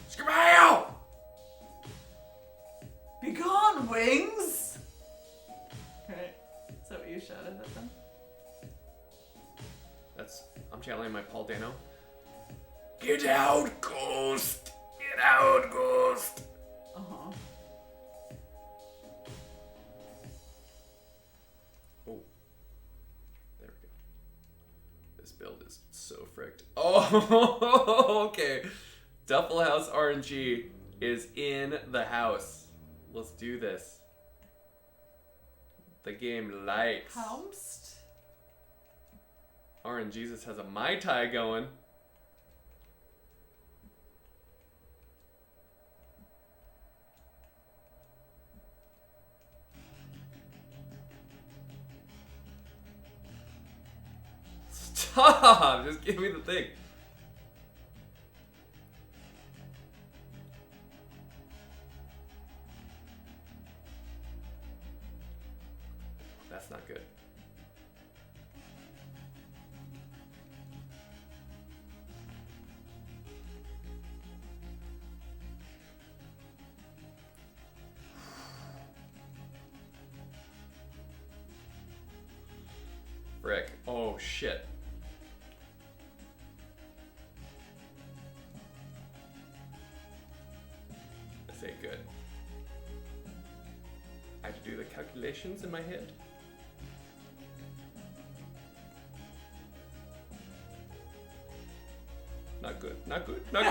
Scabow! Be gone, wings! Right. Is that what you shouted at them? I'm channeling my Paul Dano. Get out, ghost! Get out, ghost! Uh-huh. Oh. There we go. This build is so fricked. Oh, okay. Duffel House RNG is in the house. Let's do this. The game likes. Pounced? RNGesus has a Mai Tai going. Stop! Just give me the thing. That's not good. Frick. Oh, shit. This ain't good. I have to do the calculations in my head. Not good. Not good. Not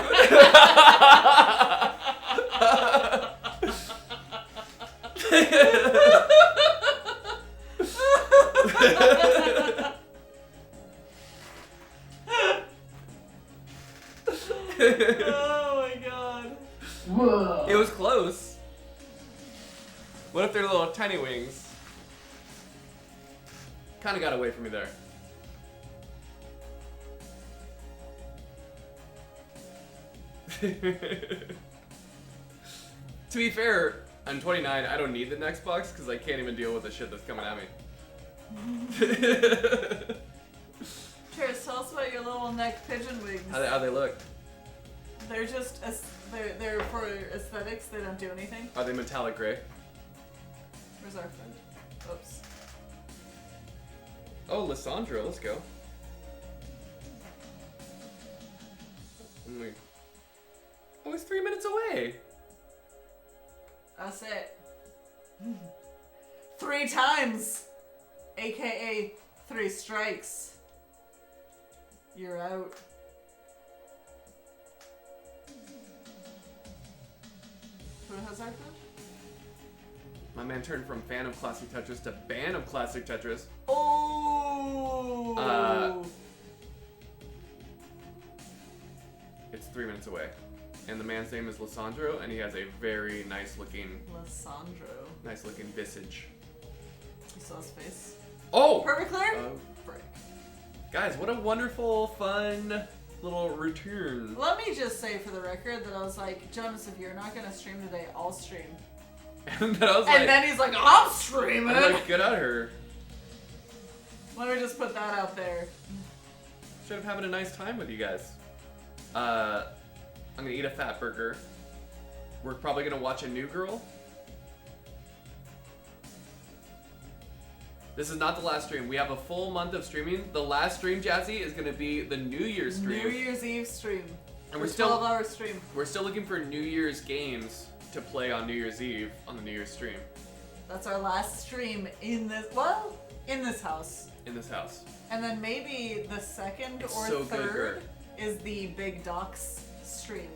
Oh my god. Whoa. It was close. What if they're little tiny wings? Kind of got away from me there. To be fair, I'm 29. I don't need the next box because I can't even deal with the shit that's coming at me. Cheers, tell us about your little neck pigeon wings. How they look? They're just, they're for aesthetics, they don't do anything. Are they metallic gray? Where's our friend? Oops. Oh, Lissandra, let's go. Oh, he's 3 minutes away. That's it. 3 times! AKA 3 strikes. You're out. Who has our friend? My man turned from fan of classic Tetris to ban of classic Tetris. Oh. It's 3 minutes away. And the man's name is Lissandro, and he has a very nice looking visage. You saw his face. Oh! Perfect clear? Frick. Guys, what a wonderful, fun little routine. Let me just say for the record that I was like, Jonas, if you're not gonna stream today, I'll stream. And then he's like, I'm streaming! I'm like, get out of here. Let me just put that out there. Should have having a nice time with you guys. I'm gonna eat a fat burger. We're probably gonna watch a New Girl. This is not the last stream. We have a full month of streaming. The last stream, Jazzy, is gonna be the New Year's stream. New Year's Eve stream. And we're still 12-hour stream. We're still looking for New Year's games to play on New Year's Eve on the New Year's stream. That's our last stream in this house. In this house. And then maybe the second It's or so good, third Gert. is the Big Docs stream.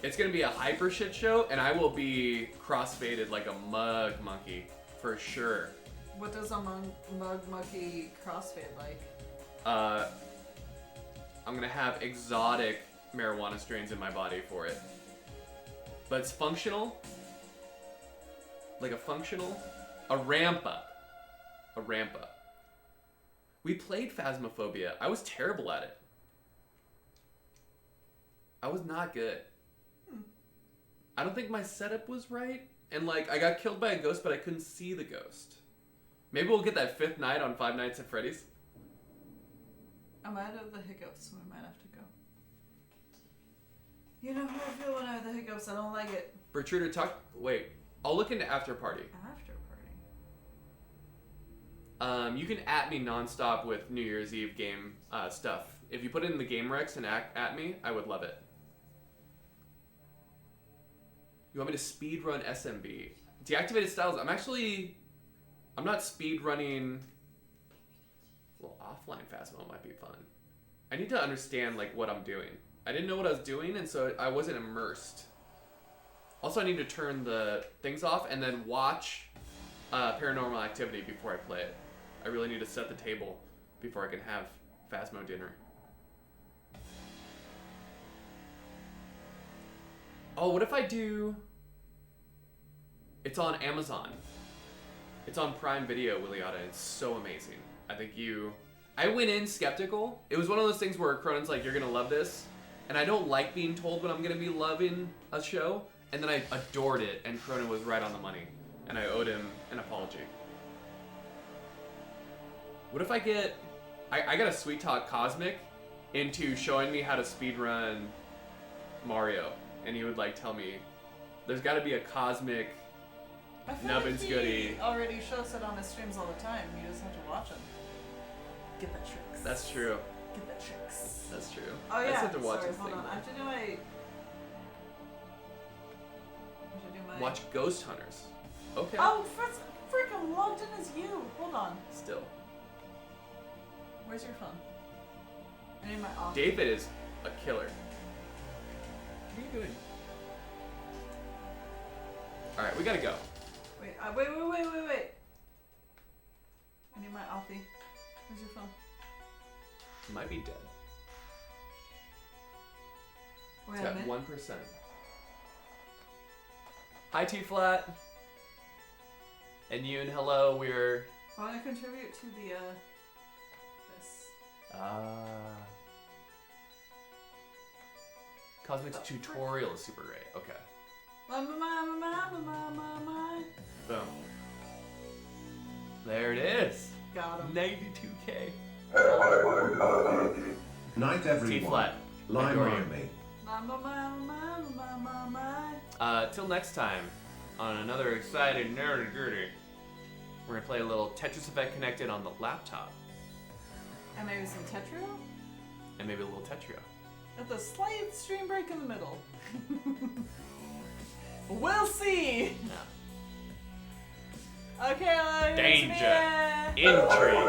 It's gonna be a hyper shit show, and I will be cross-faded like a mug monkey for sure. What does a mug monkey crossfade like? I'm gonna have exotic marijuana strains in my body for it. But it's functional. Like a ramp up. A ramp up. We played Phasmophobia. I was terrible at it. I was not good. I don't think my setup was right. And like, I got killed by a ghost, but I couldn't see the ghost. Maybe we'll get that 5th night on Five Nights at Freddy's. I'm out of the hiccups, so we might have to go. You know how I feel when I have the hiccups, I don't like it. Bertruder, wait. I'll look into After Party. After party? You can at me nonstop with New Year's Eve game stuff. If you put it in the game Rex and at me, I would love it. You want me to speedrun SMB? Deactivated styles. I'm not speedrunning. Well, offline Phasmo might be fun. I need to understand like what I'm doing. I didn't know what I was doing, and so I wasn't immersed. Also, I need to turn the things off and then watch Paranormal Activity before I play it. I really need to set the table before I can have Phasmo dinner. Oh, what if I do... It's on Amazon. It's on Prime Video, Williata. It's so amazing. I went in skeptical. It was one of those things where Cronen's like, you're gonna love this. And I don't like being told when I'm gonna be loving a show. And then I adored it, and Cronin was right on the money. And I owed him an apology. What if I get... I got a Sweet Talk Cosmic into showing me how to speedrun Mario. And he would like tell me, there's gotta be a Cosmic Nubbins goodie. He already shows it on his streams all the time. You just have to watch them. Get that tricks. That's true. Get that tricks. That's true. Oh I yeah. just have to watch Sorry, his hold thing. on. I have to do my... Watch Ghost Hunters. Okay. Oh, freaking logged in as you. Hold on. Still. Where's your phone? I need my off. David is a killer. What are you doing? Alright, we gotta go. Wait. I need my offie. Where's your phone? Might be dead. Wait It's a got minute. 1%. Hi T-Flat. And Yoon, hello, we're... I want to contribute to the, this. Cosmic's tutorial is super great. Okay. Boom. There it is. Got him. 92K. Night everyone. T-Flat. Lime Adore you. on me. Till next time, on another exciting nerdy-gritty, we're gonna play a little Tetris Effect Connected on the laptop, And maybe some Tetrio? and maybe a little Tetrio. At the slight stream break in the middle. We'll see! Yeah. Okay, let's Danger. Intrigue.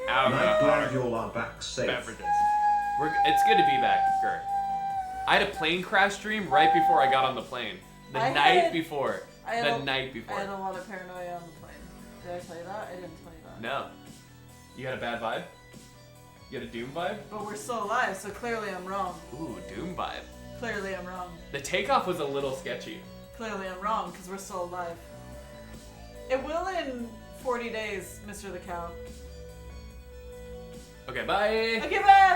Night glad Alcohol. you all are back safe. Beverages. It's good to be back, Gert. I had a plane crash dream right before I got on the plane. The night before. I had the a- night before. I had a lot of paranoia on the plane. Did I tell you that? I didn't tell you that. No. You had a bad vibe? You had a Doom vibe? But we're still alive, so clearly I'm wrong. Ooh, Doom vibe. Clearly I'm wrong. The takeoff was a little sketchy. Clearly I'm wrong, because we're still alive. It will in 40 days, Mr. the Cow. Okay, bye. Okay, bye!